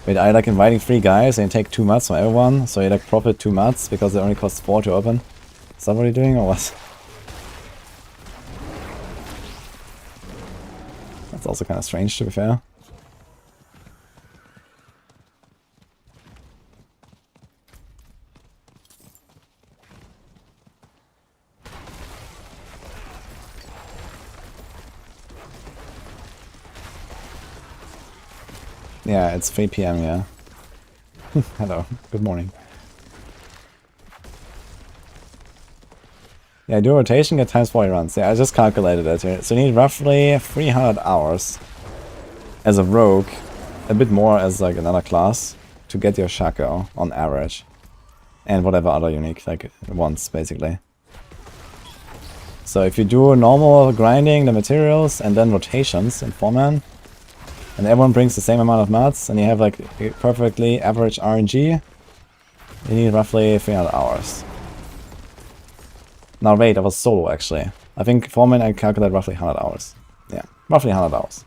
Wait, I like inviting 3 guys and you take 2 mats from everyone, so you like profit 2 mats because it only costs 4 to open? Is that what you're doing or what? That's also kind of strange to be fair. Yeah, it's 3 PM, yeah. Hello, good morning. Yeah, do rotation, get times 40 runs. Yeah, I just calculated it here. So you need roughly 300 hours as a rogue, a bit more as like another class, to get your Shaco on average. And whatever other unique, like once, basically. So if you do normal grinding, the materials, and then rotations in 4-man, and everyone brings the same amount of mats, and you have like a perfectly average RNG, you need roughly 300 hours. Now wait, that was solo actually. I think 4-man I calculated roughly 100 hours. Yeah, roughly 100 hours.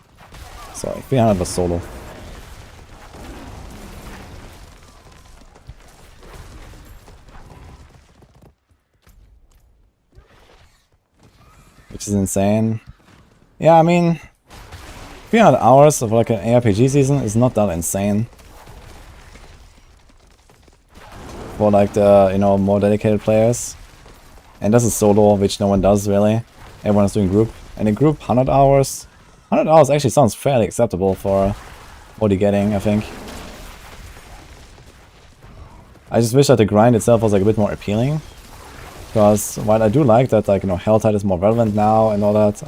Sorry, 300 was solo. Which is insane. Yeah, I mean, 300 hours of like an ARPG season is not that insane. For like the, you know, more dedicated players. And this is solo, which no one does really. Everyone is doing group. And in group, 100 hours. 100 hours actually sounds fairly acceptable for what you're getting, I think. I just wish that the grind itself was like a bit more appealing. Because while I do like that, like, you know, Helltide is more relevant now and all that.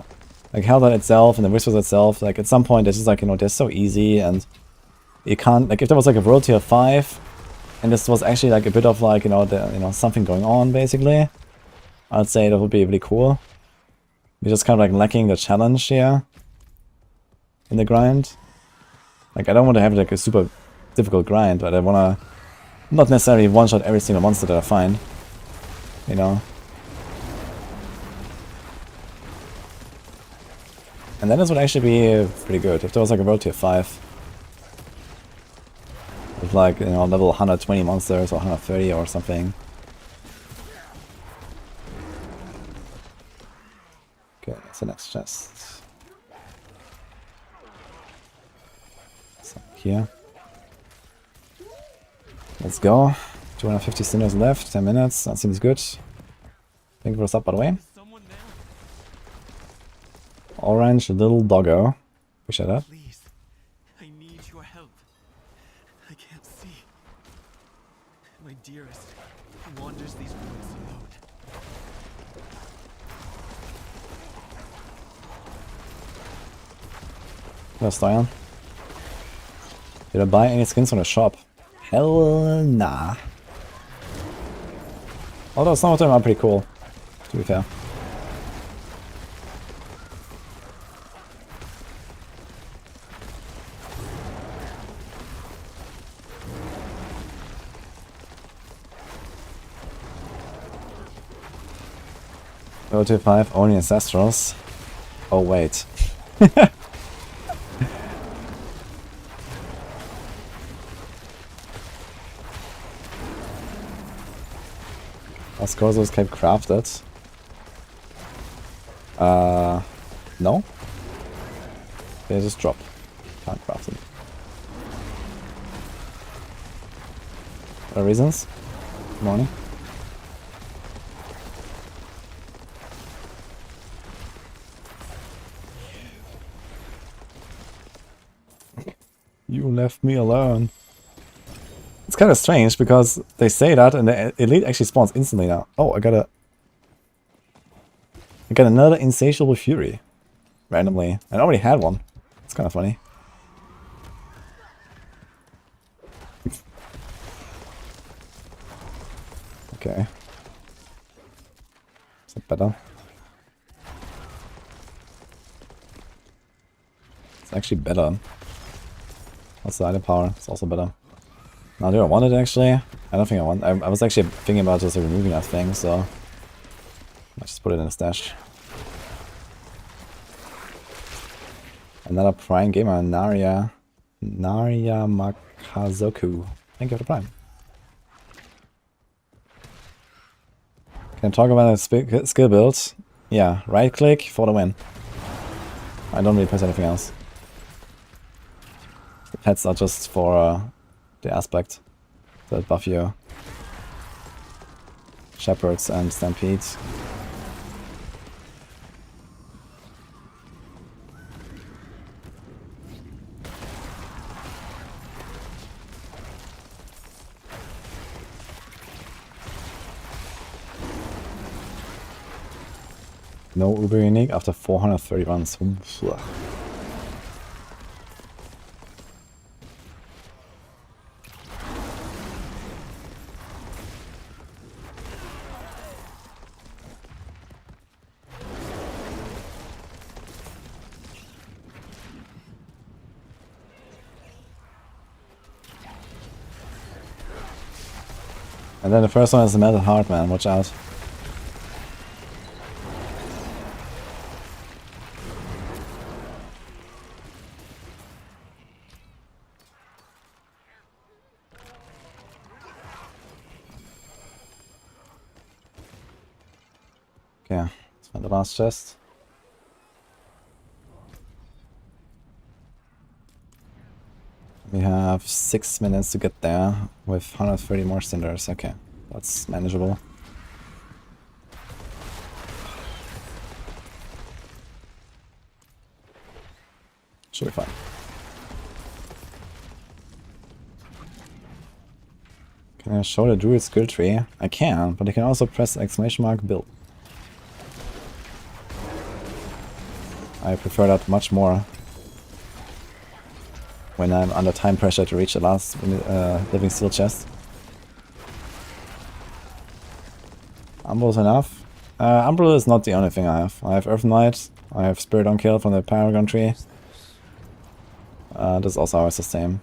Like Helltide itself and the Whispers itself, like at some point it's just like, you know, they're so easy and you can't, like if there was like a World Tier 5 and this was actually like a bit of like, you know, something going on basically, I'd say that would be really cool. You're just kind of like lacking the challenge here in the grind. Like I don't want to have like a super difficult grind, but I want to not necessarily one-shot every single monster that I find, you know. And then this would actually be pretty good if there was like a World Tier 5. With like, you know, level 120 monsters or 130 or something. Okay, that's the next chest. So here. Let's go. 250 cinders left, 10 minutes, that seems good. Thank you for the sub, by the way. Orange little doggo. Appreciate that. Please, I need your help. I can't see. My dearest wanders these woods alone. Hello, Stoyan. Did I buy any skins from the shop? Hell nah. Although some of them are pretty cool. to be fair. Go to 5, only Ancestrals. Oh wait. Ascorzo escape crafted. No? They just drop. Can't craft them. Other reasons? Good morning. You left me alone. It's kind of strange because they say that and the elite actually spawns instantly now. Oh, I got another insatiable fury. Randomly. I already had one. It's kind of funny. Okay. Is that better? It's actually better. What's the item power? It's also better. Now, do I want it actually? I don't think I want. I was actually thinking about just removing that thing, so I just put it in a stash. Another Prime gamer, Narya Makazoku. Thank you for the Prime. Can I talk about a skill build? Yeah, right click for the win. I don't really press anything else. The pets are just for the aspect that buff you. Shepherds and Stampedes. No Uber unique after 430 runs. Ugh. And then the first one is the Metal Heart, man. Watch out. Okay, let's find the last chest. We have 6 minutes to get there with 130 more cinders. Okay, that's manageable. Should be fine. Can I show the Druid skill tree? I can, but I can also press exclamation mark build. I prefer that much more when I'm under time pressure to reach the last living steel chest. Umbral enough. Umbral is not the only thing I have. I have Earth Knight, I have Spirit on Kill from the Paragon tree. This is also always the same.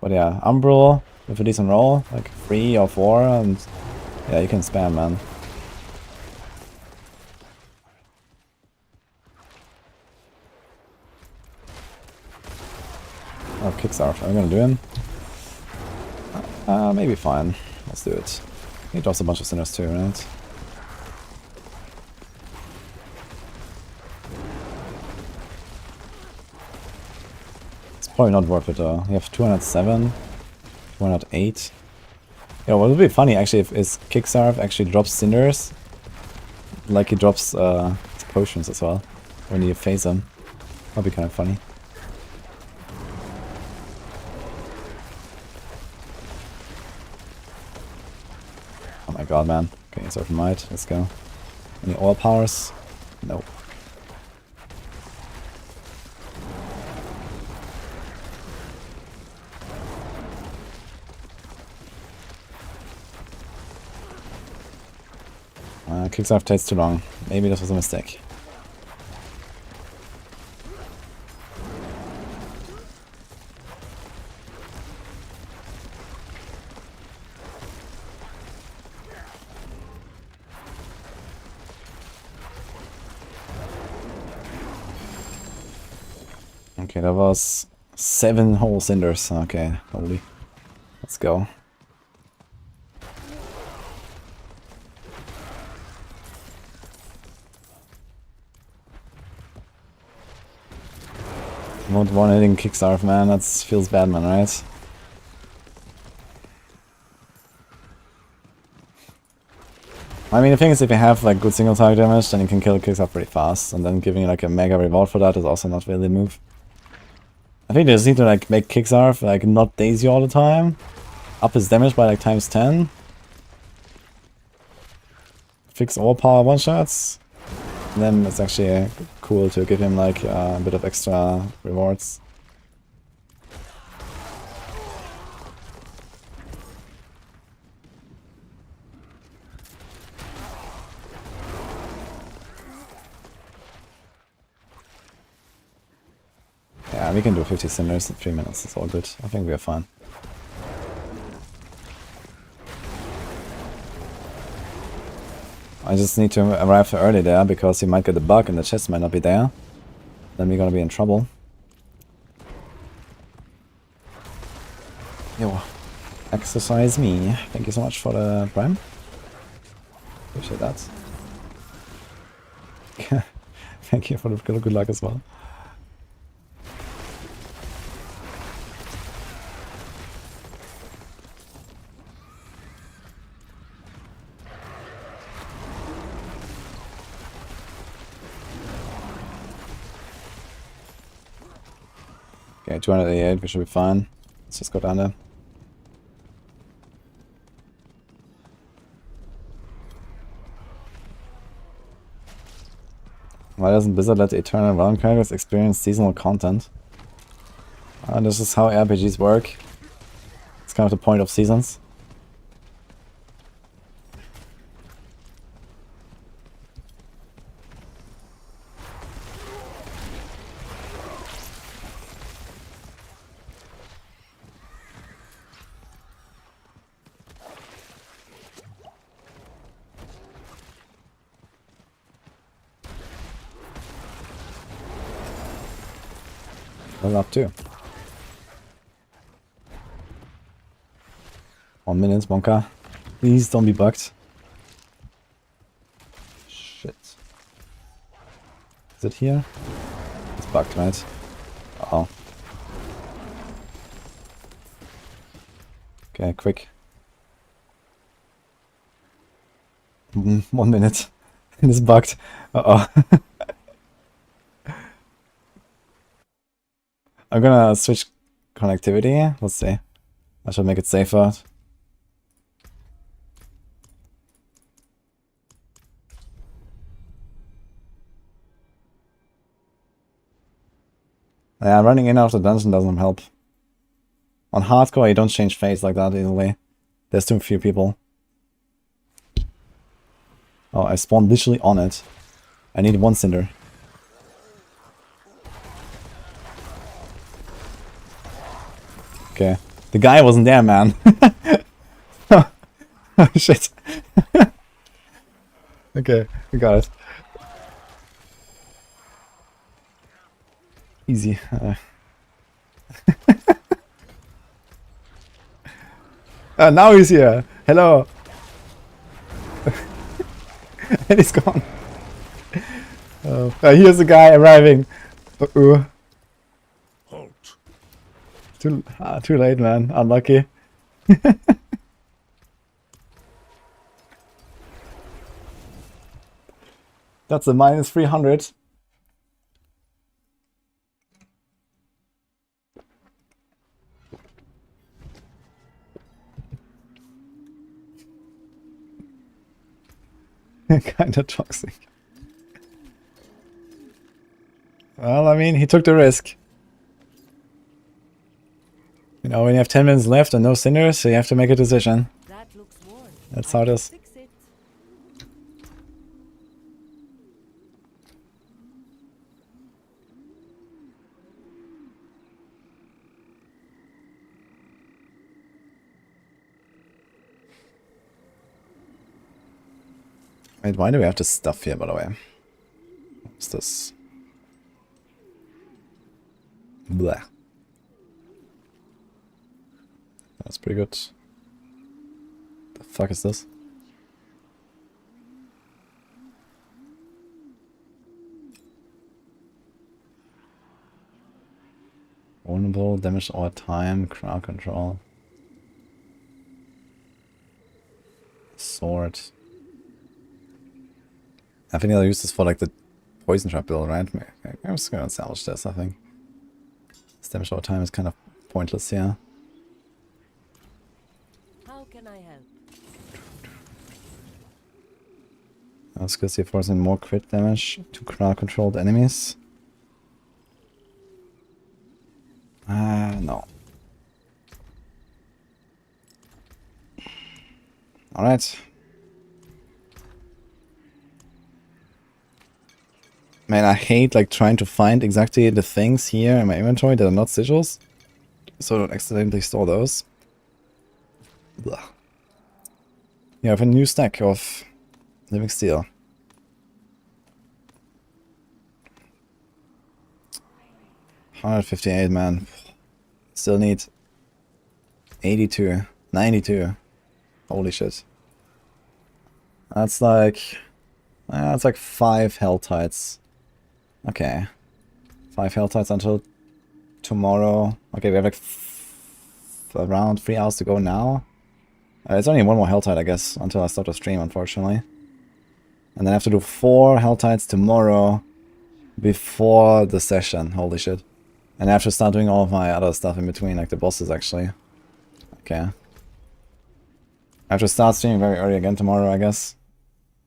But yeah, Umbral with a decent roll, like 3 or 4, and yeah, you can spam, man. Oh, Kickstarter. Are we gonna do him? Maybe fine. Let's do it. He drops a bunch of sinners too, right? It's probably not worth it though. You have 207, 208. Yeah, what would be funny actually if his Kickstarter actually drops cinders, like he drops potions as well when you phase them. That'd be kind of funny. Oh my god, man. Okay, Surf Might, let's go. Any oil powers? Nope. Kickstart takes too long. Maybe this was a mistake. Okay, that was 7 whole cinders. Okay, holy. Let's go. Not one hitting Kickstarve, man. That feels bad, man, right? I mean, the thing is, if you have like good single target damage, then you can kill Kickstarve pretty fast, and then giving like a mega reward for that is also not really the move. I think they just need to like make Kickstarve like not Daisy all the time, up his damage by like times 10, fix Overpower one shots, and then it's actually cool to give him like a bit of extra rewards. Yeah, we can do 50 cinders in 3 minutes, it's all good. I think we are fine. I just need to arrive early there, because he might get a bug and the chest might not be there. Then we're gonna be in trouble. Yo, exercise me. Thank you so much for the prime. Appreciate that. Thank you for the good luck as well. Okay, 288, we should be fine. Let's just go down there. Why doesn't Blizzard let Eternal Realm characters experience seasonal content? This is how RPGs work. It's kind of the point of seasons. Level up too. 1 minute, Wonka. Please don't be bugged. Shit. Is it here? It's bugged, right? Uh oh. Okay, quick. 1 minute. It's bugged. Uh oh. I'm gonna switch connectivity. Let's see. I should make it safer. Yeah, running in and out of the dungeon doesn't help. On hardcore, you don't change phase like that easily. There's too few people. Oh, I spawned literally on it. I need 1 cinder. Okay. The guy wasn't there, man. Oh, shit. Okay, we got it. Easy. Now he's here. Hello. And he's gone. Here's the guy arriving. Uh-oh. Too late, man. Unlucky. That's a minus 300. Kinda toxic. Well, I mean, he took the risk. You know, when you have 10 minutes left and no cinders, so you have to make a decision. That looks worn. That's how it is. Fix it. Wait, why do we have this stuff here, by the way? What's this? Blah. That's pretty good. The fuck is this? Vulnerable, damage over time, crowd control. Sword. I think I'll use this for like the poison trap build, right? I'm just gonna salvage this, I think. This damage over time is kind of pointless here. How can I help? I was gonna see forcing more crit damage to crowd controlled enemies. No. Alright. Man, I hate like trying to find exactly the things here in my inventory that are not sigils. So I don't accidentally store those. Blah. You have a new stack of living steel. $158, man. Still need 82, 92. Holy shit. That's like 5 hell tides. Okay. 5 hell tides until tomorrow. Okay, we have like around 3 hours to go now. It's only 1 more hell tide, I guess, until I start the stream, unfortunately. And then I have to do 4 hell tides tomorrow before the session. Holy shit. And I have to start doing all of my other stuff in between, like the bosses, actually. Okay. I have to start streaming very early again tomorrow, I guess.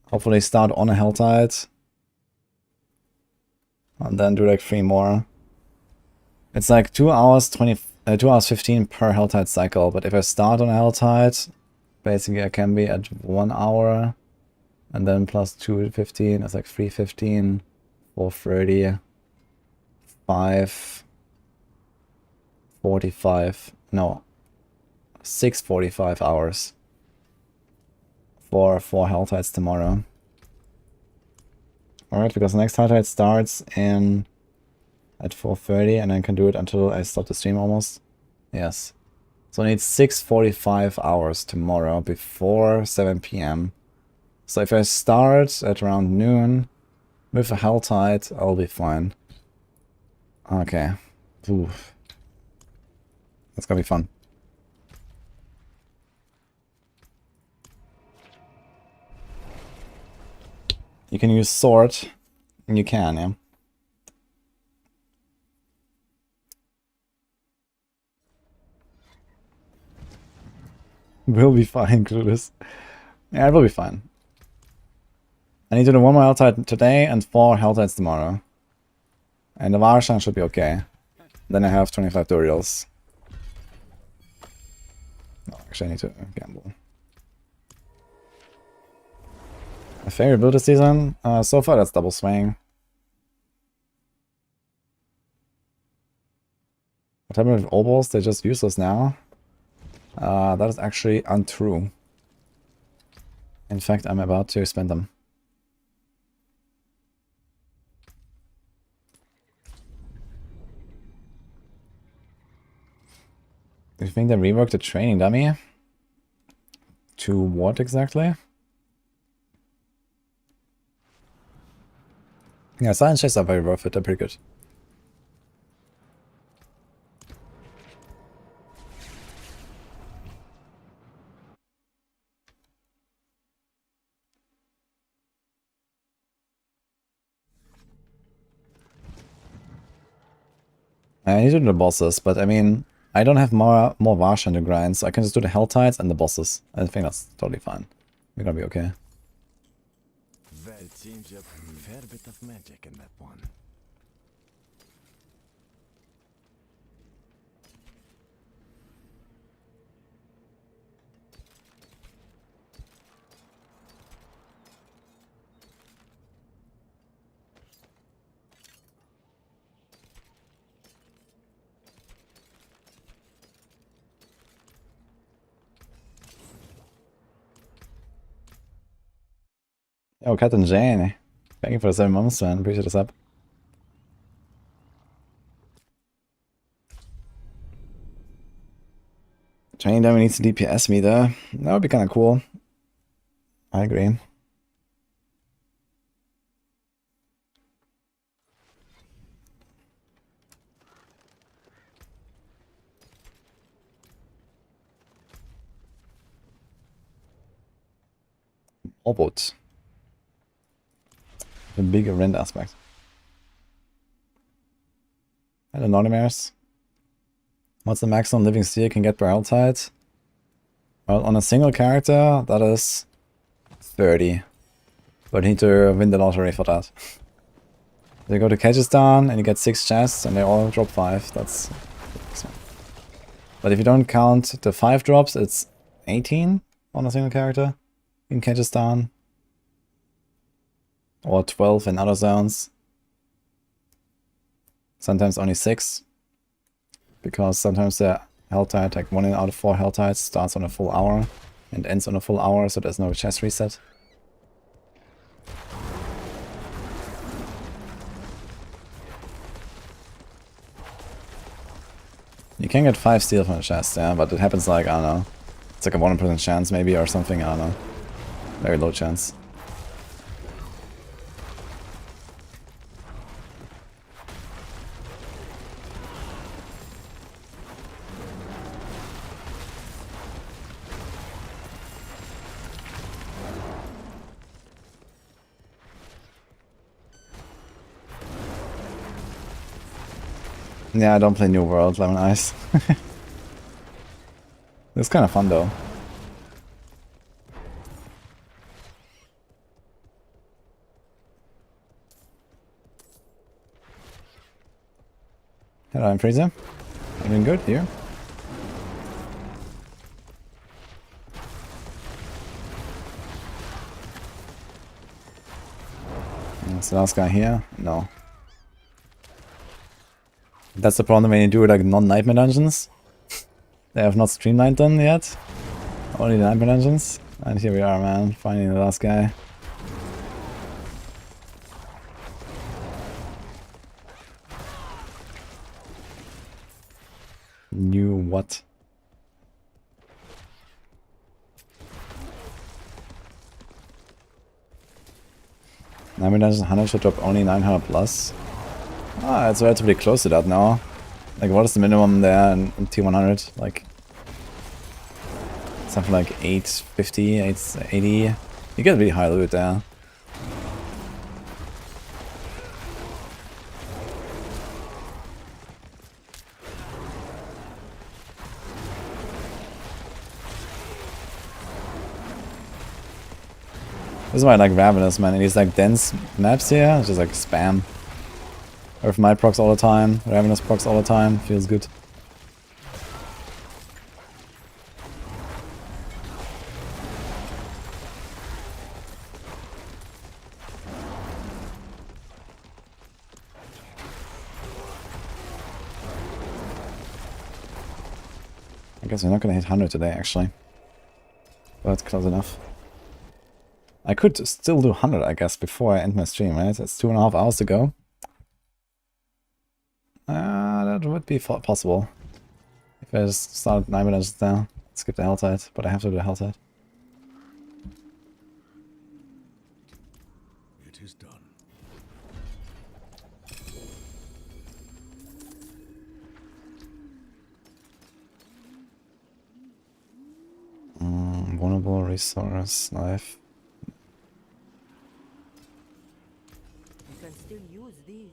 Hopefully start on a hell tide. And then do like 3 more. It's like 2 hours 15 per hell tide cycle. But if I start on a hell tide, basically I can be at 1 hour. And then plus 2:15, it's like 3:15, 4:30, 5:45, no, 6:45 hours for 4 hell tides tomorrow. Alright, because the next hell tide starts at 4:30 and I can do it until I stop the stream almost. Yes. So I need 6:45 hours tomorrow before 7 PM. So if I start at around noon with a hell tide, I'll be fine. Okay. Oof. That's gonna be fun. You can use sword. You can, yeah. We'll be fine, Clueless. Yeah, it will be fine. I need to do 1 more hell tide today and 4 hell tides tomorrow. And the Varshan should be okay. Then I have 25 Duriels. No, actually I need to gamble. My favorite build this season? So far that's double swing. What happened with Obos? They're just useless now. That is actually untrue. In fact, I'm about to spend them. Do you think they reworked the training dummy? To what exactly? Yeah, science checks are very worth it, they're pretty good. I need to do the bosses, but I mean, I don't have more Varshan to grind, so I can just do the hell tides and the bosses. I think that's totally fine. We're gonna be okay. It seems a fair bit of magic in that one. Oh, Captain Jane. Thank you for the 7 months, man. Appreciate the sub. Training Dummy needs to DPS me though. That would be kind of cool. I agree. Orbot. The bigger rend aspect. Hello, Nightmares. What's the maximum living steel can get per health height? Well, on a single character, that is 30. But you need to win the lottery for that. You go to Kyrgyzstan and you get 6 chests and they all drop 5. That's... But if you don't count the 5 drops, it's 18 on a single character in Kyrgyzstan. Or 12 in other zones. Sometimes only 6. Because sometimes the health tide, like 1 out of 4 health tides, starts on a full hour and ends on a full hour, so there's no chest reset. You can get 5 steel from a chest, yeah, but it happens like, I don't know, it's like a 1% chance maybe or something, I don't know. Very low chance. Yeah, I don't play New World, Lemon Ice. It's kind of fun though. Hello, I'm Freezer. I'm doing good here. That's the last guy here? No. That's the problem when you do like non-nightmare dungeons. They have not streamlined them yet. Only the nightmare dungeons. And here we are, man. Finding the last guy. New what? Nightmare dungeons 100 should drop only 900 plus. Ah, it's relatively close to that now. Like, what is the minimum there in T100? Like, something like 850, 880. You get really high loot there. This is why I like Ravenous, man. These like dense maps here, it's just like spam. Earth Might procs all the time, Ravenous procs all the time, feels good. I guess we're not gonna hit 100 today actually. But close enough. I could still do 100 I guess before I end my stream, right? It's 2.5 hours to go. That would be possible. If I just start 9 minutes now, skip the Helltide, but I have to do the Helltide. It is done. Vulnerable resource life. You can still use these.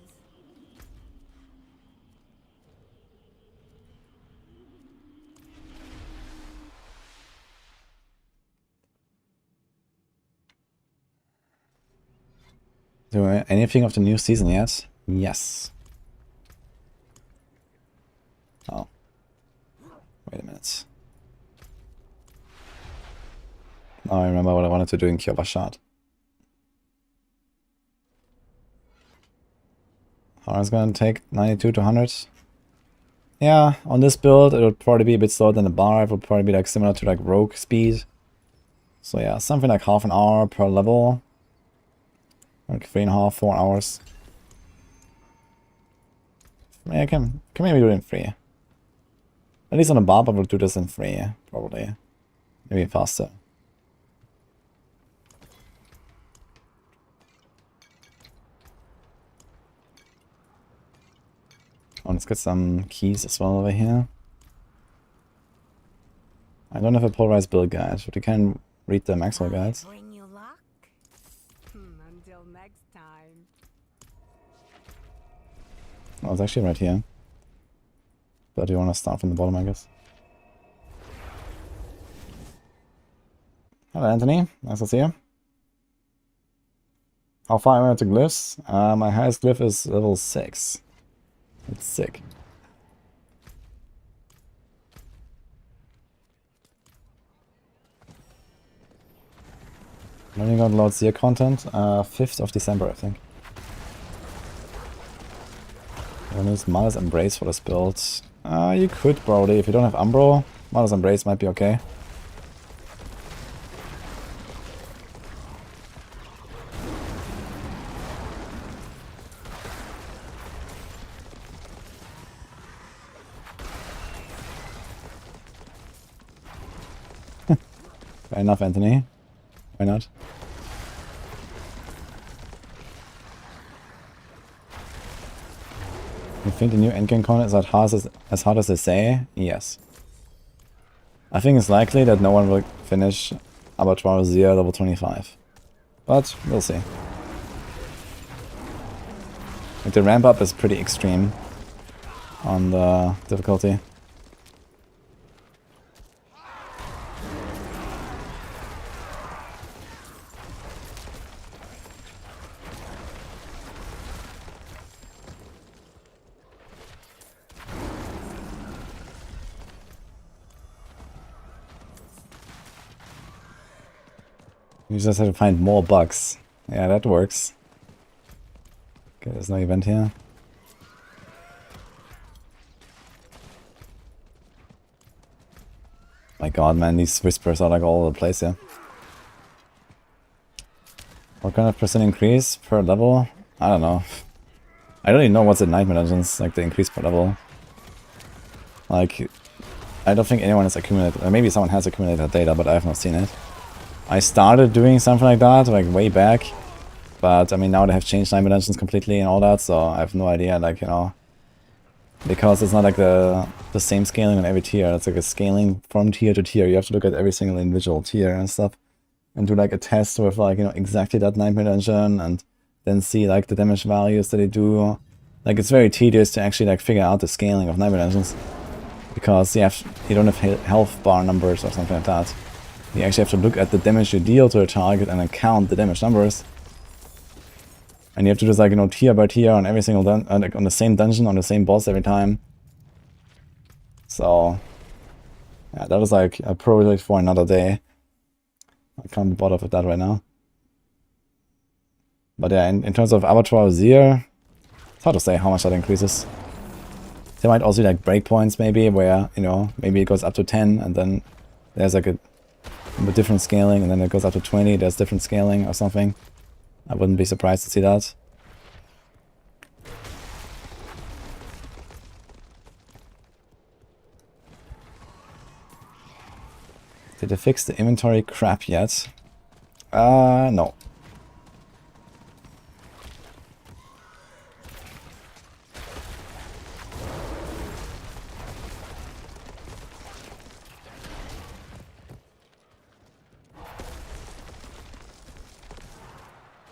Do anything of the new season yet? Yes. Oh. Wait a minute. Now I remember what I wanted to do in Kyovashad. How long is it going to take? 92 to 100? Yeah, on this build it would probably be a bit slower than the bar. It would probably be like similar to like rogue speed. So yeah, something like half an hour per level. Like 3.5, 4 hours. Yeah, I can maybe do it in 3. At least on a barb I will do this in 3, probably. Maybe faster. Oh, let's get some keys as well over here. I don't have a polarized build guide, but you can read the Maxwell guides. Bring you luck? Until next time. Oh, it's actually right here. But you want to start from the bottom, I guess. Hello, Anthony. Nice to see you. How far am I to glyphs? My highest glyph is level 6. It's sick. When you got load Seer content? 5th of December, I think. I'm gonna use Mother's Embrace for this build. You could probably, if you don't have Umbro, Mother's Embrace might be okay. Fair enough, Anthony. Why not? You think the new endgame con is as hard as they say? Yes. I think it's likely that no one will finish Overpower 0 level 25. But we'll see. Like the ramp up is pretty extreme on the difficulty. You just have to find more bugs. Yeah, that works. Okay, there's no event here. My god, man, these whispers are like all over the place here. What kind of percent increase per level? I don't know. I don't even know what's in Nightmare Dungeons, like the increase per level. Like, I don't think anyone has accumulated, or maybe someone has accumulated that data, but I have not seen it. I started doing something like that, like way back, but I mean now they have changed Nightmare Dungeons completely and all that, so I have no idea, like, you know, because it's not like the same scaling on every tier, it's like a scaling from tier to tier. You have to look at every single individual tier and stuff, and do like a test with like, you know, exactly that Nightmare Dungeon, and then see like the damage values that they do. Like, it's very tedious to actually like figure out the scaling of Nightmare Dungeons, because you don't have health bar numbers or something like that. You actually have to look at the damage you deal to a target and then count the damage numbers. And you have to just, like, you know, tier by tier on every single like on the same dungeon, on the same boss every time. So yeah, that was like a project for another day. I can't be bothered with that right now. But yeah, in terms of Overpower 0, it's hard to say how much that increases. There might also be like breakpoints maybe, where, you know, maybe it goes up to 10 and then there's like a different scaling, and then it goes up to 20, there's different scaling or something. I wouldn't be surprised to see that. Did they fix the inventory crap yet? No.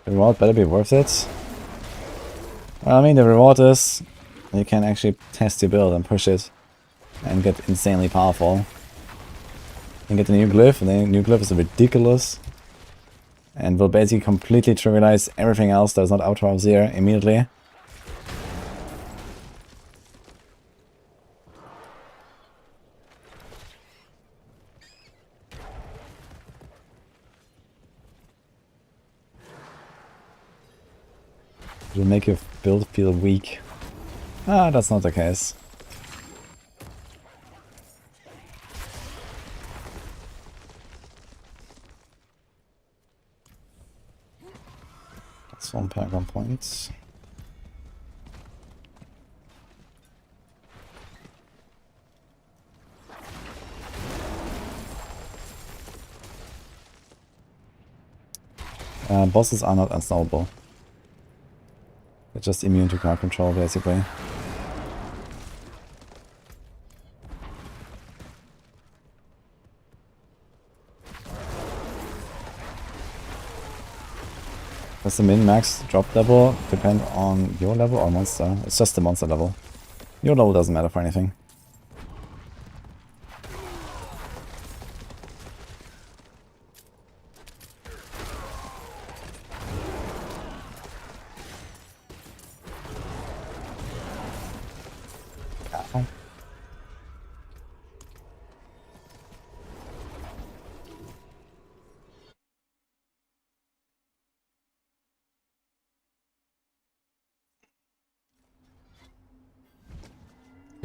The reward better be worth it. Well, I mean, the reward is you can actually test your build and push it and get insanely powerful. And get the new glyph, and the new glyph is ridiculous and will basically completely trivialize everything else that is not Overpower 0 immediately. It will make your build feel weak. Ah, that's not the case. That's One Paragon point. Bosses are not unstoppable. They're just immune to crowd control, basically. Does the min-max drop level depend on your level or monster? It's just the monster level. Your level doesn't matter for anything.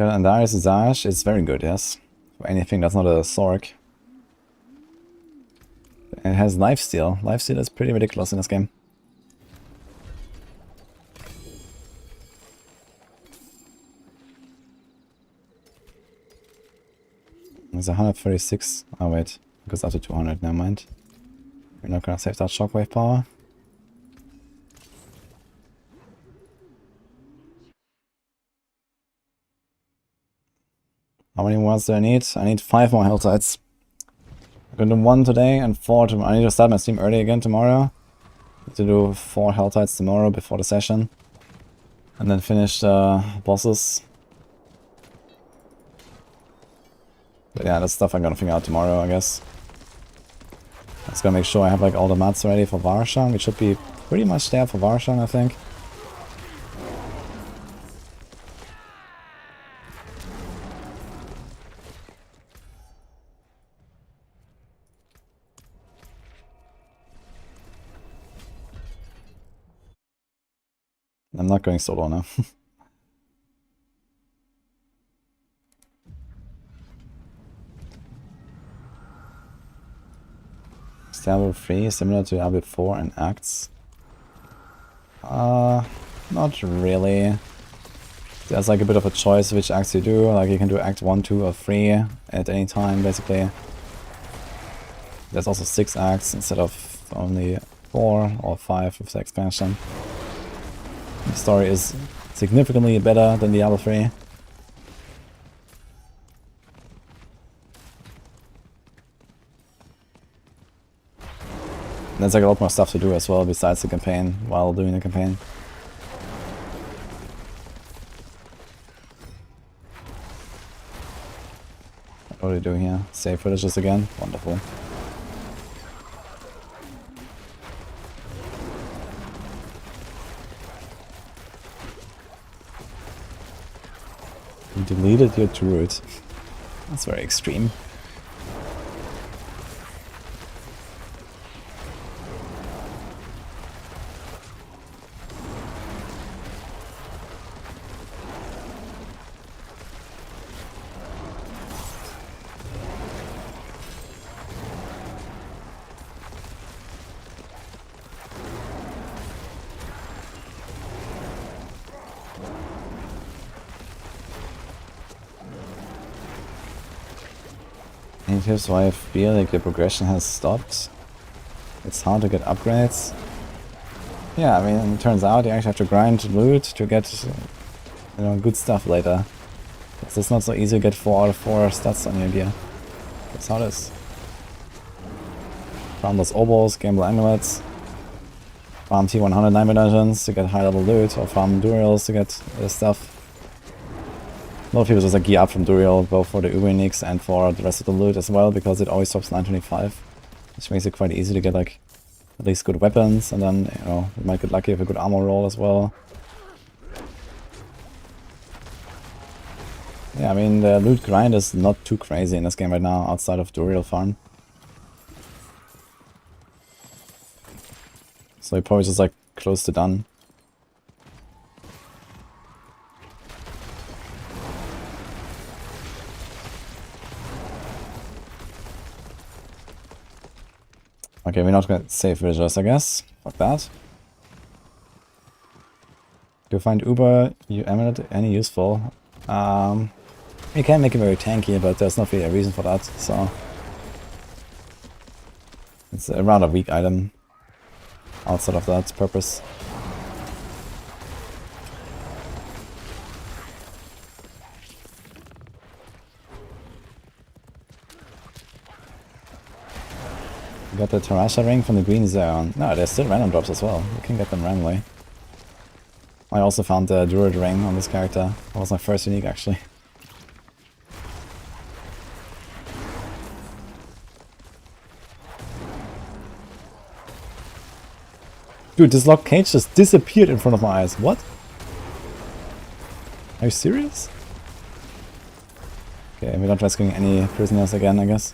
And Darius' Visage is very good, yes. For anything that's not a Sork. It has lifesteal. Lifesteal is pretty ridiculous in this game. There's 136. Oh wait, it goes up to 200, never mind. We're not gonna save that shockwave power. How many more do I need? I need 5 more health sites. I'm gonna do 1 today and 4 tomorrow. I need to start my stream early again tomorrow. Need to do 4 health sites tomorrow before the session. And then finish the bosses. But yeah, that's stuff I'm gonna figure out tomorrow, I guess. I'm just gonna make sure I have like all the mats ready for Varshang. It should be pretty much there for Varshang, I think. I'm not going solo now. Diablo 3 similar to Diablo 4 and Acts? Not really. There's like a bit of a choice which acts you do. Like you can do Act 1, 2 or 3 at any time basically. There's also 6 acts instead of only 4 or 5 with the expansion. The story is significantly better than Diablo 3. There's like a lot more stuff to do as well besides the campaign while doing the campaign. What are we doing here? Save villages again? Wonderful. You deleted your Druid. That's very extreme. And here's why I feel like the progression has stopped. It's hard to get upgrades. Yeah, I mean, it turns out you actually have to grind loot to get, you know, good stuff later. It's not so easy to get 4 out of 4 stats on your gear. That's how it is. Farm those obos, gamble amulets, farm T100 9 dungeons to get high level loot, or farm Duriels to get stuff. A lot of people just like gear up from Duriel, both for the Uber uniques and for the rest of the loot as well, because it always drops 925, which makes it quite easy to get like at least good weapons, and then, you know, you might get lucky with a good armor roll as well. Yeah, I mean, the loot grind is not too crazy in this game right now, outside of Duriel farm. So you're probably just like close to done. Okay, we're not gonna save villagers, I guess. Fuck that. Do you find Uber Eminent any useful? You can make it very tanky, but there's not really a reason for that, so... It's a rather weak item outside of that purpose. You got the Tarasha ring from the green zone. No, there's still random drops as well. You can get them randomly. I also found the Druid ring on this character. That was my first unique actually. Dude, this locked cage just disappeared in front of my eyes. What? Are you serious? Okay, we're not rescuing any prisoners again, I guess.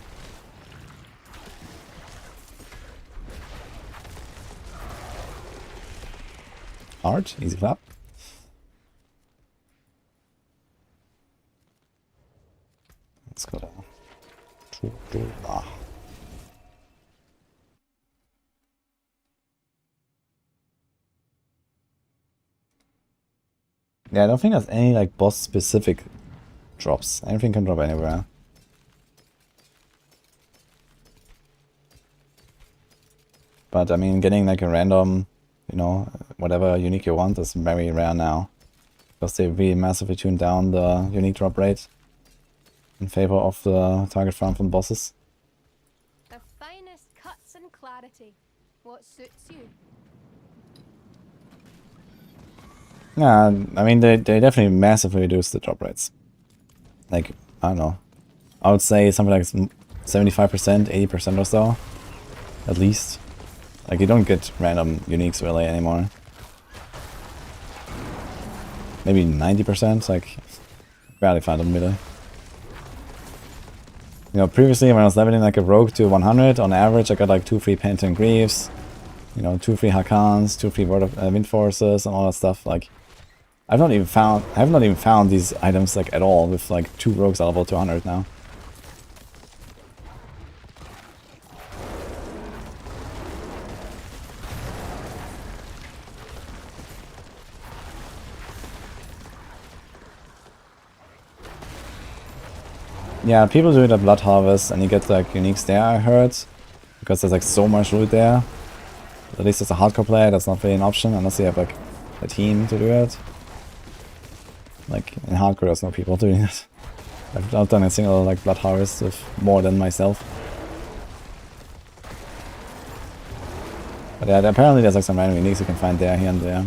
Hard, easy clap. Let's go down. Yeah, I don't think there's any like boss specific drops. Anything can drop anywhere. But I mean, getting like a random, you know, whatever unique you want is very rare now. Because they really massively tuned down the unique drop rate in favor of the target farm from bosses. The finest cuts and clarity. What suits you? Yeah, I mean, they definitely massively reduce the drop rates. Like, I don't know. I would say something like 75%, 80% or so. At least. Like, you don't get random uniques really anymore. Maybe 90%, like, barely find them really. You know, previously when I was leveling like a rogue to 100, on average I got like 2 free Penitent Greaves, you know, 2 free Hakans, 2 free Wind Forces and all that stuff. Like, I have not even found these items like at all with like 2 rogues at level 200 now. Yeah, people do it at Blood Harvest and you get like uniques there, I heard. Because there's like so much loot there. At least as a hardcore player, that's not really an option unless you have like a team to do it. Like in hardcore there's no people doing it. I've not done a single like Blood Harvest with more than myself. But yeah, apparently there's like some random uniques you can find there, here and there.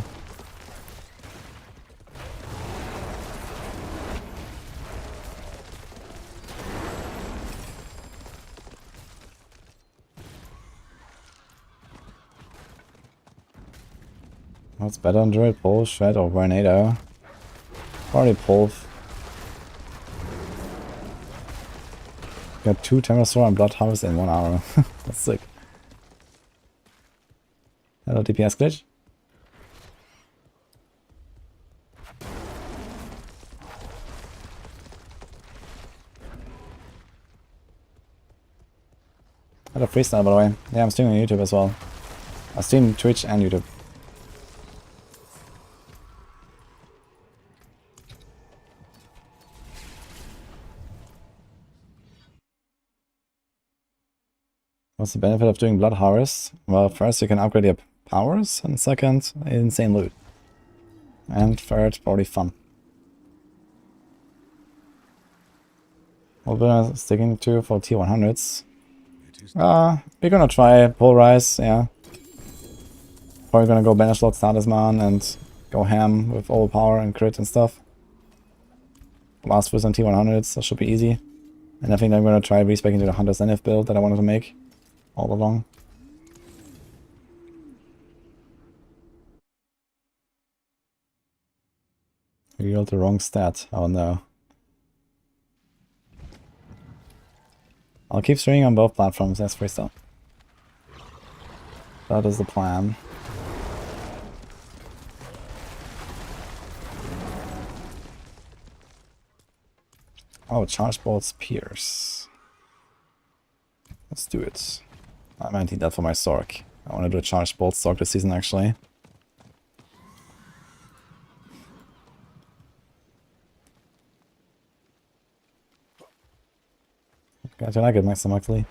What's better on Druid? Pole, Shred, or Tornado? Probably Pole. Got 2 Tempestor and Blood Harvest in 1 hour. That's sick. Hello, DPS glitch. Hello, freestyle by the way. Yeah, I'm streaming on YouTube as well. I stream Twitch and YouTube. What's the benefit of doing Blood Harvest? Well, first you can upgrade your powers, and second, insane loot. And third, probably fun. What we're sticking to for T100s? We're gonna try Polarize, yeah. Probably gonna go Banish Lord Talisman and go ham with Overpower and crit and stuff. Last with on T100s, that should be easy. And I think I'm gonna try respecing to the Hunter's NF build that I wanted to make all along. You got the wrong stat. Oh no. I'll keep streaming on both platforms as freestyle. That is the plan. Oh, Charge Bolts Pierce. Let's do it. I might need that for my Sork. I want to do a Charge Bolt Sork this season actually. I do like it, Max Muxley.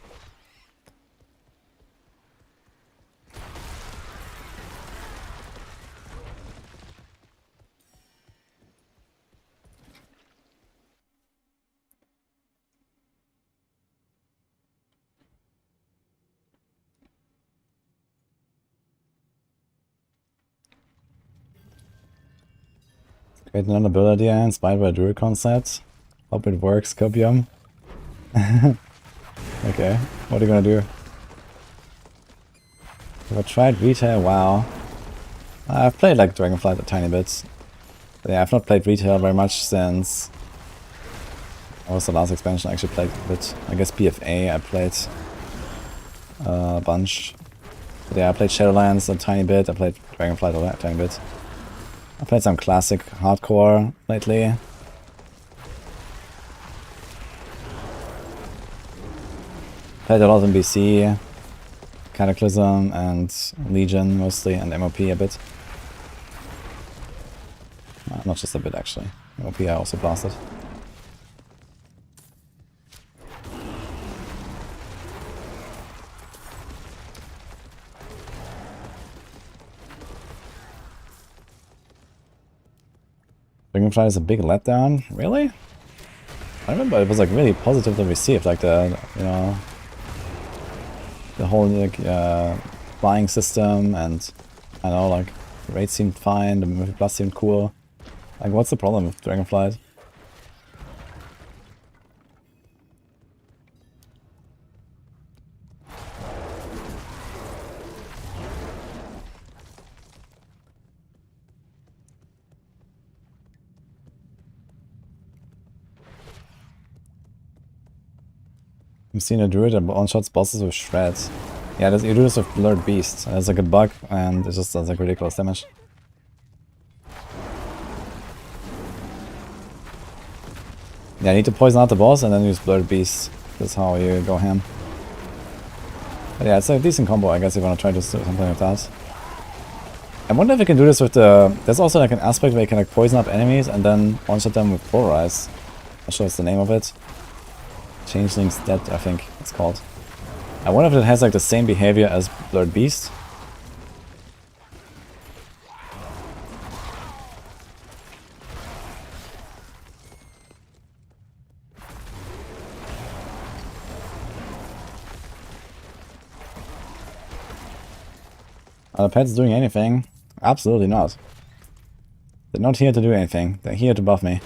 Create another build idea inspired by Druid concept. Hope it works, Copium. Okay, what are you gonna do? Have I tried retail? Wow. I've played like Dragonflight a tiny bit. But yeah, I've not played retail very much since... What was the last expansion I actually played a bit? I guess PFA I played a bunch. But yeah, I played Shadowlands a tiny bit, I played Dragonflight a tiny bit. I played some classic hardcore lately. Played a lot in BC, Cataclysm and Legion mostly, and MOP a bit. Not just a bit actually. MOP I also blasted. Dragonflight is a big letdown? Really? I remember it was like really positively received, like the, you know, the whole like flying system, and I know like the raid seemed fine, the movie plus seemed cool. Like what's the problem with Dragonflight? I've seen a Druid and one-shots bosses with shreds. Yeah, you do this with Blurred Beast. There's like a bug and it just does like ridiculous damage. Yeah, you need to poison out the boss and then use Blurred Beast. That's how you go ham. But yeah, it's a decent combo, I guess, if you want to try to do something like that. I wonder if you can do this with the... There's also like an aspect where you can like poison up enemies and then one-shot them with Polarize. Not sure what's the name of it. Changeling's Dead, I think it's called. I wonder if it has like the same behavior as Blurred Beast. Are the pets doing anything? Absolutely not. They're not here to do anything. They're here to buff me.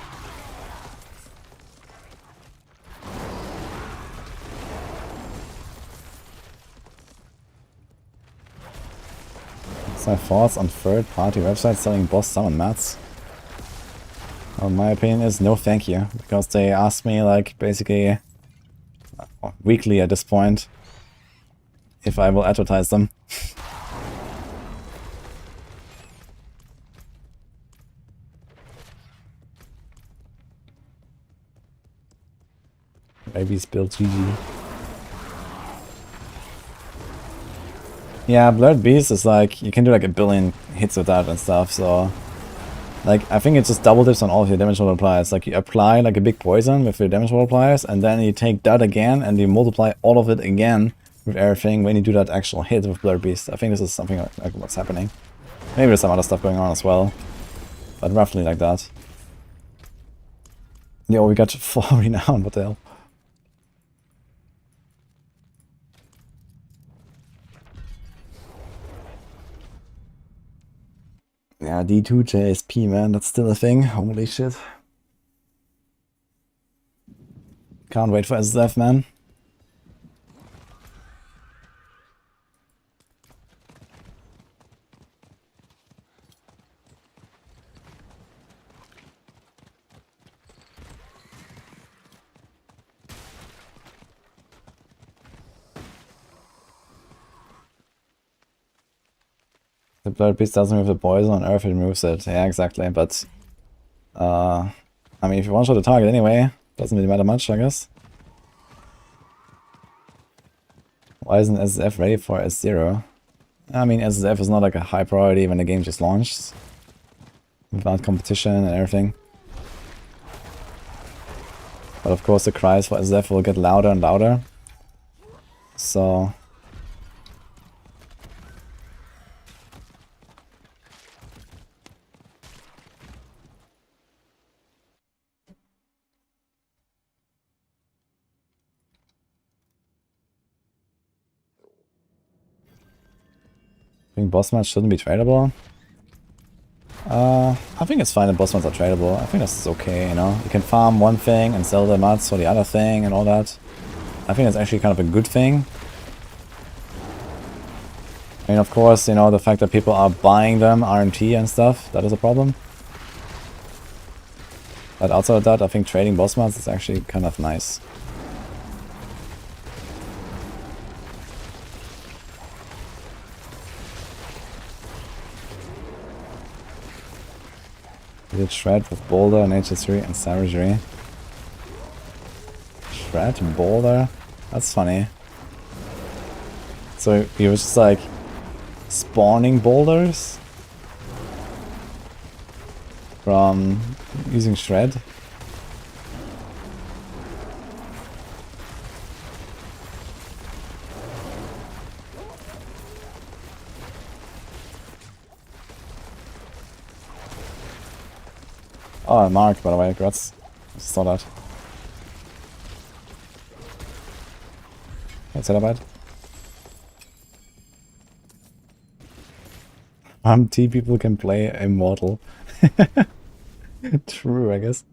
My thoughts on third-party websites selling boss summon mats? Well, my opinion is no thank you, because they ask me like basically weekly at this point if I will advertise them. Baby's built GG. Yeah, Blurred Beast is like, you can do like a billion hits with that and stuff, so... Like, I think it just double dips on all of your damage multipliers. Like, you apply like a big poison with your damage multipliers, and then you take that again, and you multiply all of it again with everything when you do that actual hit with Blurred Beast. I think this is something like what's happening. Maybe there's some other stuff going on as well, but roughly like that. Yo, we got 4 renown, what the hell? Yeah, D2 JSP, man, that's still a thing. Holy shit. Can't wait for SSF, man. The Blurred Beast doesn't remove the poison on Earth, it removes it. Yeah, exactly, but... I mean, if you one-shot the target anyway, doesn't really matter much, I guess. Why isn't SSF ready for S0? I mean, SSF is not like a high priority when the game just launched. Without competition and everything. But of course the cries for Azef will get louder and louder. So... I think boss match shouldn't be tradable. I think it's fine that boss mats are tradable. I think that's okay, you know. You can farm one thing and sell the mats for the other thing and all that. I think that's actually kind of a good thing. I mean, of course, you know, the fact that people are buying them, RNT and stuff, that is a problem. But outside of that, I think trading boss mats is actually kind of nice. We did Shred with Boulder and HS3 and Savagery. Shred and Boulder? That's funny. So he was just like spawning boulders from using Shred. Oh, Mark, by the way, congrats. I saw that. Hey, Celebrate. T people can play Immortal. True, I guess.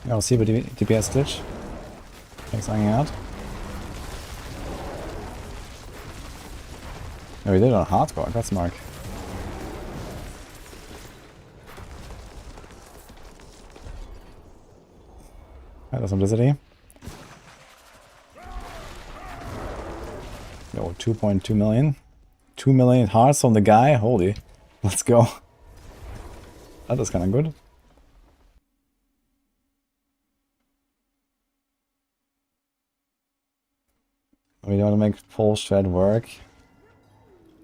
I'll see the DPS glitch. Thanks for hanging out. Oh, we did it on hardcore. That's Mark. That's simplicity. Yo, 2.2 million. 2 million hearts from the guy. Holy. Let's go. That is kind of good. We want to make full shred work.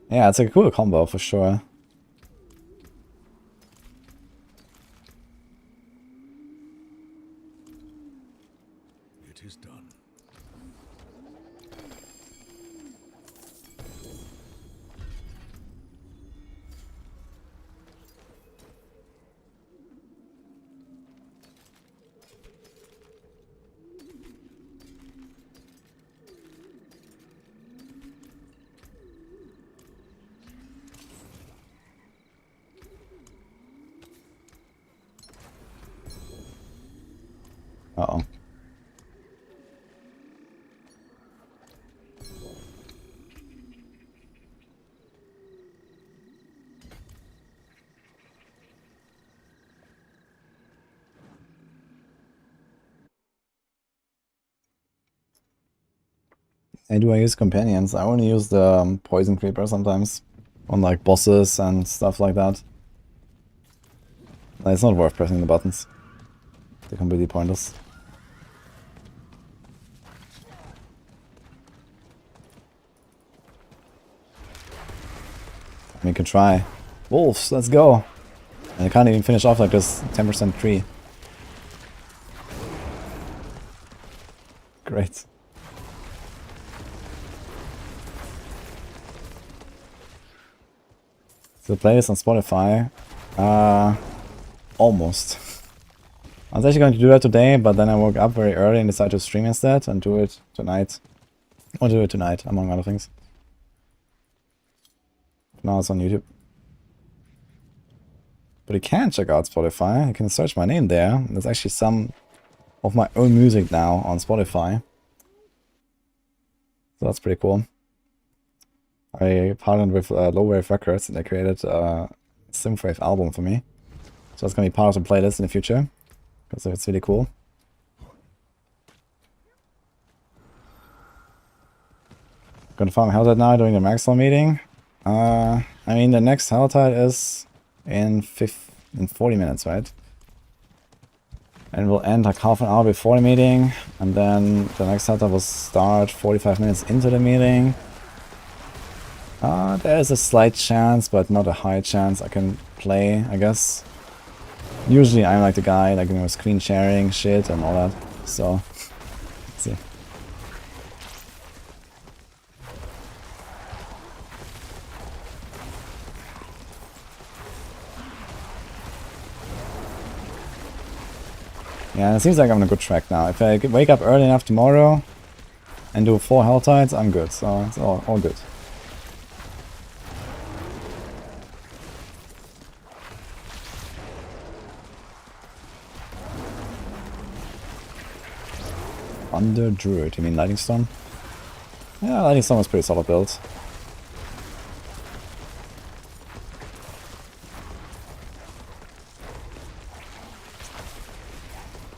Yeah, it's a cool combo for sure. It is done. Uh-oh. And do I use companions? I only use the poison creeper sometimes on like bosses and stuff like that. It's not worth pressing the buttons. They're completely pointless. We can try. Wolves, let's go! And I can't even finish off like this 10% tree. Great. So the playlist on Spotify? Almost. I was actually going to do that today, but then I woke up very early and decided to stream instead and do it tonight. Or do it tonight, among other things. Now it's on YouTube. But you can check out Spotify. You can search my name there. There's actually some of my own music now on Spotify. So that's pretty cool. I partnered with Low Wave Records and they created a synthwave album for me. So it's gonna be part of the playlist in the future because it's really cool. Gonna farm Helltide now during the Maxwell meeting. I mean the next Helltide is in 40 minutes, right? And we'll end like half an hour before the meeting, and then the next Helltide will start 45 minutes into the meeting. There's a slight chance, but not a high chance I can play, I guess. Usually I'm like the guy, like, you know, screen sharing shit and all that, so let's see. Yeah, it seems like I'm on a good track now. If I wake up early enough tomorrow and do 4 Helltides, I'm good, so it's all good. Under Druid, you mean Lightning Storm? Yeah, Lightning Storm was pretty solid build.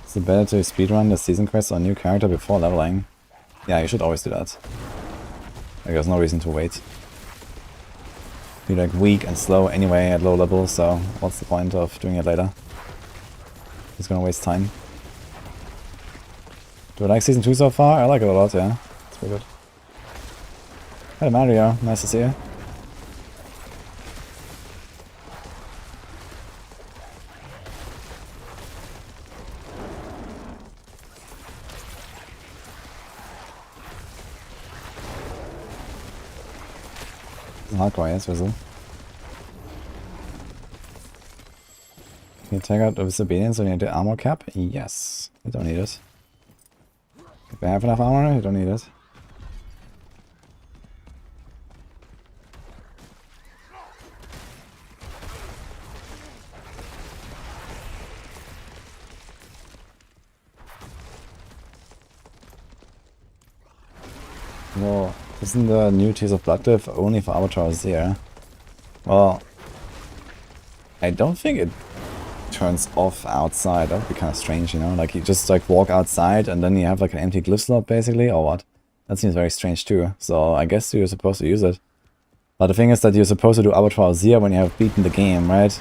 Is it better to speedrun the season quest on a new character before leveling? Yeah, you should always do that. Like, there's no reason to wait. You're like weak and slow anyway at low level, so what's the point of doing it later? It's gonna waste time. Do I like Season 2 so far? I like it a lot, yeah. It's pretty good. Hey Mario, nice to see you. Hardcore, yes, Whistle. Can you take out the disobedience when you need the armor cap? Yes. You don't need it. If I have enough armor, you don't need it. Well, isn't the new Tears of Blood diff only for Overpower here? Well, I don't think it turns off outside. That would be kind of strange, you know? Like, you just like walk outside and then you have like an empty glyph slot basically, or what? That seems very strange too. So I guess you're supposed to use it. But the thing is that you're supposed to do Overpower Zia when you have beaten the game, right?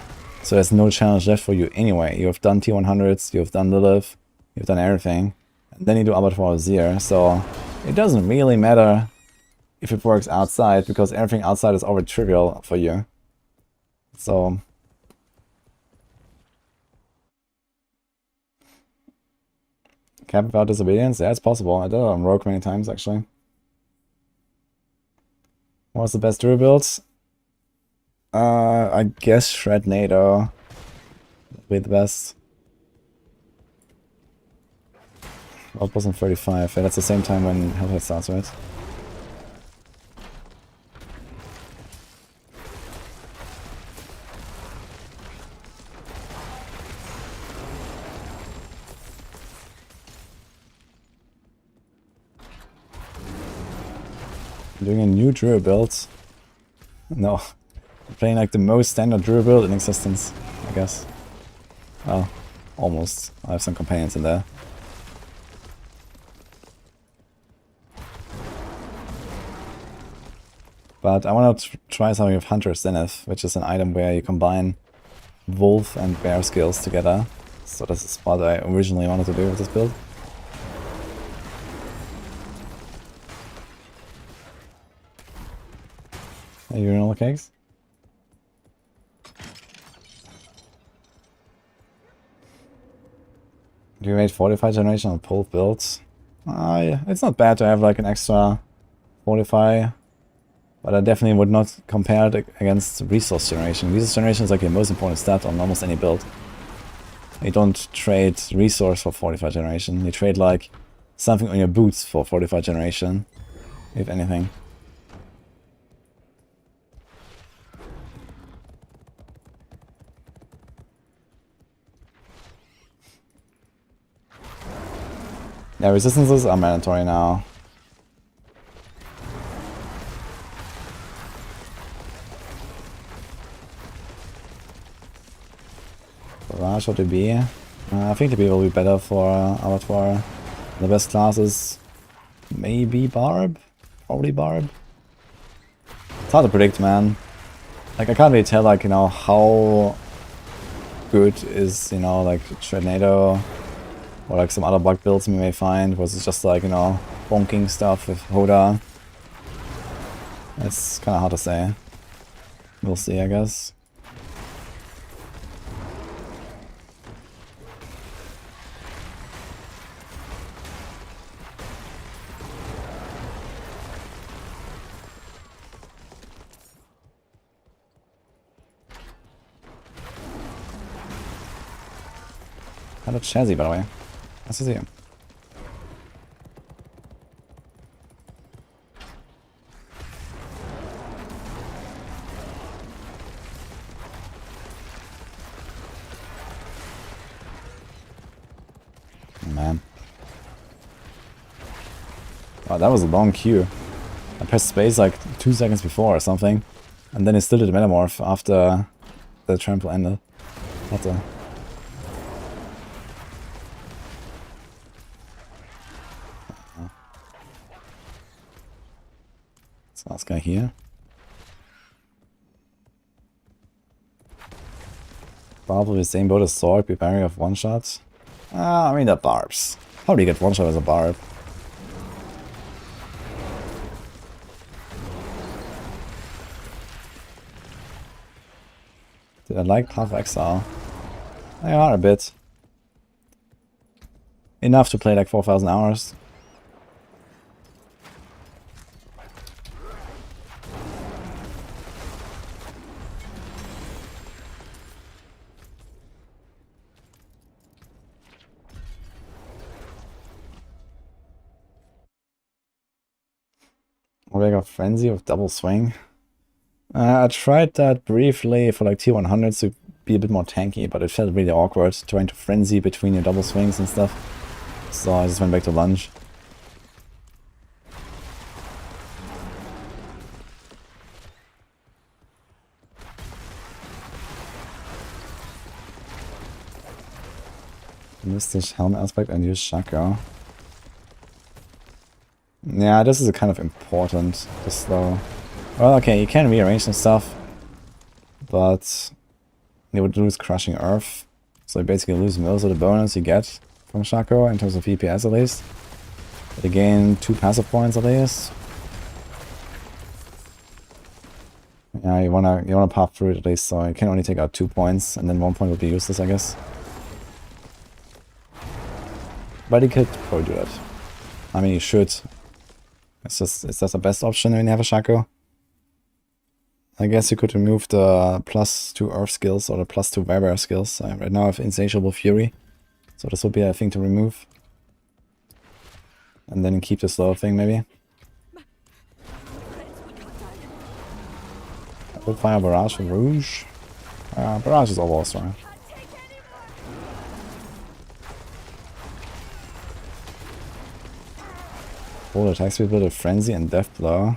So there's no challenge left for you anyway. You have done T100s, you've done Lilith, you've done everything. And then you do Overpower Zia, so it doesn't really matter if it works outside, because everything outside is already trivial for you. So cap without disobedience? Yeah, it's possible. I did it on Rogue many times actually. What's the best Druid build? I guess Shrednado would be the best. Outpost on 35. Yeah, that's the same time when Hellfire starts, right? I'm doing a new Druid build. No. I'm playing like the most standard Druid build in existence, I guess. Well, almost. I have some companions in there. But I want to try something with Hunter's Zenith, which is an item where you combine Wolf and Bear skills together. So this is what I originally wanted to do with this build. Hey, urinal cakes? Do you rate 45 generation on pulled builds? Yeah, it's not bad to have like an extra 45. But I definitely would not compare it against resource generation. Resource generation is like the most important stat on almost any build. You don't trade resource for 45 generation. You trade like something on your boots for 45 generation, if anything. Yeah, resistances are mandatory now. Barrage or DB? I think DB will be better for Avatar. The best class is maybe Barb? Probably Barb. It's hard to predict, man. Like, I can't really tell, like, you know, how good is, you know, like, Tornado or like some other bug builds we may find, was it just like, you know, bonking stuff with Hoda. It's kind of hard to say. We'll see, I guess. Hello, Chazzy, by the way. Nice to see you. Man. Wow, that was a long queue. I pressed space like 2 seconds before or something. And then it still did the Metamorph after the trample ended. What the... Last guy here. Probably the same boat as Sword, be barrier of one shots. I mean, the barbs. How do you get one shot as a barb? Did I like Path of Exile? They are a bit. Enough to play like 4,000 hours. Omega Frenzy with double swing. I tried that briefly for like tier 100s to be a bit more tanky, but it felt really awkward trying to frenzy between your double swings and stuff. So I just went back to lunge. Mystic Helm aspect and use Shaco. Yeah, this is kind of important, this though. Well, okay, you can rearrange some stuff, but you would lose Crushing Earth. So you basically lose most of the bonus you get from Shaco in terms of VPS at least. But you gain 2 passive points at least. Yeah, you wanna pop through it at least, so you can only take out 2 points, and then 1 point would be useless, I guess. But you could probably do that. I mean, you should. It's just the best option when you have a Shaco. I guess you could remove the +2 Earth skills or the +2 Weber skills. Right now I have Insatiable Fury, so this would be a thing to remove. And then keep the slow thing maybe. I would fire Barrage for Rouge. Barrage is overall strong. Full attack speed with a Frenzy and Death Blow.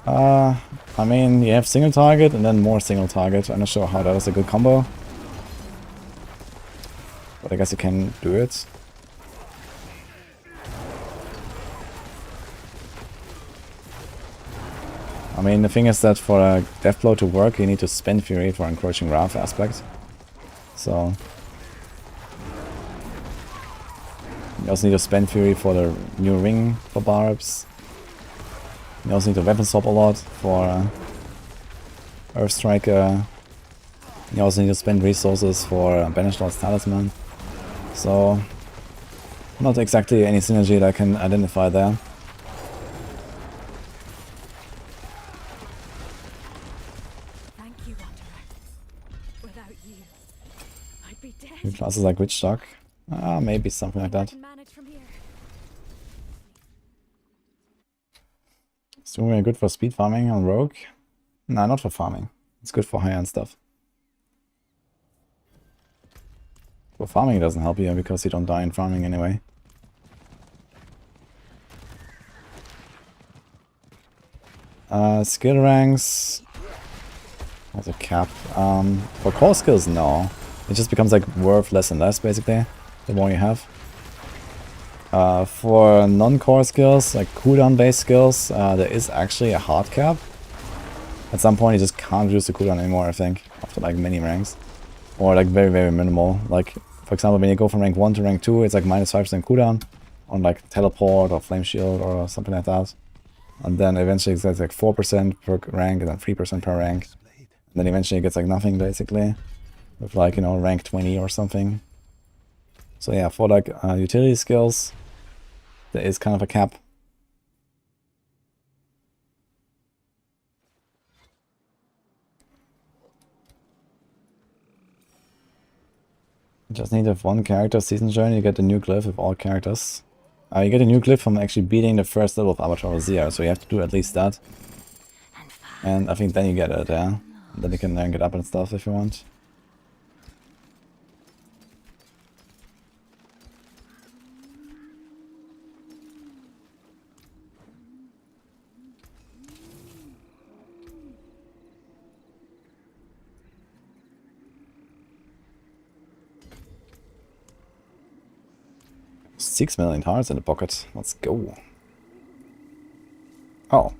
I mean, you have single target and then more single target. I'm not sure how that is a good combo. But I guess you can do it. I mean, the thing is that for a Death Blow to work, you need to spend Fury for Encroaching Wrath aspect. So... you also need to spend Fury for the new ring for Barbs. You also need to weapon swap a lot for Earth Striker. You also need to spend resources for Banished Lord's Talisman. So, not exactly any synergy that I can identify there. Thank you, Wanderer. Without you, I'd be dead. New classes like Witch Dog. Maybe something like that. I can manage from here. It's doing really good for speed farming on Rogue. Nah, not for farming. It's good for high-end stuff. For farming it doesn't help you because you don't die in farming anyway. Skill ranks... There's a cap. For core skills, no. It just becomes like worth less and less basically, the more you have. For non-core skills, like cooldown based skills, there is actually a hard cap. At some point you just can't use the cooldown anymore, I think, after like many ranks. Or like very, very minimal. Like, for example, when you go from rank 1 to rank 2, it's like minus 5% cooldown on like teleport or flame shield or something like that. And then eventually it gets like 4% per rank and then 3% per rank. And then eventually it gets like nothing basically. With like, you know, rank 20 or something. So yeah, for like utility skills, there is kind of a cap. You just need to have one character season journey, you get the new glyph with all characters. You get a new glyph from actually beating the first level of Avatar Zia, so you have to do at least that. And I think then you get it, yeah. And then you can rank it up and stuff if you want. $6 million in the pocket. Let's go. Oh.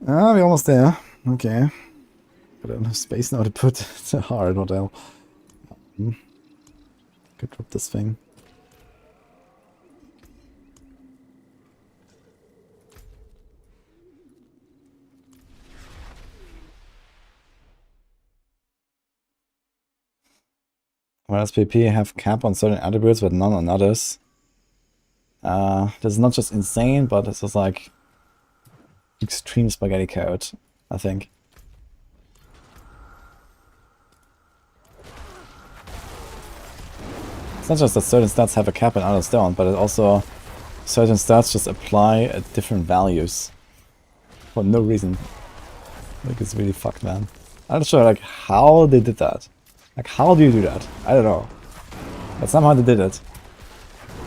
Ah, we're almost there. Okay. But I don't have space now to put the hard hotel. Could drop this thing. Whereas PP have cap on certain attributes but none on others. This is not just insane, but this is like extreme spaghetti code, I think. It's not just that certain stats have a cap and others don't, but it also certain stats just apply at different values for no reason. Like, it's really fucked, man. I'm not sure like how they did that. Like, how do you do that? I don't know. But somehow they did it.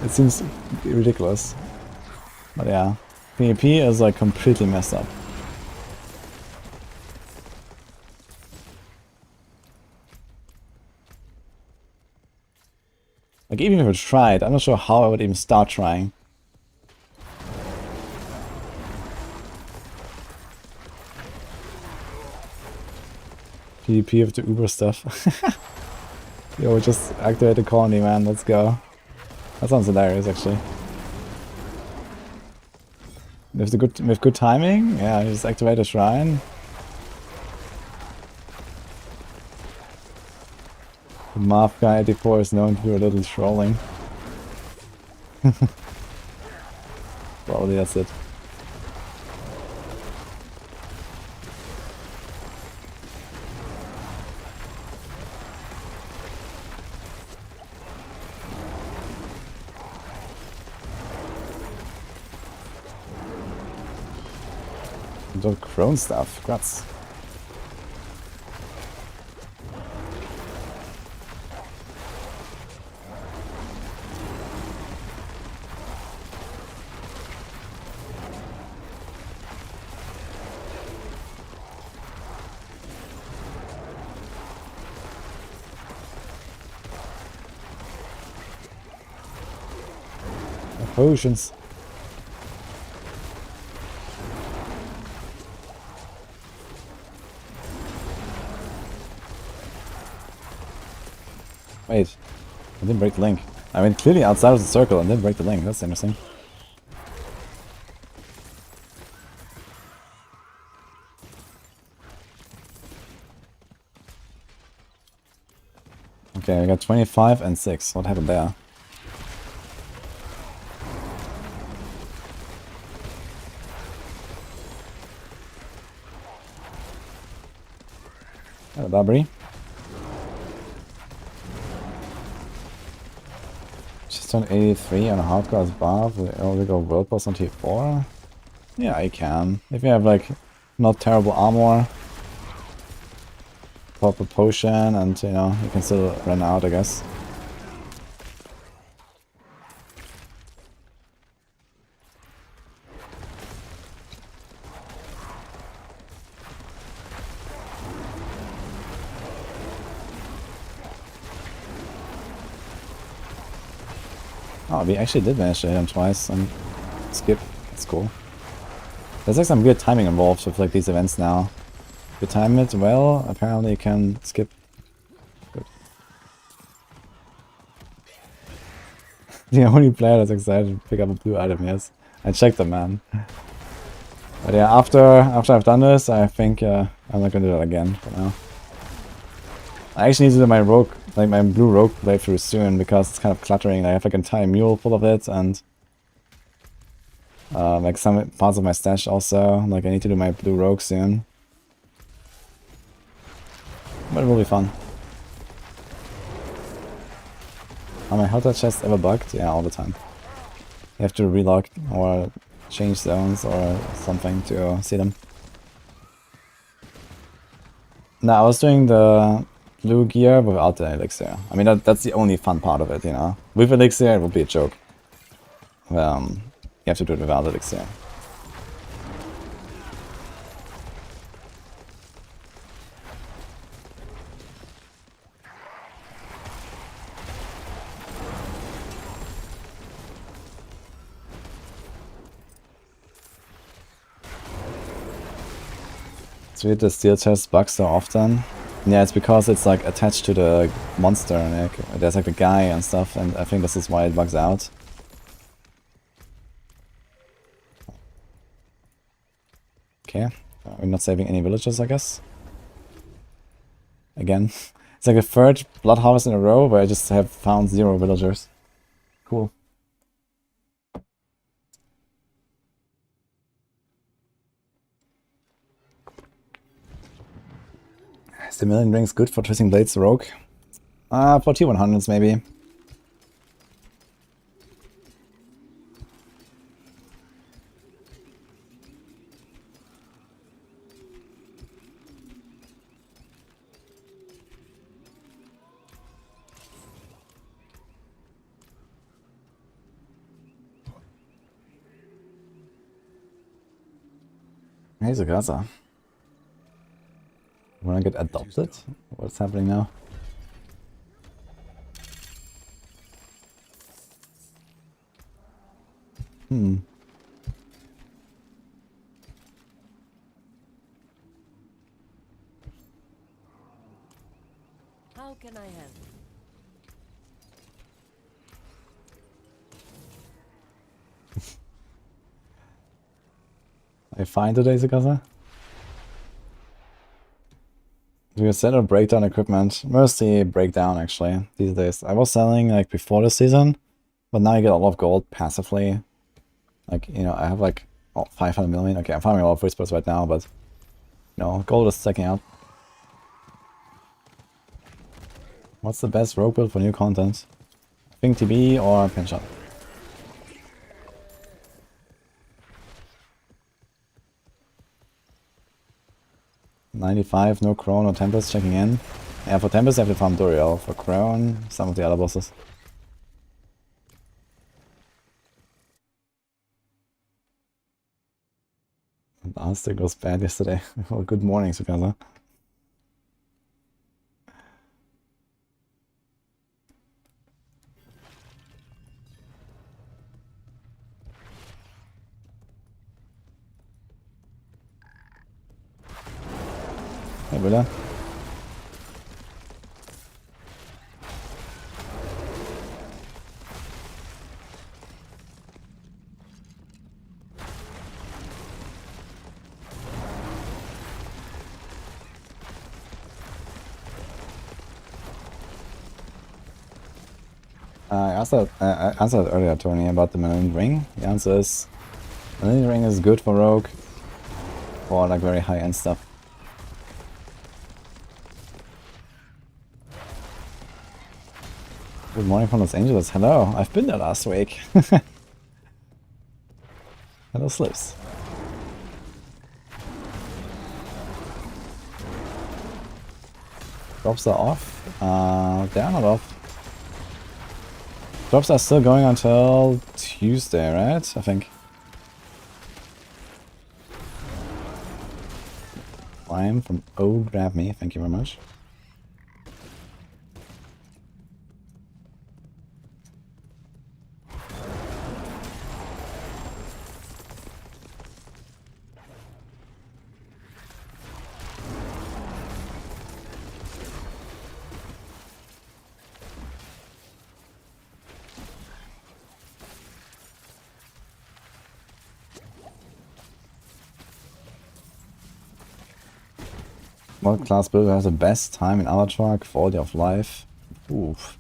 It seems ridiculous. But yeah, PvP is like completely messed up. Like, even if I tried, I'm not sure how I would even start trying. PvP of the Uber stuff. Yo, just activate the colony, man. Let's go. That sounds hilarious, actually. With good timing, yeah, you just activate a shrine. The Mafia 84 is known to do a little trolling. Probably that's it. Don't crone stuff, congrats. Potions. Wait, I didn't break the link. I mean, clearly outside of the circle and didn't break the link. That's interesting. Okay, I got 25 and 6. What happened there? Hello, Barbary. Just on 83 on a hardcore buff. We only go world boss on tier 4. Yeah, I can. If you have like not terrible armor, pop a potion, and you know, you can still run out, I guess. Oh, we actually did manage to hit him twice and skip. That's cool. There's like some weird timing involved with like these events now. If you time it well, apparently you can skip. Good. The only player that's excited to pick up a blue item, yes. I checked them, man. But yeah, after I've done this, I think I'm not gonna do that again for now. I actually need to do my rogue, like my blue rogue playthrough soon because it's kind of cluttering. I have like an entire mule full of it and like some parts of my stash also. Like I need to do my blue rogue soon. But it will be fun. Are my Helter chests ever bugged? Yeah, all the time. You have to relock or change zones or something to see them. No, I was doing the blue gear without the elixir. I mean, that's the only fun part of it, you know. With elixir, it would be a joke. You have to do it without elixir. So the steel chest bugs so often. Yeah, it's because it's like attached to the monster and like, there's like a guy and stuff, and I think this is why it bugs out. Okay, we're not saving any villagers, I guess. Again, it's like a third blood harvest in a row where I just have found 0 villagers. Cool. Is the million rings good for twisting blades rogue? For T100s maybe. Hey, Zagasa. Wanna get adopted? What's happening now? How can I help? Are you fine today, Zagasa? Do you sell or break down equipment? Mostly breakdown actually, these days. I was selling like before the season, but now you get a lot of gold passively. Like, you know, I have like 500 million. Okay, I'm farming a lot of free spots right now, but you know, gold is stacking up. What's the best rogue build for new content? Think TB or Pinshot? $95, no Crone or Tempest checking in. Yeah, for Tempest I have to farm Duriel. For Crone, some of the other bosses. Last stick was bad yesterday. Well, good morning, Sukasa. Hey, Willa. I answered earlier, Tony, about the Millennium Ring. The answer is Millennium Ring is good for Rogue, for like very high-end stuff. Good morning from Los Angeles. Hello, I've been there last week. Hello, Slips. Drops are off. They're not off. Drops are still going until Tuesday, right? I think. Lime from Oh Grab Me, thank you very much. What class builder has the best time in Avatar? Quality of life. Oof.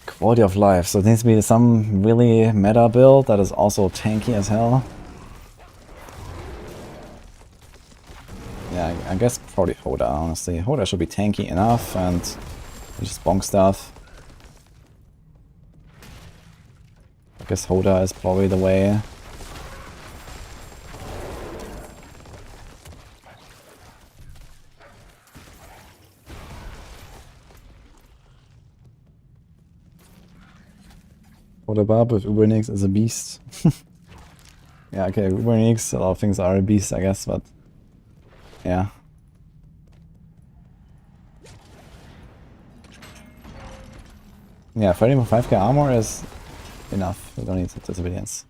Quality of life. So it needs to be some really meta build that is also tanky as hell. Yeah, I guess probably Hoda, honestly. Hoda should be tanky enough and just bonk stuff. I guess Hoda is probably the way. Hoda Barb with Ubernix is a beast. Yeah, okay, Ubernix, a lot of things are a beast, I guess, but yeah. Yeah, fighting with 5k armor is enough. We don't need disobedience.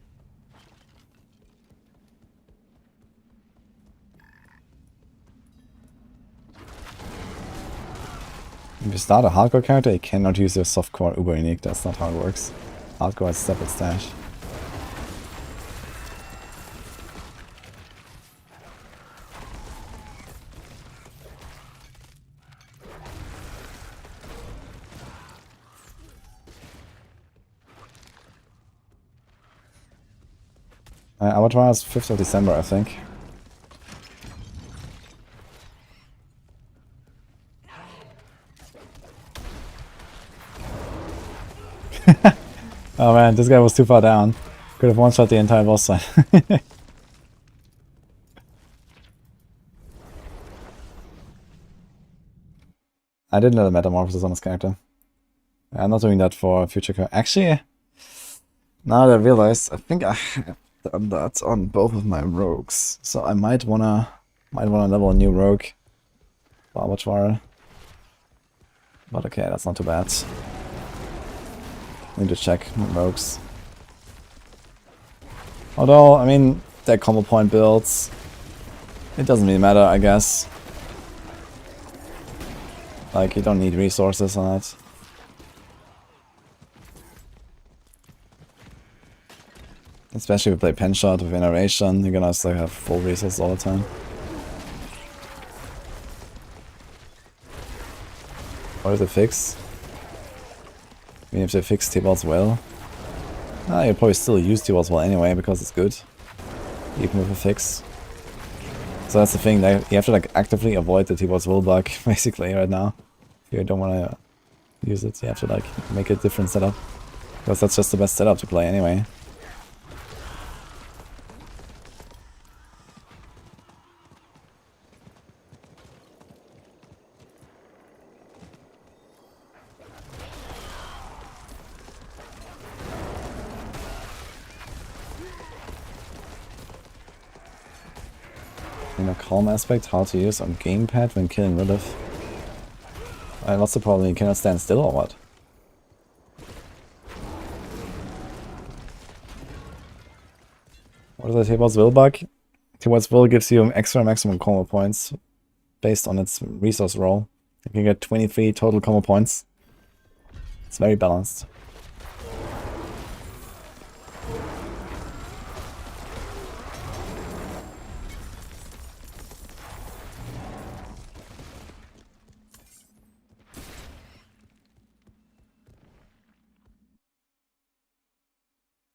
If you start a hardcore character, you cannot use your softcore Uber unique. That's not how it works. Hardcore is separate stash. Avatar is 5th of December, I think. Oh man, this guy was too far down. Could have one-shot the entire boss fight. I didn't know the metamorphosis on this character. I'm not doing that for future character. Actually, now that I realized, I think I have done that on both of my rogues. So I might wanna level a new rogue. Barbatwar. But okay, that's not too bad. Need to check rogues. Although, I mean, they're combo point builds. It doesn't really matter, I guess. Like, you don't need resources on it. Especially if you play pen shot with Veneration, you're gonna still have full resources all the time. What is the fix? I mean, if they fix T-Balls well. You probably still use T-Balls well anyway, because it's good. Even with a fix. So that's the thing, like, you have to like actively avoid the T-Balls will bug, basically, right now. If you don't want to use it, you have to like make a different setup. Because that's just the best setup to play anyway. In a calm aspect, hard to use on gamepad when killing Rilith. What's the problem? You cannot stand still or what? What is the T-Balls will bug? T-Balls will gives you extra maximum combo points based on its resource roll. You can get 23 total combo points. It's very balanced.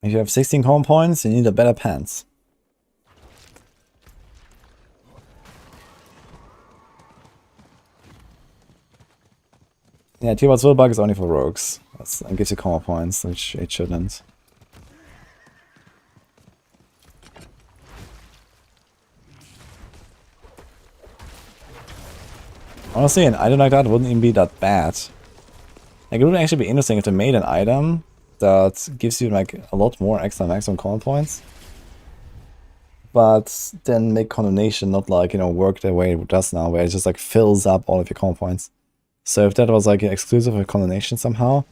If you have 16 home points, you need a better pants. Yeah, T-Balls will bug is only for rogues. That gives you combo points, which it shouldn't. Honestly, an item like that wouldn't even be that bad. Like, it would actually be interesting if they made an item that gives you like a lot more extra maximum combo points, but then make Condemnation not like, you know, work the way it does now, where it just like fills up all of your combo points. So if that was like exclusive of Condemnation somehow,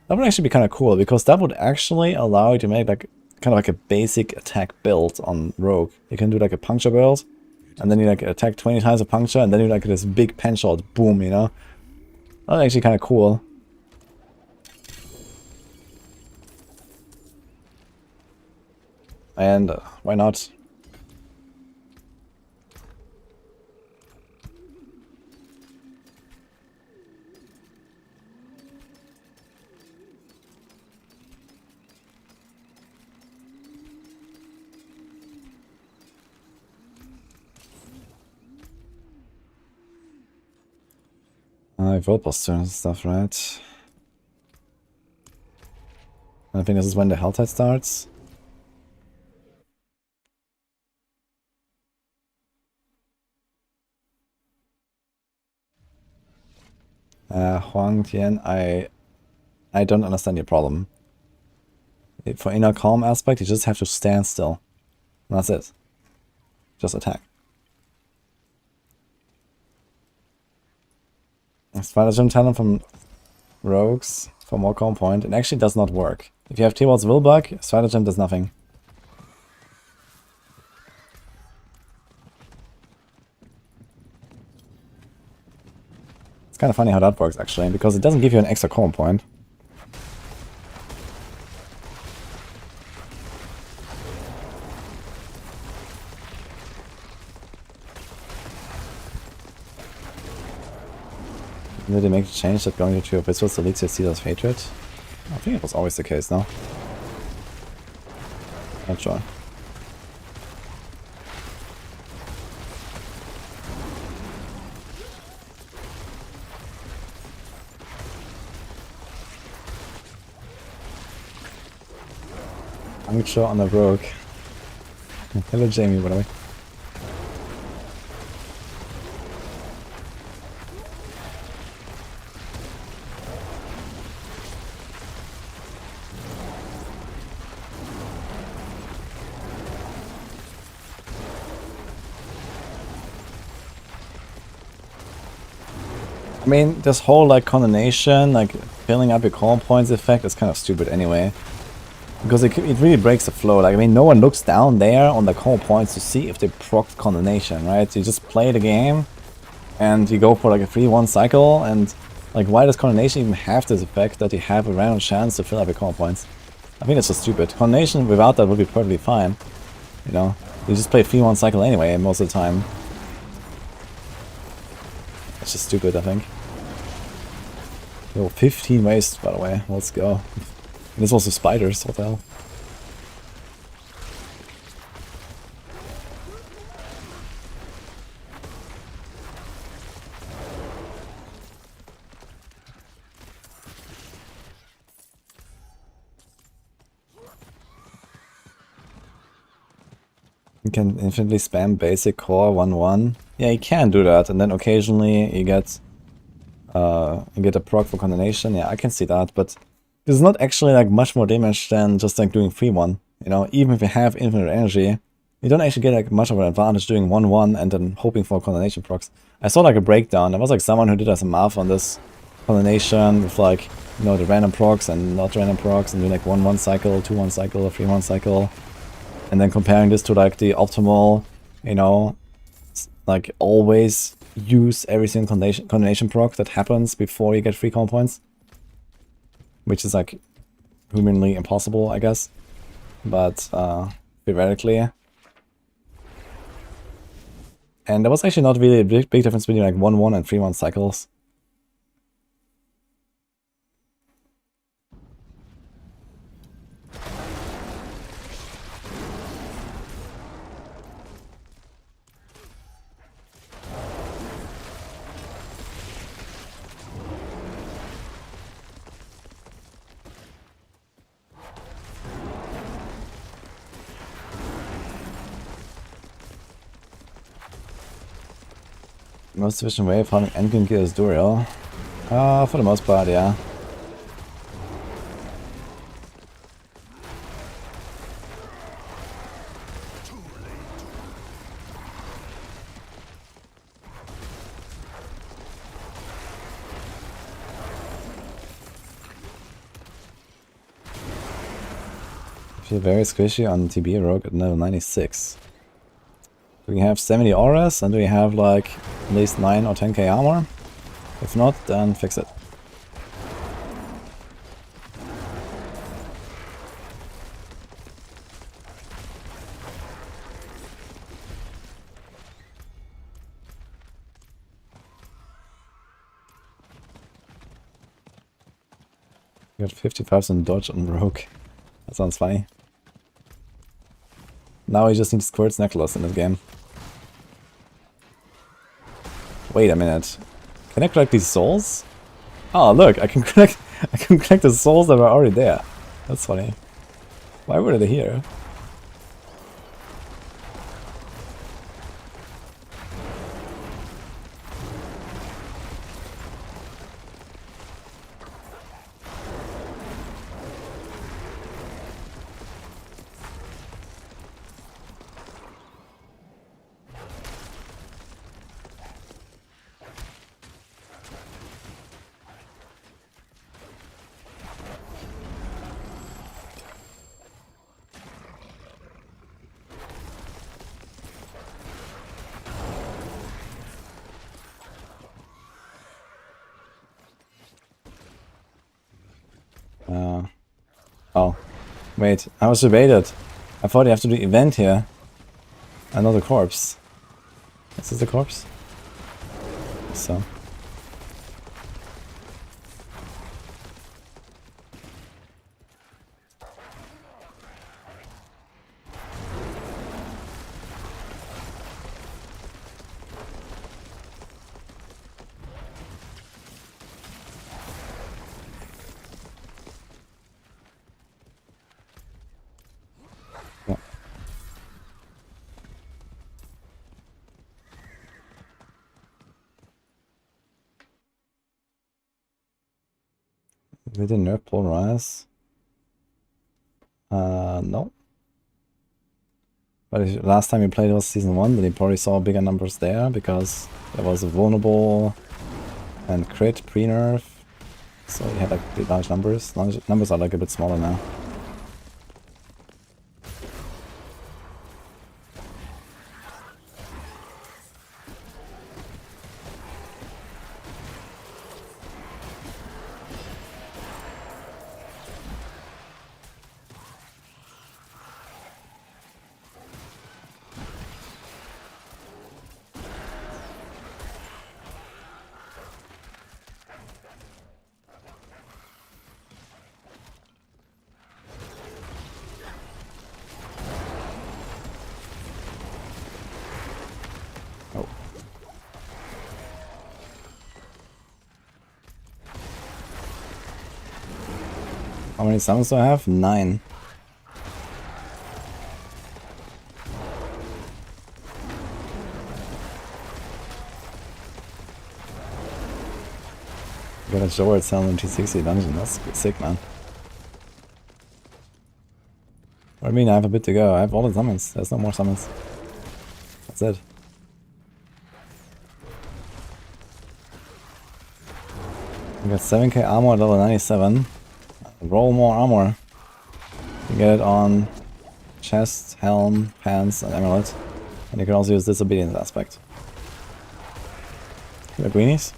that would actually be kind of cool, because that would actually allow you to make like kind of like a basic attack build on Rogue. You can do like a puncture build, and then you like attack 20 times a puncture, and then you like this big pen shot, boom, you know? That's actually kind of cool. And why not? Like world boss turns and stuff, right? I think this is when the Helltide starts. Huang Tian, I don't understand your problem. For inner calm aspect, you just have to stand still. And that's it. Just attack. Stratagem talent from rogues for more calm point. It actually does not work. If you have T-Wald's Willbug, stratagem does nothing. It's kind of funny how that works actually, because it doesn't give you an extra calm point. Did they make a change that going to your visuals deletes your Caesar's hatred? I think it was always the case, no? Not sure. Puncture on the rogue. Hello Jamie, by the way. I mean, this whole like condemnation, like filling up your calm points effect is kind of stupid anyway. Because it really breaks the flow. Like, I mean, no one looks down there on the calm points to see if they proc condemnation, right? You just play the game and you go for like a 3-1 cycle, and like, why does condemnation even have this effect that you have a random chance to fill up your calm points? I think it's just stupid. Condemnation without that would be perfectly fine. You know, you just play 3-1 cycle anyway most of the time. It's just stupid, I think. Yo, 15 waste, by the way. Let's go. And this was the spiders, what the hell? You can infinitely spam basic core 1-1. Yeah, you can do that, and then occasionally you get a proc for condemnation. Yeah, I can see that, but this is not actually like much more damage than just like doing 3-1. You know, even if you have infinite energy, you don't actually get like much of an advantage doing 1-1 and then hoping for condemnation procs. I saw like a breakdown. There was like someone who did some math on this condemnation with like, you know, the random procs and not random procs, and doing like 1-1 cycle, 2-1 cycle, 3-1 cycle, and then comparing this to like the optimal, you know, like always use every single condemnation proc that happens before you get free calm points. Which is like humanly impossible, I guess. But theoretically. And there was actually not really a big difference between like 1-1 and 3-1 cycles. Most efficient way of farming endgame gear is Duriel. For the most part, yeah. I feel very squishy on TB Rogue at level 96. Do we have 70 auras, and do we have like at least 9 or 10k armor? If not, then fix it. You got 55% dodge on Rogue. That sounds funny. Now he just needs Squirt's Necklace in this game. Wait a minute. Can I collect these souls? Oh look, I can collect the souls that were already there. That's funny. Why were they here? Oh, wait, I was debated. I thought you have to do event here. Another corpse. Is this the corpse? So. Did the nerf polarize? No. But last time we played was season 1, but you probably saw bigger numbers there because there was a vulnerable and crit pre-nerf. So you had like big large numbers. Numbers are like a bit smaller now. How many summons do I have? 9. Got a Druid summon in T60 dungeon. That's sick, man. What do you mean I have a bit to go? I have all the summons. There's no more summons. That's it. We got 7k armor at level 97. Roll more armor. You get it on chest, helm, pants, and amulet. And you can also use disobedience aspect. The greenies?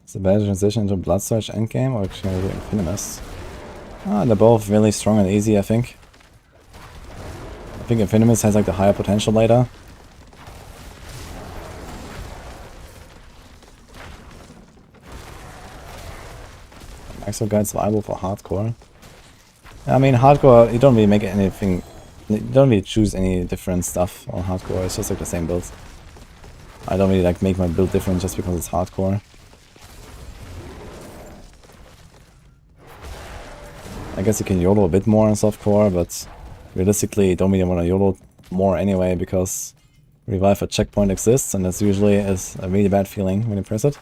It's a better transition into Blood Surge endgame or actually Infinimus? Ah, they're both really strong and easy, I think. I think Infinimus has like the higher potential later. Exo Guide's viable for hardcore. I mean, hardcore, you don't really make anything, you don't really choose any different stuff on hardcore, it's just like the same build. I don't really like make my build different just because it's hardcore. I guess you can YOLO a bit more on softcore, but realistically you don't really want to YOLO more anyway because revive at checkpoint exists and that's usually is a really bad feeling when you press it.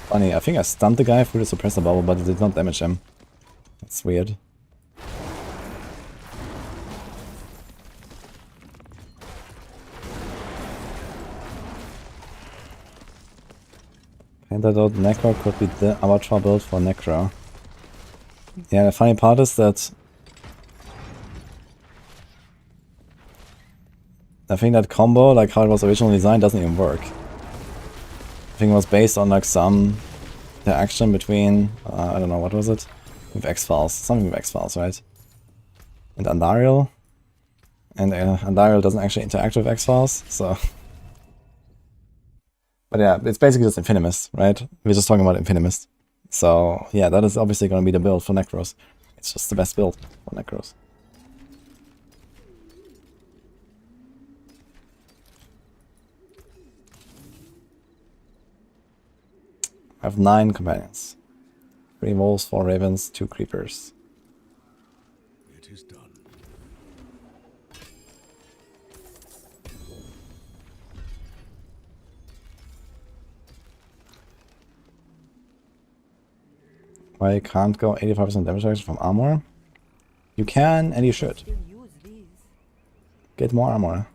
Funny, I think I stunned the guy through the suppressor bubble, but it did not damage him. That's weird. Antidote Necro could be the avatar build for Necro. Yeah, the funny part is that I think that combo, like how it was originally designed, doesn't even work. I think it was based on like some interaction between, I don't know, what was it? With X-Files. Something with X-Files, right? And Duriel. And Duriel doesn't actually interact with X-Files, so... But yeah, it's basically just Infinimist, right? We're just talking about Infinimist. So yeah, that is obviously going to be the build for Necros. It's just the best build for Necros. I have 9 companions. 3 wolves, 4 ravens, 2 creepers. It is done. Why can't go 85% damage reduction from armor? You can and you should. Still use these. Get more armor.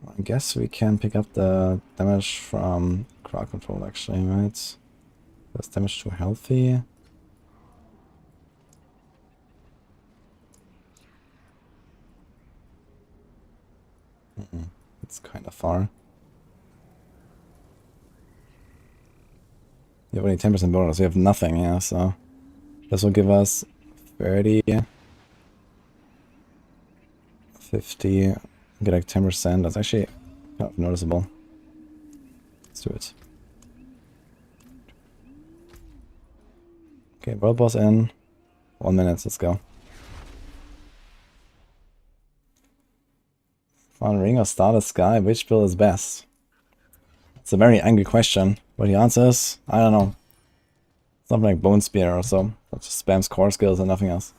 I guess we can pick up the damage from crowd control actually, right? That's damage too healthy. It's kind of far. You have only 10% bonus, you have nothing, yeah, so this will give us 30, 50, get like 10%, that's actually kind of noticeable. Let's do it. Okay, world boss in 1 minute, let's go. Found ring or Starless Sky, which build is best? It's a very angry question, but the answer is, I don't know. Something like Bone Spear or so, that just spams core skills and nothing else.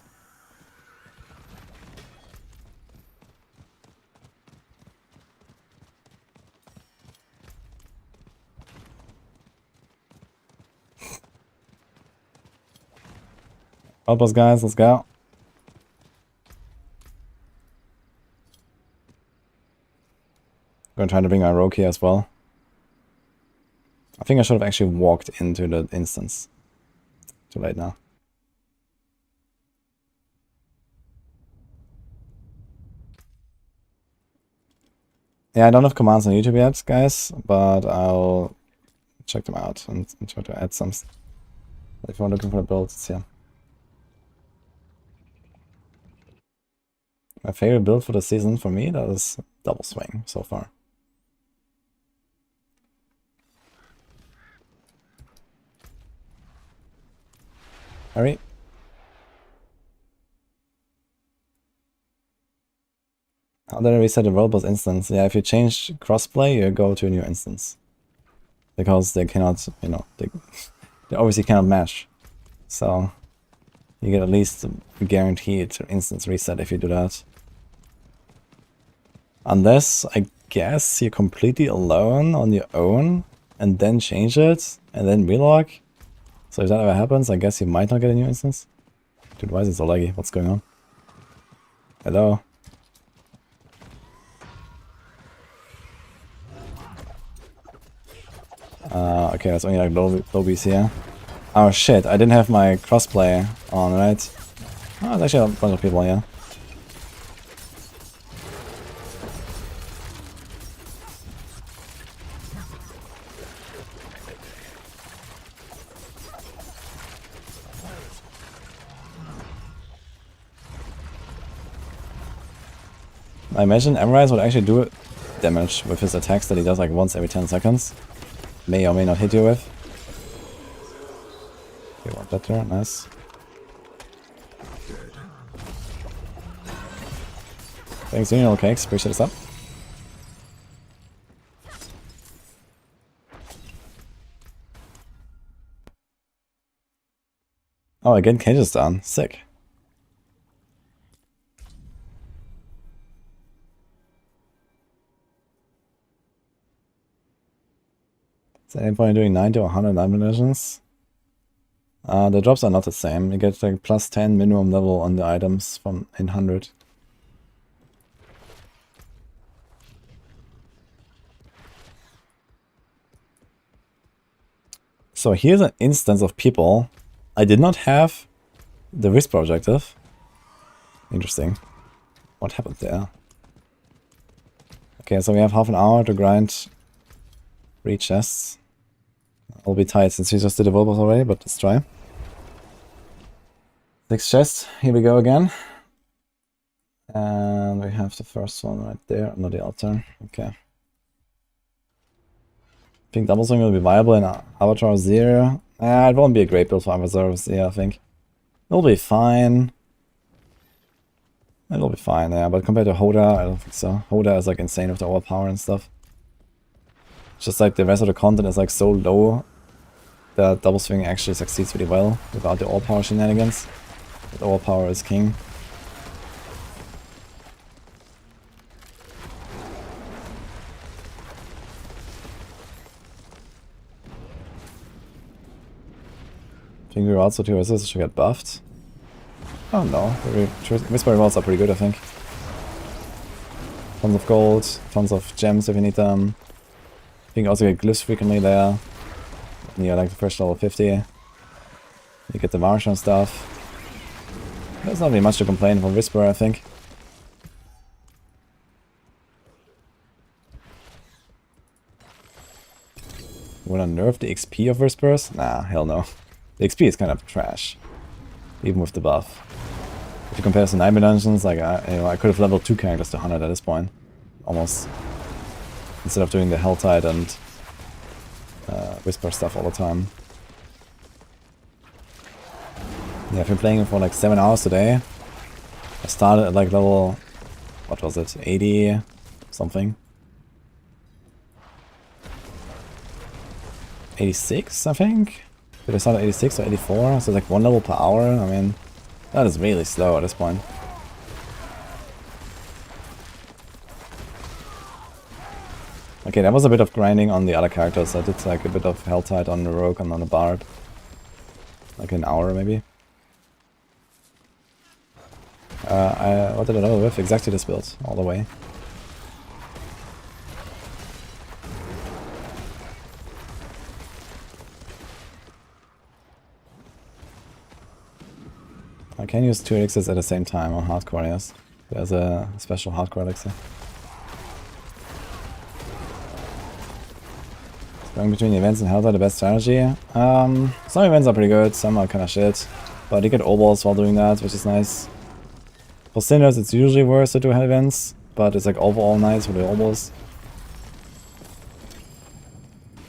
Help us guys, let's go. I'm gonna try to bring my rogue here as well. I think I should have actually walked into the instance. Too late now. Yeah, I don't have commands on YouTube yet, guys, but I'll check them out and try to add some. If you're looking for a build, it's here. My favorite build for the season, for me, that is Double Swing so far. Hurry. How did I reset the world boss instance? Yeah, if you change crossplay, you go to a new instance. Because they cannot, you know, they obviously cannot match. So, you get at least a guaranteed instance reset if you do that. Unless, I guess, you're completely alone on your own, and then change it, and then relog. So if that ever happens, I guess you might not get a new instance. Dude, why is it so laggy? What's going on? Hello? Okay, that's only like lobbies here. Oh shit, I didn't have my crossplay on, right? Oh, there's actually a bunch of people here. I imagine Emrise would actually do damage with his attacks that he does like once every 10 seconds. May or may not hit you with. Okay, one better, nice. Thanks, Duriel Cakes, appreciate the sub. Oh, again, Cage is done. Sick. Is any point in doing 90 or 100 eliminations? The drops are not the same. You get like plus 10 minimum level on the items from in 100. So here's an instance of people I did not have the Whisper objective. Interesting. What happened there? Okay, so we have half an hour to grind 3 chests. I'll be tight since we just did the Volbos already, but let's try. 6 chests, here we go again. And we have the first one right there under the altar. Okay. I think double swing will be viable in Avatar 0. It won't be a great build for Avatar 0, I think. It'll be fine. It'll be fine, yeah, but compared to Hoda, I don't think so. Hoda is like insane with the overpower and stuff. It's just like the rest of the content is like so low that double swing actually succeeds really well without the overpower shenanigans. But overpower is king. I think rewards or 2 resistors should get buffed. Oh no, Whisper rewards are pretty good, I think. Tons of gold, tons of gems if you need them. You can also get glyphs frequently there. Yeah, like the first level 50. You get the Martian stuff. There's not really much to complain from Whisper, I think. Wanna nerf the XP of Whispers? Nah, hell no. The XP is kind of trash, even with the buff. If you compare this to Nightmare Dungeons, like I could have leveled 2 characters to 100 at this point, almost. Instead of doing the Helltide and Whisper stuff all the time. Yeah, I've been playing it for like 7 hours today. I started at like level, what was it, 80 something? 86, I think? Did I start at 86 or 84? So like 1 level per hour. I mean, that is really slow at this point. Okay, that was a bit of grinding on the other characters. I did like a bit of Helltide on the Rogue and on the Bard. Like an hour maybe. What did I level with? Exactly this build, all the way. I can use 2 elixirs at the same time on hardcore, yes. There's a special hardcore elixir. Going between events and health are the best strategy. Some events are pretty good, some are kinda shit. But you get O-balls while doing that, which is nice. For sinners it's usually worse to do events, but it's like overall nice for the O-balls.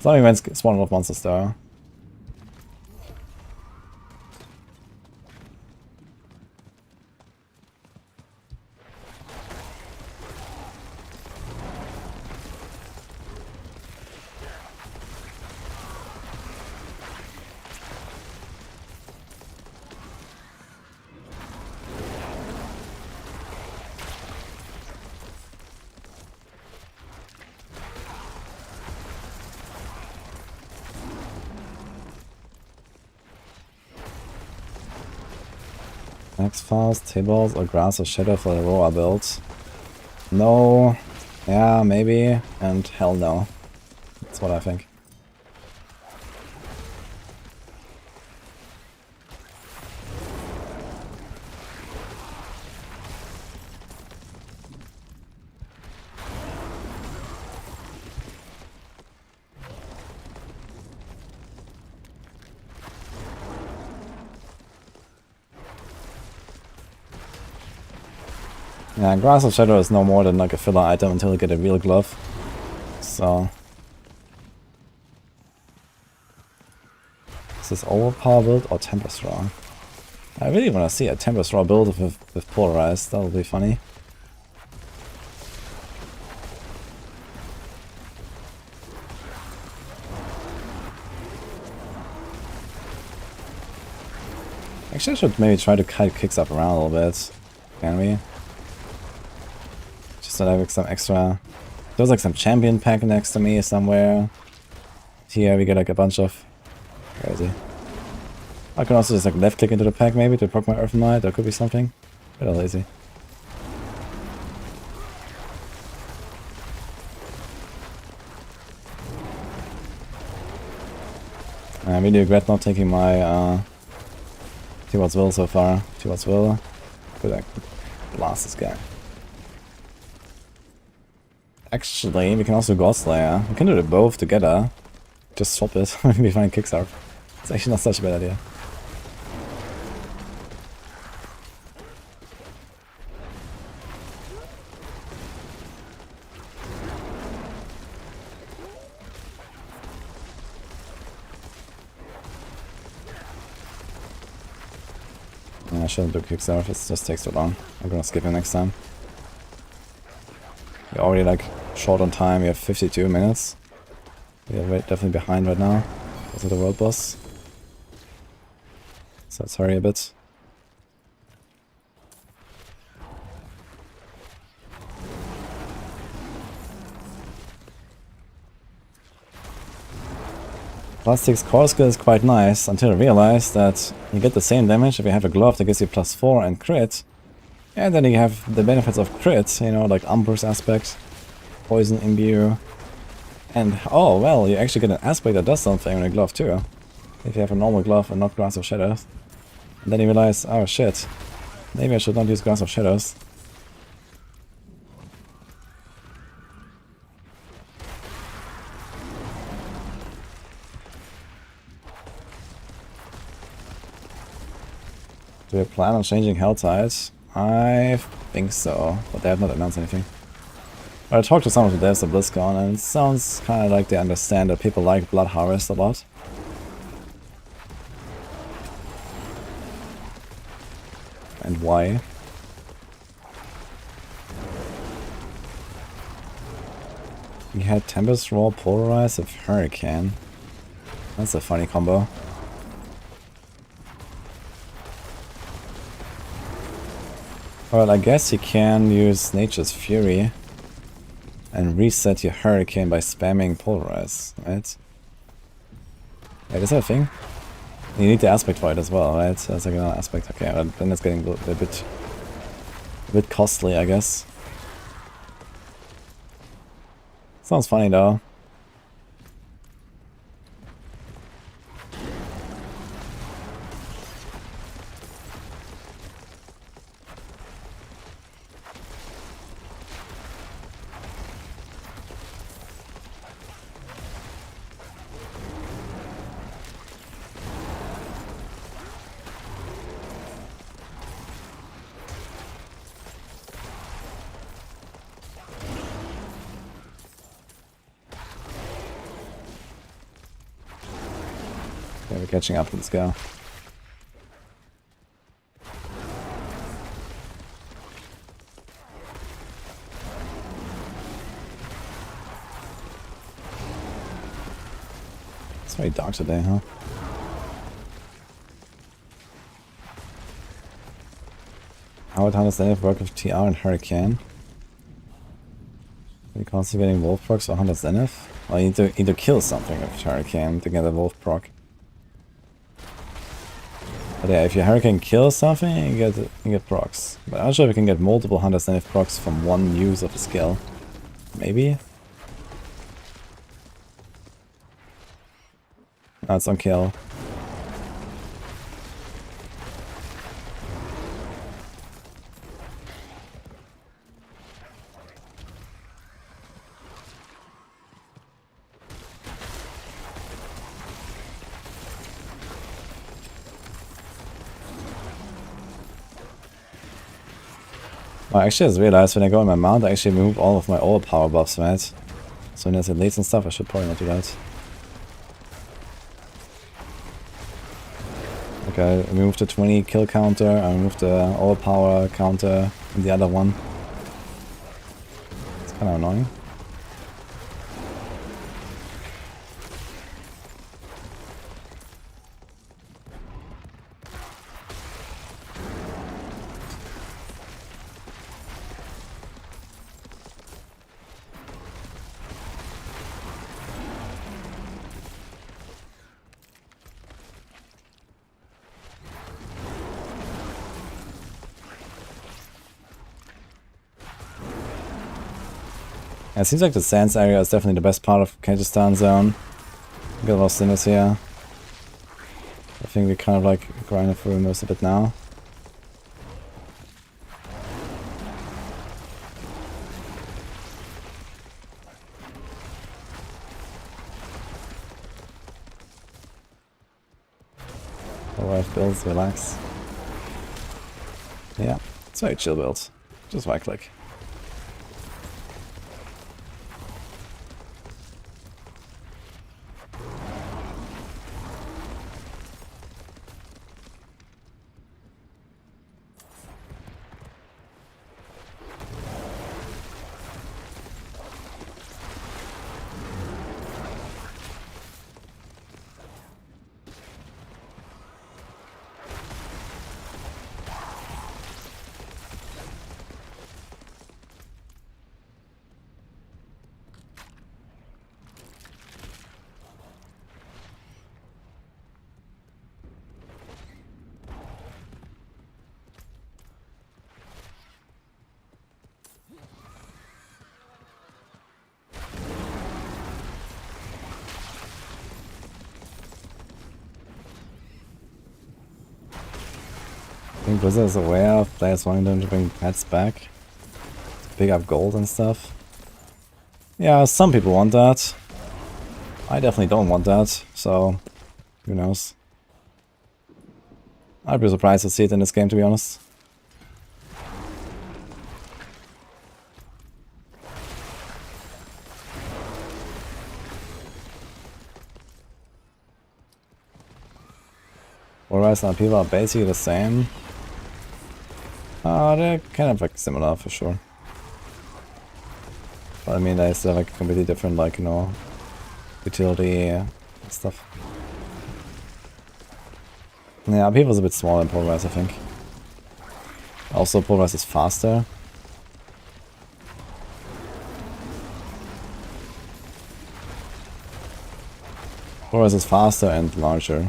Some events spawn a lot of monsters though. Max fast, tables, or grass or shadow for the Roa build. No. Yeah, maybe. And hell no. That's what I think. Yeah, Grass of Shadow is no more than like a filler item until you get a real glove. So... is this Overpower build or Tempest Raw? I really want to see a Tempest Raw build with Polarized, that would be funny. Actually, I should maybe try to kite kicks up around a little bit. Can we? Just so I have some extra... There's like some champion pack next to me somewhere. Here we get like a bunch of... Crazy. I can also just like left click into the pack maybe to proc my Earth Knight. That could be something. A little lazy. I really regret not taking my See what's will so far. See what's will. Could I blast this guy? Actually, we can also Godslayer. We can do it both together. Just swap it. Maybe find Kickstarter. It's actually not such a bad idea. I shouldn't do Kickstarter, it just takes too long. I'm gonna skip it next time. We're already like short on time, we have 52 minutes. We are definitely behind right now. Also the world boss. So let's hurry a bit. Plastic's core skill is quite nice, until I realized that you get the same damage if you have a glove that gives you +4 and crit. And then you have the benefits of crit, you know, like Umbrus aspect, poison imbue. And oh well, you actually get an aspect that does something in a glove too. If you have a normal glove and not Grass of Shadows. And then you realize, oh shit, maybe I should not use Grass of Shadows. Do we plan on changing Helltide? I think so, but they have not announced anything. But I talked to some of the devs at BlizzCon, and it sounds kind of like they understand that people like Blood Harvest a lot. And why? We had Tempest Roar Polarize with Hurricane. That's a funny combo. Well, I guess you can use Nature's Fury and reset your Hurricane by spamming Polarize, right? Wait, is that a thing? You need the aspect for it as well, right? So that's like another aspect. Okay, but then it's getting a bit costly, I guess. Sounds funny though. Okay, we're catching up with this guy. It's very dark today, huh? How would Hunter's work with TR and Hurricane? Are you constantly getting Wolf procs or Hunter's Zenith? Well, you need to kill something with Hurricane to get a Wolf proc. But yeah, if your Hurricane kills something, you get procs. But I'm not sure if you can get multiple Hunter's Zenith procs from one use of a skill. Maybe? No, it's on kill. Oh, actually, I just realized when I go in my mount, I actually remove all of my Overpower buffs, right? So when there's elites and stuff, I should probably not do that. Okay, I removed the 20 kill counter, I removed the Overpower counter in the other one. It's kind of annoying. Yeah, it seems like the Sands area is definitely the best part of Kyrgyzstan zone. Got a lot of sinners here. think we kind of like grinded through most of it now. Alright, builds, relax. Yeah, it's very chill build. Just right click. I think Blizzard is aware of players wanting them to bring pets back. To pick up gold and stuff. Yeah, some people want that. I definitely don't want that, so who knows. I'd be surprised to see it in this game, to be honest. Whereas now people are basically the same. They're kind of like similar for sure. But I mean, they still have like completely different, like, you know, utility and stuff. Yeah, People's a bit smaller than Polaris, I think. Also, Polaris is faster. Polaris is faster and larger.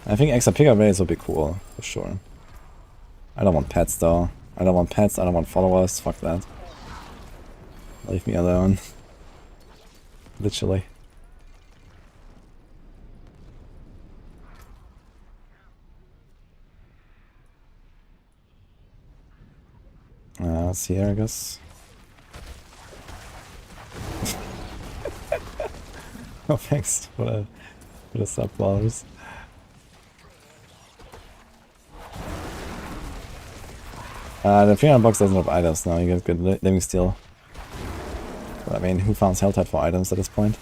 I think extra pickup rates would be cool, for sure. I don't want pets though. I don't want pets, I don't want followers, fuck that. Leave me alone. Literally. It's here, I guess. Oh, thanks for the sub flowers. The 300 box doesn't have items now, you get good living steel. But I mean, who found Helltide for items at this point?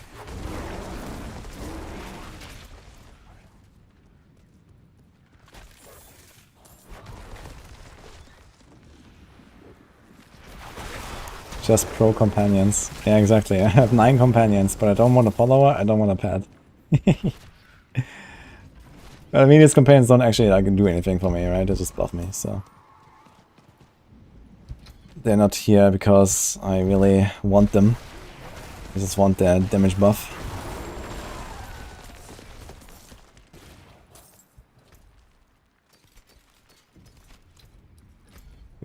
Just pro companions. Yeah, exactly. I have 9 companions, but I don't want a follower, I don't want a pet. But I mean, these companions don't actually like do anything for me, right? They just buff me, so. They're not here because I really want them. I just want their damage buff.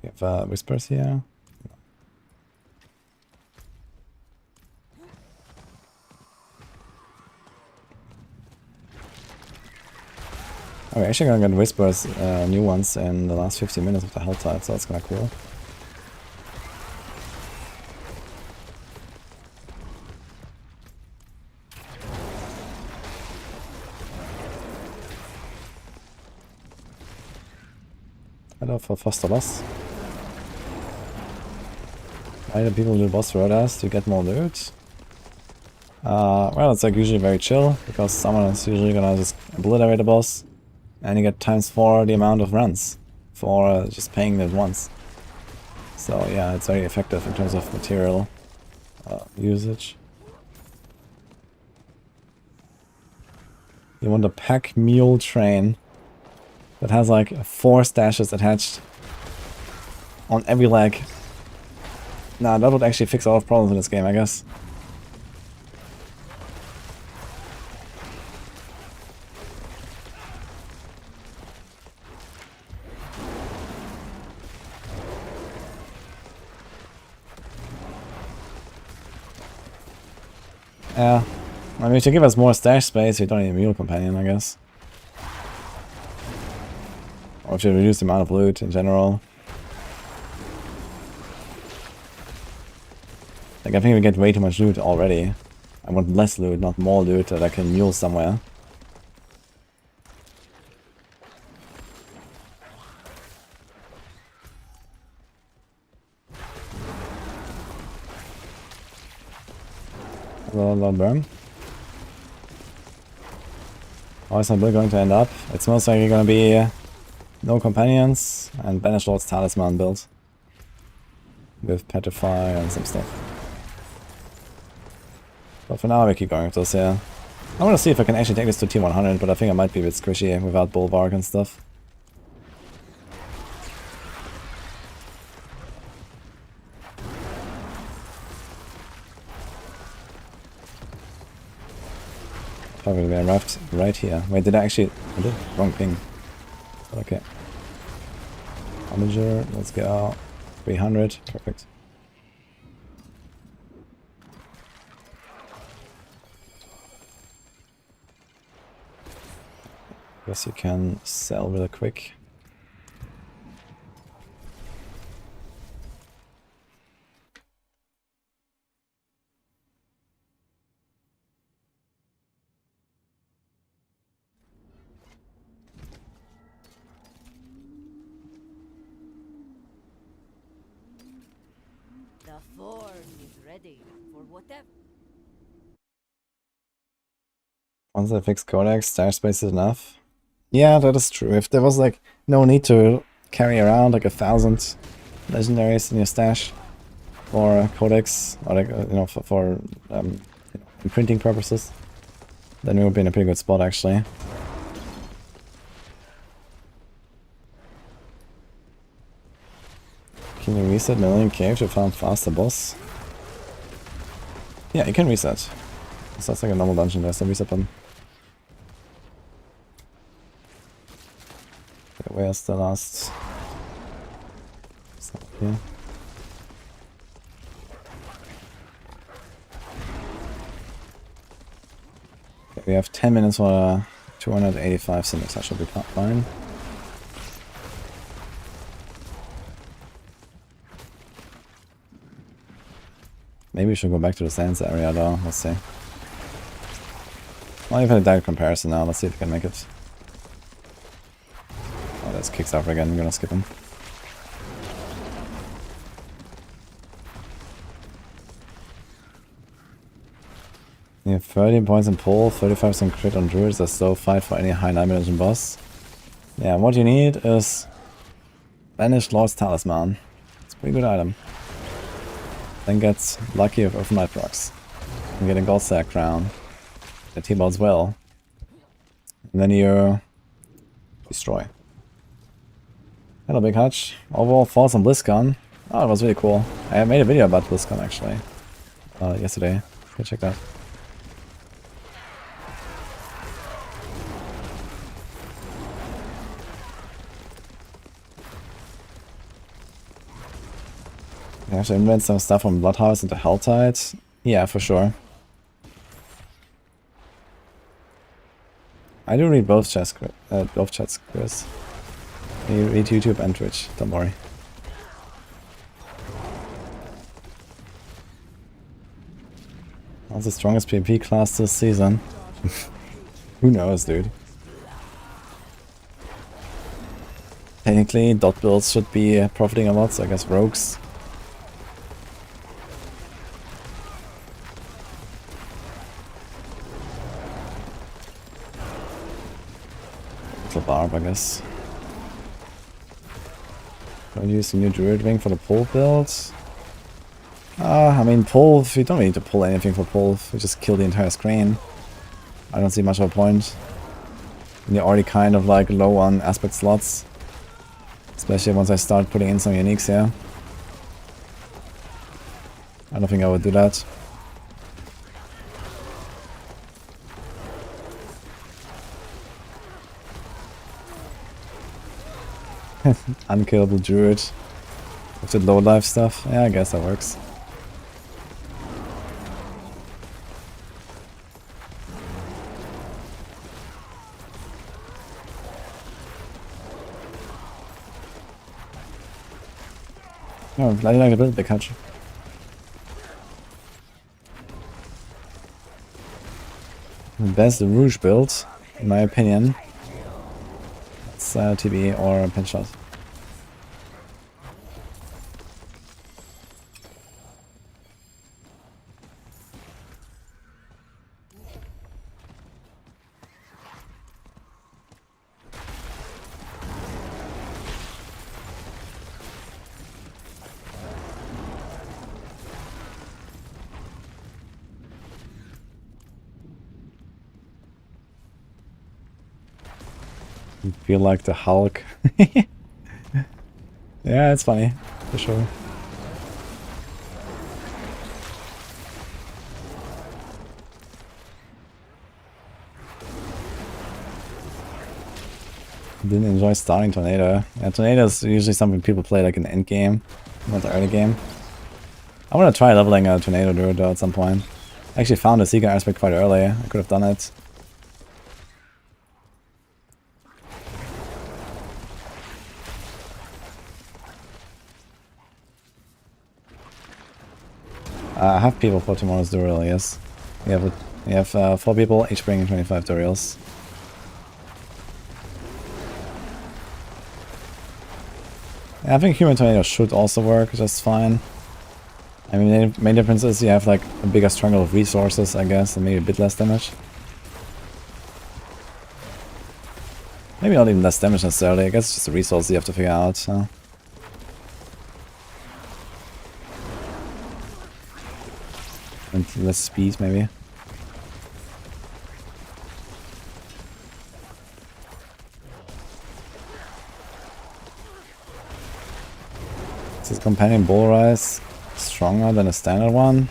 We have whispers here. Oh, we're actually gonna get whispers, new ones, in the last 15 minutes of the Helltide, so that's kinda cool. Hello for Foster Loss. Why do people do boss rotas to get more loot? Well, it's like usually very chill, because someone is usually gonna just obliterate the boss, and you get ×4 the amount of runs for just paying it once. So yeah, it's very effective in terms of material usage. You want a pack mule train that has like 4 stashes attached on every leg. Nah, that would actually fix a lot of problems in this game, I guess. Yeah. I mean, to give us more stash space, we don't need a mule companion, I guess. Or to reduce the amount of loot in general. Like, I think we get way too much loot already. I want less loot, not more loot that I can mule somewhere. Hello, burn. How is my build going to end up? It's most likely going to be no companions and Banish Lord's Talisman build. With Petrify and some stuff. But for now we keep going with this, yeah. I want to see if I can actually take this to T100, but I think I might be a bit squishy without Bulwark and stuff. Probably we arrived right here. Wait, did I actually... I did? Wrong ping. Okay. Onager, let's go. 300, perfect. Guess you can sell really quick. The forge is ready for whatever. Once I fix Codex, stash space is enough. Yeah, that is true. If there was like no need to carry around like 1,000 legendaries in your stash for Codex, or like, you know, for printing purposes, then we would be in a pretty good spot actually. Can you reset Millennium Cave to farm faster, boss? Yeah, you can reset. So that's like a normal dungeon, there's no reset button. Okay, where's the last... It's not here. Okay, we have 10 minutes for 285 cynics, that should be fine. Maybe we should go back to the sands area though, let's see. Well, you've had a direct comparison now, let's see if we can make it. Oh, that's kicks off again, I'm gonna skip him. You have 13 points in pull, 35% crit on Druids, a slow fight for any high 9 dimension boss. Yeah, what you need is Banished Lord's Talisman. It's a pretty good item. Then gets lucky with Overnight procs. And get a Gold Stack crown. The T-Balls well. And then you destroy. Hello Big Hutch. Overall thoughts on BlizzCon. Oh, it was really cool. I made a video about BlizzCon actually. Yesterday. Go check that. I have to invent some stuff from Bloodhouse into Helltide. Yeah, for sure. I do read both chats, Chris. I read YouTube and Twitch, don't worry. What's the strongest PvP class this season? Who knows, dude? Technically, dot builds should be profiting a lot, so I guess rogues. Barb, I guess. I'll use the new Druid wing for the pull build. I mean, pull, you don't need to pull anything for pull, you just kill the entire screen. I don't see much of a point. And you're already kind of like low on aspect slots. Especially once I start putting in some uniques here. I don't think I would do that. Unkillable Druid with the low life stuff. Yeah, I guess that works. Oh, I like to build the catch. The best Rouge build, in my opinion. It's TB or pinch shot. You feel like the Hulk. Yeah, it's funny, for sure. Didn't enjoy starting Tornado. Yeah, Tornado is usually something people play like in the end game, not the early game. I want to try leveling a Tornado Druid though at some point. I actually found a Seeker aspect quite early. I could have done it. I have people for tomorrow's Duriel, yes. We have 4 people, each bringing 25 Duriels. Yeah, I think Human Tornado should also work just fine. I mean, the main difference is you have like a bigger struggle of resources, I guess, and maybe a bit less damage. Maybe not even less damage necessarily, I guess it's just the resources you have to figure out, so. And less speed, maybe. Is this companion bull rise stronger than a standard one?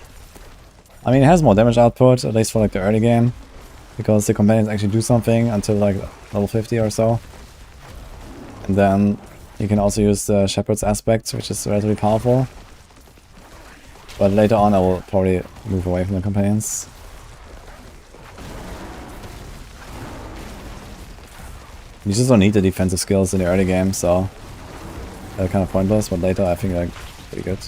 I mean, it has more damage output, at least for like the early game, because the companions actually do something until like level 50 or so. And then you can also use the Shepherd's aspect, which is relatively powerful. But later on I will probably move away from the companions. You just don't need the defensive skills in the early game, so they're kind of pointless, but later I think they're pretty good.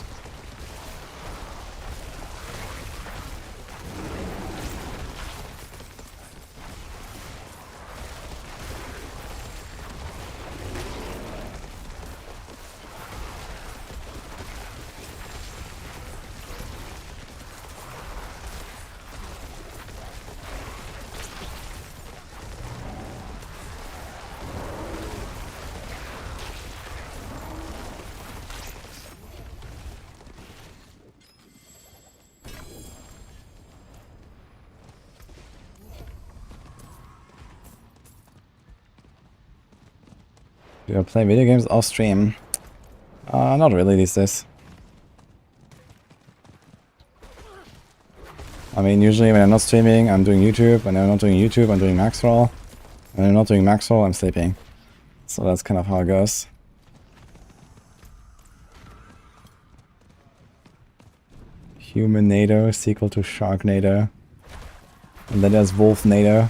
Do I play video games off stream? Not really these days. I mean, usually when I'm not streaming, I'm doing YouTube. When I'm not doing YouTube, I'm doing max roll. When I'm not doing max roll, I'm sleeping. So that's kind of how it goes. Human-nado is equal to Sharknado. And then there's Wolf-nado.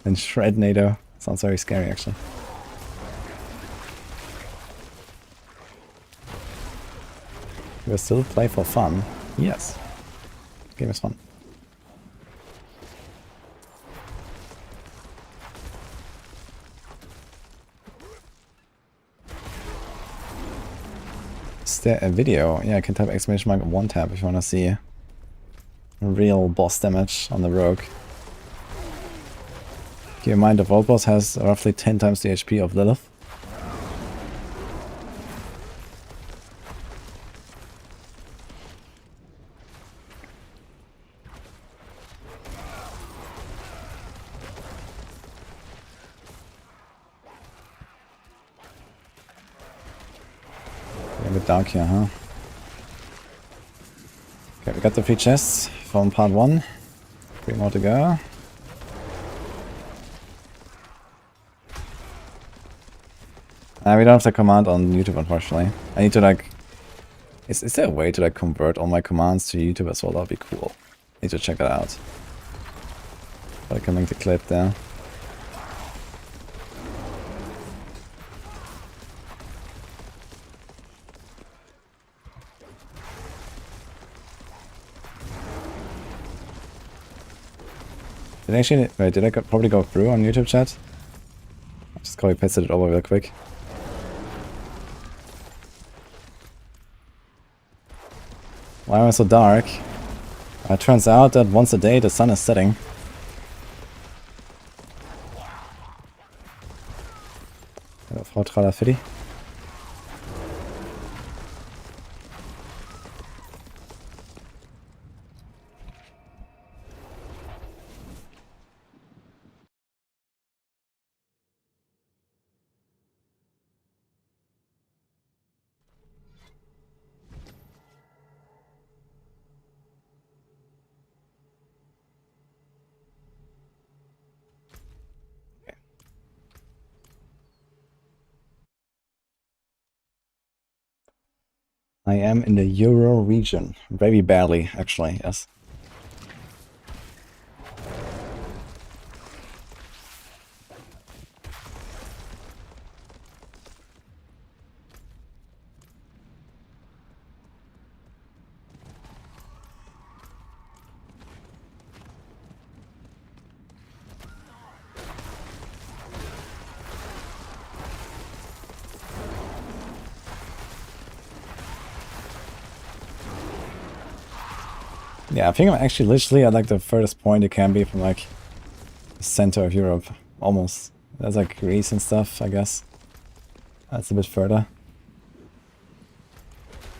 And Shred-nado. Sounds very scary, actually. You still play for fun? Yes. Game is fun. Is there a video? Yeah, I can type exclamation mark one tab if you want to see real boss damage on the rogue. Keep in mind the Vault boss has roughly 10 times the HP of Lilith. A bit dark here, huh? Okay, we got the 3 chests from part 1. 3 more to go. We don't have the command on YouTube, unfortunately. I need to like... Is there a way to like convert all my commands to YouTube as well? That'd be cool. Need to check that out. But I can link the clip there. Did I actually... Wait, did I probably go through on YouTube chat? I just copy pasted it over real quick. Why am I so dark? It turns out that once a day the sun is setting. Hallo, Frau Tralafilli. I am in the Euro region. Very badly, actually, yes. Yeah, I think I'm actually literally at like the furthest point it can be from like the center of Europe. Almost. There's like Greece and stuff, I guess. That's a bit further.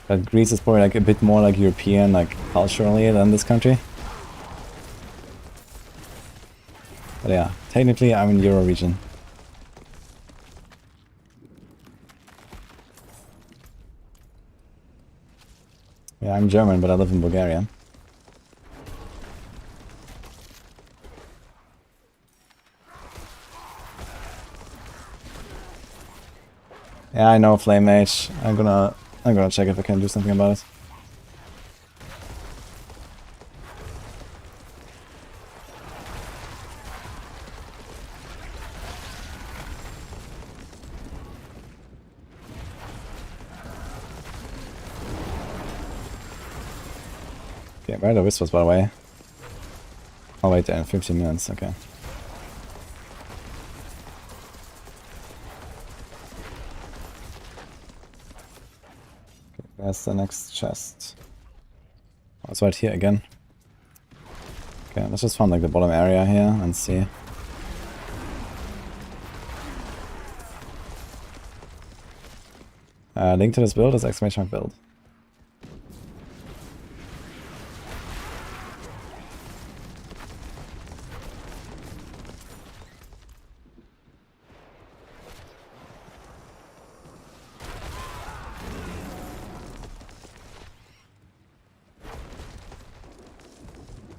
But Greece is probably like a bit more like European, like culturally than this country. But yeah, technically I'm in Euro region. Yeah, I'm German, but I live in Bulgaria. Yeah, I know, Flame Mage. I'm gonna check if I can do something about it. Okay, where are the whispers, by the way? Oh wait, in 15 minutes, okay. Okay, where's the next chest? Oh, it's right here again. Okay, let's just find like the bottom area here and see. Link to this build is exclamation mark build.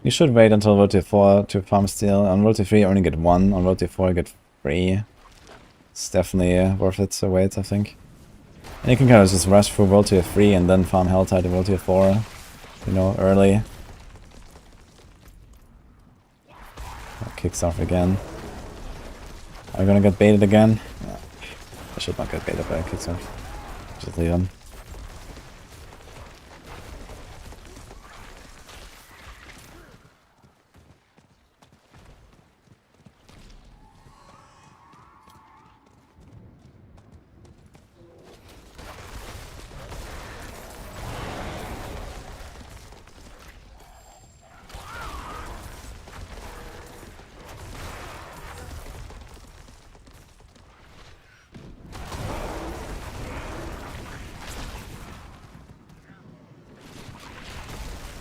You should wait until World Tier 4 to farm steel. On World Tier 3 you only get 1, on World Tier 4 you get 3. It's definitely worth it to wait, I think. And you can kind of just rush through World Tier 3 and then farm Helltide in World Tier 4, you know, early. That kicks off again. Are we gonna get baited again? No. I should not get baited, but it kicks off. Just leave him.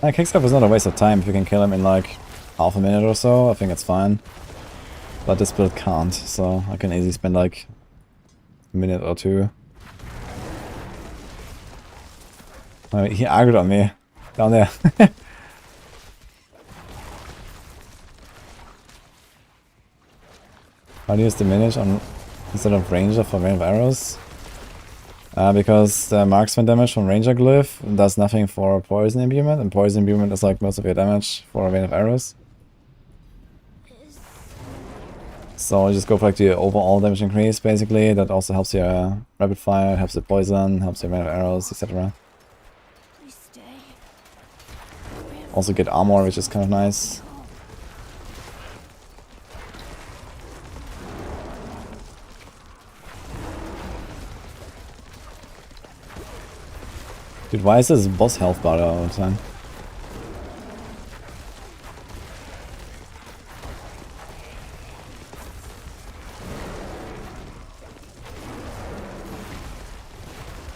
Kickstart was not a waste of time. If you can kill him in like half a minute or so, I think it's fine. But this build can't, so I can easily spend like a minute or two. Oh, he aggroed on me. Down there. How do you use diminish on instead of ranger for rain of arrows? Because the marksman damage from ranger glyph does nothing for poison imbuement, and poison imbuement is like most of your damage for a rain of arrows. So you just go for like the overall damage increase basically. That also helps your rapid fire, helps the poison, helps your rain of arrows, etc. Also get armor, which is kind of nice. Dude, why is this boss health bar all the time?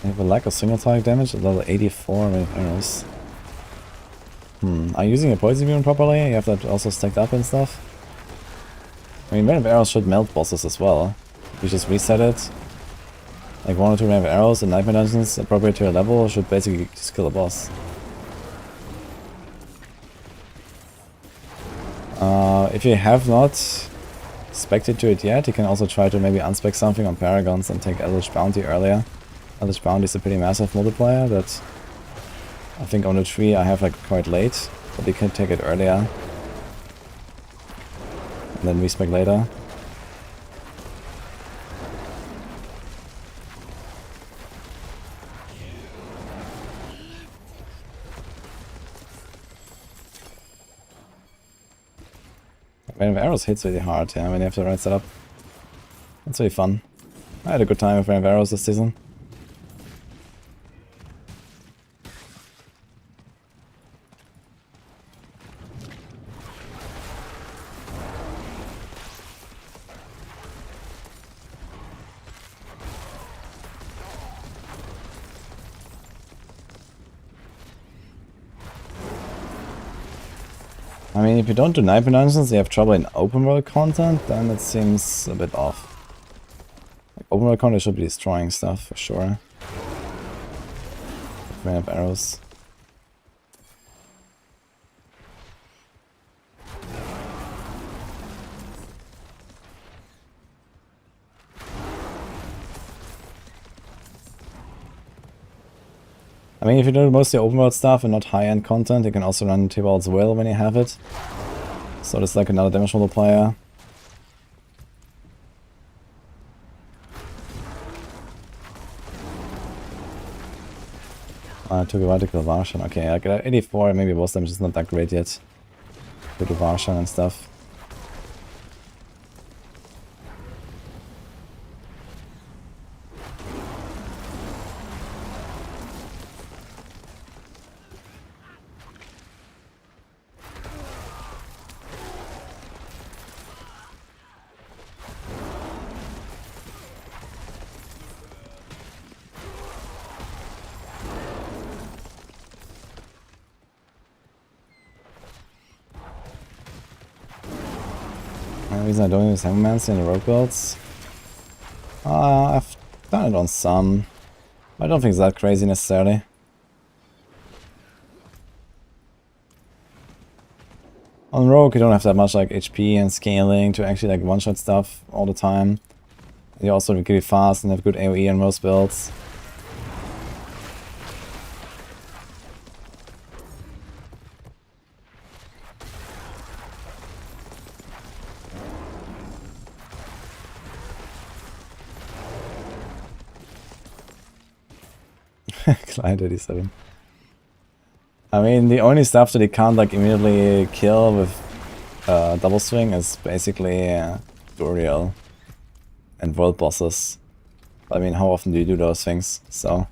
I have a lack of single target damage at level 84 with arrows. Are you using a poison beam properly? You have that also stacked up and stuff? I mean, random arrows should melt bosses as well. If you just reset it, like 1 or 2 random arrows in nightmare dungeons appropriate to your level should basically just kill a boss. If you have not spec'd to it yet, you can also try to maybe unspec something on Paragons and take Eldritch Bounty earlier. Eldritch Bounty is a pretty massive multiplier that I think on the tree I have like quite late, but you can take it earlier and then respec later. Random arrows hits really hard, yeah, when you have the right setup. That's really fun. I had a good time with random arrows this season. I mean, if you don't do nightmare dungeons, you have trouble in open world content, then it seems a bit off. Like, open world content should be destroying stuff, for sure. We have arrows. I mean, if you do mostly open world stuff and not high-end content, you can also run Theobald's Will when you have it. So there's like another damage multiplier. I took a while to kill Varshan. Okay, I got 84, maybe boss damage is not that great yet. Go to Varshan and stuff. The reason I don't use Hammermancy in the rogue builds? I've done it on some. I don't think it's that crazy necessarily. On rogue you don't have that much like HP and scaling to actually like one-shot stuff all the time. You also really fast and have good AoE in most builds. Client 87. I mean, the only stuff that he can't like immediately kill with double swing is basically Duriel and world bosses. I mean, how often do you do those things? So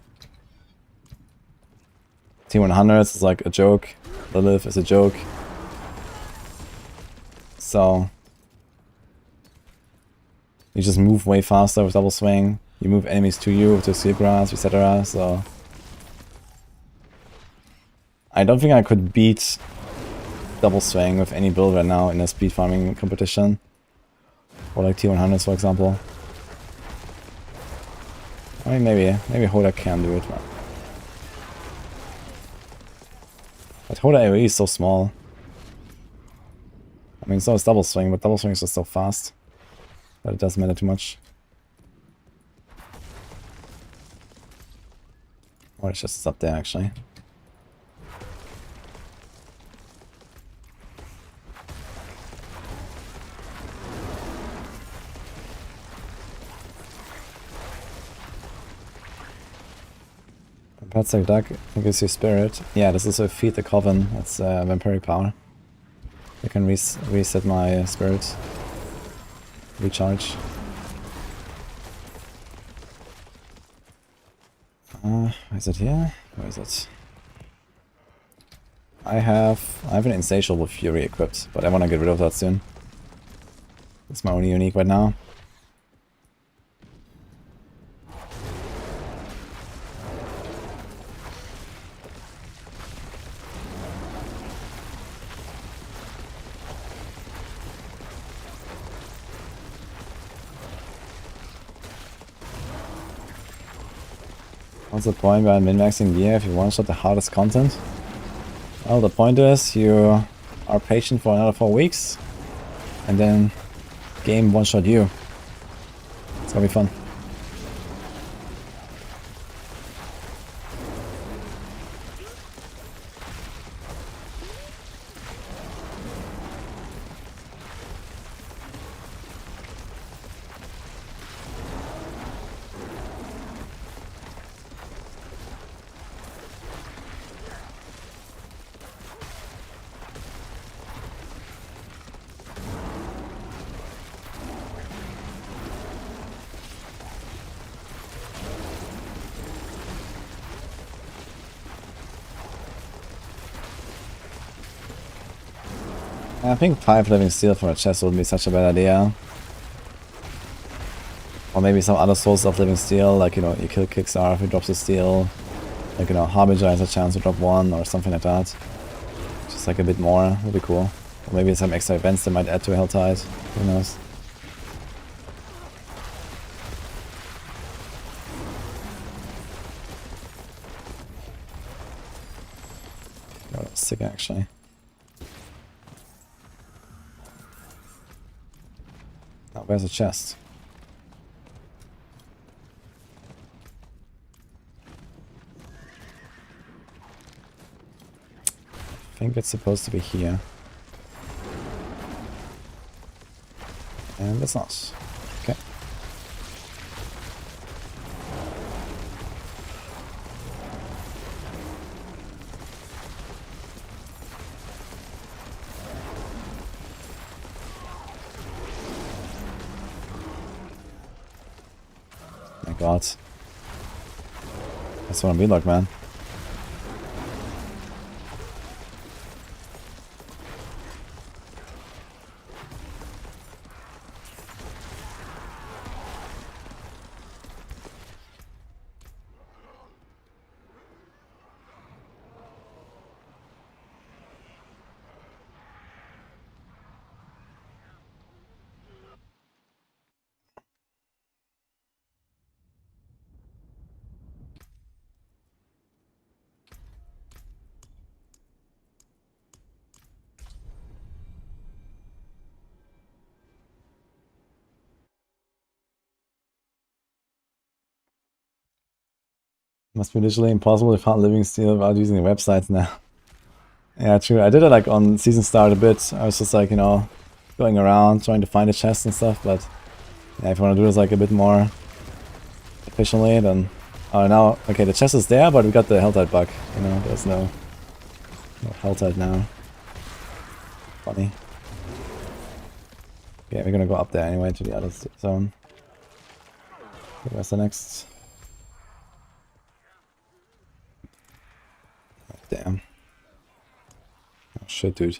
T100 is like a joke. Lilith is a joke. So you just move way faster with double swing. You move enemies to you with the seal grass, etc. So I don't think I could beat double swing with any build right now in a speed farming competition. Or like T100s, for example. I mean, maybe Hoda can do it. But Hoda AoE is so small. I mean, so is double swing, but double swing is just so fast that it doesn't matter too much. Or it's just up there actually. Pets like Duck gives you spirit. Yeah, this is a Feed the Coven. That's vampiric power. I can reset my spirit. Recharge. Is it here? Where is it? I have an Insatiable Fury equipped, but I want to get rid of that soon. It's my only unique right now. What's the point behind min-maxing gear if you one-shot the hardest content? Well, the point is you are patient for another 4 weeks, and then game one-shot you. It's gonna be fun. I think 5 living steel for a chest wouldn't be such a bad idea. Or maybe some other source of living steel, like, you know, you kill Kickstar if he drops a steel. Like, you know, Harbinger has a chance to drop 1 or something like that. Just like a bit more, would be cool. Or maybe some extra events that might add to a Helltide, who knows. Oh, that was sick actually. Oh, where's the chest? I think it's supposed to be here. And it's not. Okay. My god. That's what I'm be like, man. Must be literally impossible to find living steel without using the websites now. Yeah, true. I did it like on season start a bit. I was just like, you know, going around trying to find a chest and stuff, but yeah, if you want to do this like a bit more efficiently, then now okay, the chest is there, but we got the Helltide bug. You know, there's no Helltide now. Funny. Yeah, we're gonna go up there anyway to the other zone. Okay, where's the next? Oh, damn. Oh shit, dude.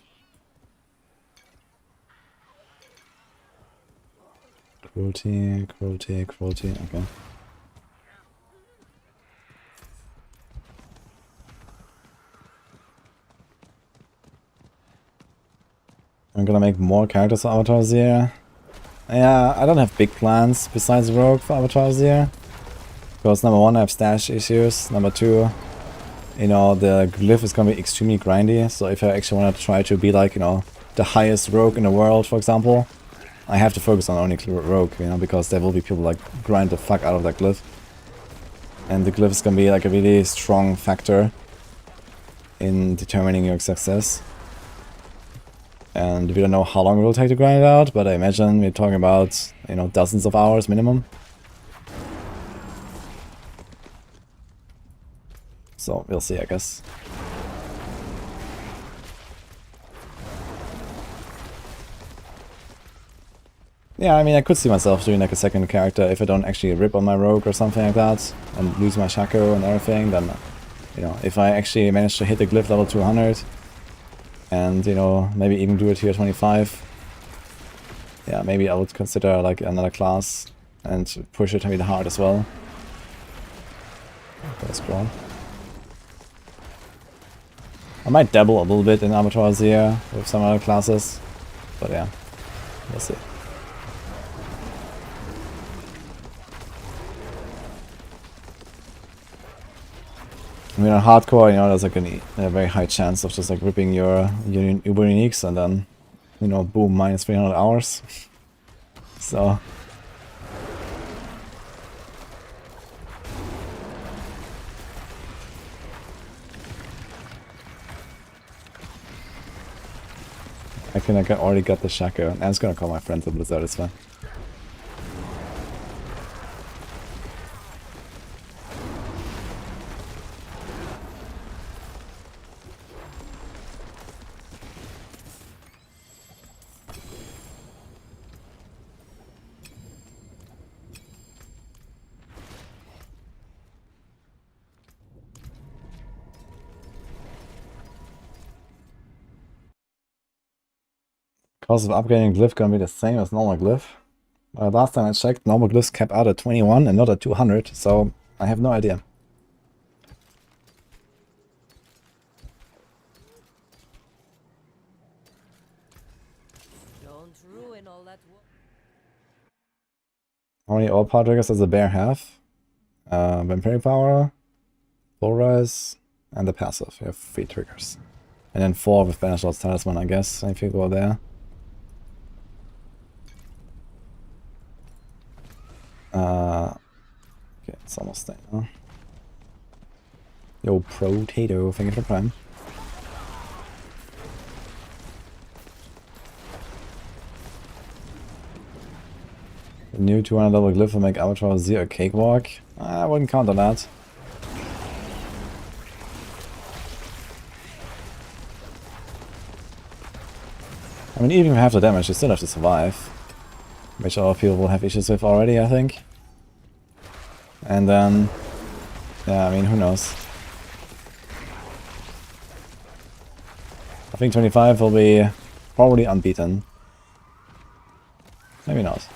Cruelty, cruelty, cruelty, okay. I'm gonna make more characters for Avatar Azir. Yeah, I don't have big plans besides Rogue for Avatar Azir. Because number 1, I have stash issues. Number 2, you know, the glyph is gonna be extremely grindy. So if I actually want to try to be like, you know, the highest rogue in the world, for example, I have to focus on only rogue, you know, because there will be people like grind the fuck out of that glyph. And the glyph is gonna be like a really strong factor in determining your success. And we don't know how long it will take to grind it out, but I imagine we're talking about, you know, dozens of hours minimum. So we'll see, I guess. Yeah, I mean, I could see myself doing like a second character if I don't actually rip on my rogue or something like that, and lose my Shaco and everything, then You know, if I actually manage to hit the glyph level 200 and, you know, maybe even do it tier 25, yeah, maybe I would consider like another class and push it really hard as well. Let's go. I might dabble a little bit in Avatar Azir with some other classes, but yeah, we'll see. I mean, on hardcore, you know, there's like a very high chance of just like ripping your Uber uniques and then, you know, boom, minus 300 hours. So. I think I already got the Shaco, and I'm just gonna call my friends a Blizzard, it's fine. Cost of upgrading glyph gonna be the same as normal glyph. Last time I checked, normal glyphs cap out at 21 and not at 200, so I have no idea. Don't ruin all that work. How many Overpower triggers does the bear have? Vampiric Power, Full Rise, and the passive. You have 3 triggers. And then 4 with Banish Lord's Talisman, I guess, if you go there. Okay, it's almost there. Huh? Yo, Potato, thank you for the prime. The new 200 level glyph will make Avatar Azir a cakewalk. I wouldn't count on that. I mean, even if you have the damage, you still have to survive. Which a lot of people will have issues with already, I think. And then, yeah, I mean, who knows. I think 25 will be probably unbeaten. Maybe not.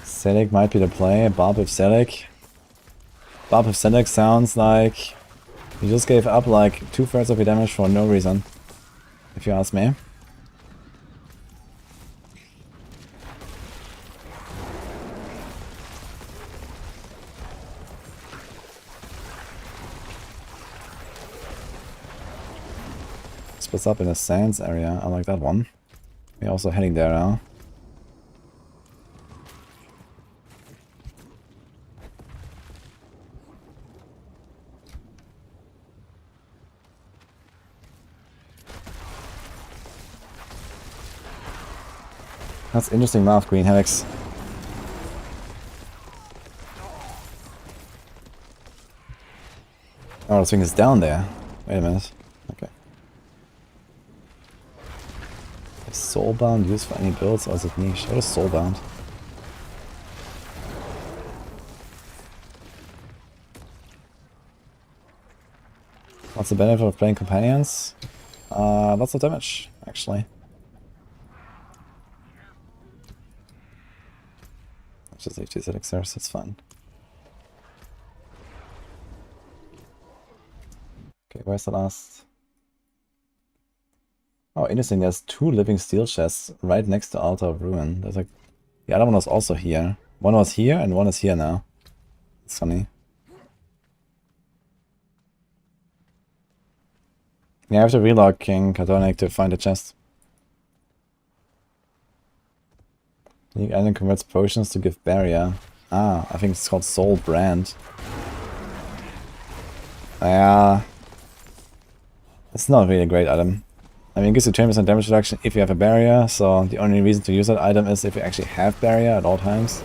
Selic might be the play. Barb with Selic. Barb with Selic sounds like you just gave up like 2/3 of your damage for no reason, if you ask me. Splits up in the sands area. I like that one. We're also heading there now. That's interesting math, Green Helix. Oh, the thing is down there. Wait a minute. Okay. Is Soulbound used for any builds or is it niche? What is Soulbound? What's the benefit of playing companions? Lots of damage, actually. Just leave these elixirs, it's fine. Okay, where's the last? Oh, interesting, there's 2 living steel chests right next to Altar of Ruin. There's like... The other one was also here. One was here and one is here now. It's funny. Yeah, I have to relog King Cartonic to find a chest. Unique item converts potions to give barrier. Ah, I think it's called Soul Brand. Yeah. It's not really a great item. I mean, it gives you 10% damage reduction if you have a barrier, so the only reason to use that item is if you actually have barrier at all times.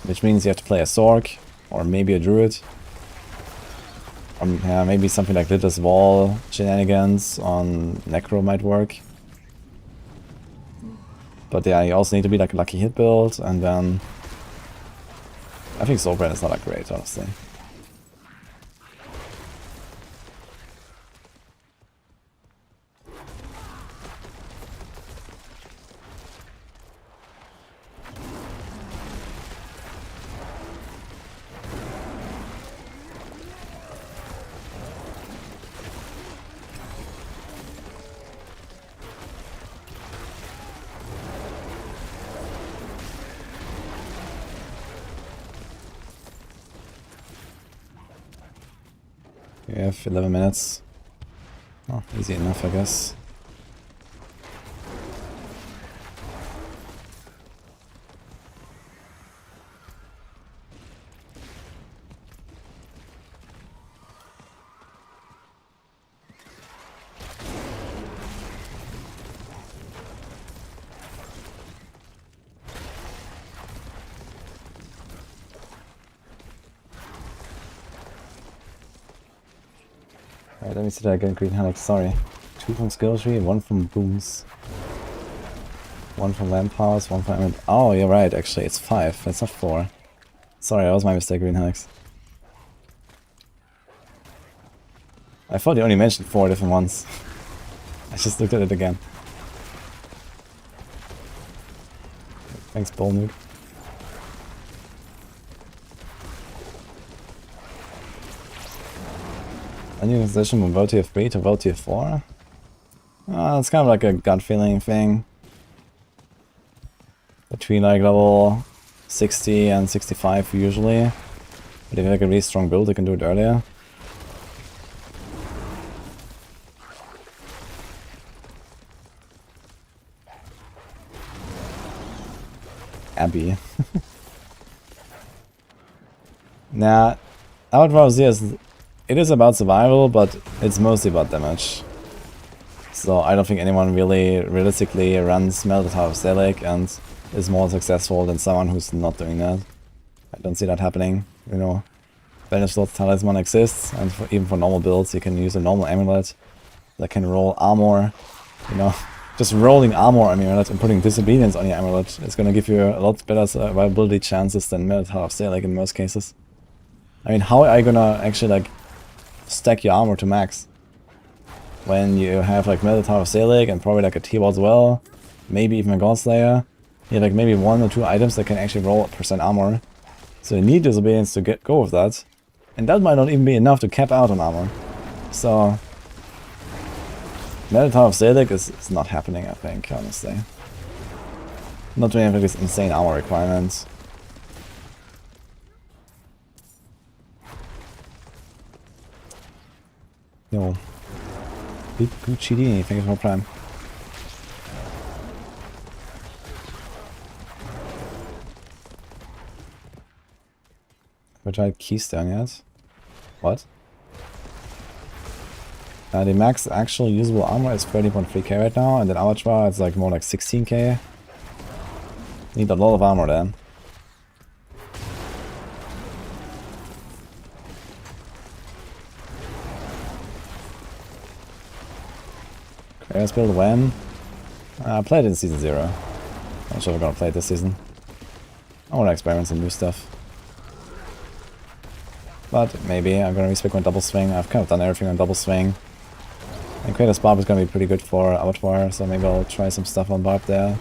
which means you have to play a Sork, or maybe a Druid. Yeah, maybe something like Litter's Wall shenanigans on Necro might work. But yeah, you also need to be like a lucky hit build, and then I think Soulbrand is not that great, honestly. We have 11 minutes. Oh, easy enough, I guess. Alright, let me see that again, Green Helix, sorry. 2 from Skill Tree, 1 from Booms. 1 from Land Powers, 1 from Emerald. Oh, you're right, actually, it's 5, it's not 4. Sorry, that was my mistake, Green Helix. I thought you only mentioned 4 different ones. I just looked at it again. Thanks, Bullnude. A new transition from Vote Tier 3 to Vote Tier 4? It's kind of like a gut feeling thing. Between like level 60 and 65 usually. But if you have like a really strong build, you can do it earlier. Abby. Nah, Overpower it is about survival, but it's mostly about damage. So I don't think anyone really realistically runs Melted Heart of Stelic and is more successful than someone who's not doing that. I don't see that happening, you know. Banished Lord's Talisman exists, and even for normal builds you can use a normal amulet that can roll armor, you know. Just rolling armor amulet and putting disobedience on your amulet is gonna give you a lot better survivability chances than Melted Heart of Stelic in most cases. I mean, how are you gonna actually like stack your armor to max when you have like Melted Heart of Stelic and probably like a T-Ball as well, maybe even a Godslayer? You have like maybe 1 or 2 items that can actually roll % armor, so you need disobedience to go with that, and that might not even be enough to cap out on armor. So Melted Heart of Stelic is not happening, I think, honestly. Not doing like this insane armor requirements. Yo. Gucci, thank you for Prime. Have I tried Keystone yet? What? The max actual usable armor is 30.3k right now, and then Avatar it's like more like 16k. Need a lot of armor then. Let's build when? I played it in Season 0. Not sure if we're gonna play it this season. I wanna experiment some new stuff. But maybe I'm gonna respec on Double Swing. I've kind of done everything on Double Swing. And Kratos Barb is gonna be pretty good for Outwire, so maybe I'll try some stuff on Barb there.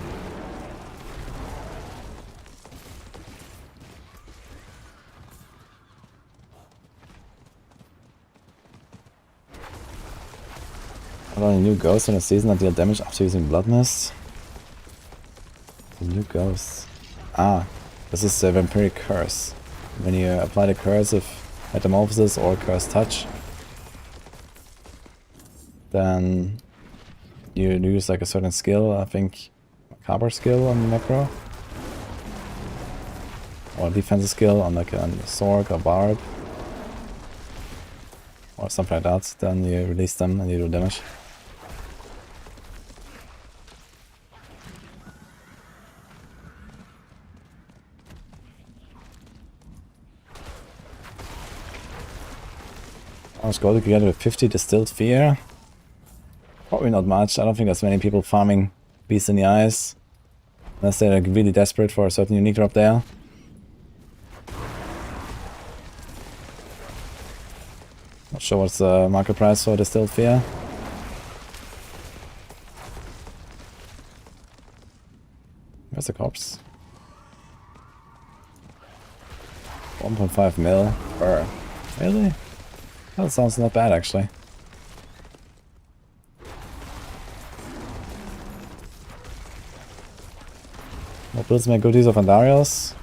Are there any new ghosts in the season that deal damage after using Blood Mist? The new ghosts. Ah, this is a Vampiric Curse. When you apply the curse of Metamorphosis or Curse Touch, then you use like a certain skill, I think Macabre skill on Necro, or defensive skill on like a Sork or Barb, or something like that, then you release them and you do damage. How much gold you can get with 50 distilled fear? Probably not much. I don't think there's many people farming Beast in the Eyes. Unless they're like really desperate for a certain unique drop there. Not sure what's the market price for distilled fear. Where's the corpse? 1.5 mil per. Really? That sounds not bad actually. What builds make good use of Duriels?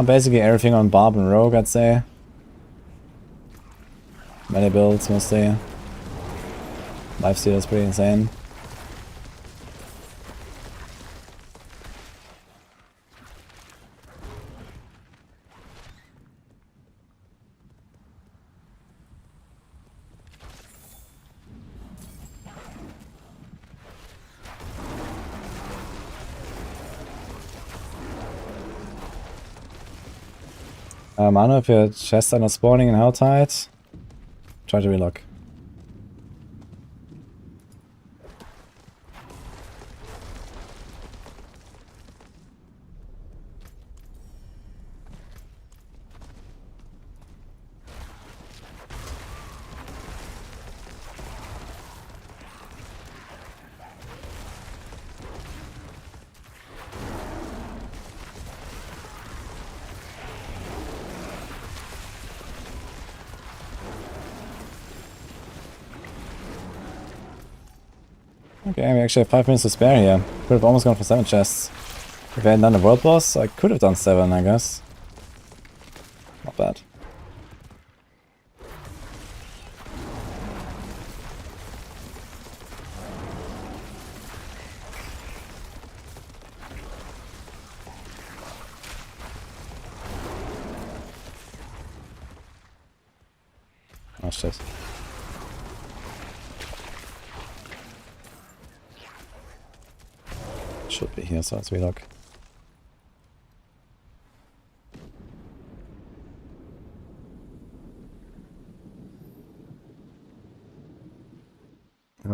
Basically everything on Barb and Rogue, I'd say. Many builds mostly. Lifesteal is pretty insane. Mano, if your chests are not spawning in Helltide, try to relock. Okay, we actually have 5 minutes to spare here. Could have almost gone for 7 chests. If I hadn't done the world boss, I could have done 7, I guess. Not bad. Oh shit. Should be here, so let's relock.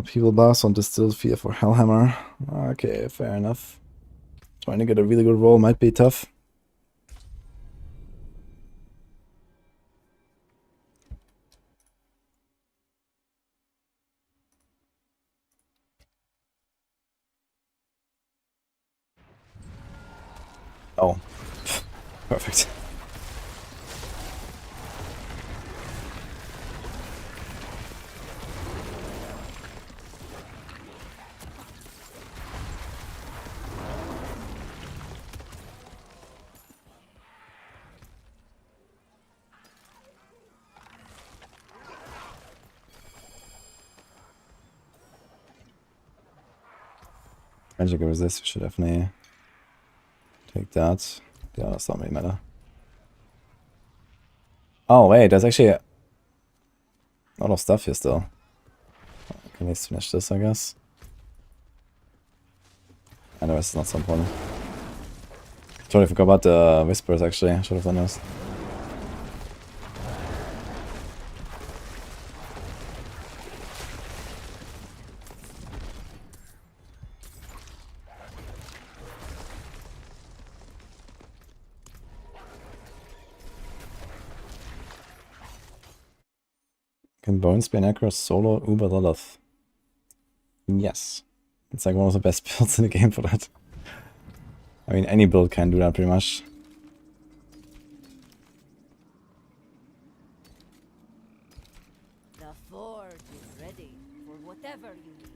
People boss on distilled fear for Hellhammer. Okay, fair enough. Trying to get a really good roll might be tough. Oh, perfect. Magic resist, we should definitely take that. Yeah, that's not really matter. Oh wait, there's actually a lot of stuff here still. I can at least finish this, I guess. And the rest is not so important. Totally forgot about the whispers actually, I should have done this. Can Bones be an Acro solo Uber Lilith? Yes. It's like one of the best builds in the game for that. I mean, any build can do that pretty much. The forge is ready for whatever you need.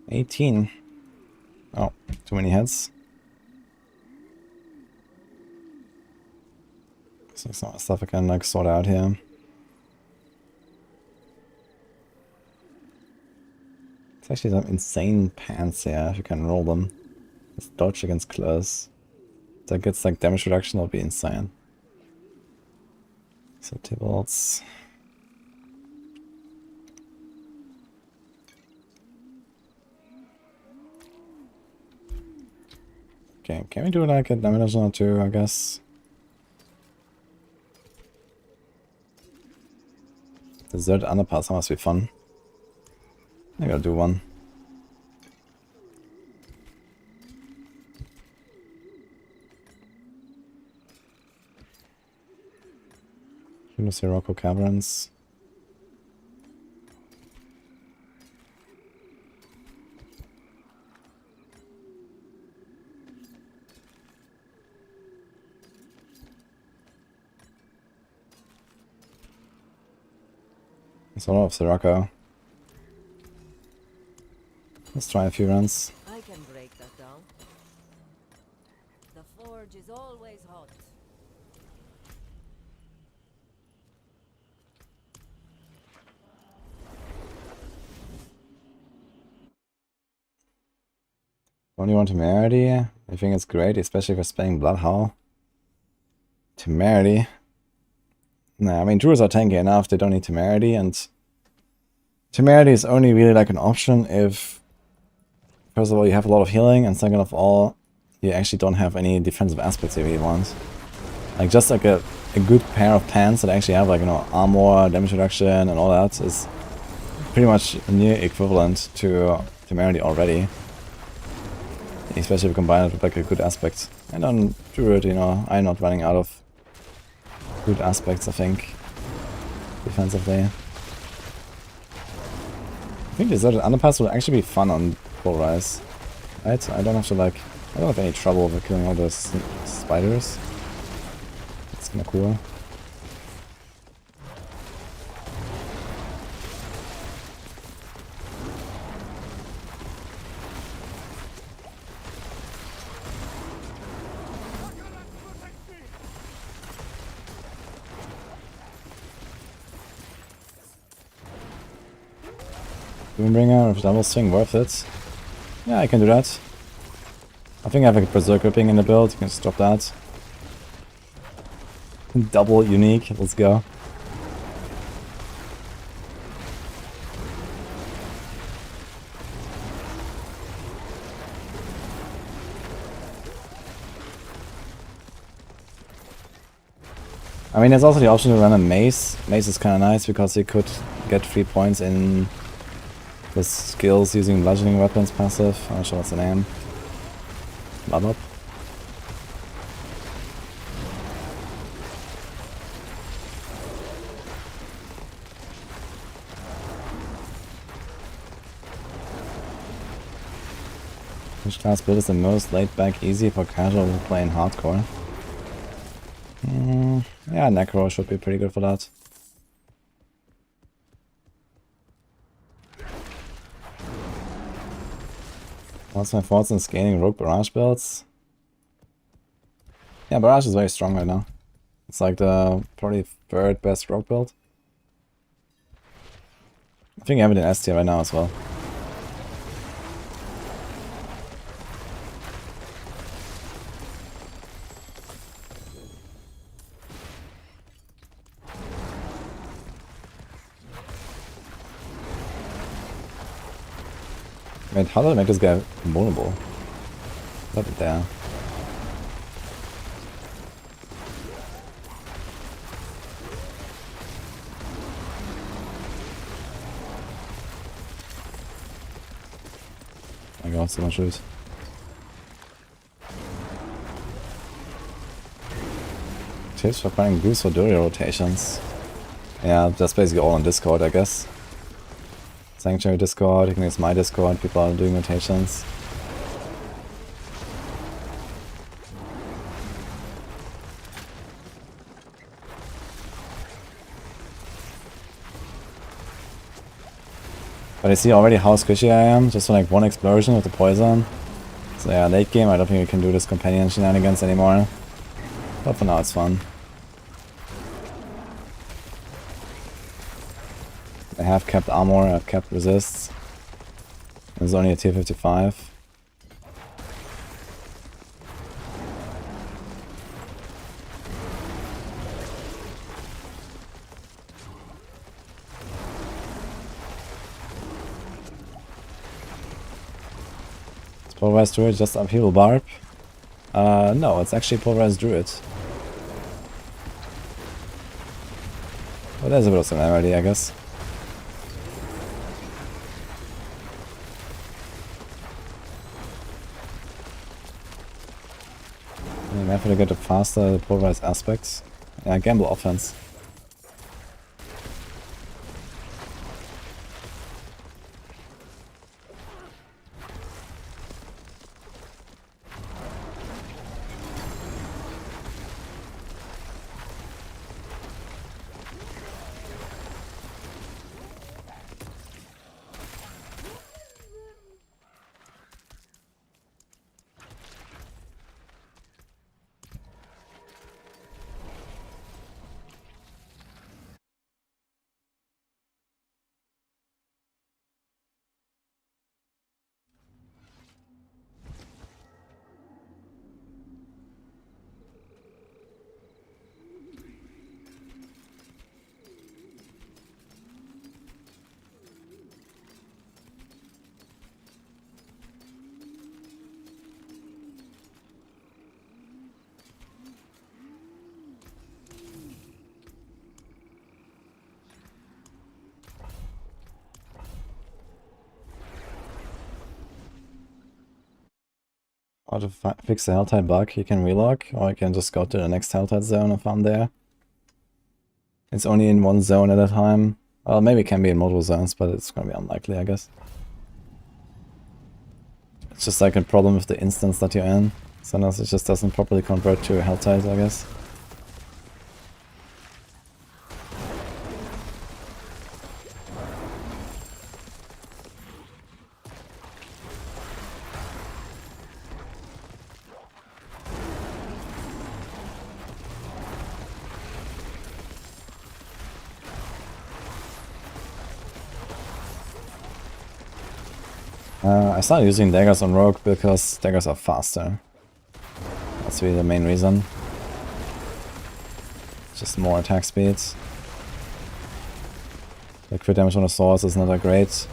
$18. Oh, too many heads. So some stuff I can like sort out here. It's actually some insane pants here if you can roll them. It's dodge against close. That gets like damage reduction, that'll be insane. So tables. Okay, can we do like a dimensional too, I guess? Desert underpass, that must be fun. I gotta do one. Sirocco Caverns. There's a lot of Sirocco. Let's try a few runs. I can break that down. The forge is always hot. Only one Temerity? I think it's great, especially for spending Bloodhowl. Temerity? Nah, I mean, Druids are tanky enough, they don't need Temerity, and Temerity is only really like an option if, first of all, you have a lot of healing, and second of all, you actually don't have any defensive aspects you really want. Like, just like a good pair of pants that actually have, like, you know, armor, damage reduction, and all that is pretty much near equivalent to Temerity already. Especially if you combine it with like a good aspect. And on Druid, you know, I'm not running out of good aspects, I think, defensively. I think Deserted Underpass will actually be fun on Full Rise. Right? I don't have any trouble with killing all those spiders. It's kinda cool. Doombringer with double swing worth it. Yeah, I can do that. I think I have like a berserk ripping in the build, you can just drop that. Double unique, let's go. I mean, there's also the option to run a mace. Mace is kind of nice because you could get 3 points in the skills using bludgeoning weapons passive. I'm not sure what's the name. Blood up. Which class build is the most laid back easy for casual who play in hardcore? Yeah, Necro should be pretty good for that. What's my thoughts on scaling Rogue Barrage builds? Yeah, Barrage is very strong right now. It's like the probably third best Rogue build. I think I have it in S tier right now as well. Wait, how did I make this guy vulnerable? Put it there. I got so much loot. Tips for finding boosts for Duriel rotations. Yeah, that's basically all on Discord, I guess. Sanctuary Discord, you can use my Discord, people are doing rotations. But I see already how squishy I am, just for like one explosion with the poison. So yeah, late game I don't think we can do this companion shenanigans anymore. But for now it's fun. I have kept armor, I've kept resists. There's only a tier 55. Pulverized Druid, just Upheaval Barb? No, it's actually Pulverized Druid. But there's a bit of similarity, I guess. I have to get a faster pulverized aspects. Yeah, gamble offense. How to fix the Helltide bug, you can relog, or you can just go to the next Helltide zone and farm there. It's only in one zone at a time. Well, maybe it can be in multiple zones, but it's gonna be unlikely, I guess. It's just like a problem with the instance that you're in. Sometimes it just doesn't properly convert to Helltide, I guess. I started using daggers on Rogue because daggers are faster. That's really the main reason. Just more attack speeds. The crit damage on the swords is not that great.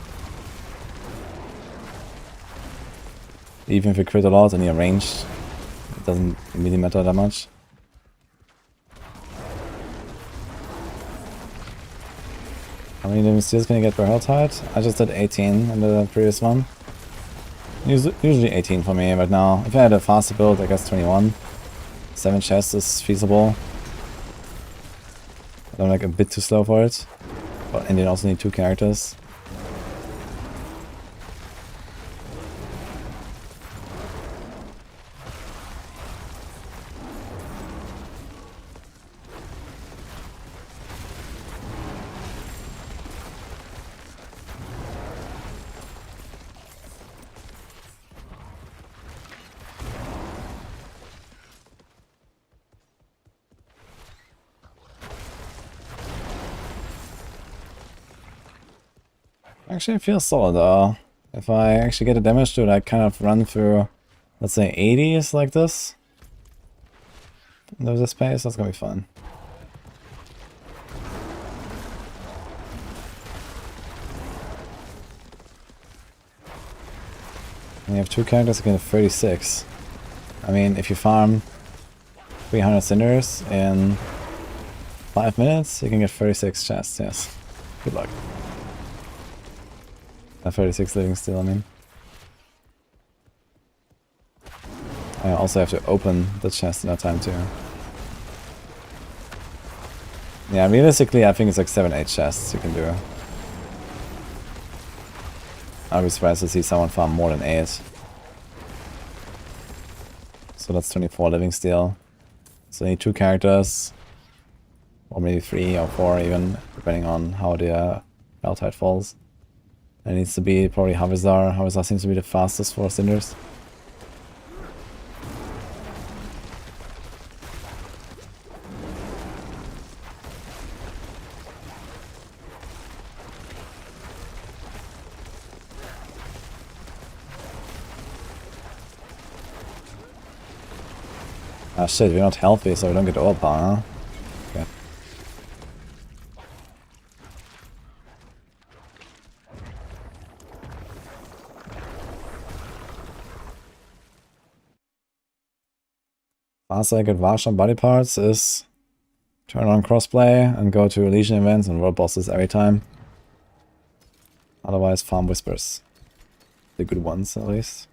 Even if you crit a lot and you're ranged, it doesn't really matter that much. How many living steals can you get per Helltide? I just did 18 in the previous one. Usually 18 for me right now. If I had a faster build, I guess 21. 7 chests is feasible. But I'm like a bit too slow for it. And you also need 2 characters. Actually, it feels solid. If I actually get a damage to it, I kind of run through, let's say, 80s like this. There's a space, that's gonna be fun. And you have 2 characters, you get 36. I mean, if you farm 300 cinders in 5 minutes, you can get 36 chests, yes. Good luck. 36 living still, I mean. I also have to open the chest in that time too. Yeah, realistically I think it's like 7-8 chests you can do. I'll be surprised to see someone farm more than 8. So that's 24 living steel. So you need 2 characters. Or maybe 3 or 4 even, depending on how the Helltide falls. It needs to be probably Havizar. Havizar seems to be the fastest for cinders. Ah shit, we're not healthy, so we don't get overpower, huh? Okay. Faster I get Varsha body parts is turn on crossplay and go to Legion events and world bosses every time. Otherwise, farm whispers. The good ones, at least.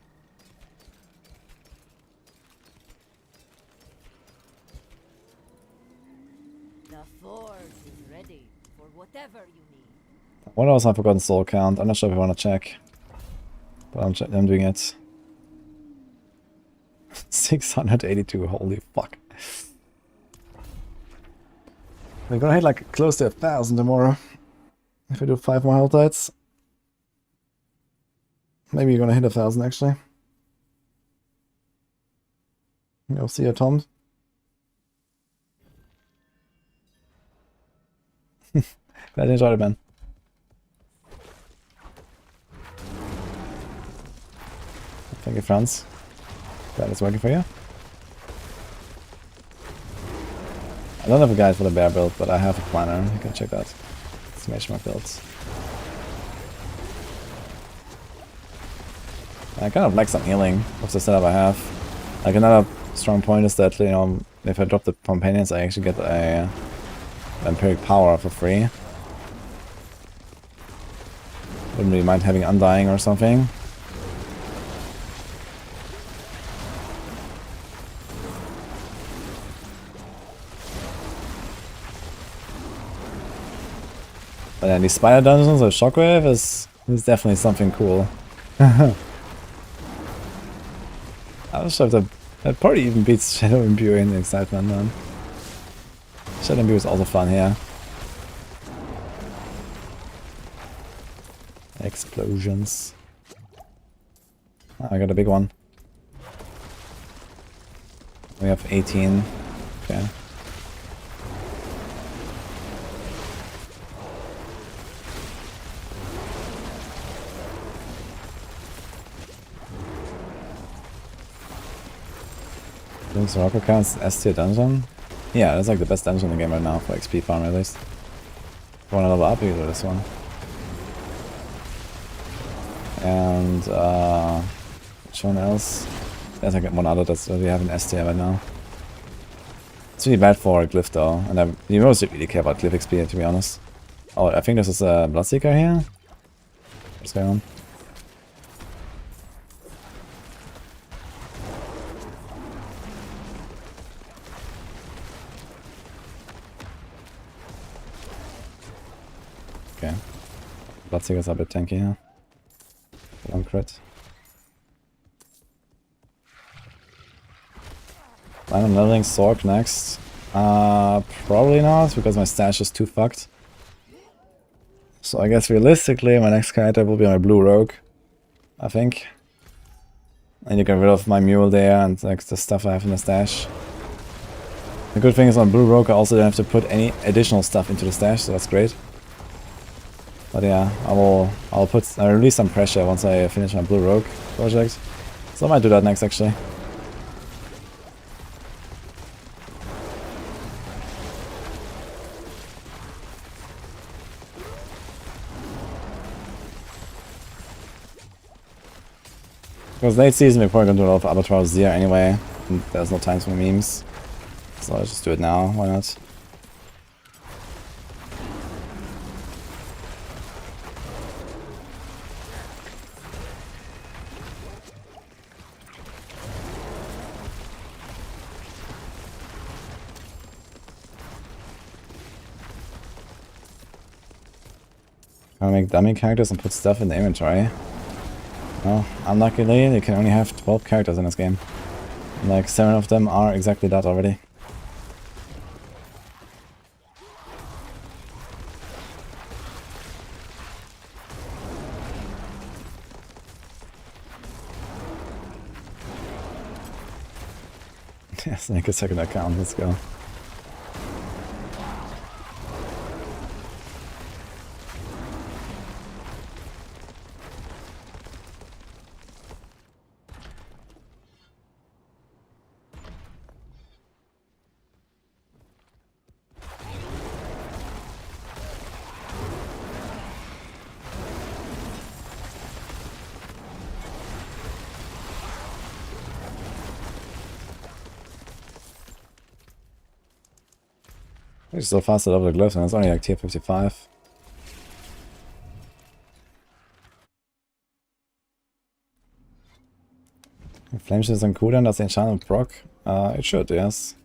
The forge is ready for whatever you need. What else? I've forgotten soul count. I'm not sure if I want to check. But I'm doing it. 682, holy fuck. We're gonna hit like close to 1,000 tomorrow. If we do 5 more health lights. Maybe you're gonna hit 1,000 actually. You'll see you, Tom. Glad you enjoyed it, man. Thank you, Franz. Glad it's working for you. I don't have a guide for the bear build, but I have a planner. You can check that. Smash my builds. I kind of like some healing with the setup I have. Like another strong point is that, you know, if I drop the companions, I actually get a vampiric power for free. Wouldn't really mind having Undying or something. But then these spider dungeons or shockwave is definitely something cool. I was sure that probably even beats Shadow Imbue in the excitement, man. Shadow Imbue is also fun here. Explosions. Oh, I got a big one. We have 18. Okay. This rocket counts S tier dungeon? Yeah, that's like the best dungeon in the game right now for XP farm at least. If you want to level up, you do this one. And which one else? There's like one other that's already have an S tier right now. It's really bad for Glyph though, and you mostly really care about Glyph XP to be honest. Oh, I think this is a Bloodseeker here. What's going on? Okay. Bloodseekers are a bit tanky here. One crit. I'm leveling Sork next. Probably not, because my stash is too fucked. So I guess realistically my next character will be my blue rogue. I think. And you get rid of my mule there and like the stuff I have in the stash. The good thing is on blue rogue I also don't have to put any additional stuff into the stash, so that's great. But yeah, I'll release some pressure once I finish my Blue Rogue project. So I might do that next actually. Because late season we're probably gonna do a lot of Overpower Zero anyway, and there's no time for memes. So I'll just do it now, why not? Can I make dummy characters and put stuff in the inventory? Well, unluckily, you can only have 12 characters in this game. And like 7 of them are exactly that already. Yes, make a second account, let's go. It's so fast over the glyphs and it's only like tier 55. Flameshield on cooldown, does the enchantment proc? It should, yes.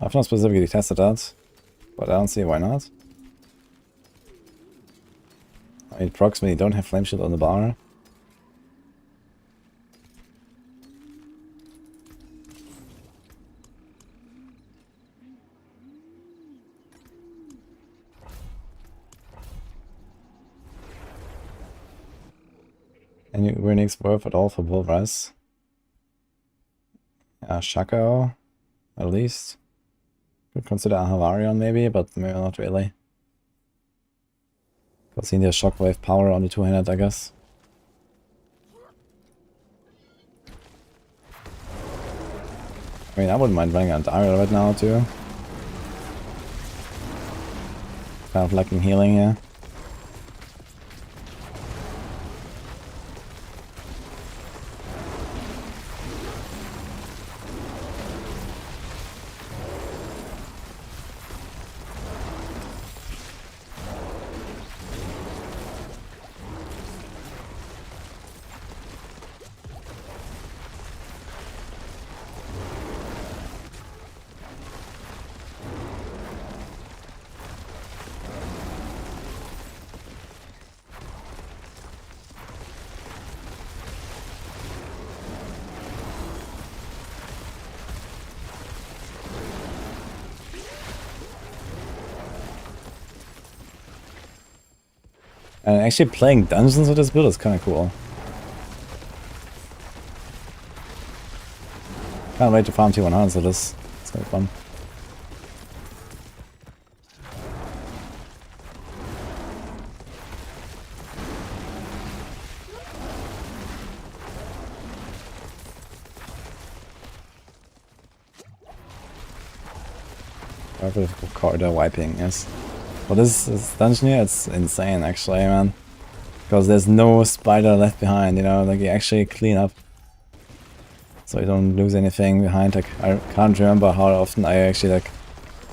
I've not specifically tested that, but I don't see why not. I mean, it procs when you don't have Flameshield on the bar. Any runics worth at all for Pulverize? Shako, at least. Could consider a Havarion maybe, but maybe not really. Because he needs shockwave power on the two-handed, I guess. I mean, I wouldn't mind running on Duriel right now too. Kind of lacking healing here. And actually playing dungeons with this build is kind of cool. Can't wait to farm T100s with this. It's gonna be fun. Corridor wiping, yes. For this dungeon here, it's insane actually, man. Because there's no spider left behind, you know, like you actually clean up. So you don't lose anything behind. Like, I can't remember how often I actually like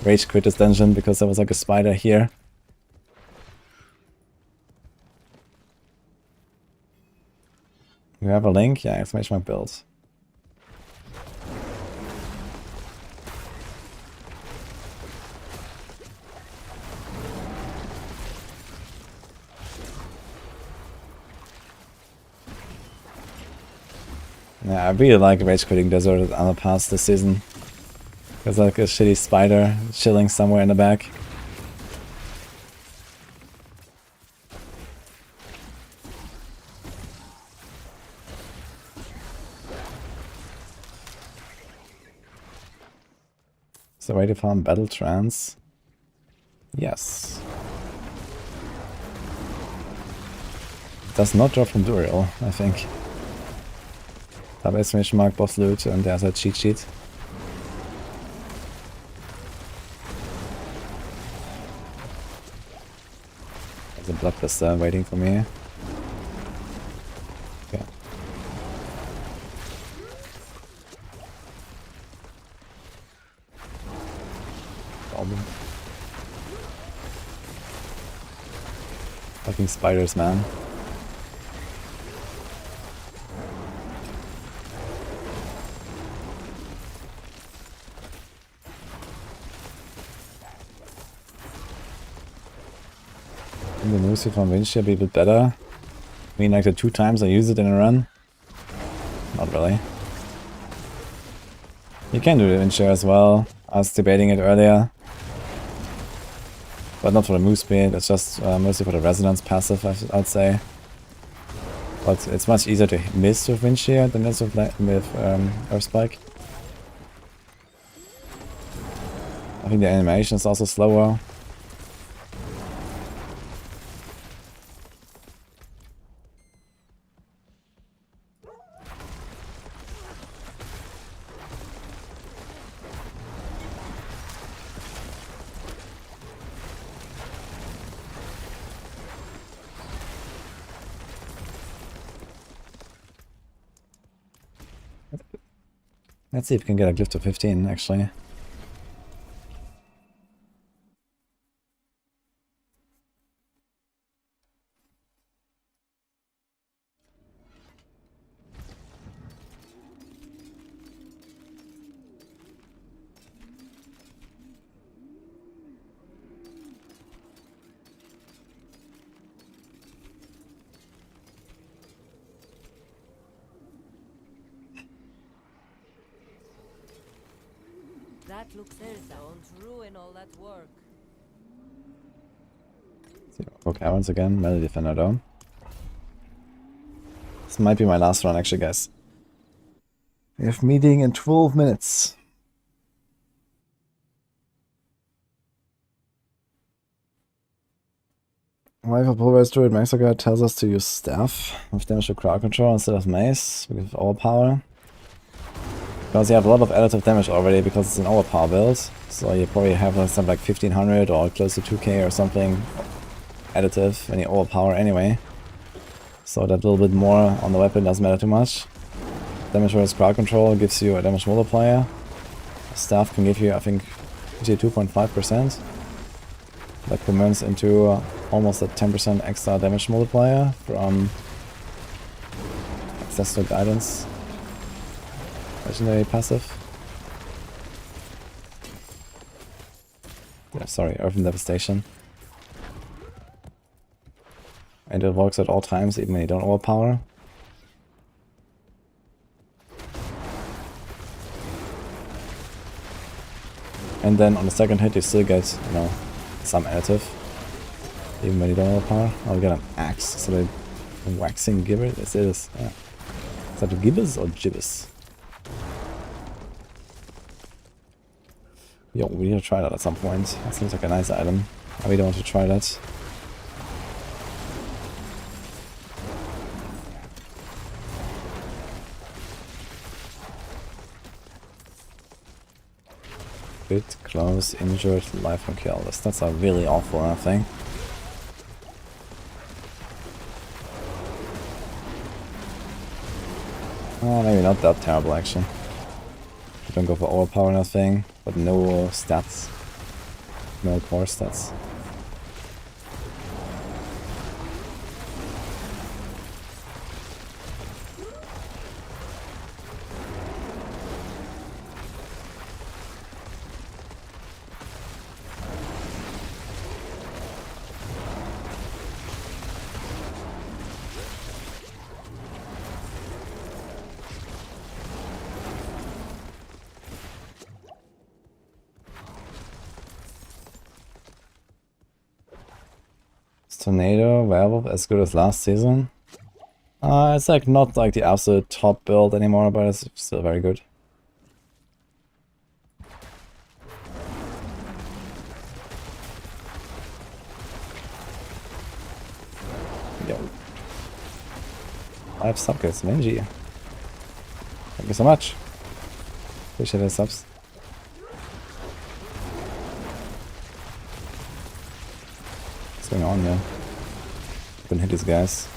rage quit this dungeon because there was like a spider here. You have a link? Yeah, exclamation mark build. Yeah, I really like rage quitting Deserted Underpass this season. There's like a shitty spider chilling somewhere in the back. So way to farm Battle Trance? Yes. It does not drop from Duriel, I think. Tab exclamation mark boss loot and there's a cheat sheet. There's a bloodbuster waiting for me. Okay. Problem. Fucking spiders, man. The Mercy from Windshield be a bit better. I mean, like the 2 times I use it in a run? Not really. You can do the Windshield as well. I was debating it earlier. But not for the move speed, it's just mostly for the Resonance passive, I'd say. But it's much easier to miss with Windshield than it is with Earth Spike. I think the animation is also slower. Let's see if we can get a glyph to 15, actually. That looks don't ruin all that work. Okay, once again, melee defender down. This might be my last run actually, guys. We have meeting in 12 minutes. Why for pulverized Druid Maxogar tells us to use staff with damage to crowd control instead of mace because of overpower. Because you have a lot of additive damage already because it's an overpower build. So you probably have something like 1500 or close to 2k or something additive when you overpower anyway. So that little bit more on the weapon doesn't matter too much. Damage versus crowd control gives you a damage multiplier. Staff can give you, I think, 2.5%. That converts into almost a 10% extra damage multiplier from access to guidance. Legendary passive. Yeah, sorry, Earthen Devastation. And it works at all times, even when you don't overpower. And then on the second hit you still get, you know, some additive. Even when you don't overpower. I'll get an axe, so they're waxing gibbers. Yes, it is. Yeah. Is that gibbers or gibbers? Yo, we need to try that at some point. That seems like a nice item. I really want to try that. Bit close, injured, life from kill. That's a really awful thing. Oh, maybe not that terrible actually. You don't go for overpower or nothing, but no stats. No core stats. Tornado Werewolf as good as last season? It's like not like the absolute top build anymore, but it's still very good. Yo. 5 subkits, Minji. Thank you so much. Appreciate the subs. What's going on here? I can hit these guys.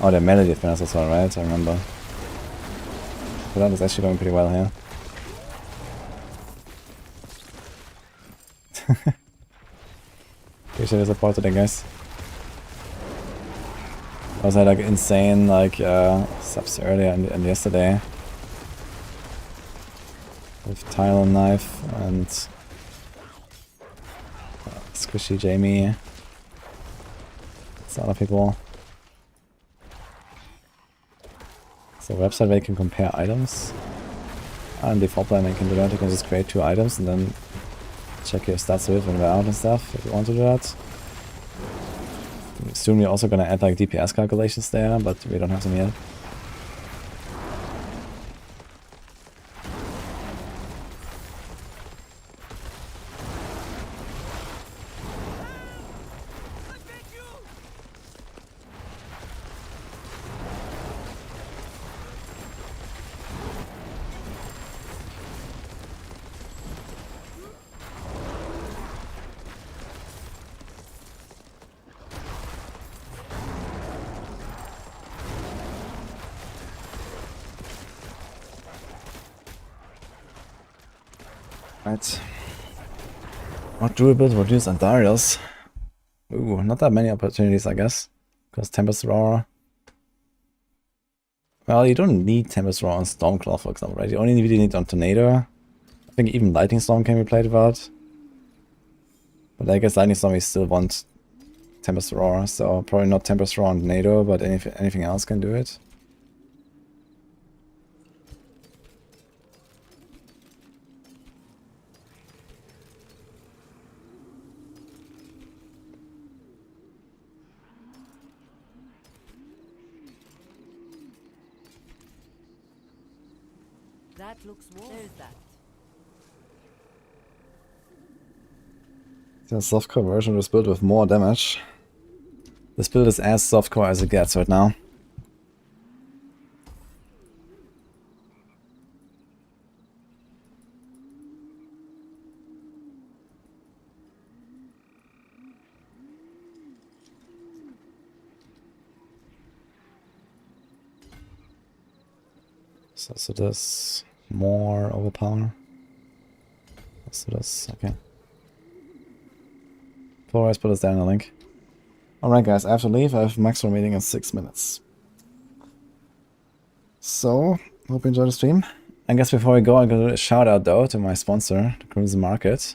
Oh, they're melee defenders as well, right? I remember. So that is actually going pretty well here. Appreciate the support today, guys. I also had like insane like subs earlier and yesterday. With Tile Knife and Squishy Jamie. Some other people. So website where you can compare items. And default plan you can do that. You can just create 2 items and then check your stats with when they're out and stuff if you want to do that. Soon we're also gonna add like DPS calculations there, but we don't have them yet. Right. What Druid builds were used on Duriels? Ooh, not that many opportunities, I guess. Because Tempest Roar. Well, you don't need Tempest Roar on Stormclaw, for example, right? You only really need on Tornado. I think even Lightning Storm can be played without. But I guess Lightning Storm we still want Tempest Roar, so probably not Tempest Roar on Tornado, but anything else can do it. That looks warm. There's that. The softcore version was built with more damage. This build is as softcore as it gets right now. So this more overpower. So this, okay. Alright, put us down in the link. Alright guys, I have to leave. I have a maximum meeting in 6 minutes. So, hope you enjoyed the stream. I guess before we go, I'm gonna do a shout out though to my sponsor, the Crimson Market.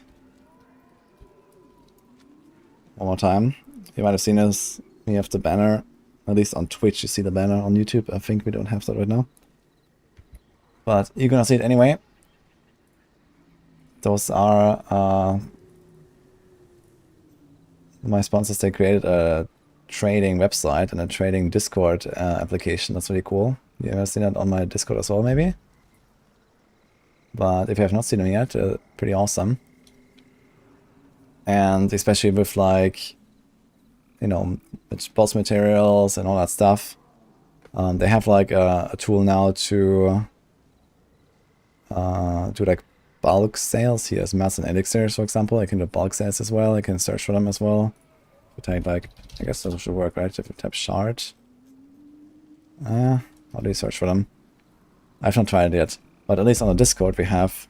One more time. You might have seen this. We have the banner. At least on Twitch you see the banner. On YouTube I think we don't have that right now. But you're gonna see it anyway. Those are my sponsors. They created a trading website and a trading Discord application. That's really cool. You ever seen that on my Discord as well, maybe? But if you have not seen them yet, pretty awesome. And especially with like, you know, boss materials and all that stuff. They have like a tool now to do like bulk sales. He has mats and elixirs, for example. I can do bulk sales as well. I can search for them as well. If you type like, I guess that should work, right? If you type shard. How do you search for them? I've not tried it yet. But at least on the Discord we have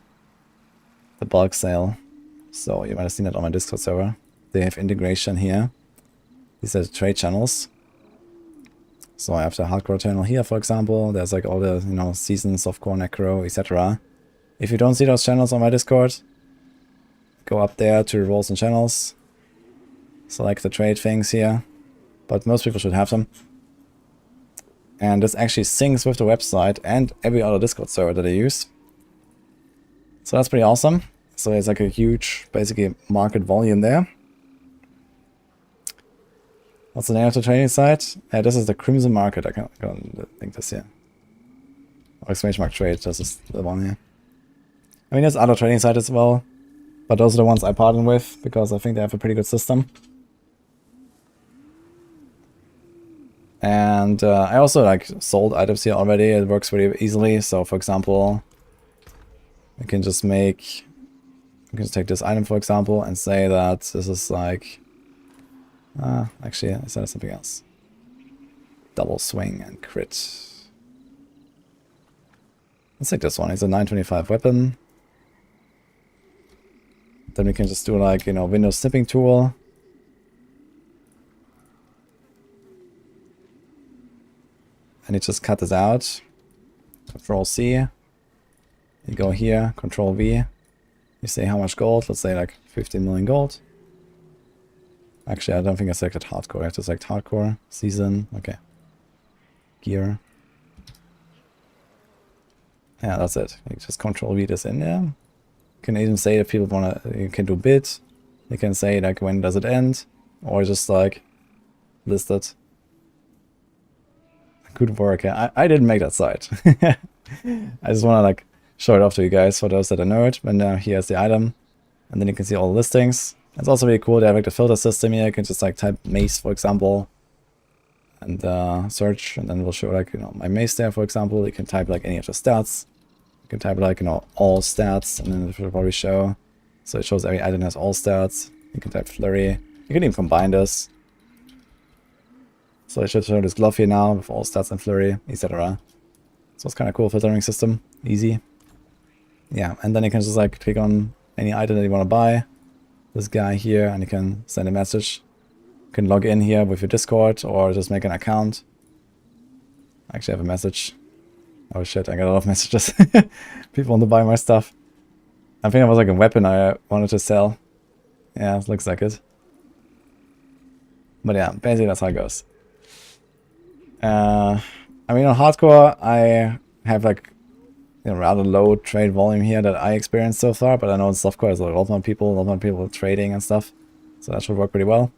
the bulk sale. So you might have seen it on my Discord server. They have integration here. These are the trade channels. So I have the hardcore channel here, for example. There's like all the, you know, seasons, softcore, necro, etc. If you don't see those channels on my Discord, go up there to roles and channels. Select the trade things here. But most people should have them. And this actually syncs with the website and every other Discord server that I use. So that's pretty awesome. So it's like a huge, basically, market volume there. What's the name of the trading site? This is the Crimson Market. I can't think this here. Or exclamation mark trade, this is the one here. I mean, there's other trading sites as well. But those are the ones I partner with, because I think they have a pretty good system. And I also like sold items here already. It works pretty easily. So for example, I can just make, I can just take this item for example and say that this is like, actually I said something else. Double swing and crit. Let's take this one. It's a 925 weapon. Then we can just do like, you know, window snipping tool. And you just cut this out. Control C. You go here, Control V. You say how much gold. Let's say like 15 million gold. Actually, I don't think I selected hardcore. I have to select hardcore. Season. Okay. Gear. Yeah, that's it. You just Control V this in there. You can even say if people wanna, you can do bid. You can say like when does it end, or just like list it. Good work. Yeah, I didn't make that site. I just wanna like show it off to you guys for those that know it. And now here's the item, and then you can see all the listings. It's also really cool. They have like the filter system here. You can just like type mace, for example, and search, and then we'll show like, you know, my mace there, for example. You can type like any of the stats. You can type like, you know, all stats, and then it will probably show. So it shows every item has all stats. You can type flurry. You can even combine this. So I should show this glove here now with all stats and flurry, etc. So it's kind of cool filtering system, easy. Yeah, and then you can just like click on any item that you want to buy. This guy here, and you can send a message. You can log in here with your Discord or just make an account. I actually have a message. Oh shit, I got a lot of messages. People want to buy my stuff. I think it was like a weapon I wanted to sell. Yeah, it looks like it. But yeah, basically that's how it goes. I mean, on hardcore, I have like, you know, rather low trade volume here that I experienced so far, but I know in softcore there's a lot more people trading and stuff, so that should work pretty well.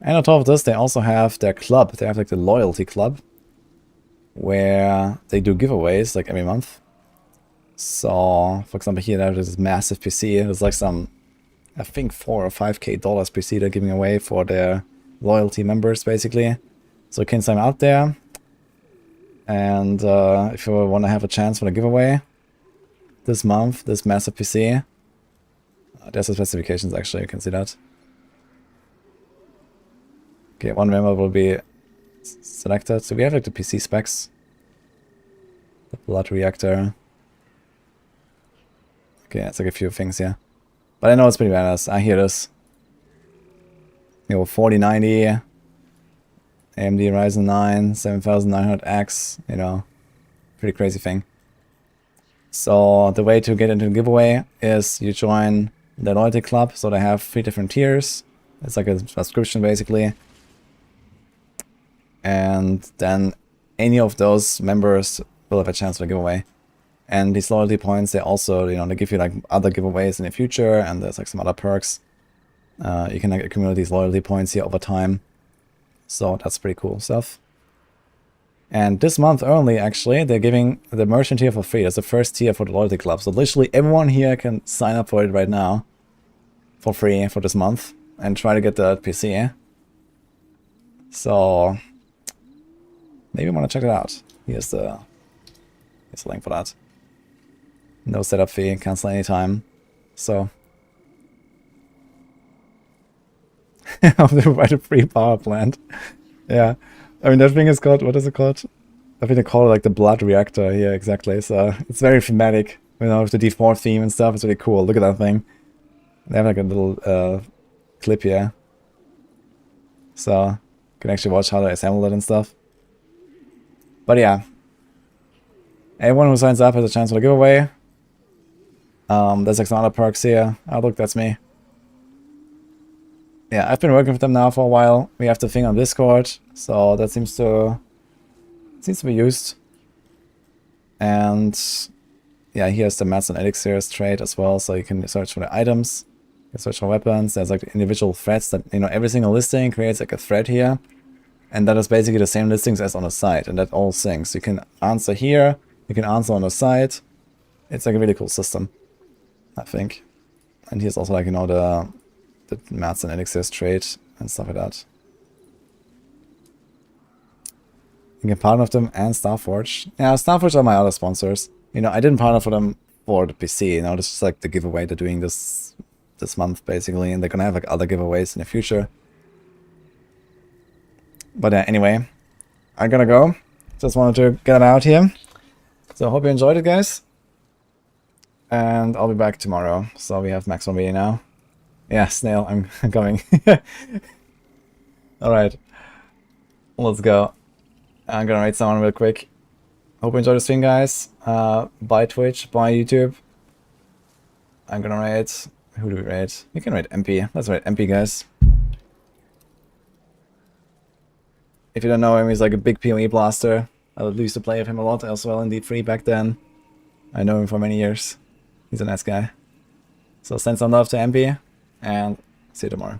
And on top of this, they also have their club. They have like the loyalty club, where they do giveaways like every month. So, for example, here there's this massive PC. There's like some, I think, $4 or $5K PC they're giving away for their loyalty members, basically. So you can sign out there. And if you want to have a chance for the giveaway this month, this massive PC, there's the specifications actually, you can see that. Okay, one member will be selected. So we have like the PC specs. The blood reactor. Okay, it's like a few things here. But I know it's pretty badass. I hear this. You know, 4090, AMD Ryzen 9, 7900X, you know, pretty crazy thing. So the way to get into the giveaway is you join the loyalty club. So they have 3 different tiers. It's like a subscription basically. And then any of those members will have a chance for the giveaway. And these loyalty points, they also, you know, they give you like other giveaways in the future, and there's like some other perks. You can like accumulate these loyalty points here over time. So that's pretty cool stuff. And this month only, actually, they're giving the merchant tier for free. That's the first tier for the loyalty club. So literally everyone here can sign up for it right now for free for this month and try to get the PC. So maybe you want to check it out. Here's the link for that. No setup fee, cancel anytime. So by the free power plant. Yeah. I mean, that thing is called, what is it called? I think they call it like the blood reactor. Yeah, exactly. So it's very thematic, you know, with the D4 theme and stuff. It's really cool. Look at that thing. They have like a little clip here. So you can actually watch how they assemble it and stuff. But yeah. Everyone who signs up has a chance for the giveaway. There's like some other perks here. Oh, look, that's me. Yeah, I've been working with them now for a while. We have the thing on Discord, so that seems to be used. And yeah, here's the mats and elixirs trade as well, so you can search for the items, you can search for weapons. There's like individual threads that, you know, every single listing creates like a thread here, and that is basically the same listings as on the site, and that all syncs. You can answer here, you can answer on the site. It's like a really cool system, I think. And here's also like, you know, the mats and elixirs trade and stuff like that. You can partner with them and Starforge. Yeah, Starforge are my other sponsors. You know, I didn't partner for them for the PC. You know, this is like the giveaway they're doing this month basically, and they're gonna have like other giveaways in the future. But anyway, I'm gonna go. Just wanted to get it out here. So I hope you enjoyed it, guys. And I'll be back tomorrow. So we have Max 1B now. Yeah, Snail, I'm coming. Alright. Let's go. I'm gonna raid someone real quick. Hope you enjoyed the stream, guys. Bye Twitch, bye YouTube. I'm gonna raid. Who do we raid? You can raid MP. Let's raid MP, guys. If you don't know him, he's like a big PoE blaster. I used to play with him a lot as well in D3 back then. I know him for many years. He's a nice guy. So send some love to MP, and see you tomorrow.